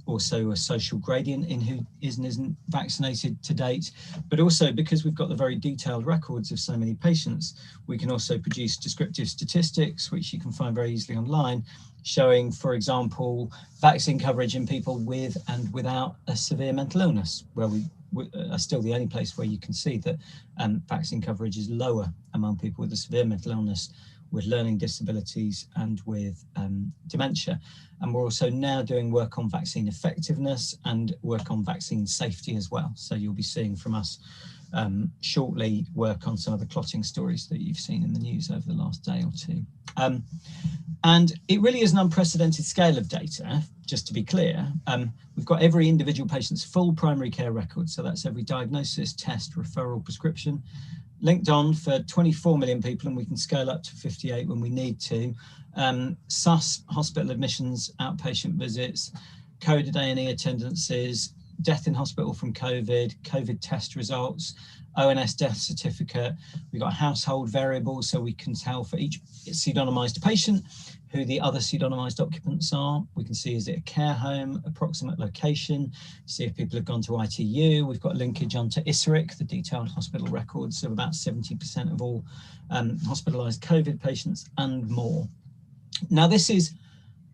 Also a social gradient in who is and isn't vaccinated to date. But also because we've got the very detailed records of so many patients, we can also produce descriptive statistics, which you can find very easily online, showing, for example, vaccine coverage in people with and without a severe mental illness, where we are still the only place where you can see that vaccine coverage is lower among people with a severe mental illness, with learning disabilities and with dementia. And we're also now doing work on vaccine effectiveness and work on vaccine safety as well. So you'll be seeing from us shortly work on some of the clotting stories that you've seen in the news over the last day or two. And it really is an unprecedented scale of data, just to be clear. We've got every individual patient's full primary care record. So that's every diagnosis, test, referral, prescription, linked on for 24 million people, and we can scale up to 58 when we need to. SUS, hospital admissions, outpatient visits, coded A&E attendances, death in hospital from COVID, COVID test results, ONS death certificate. We've got household variables, so we can tell for each pseudonymized patient who the other pseudonymized occupants are. We can see, is it a care home, approximate location, see if people have gone to ITU. We've got linkage onto ISRIC, the detailed hospital records of about 70% of all hospitalized COVID patients and more. Now, this is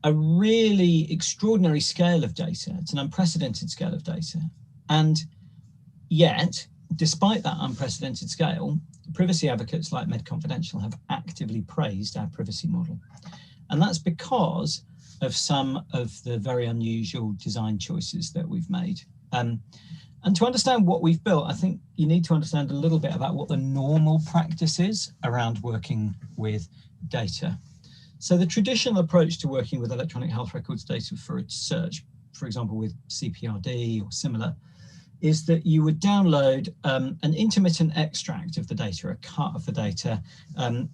a really extraordinary scale of data. It's an unprecedented scale of data. And yet, despite that unprecedented scale, privacy advocates like Med Confidential have actively praised our privacy model. And that's because of some of the very unusual design choices that we've made. And to understand what we've built, I think you need to understand a little bit about what the normal practice is around working with data. So the traditional approach to working with electronic health records data for a search, for example, with CPRD or similar, is that you would download an intermittent extract of the data, a cut of the data,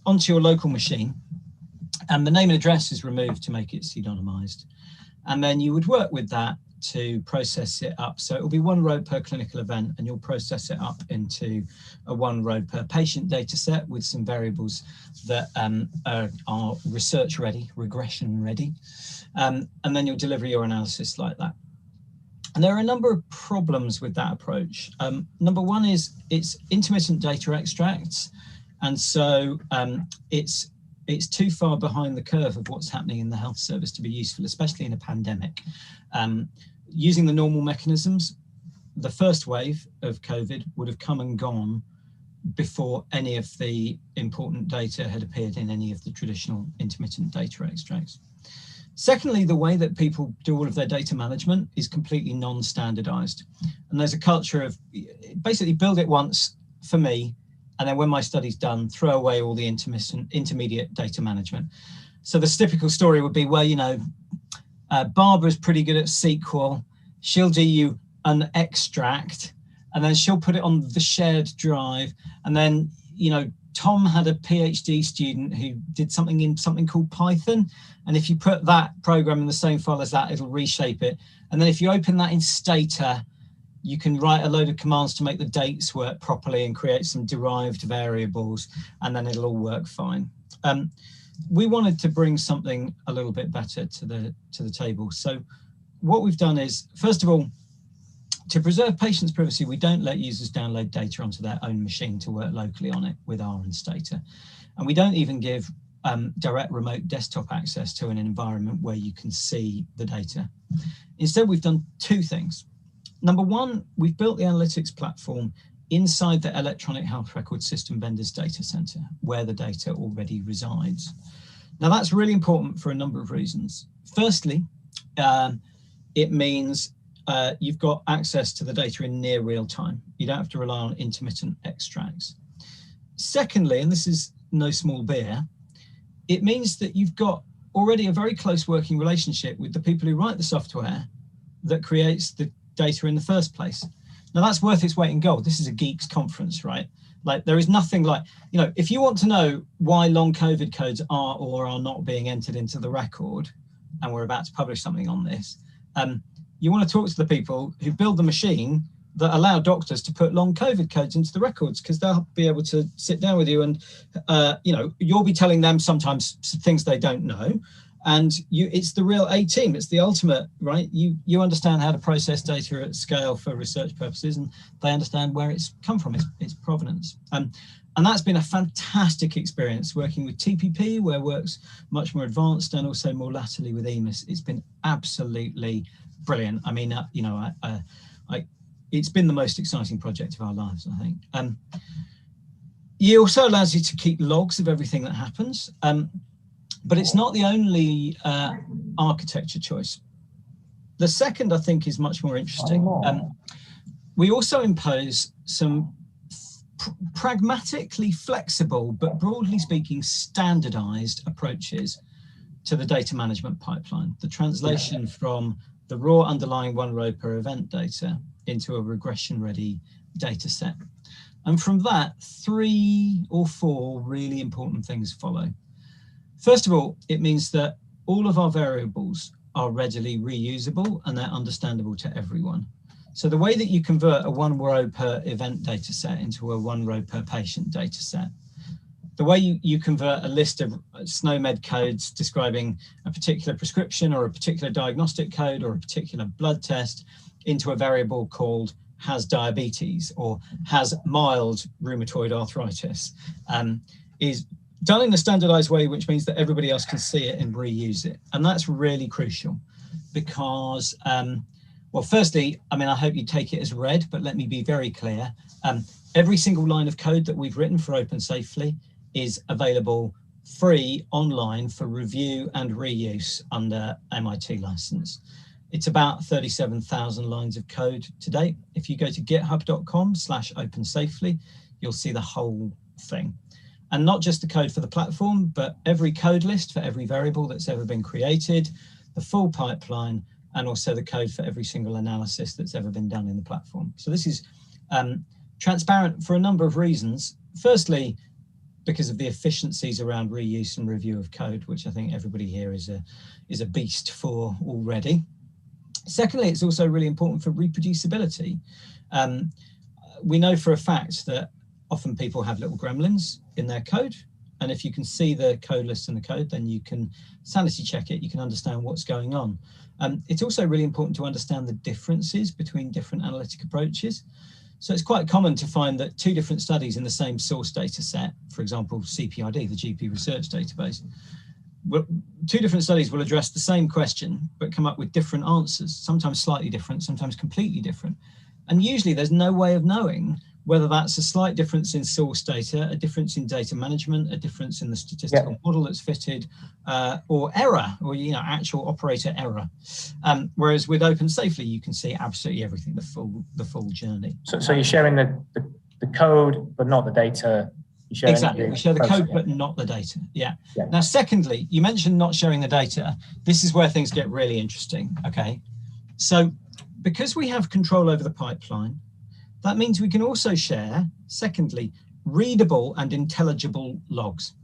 onto your local machine, and the name and address is removed to make it pseudonymized. And then you would work with that to process it up. So it will be 1 row per clinical event, and you'll process it up into a 1 row per patient data set with some variables that are research ready, regression ready. And then you'll deliver your analysis like that. And there are a number of problems with that approach. Number one is it's intermittent data extracts. And so it's too far behind the curve of what's happening in the health service to be useful, especially in a pandemic. Using the normal mechanisms, the first wave of COVID would have come and gone before any of the important data had appeared in any of the traditional intermittent data extracts. Secondly, the way that people do all of their data management is completely non-standardized. And there's a culture of basically build it once for me, And then when my study's done, throw away all the intermediate data management. So the typical story would be, well, you know, Barbara's pretty good at SQL. She'll do you an extract, and then she'll put it on the shared drive. And then, you know, Tom had a PhD student who did something in something called Python. And if you put that program in the same file as that, it'll reshape it. And then if you open that in Stata, you can write a load of commands to make the dates work properly and create some derived variables, and then it'll all work fine. We wanted to bring something a little bit better to the table. So what we've done is, first of all, to preserve patients' privacy, we don't let users download data onto their own machine to work locally on it with R and Stata. And we don't even give direct remote desktop access to an environment where you can see the data. Instead, we've done two things. Number one, we've built the analytics platform inside the electronic health record system vendor's data center, where the data already resides. Now, that's really important for a number of reasons. Firstly, it means you've got access to the data in near real time. You don't have to rely on intermittent extracts. Secondly, and this is no small beer, it means that you've got already a very close working relationship with the people who write the software that creates the data in the first place. Now, that's worth its weight in gold. This is a geeks conference, right? Like, there is nothing like, you know, if you want to know why long COVID codes are or are not being entered into the record, and we're about to publish something on this, you want to talk to the people who build the machine that allow doctors to put long COVID codes into the records, because they'll be able to sit down with you and, you know, you'll be telling them sometimes things they don't know. And it's the real A team. It's the ultimate, right? You understand how to process data at scale for research purposes, and they understand where it's come from, its provenance. And that's been a fantastic experience working with TPP, where work's much more advanced, and also more latterly with EMIS. It's been absolutely brilliant. I mean, you know, it's been the most exciting project of our lives, I think. It also allows you to keep logs of everything that happens. But it's not the only architecture choice. The second, I think, is much more interesting. We also impose some pragmatically flexible, but broadly speaking, standardized approaches to the data management pipeline. The translation from the raw underlying one row per event data into a regression-ready data set. And from that, 3 or 4 really important things follow. First of all, it means that all of our variables are readily reusable and they're understandable to everyone. So the way that you convert a 1 row per event data set into a 1 row per patient data set, the way you convert a list of SNOMED codes describing a particular prescription or a particular diagnostic code or a particular blood test into a variable called has diabetes or has mild rheumatoid arthritis is done in a standardized way, which means that everybody else can see it and reuse it. And that's really crucial because, well, firstly, I mean, I hope you take it as read, but let me be very clear. Every single line of code that we've written for Open Safely is available free online for review and reuse under MIT license. It's about 37,000 lines of code to date. If you go to github.com/opensafely, you'll see the whole thing. And not just the code for the platform, but every code list for every variable that's ever been created, the full pipeline, and also the code for every single analysis that's ever been done in the platform. So this is transparent for a number of reasons. Firstly, because of the efficiencies around reuse and review of code, which I think everybody here is a beast for already. Secondly, it's also really important for reproducibility. We know for a fact that often people have little gremlins in their code. And if you can see the code list in the code, then you can sanity check it. You can understand what's going on. It's also really important to understand the differences between different analytic approaches. So it's quite common to find that 2 different studies in the same source data set, for example, CPID, the GP research database, 2 different studies will address the same question, but come up with different answers, sometimes slightly different, sometimes completely different. And usually there's no way of knowing whether that's a slight difference in source data, a difference in data management, a difference in the statistical model that's fitted, or error, or actual operator error. Whereas with Open Safely, you can see absolutely everything, the full journey. So you're sharing the the code, but not the data. Exactly, we share the code, but not the data. Yeah. Now, secondly, you mentioned not sharing the data. This is where things get really interesting. Okay. So because we have control over the pipeline, that means we can also share, secondly, readable and intelligible logs.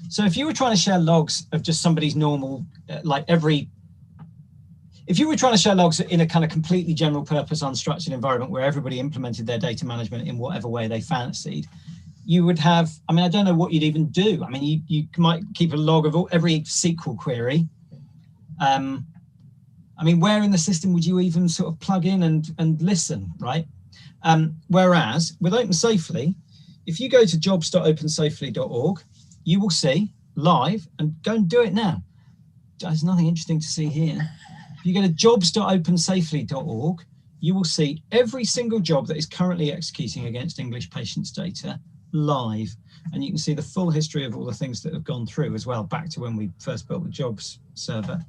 So if you were trying to share logs of just somebody's normal, if you were trying to share logs in a kind of completely general purpose, unstructured environment where everybody implemented their data management in whatever way they fancied, you would have, I mean, I don't know what you'd even do. I mean, you might keep a log of every SQL query. I mean, where in the system would you even sort of plug in and listen, right? Whereas with OpenSafely, if you go to jobs.opensafely.org, you will see live, and go and do it now. There's nothing interesting to see here. If you go to jobs.opensafely.org, you will see every single job that is currently executing against English patients' data live. And you can see the full history of all the things that have gone through as well, back to when we first built the jobs server.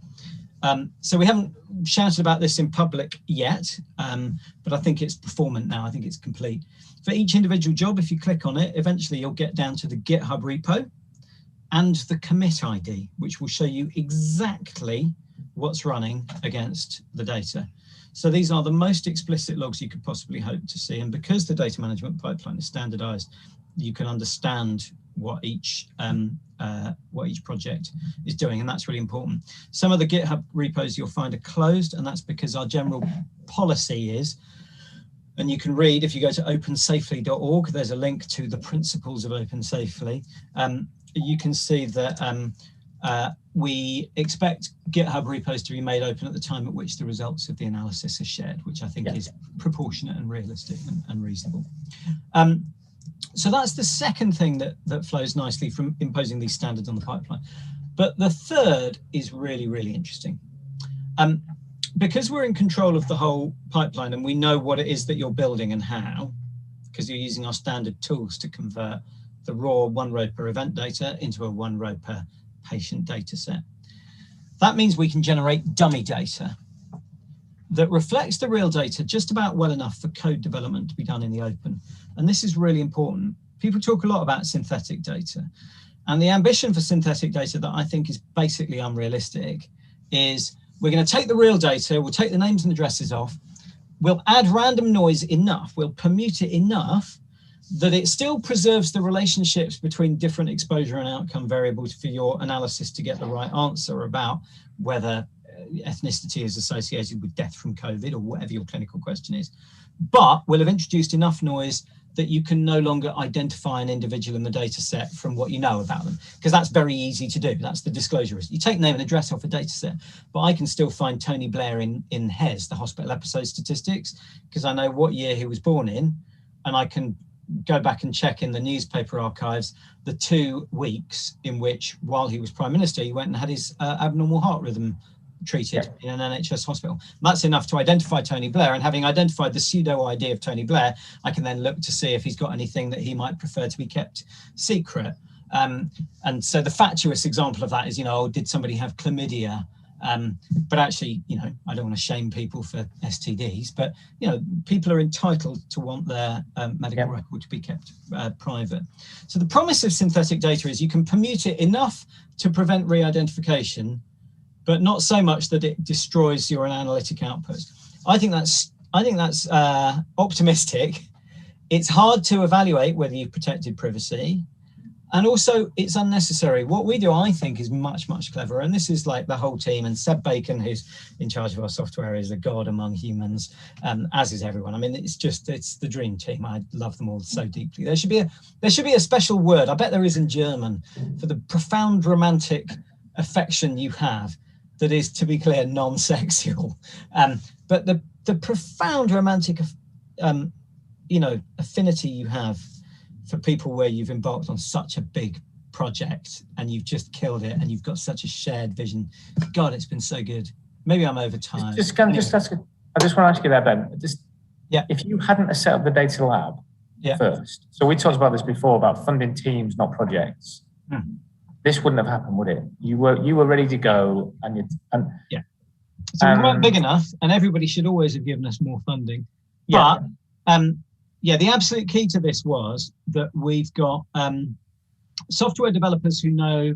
So we haven't shouted about this in public yet, but I think it's performant now. I think it's complete. For each individual job, if you click on it, eventually you'll get down to the GitHub repo and the commit ID, which will show you exactly what's running against the data. So these are the most explicit logs you could possibly hope to see. And because the data management pipeline is standardized, you can understand what each project is doing, and that's really important. Some of the GitHub repos you'll find are closed, and that's because our general policy is, and you can read, if you go to opensafely.org, there's a link to the principles of OpenSafely. You can see that we expect GitHub repos to be made open at the time at which the results of the analysis are shared, which I think is proportionate and realistic and reasonable. So that's the second thing that flows nicely from imposing these standards on the pipeline. But the third is really, really interesting. Because we're in control of the whole pipeline and we know what it is that you're building and how, because you're using our standard tools to convert the raw 1 row per event data into a 1 row per patient data set. That means we can generate dummy data that reflects the real data just about well enough for code development to be done in the open. And this is really important. People talk a lot about synthetic data. And the ambition for synthetic data that I think is basically unrealistic is we're going to take the real data, we'll take the names and addresses off, we'll add random noise enough, we'll permute it enough that it still preserves the relationships between different exposure and outcome variables for your analysis to get the right answer about whether ethnicity is associated with death from COVID or whatever your clinical question is. But we'll have introduced enough noise that you can no longer identify an individual in the data set from what you know about them, because that's very easy to do. That's the disclosure risk. You take name and address off a data set, but I can still find Tony Blair in HES, the hospital episode statistics, because I know what year he was born in, and I can go back and check in the newspaper archives the 2 weeks in which, while he was Prime Minister, he went and had his abnormal heart rhythm treated in an NHS hospital. That's enough to identify Tony Blair, and having identified the pseudo ID of Tony Blair, I can then look to see if he's got anything that he might prefer to be kept secret. And so the fatuous example of that is, did somebody have chlamydia? But actually, I don't want to shame people for STDs, but people are entitled to want their medical record to be kept private. So the promise of synthetic data is you can permute it enough to prevent re-identification, but not so much that it destroys your analytic output. I think that's optimistic. It's hard to evaluate whether you've protected privacy, and also it's unnecessary. What we do, I think, is much, much cleverer. And this is like the whole team, and Seb Bacon, who's in charge of our software, is a god among humans, as is everyone. I mean, it's the dream team. I love them all so deeply. There should be a special word, I bet there is in German, for the profound romantic affection you have that is, to be clear, non-sexual. But the profound romantic affinity you have for people where you've embarked on such a big project and you've just killed it and you've got such a shared vision. God, it's been so good. Maybe I'm overtired. I just want to ask you that, Ben. If you hadn't set up the data lab first, so we talked about this before about funding teams, not projects. This wouldn't have happened, would it? You were ready to go, So we weren't big enough, and everybody should always have given us more funding. But yeah, the absolute key to this was that we've got software developers who know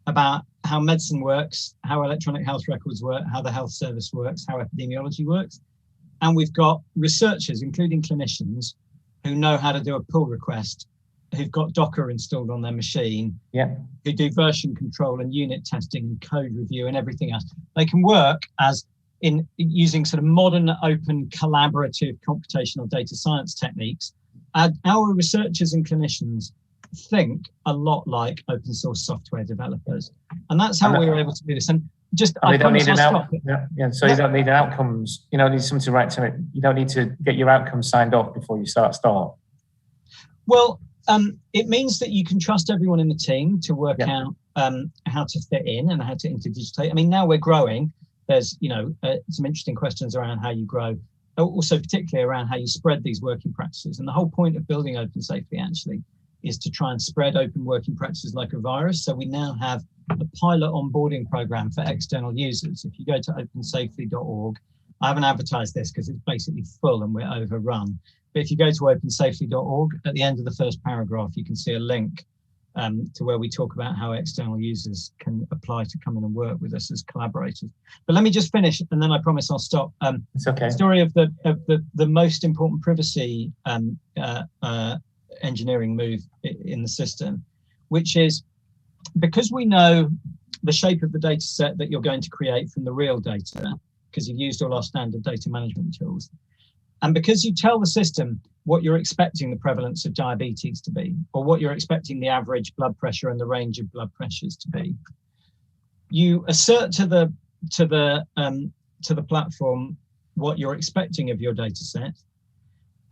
about how medicine works, how electronic health records work, how the health service works, how epidemiology works. And we've got researchers, including clinicians, who know how to do a pull request, who've got Docker installed on their machine, who do version control and unit testing and code review and everything else. They can work as in using sort of modern, open, collaborative computational data science techniques. Our researchers and clinicians think a lot like open source software developers. And that's how we were able to do this. And just, you don't need so you don't need outcomes, you don't need something to write to it. You don't need to get your outcomes signed off before you start. Well, it means that you can trust everyone in the team to work out how to fit in and how to interdigitate. I mean, now we're growing. There's, some interesting questions around how you grow, also particularly around how you spread these working practices. And the whole point of building Open Safely actually is to try and spread open working practices like a virus. So we now have a pilot onboarding program for external users. If you go to opensafely.org, I haven't advertised this because it's basically full and we're overrun. But if you go to opensafely.org, at the end of the first paragraph, you can see a link to where we talk about how external users can apply to come in and work with us as collaborators. But let me just finish, and then I promise I'll stop. It's okay. The story of the most important privacy engineering move in the system, which is because we know the shape of the data set that you're going to create from the real data, because you've used all our standard data management tools, and because you tell the system what you're expecting the prevalence of diabetes to be, or what you're expecting the average blood pressure and the range of blood pressures to be, you assert to the platform what you're expecting of your data set,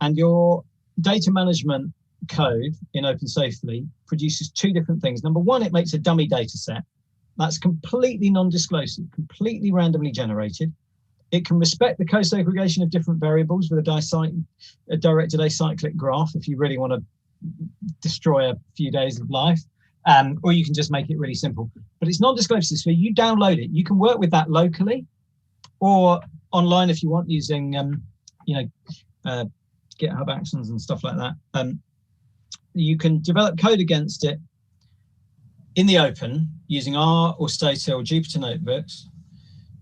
and your data management code in Open Safely produces two different things. Number one, it makes a dummy data set that's completely non-disclosive, completely randomly generated. It can respect the co-segregation of different variables with a directed acyclic graph if you really want to destroy a few days of life, or you can just make it really simple. But it's non-disclosive, so you download it. You can work with that locally or online if you want, using GitHub Actions and stuff like that. You can develop code against it in the open using R or Stata or Jupyter notebooks.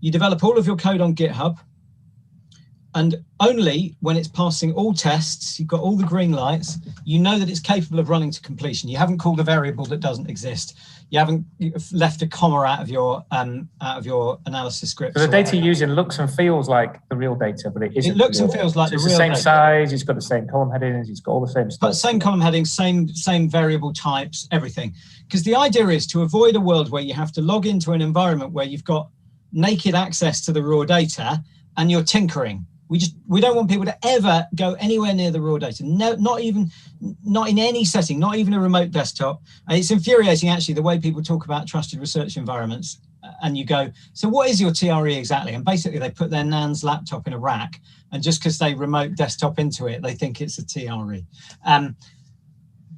You develop all of your code on GitHub, and only when it's passing all tests, you've got all the green lights, you know that it's capable of running to completion. You haven't called a variable that doesn't exist. You haven't left a comma out of your analysis script. So the data you're using looks and feels like the real data, but it isn't. It looks and feels like the real data. It's the same size, it's got the same column headings, it's got all the same stuff. But same column headings, same variable types, everything. Because the idea is to avoid a world where you have to log into an environment where you've got naked access to the raw data and you're tinkering. We don't want people to ever go anywhere near the raw data. No, not in any setting, not even a remote desktop. And it's infuriating actually the way people talk about trusted research environments. And you go, so what is your TRE exactly? And basically they put their nan's laptop in a rack, and just because they remote desktop into it, they think it's a TRE.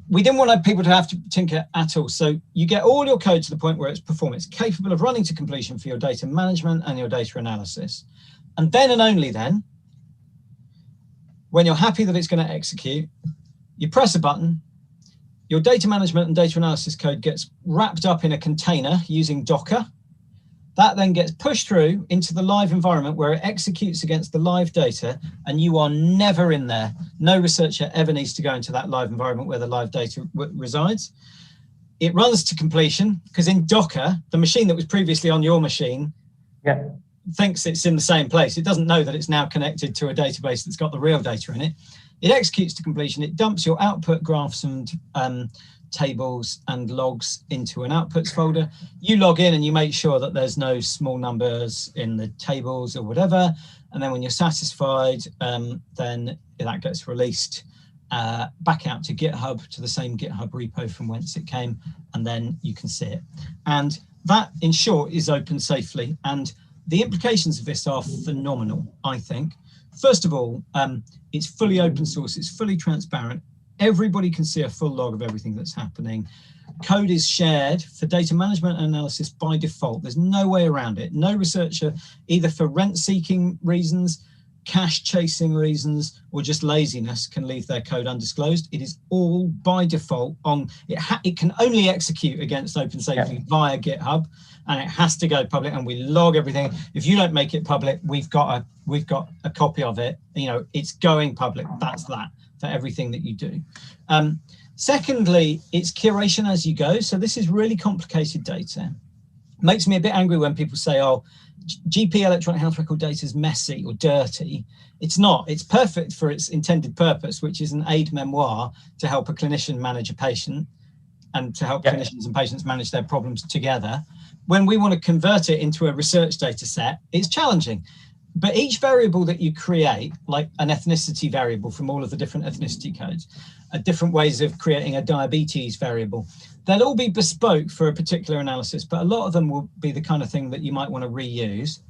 We didn't want people to have to tinker at all. So you get all your code to the point where it's performance capable of running to completion for your data management and your data analysis. And then and only then, when you're happy that it's going to execute, you press a button, your data management and data analysis code gets wrapped up in a container using Docker. That then gets pushed through into the live environment where it executes against the live data, and you are never in there. No researcher ever needs to go into that live environment where the live data resides. It runs to completion because in Docker, the machine that was previously on your machine thinks it's in the same place. It doesn't know that it's now connected to a database that's got the real data in it. It executes to completion. It dumps your output graphs and tables and logs into an outputs folder. You log in and you make sure that there's no small numbers in the tables or whatever. And then when you're satisfied, then that gets released back out to GitHub, to the same GitHub repo from whence it came, and then you can see it. And that, in short, is Open Safely. And the implications of this are phenomenal, I think. First of all, it's fully open source, it's fully transparent. Everybody can see a full log of everything that's happening. Code is shared for data management and analysis by default. There's no way around it. No researcher, either for rent-seeking reasons, cash chasing reasons or just laziness can leave their code undisclosed. It is all by default on, it can only execute against OpenSafely via GitHub, and it has to go public, and we log everything. If you don't make it public, we've got a copy of it. You know, it's going public. That's that for everything that you do. Secondly, it's curation as you go. So this is really complicated data. Makes me a bit angry when people say, oh, GP electronic health record data is messy or dirty. It's not. It's perfect for its intended purpose, which is an aid memoir to help a clinician manage a patient and to help clinicians and patients manage their problems together. When we want to convert it into a research data set, it's challenging. But each variable that you create, like an ethnicity variable from all of the different ethnicity codes, different ways of creating a diabetes variable, they'll all be bespoke for a particular analysis, but a lot of them will be the kind of thing that you might want to reuse.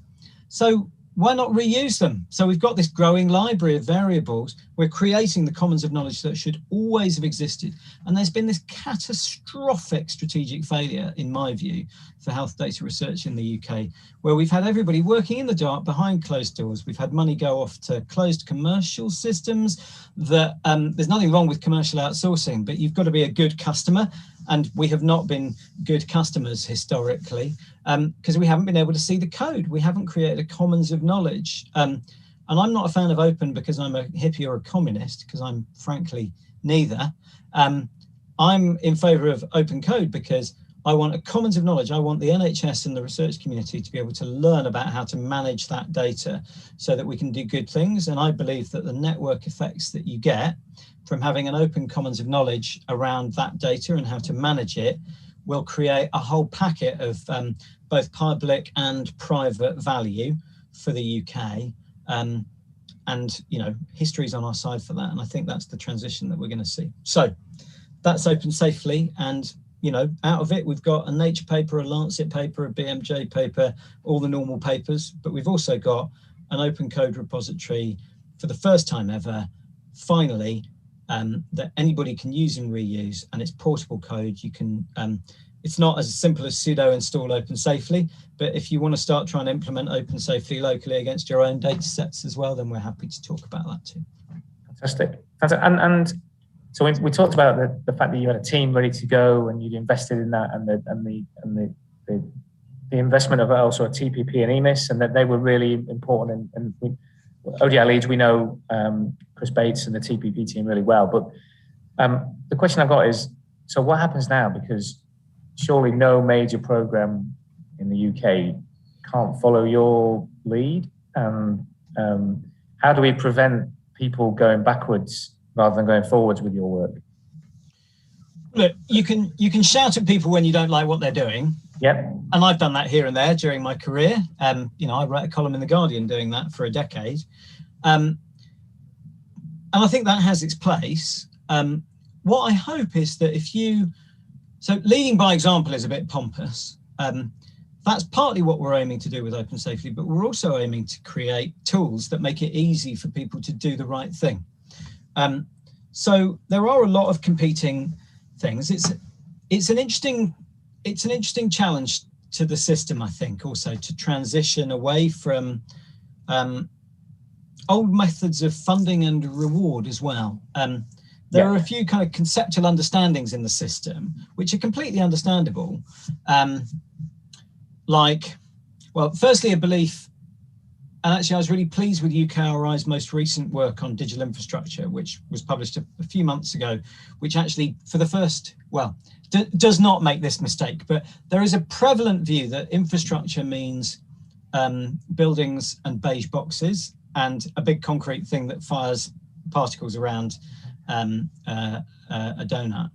So why not reuse them? So we've got this growing library of variables. We're creating the commons of knowledge that should always have existed. And there's been this catastrophic strategic failure, in my view, for health data research in the UK, where we've had everybody working in the dark behind closed doors. We've had money go off to closed commercial systems that there's nothing wrong with commercial outsourcing, but you've got to be a good customer. And we have not been good customers historically because we haven't been able to see the code. We haven't created a commons of knowledge. And I'm not a fan of open because I'm a hippie or a communist, because I'm frankly neither. I'm in favor of open code because I want a commons of knowledge. I want the NHS and the research community to be able to learn about how to manage that data so that we can do good things. And I believe that the network effects that you get from having an open commons of knowledge around that data and how to manage it will create a whole packet of both public and private value for the UK. And, you know, history's on our side for that. And I think that's the transition that we're going to see. So that's Open Safely. And, you know, out of it, we've got a Nature paper, a Lancet paper, a BMJ paper, all the normal papers. But we've also got an open code repository for the first time ever, finally, that anybody can use and reuse, and it's portable code. You can, it's not as simple as sudo install Open Safely, but if you want to start trying to implement Open Safely locally against your own data sets as well, then we're happy to talk about that too. Fantastic. And so we talked about the fact that you had a team ready to go and you'd invested in that, and the investment of also a TPP and EMIS, and that they were really important. And ODI Leeds, we know Chris Bates and the TPP team really well. But the question I've got is, so what happens now? Because surely no major program in the UK can't follow your lead. How do we prevent people going backwards rather than going forwards with your work? Look, you can shout at people when you don't like what they're doing. Yep. And I've done that here and there during my career. You know, I wrote a column in The Guardian doing that for a decade. And I think that has its place. What I hope is that so leading by example is a bit pompous. That's partly what we're aiming to do with Open Safely, but we're also aiming to create tools that make it easy for people to do the right thing. So there are a lot of competing things. It's an interesting challenge to the system, I think, also to transition away from old methods of funding and reward as well. There are a few kind of conceptual understandings in the system, which are completely understandable. Like, well, firstly, a belief, and actually I was really pleased with UKRI's most recent work on digital infrastructure, which was published a few months ago, which actually for the first, well, does not make this mistake, but there is a prevalent view that infrastructure means buildings and beige boxes and a big concrete thing that fires particles around a donut.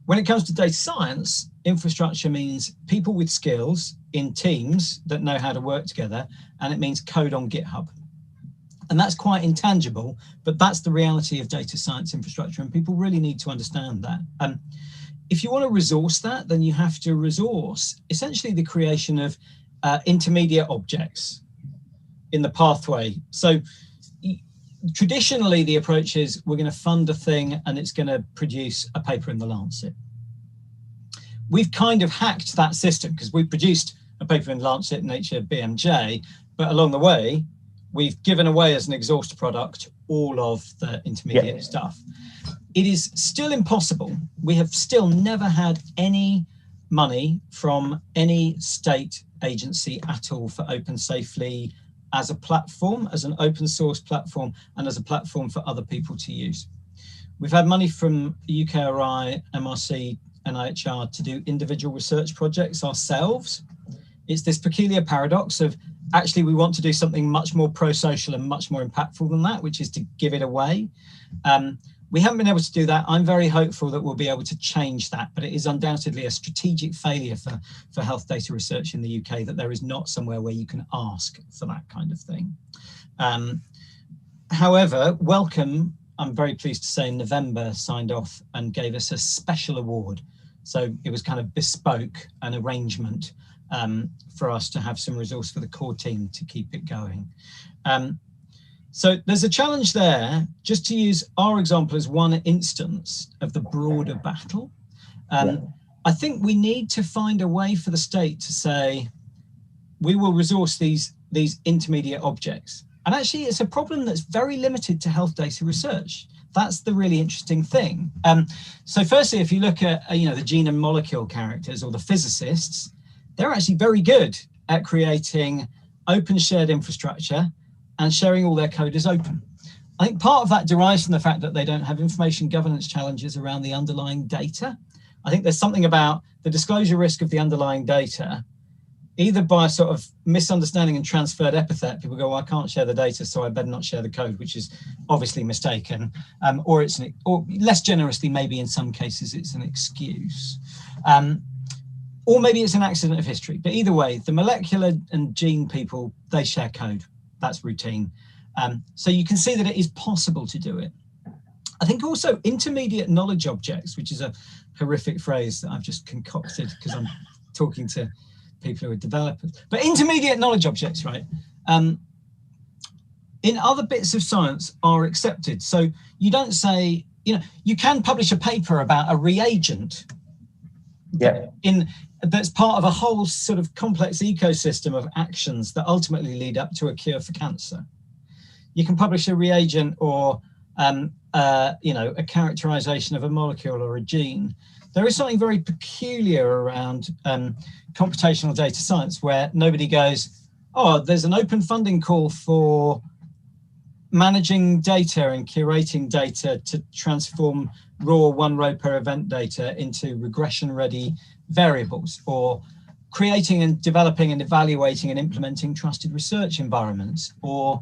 When it comes to data science, infrastructure means people with skills in teams that know how to work together, and it means code on GitHub. And that's quite intangible, but that's the reality of data science infrastructure, and people really need to understand that. If you want to resource that, then you have to resource essentially the creation of intermediate objects in the pathway. So traditionally, the approach is we're going to fund a thing and it's going to produce a paper in the Lancet. We've kind of hacked that system because we produced a paper in Lancet, Nature, BMJ, but along the way, we've given away as an exhaust product all of the intermediate stuff. It is still impossible. We have still never had any money from any state agency at all for Open Safely as a platform, as an open source platform, and as a platform for other people to use. We've had money from UKRI, MRC, NIHR to do individual research projects ourselves. It's this peculiar paradox of actually we want to do something much more pro-social and much more impactful than that, which is to give it away. We haven't been able to do that. I'm very hopeful that we'll be able to change that, but it is undoubtedly a strategic failure for health data research in the UK that there is not somewhere where you can ask for that kind of thing. However, Wellcome, I'm very pleased to say, in November signed off and gave us a special award. So it was kind of bespoke, an arrangement for us to have some resource for the core team to keep it going. So there's a challenge there, just to use our example as one instance of the broader battle. I think we need to find a way for the state to say, we will resource these intermediate objects. And actually it's a problem that's very limited to health data research. That's the really interesting thing. So firstly, if you look at the gene and molecule characters or the physicists, they're actually very good at creating open shared infrastructure and sharing all their code as open. I think part of that derives from the fact that they don't have information governance challenges around the underlying data. I think there's something about the disclosure risk of the underlying data, either by sort of misunderstanding and transferred epithet. People go, well, I can't share the data, so I better not share the code, which is obviously mistaken. Or less generously, maybe in some cases, it's an excuse. Or maybe it's an accident of history. But either way, the molecular and gene people, they share code. That's routine. So you can see that it is possible to do it. I think also intermediate knowledge objects, which is a horrific phrase that I've just concocted because I'm talking to people who are developers. But intermediate knowledge objects, right? In other bits of science are accepted. So you don't say, you can publish a paper about a reagent that's part of a whole sort of complex ecosystem of actions that ultimately lead up to a cure for cancer. You can publish a reagent or a characterization of a molecule or a gene. There is something very peculiar around computational data science where nobody goes, oh, there's an open funding call for managing data and curating data to transform raw 1 row per event data into regression-ready variables, or creating and developing and evaluating and implementing trusted research environments, or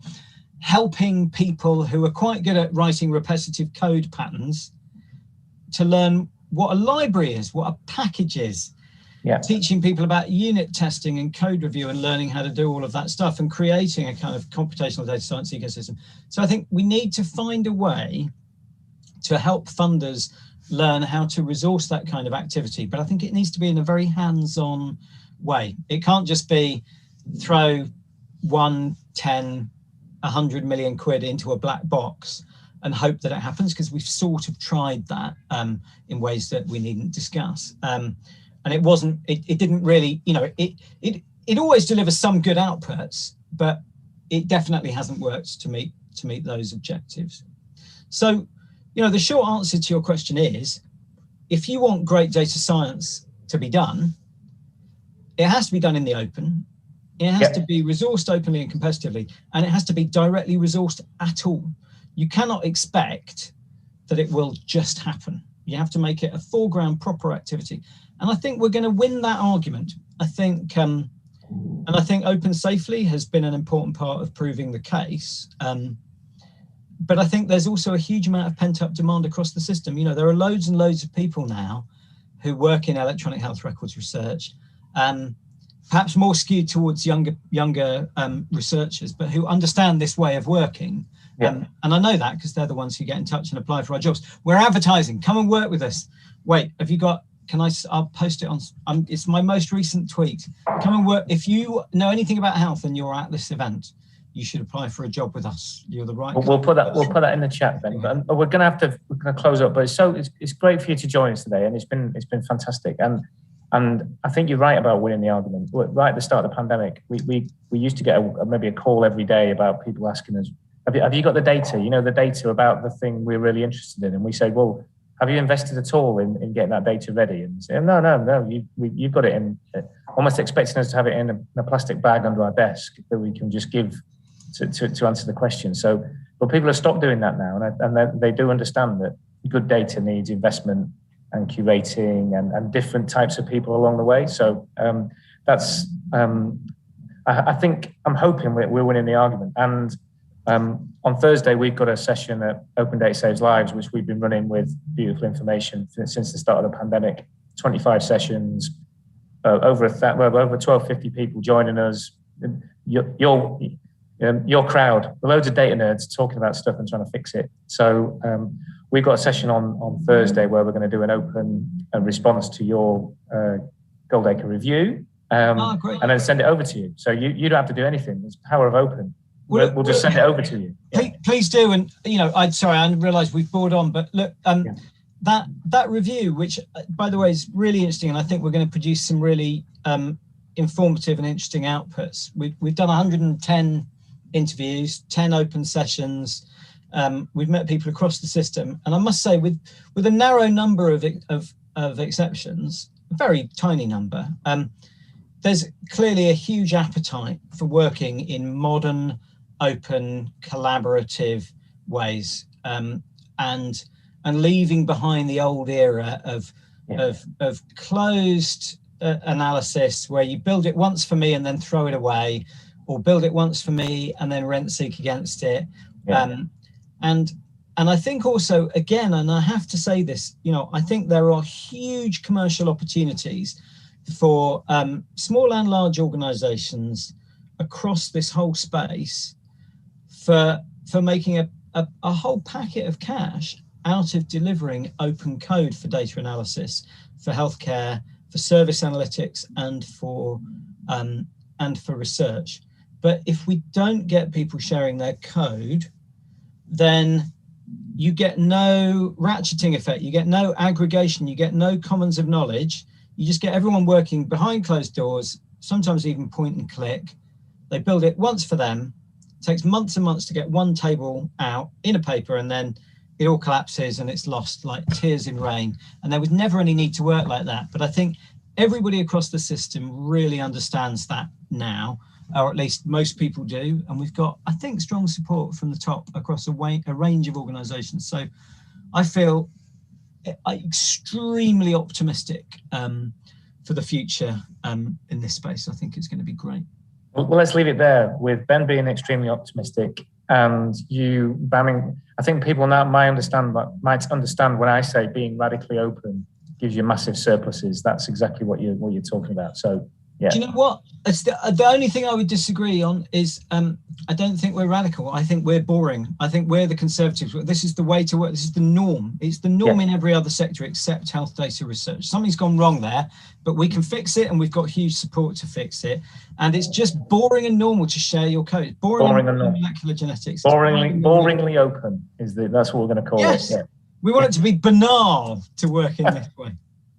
helping people who are quite good at writing repetitive code patterns to learn what a library is, what a package is, teaching people about unit testing and code review and learning how to do all of that stuff and creating a kind of computational data science ecosystem. So I think we need to find a way to help funders learn how to resource that kind of activity. But I think it needs to be in a very hands-on way. It can't just be throw 1, 10, 100 million quid into a black box and hope that it happens, because we've sort of tried that in ways that we needn't discuss. And it didn't really, it always delivers some good outputs, but it definitely hasn't worked to meet those objectives. So, the short answer to your question is, if you want great data science to be done, it has to be done in the open. It has to be resourced openly and competitively, and it has to be directly resourced at all. You cannot expect that it will just happen. You have to make it a foreground proper activity. And I think we're going to win that argument. I think, and I think Open Safely has been an important part of proving the case. But I think there's also a huge amount of pent-up demand across the system. There are loads and loads of people now who work in electronic health records research, perhaps more skewed towards younger researchers, but who understand this way of working. And I know that because they're the ones who get in touch and apply for our jobs. We're advertising, come and work with us. Wait, have you got, I'll post it on, it's my most recent tweet. Come and work. If you know anything about health and you're at this event, you should apply for a job with us. You're the right. We'll put that in the chat then. But we're going to close up. But it's great for you to join us today, and it's been fantastic. And And I think you're right about winning the argument. Right at the start of the pandemic, we used to get maybe a call every day about people asking us, have you got the data? You know, the data about the thing we're really interested in. And we say, well, have you invested at all in getting that data ready? And say, no, you've got it in, almost expecting us to have it in a plastic bag under our desk that we can just give to answer the question. So, but people have stopped doing that now, and they do understand that good data needs investment and curating and different types of people along the way. So that's, I think, I'm hoping we're winning the argument. And on Thursday, we've got a session at Open Data Saves Lives, which we've been running with beautiful information since the start of the pandemic. 25 sessions, over 1,250 people joining us. Your crowd, loads of data nerds talking about stuff and trying to fix it. So we've got a session on Thursday where we're going to do an open response to your Goldacre review, and then send it over to you. So you don't have to do anything. It's the power of open. We'll just send it over to you. Yeah. Please do. And I realised we've bored on, but look, that review, which by the way is really interesting, and I think we're going to produce some really informative and interesting outputs. We've done 110 interviews, 10 open sessions. We've met people across the system, and I must say, with a narrow number of exceptions, a very tiny number, there's clearly a huge appetite for working in modern, open, collaborative ways, and leaving behind the old era of closed analysis where you build it once for me and then throw it away, or build it once for me and then rent seek against it. And I think also, again, and I have to say this, I think there are huge commercial opportunities for small and large organizations across this whole space for making a whole packet of cash out of delivering open code for data analysis, for healthcare, for service analytics, and for research. But if we don't get people sharing their code, then you get no ratcheting effect, you get no aggregation, you get no commons of knowledge. You just get everyone working behind closed doors, sometimes even point and click. They build it once for them. It takes months and months to get one table out in a paper, and then it all collapses and it's lost like tears in rain. And there was never any need to work like that. But I think everybody across the system really understands that now, or at least most people do. And we've got, I think, strong support from the top across a range of organizations. So I feel extremely optimistic for the future in this space. I think it's going to be great. Well, let's leave it there with Ben being extremely optimistic and you banning. I think people now might understand when I say being radically open gives you massive surpluses. That's exactly what you're talking about. So yeah. Do you know what? It's the only thing I would disagree on is I don't think we're radical. I think we're boring. I think we're the conservatives. This is the way to work. This is the norm. It's the norm in every other sector except health data research. Something's gone wrong there, but we can fix it, and we've got huge support to fix it. And it's just boring and normal to share your code. Boring and normal. Molecular genetics. Boringly open that's what we're going to call it. Yeah. We want it to be banal to work in this way.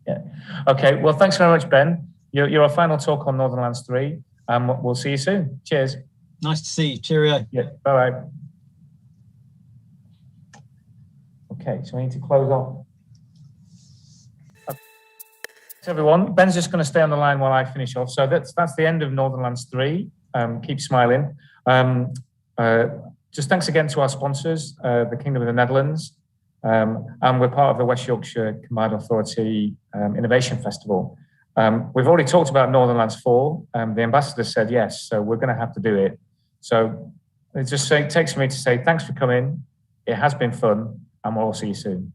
Yeah. Okay. Well, thanks very much, Ben. You're our final talk on Northernlands 3. We'll see you soon. Cheers. Nice to see you. Cheerio. Yeah. Bye-bye. Okay, so we need to close off. Thanks, everyone. Ben's just going to stay on the line while I finish off. So that's the end of Northernlands 3. Keep smiling. Just thanks again to our sponsors, the Kingdom of the Netherlands. And we're part of the West Yorkshire Combined Authority Innovation Festival. We've already talked about Northernlands 4. The ambassador said yes, so we're going to have to do it. So it just takes me to say thanks for coming. It has been fun, and we'll all see you soon.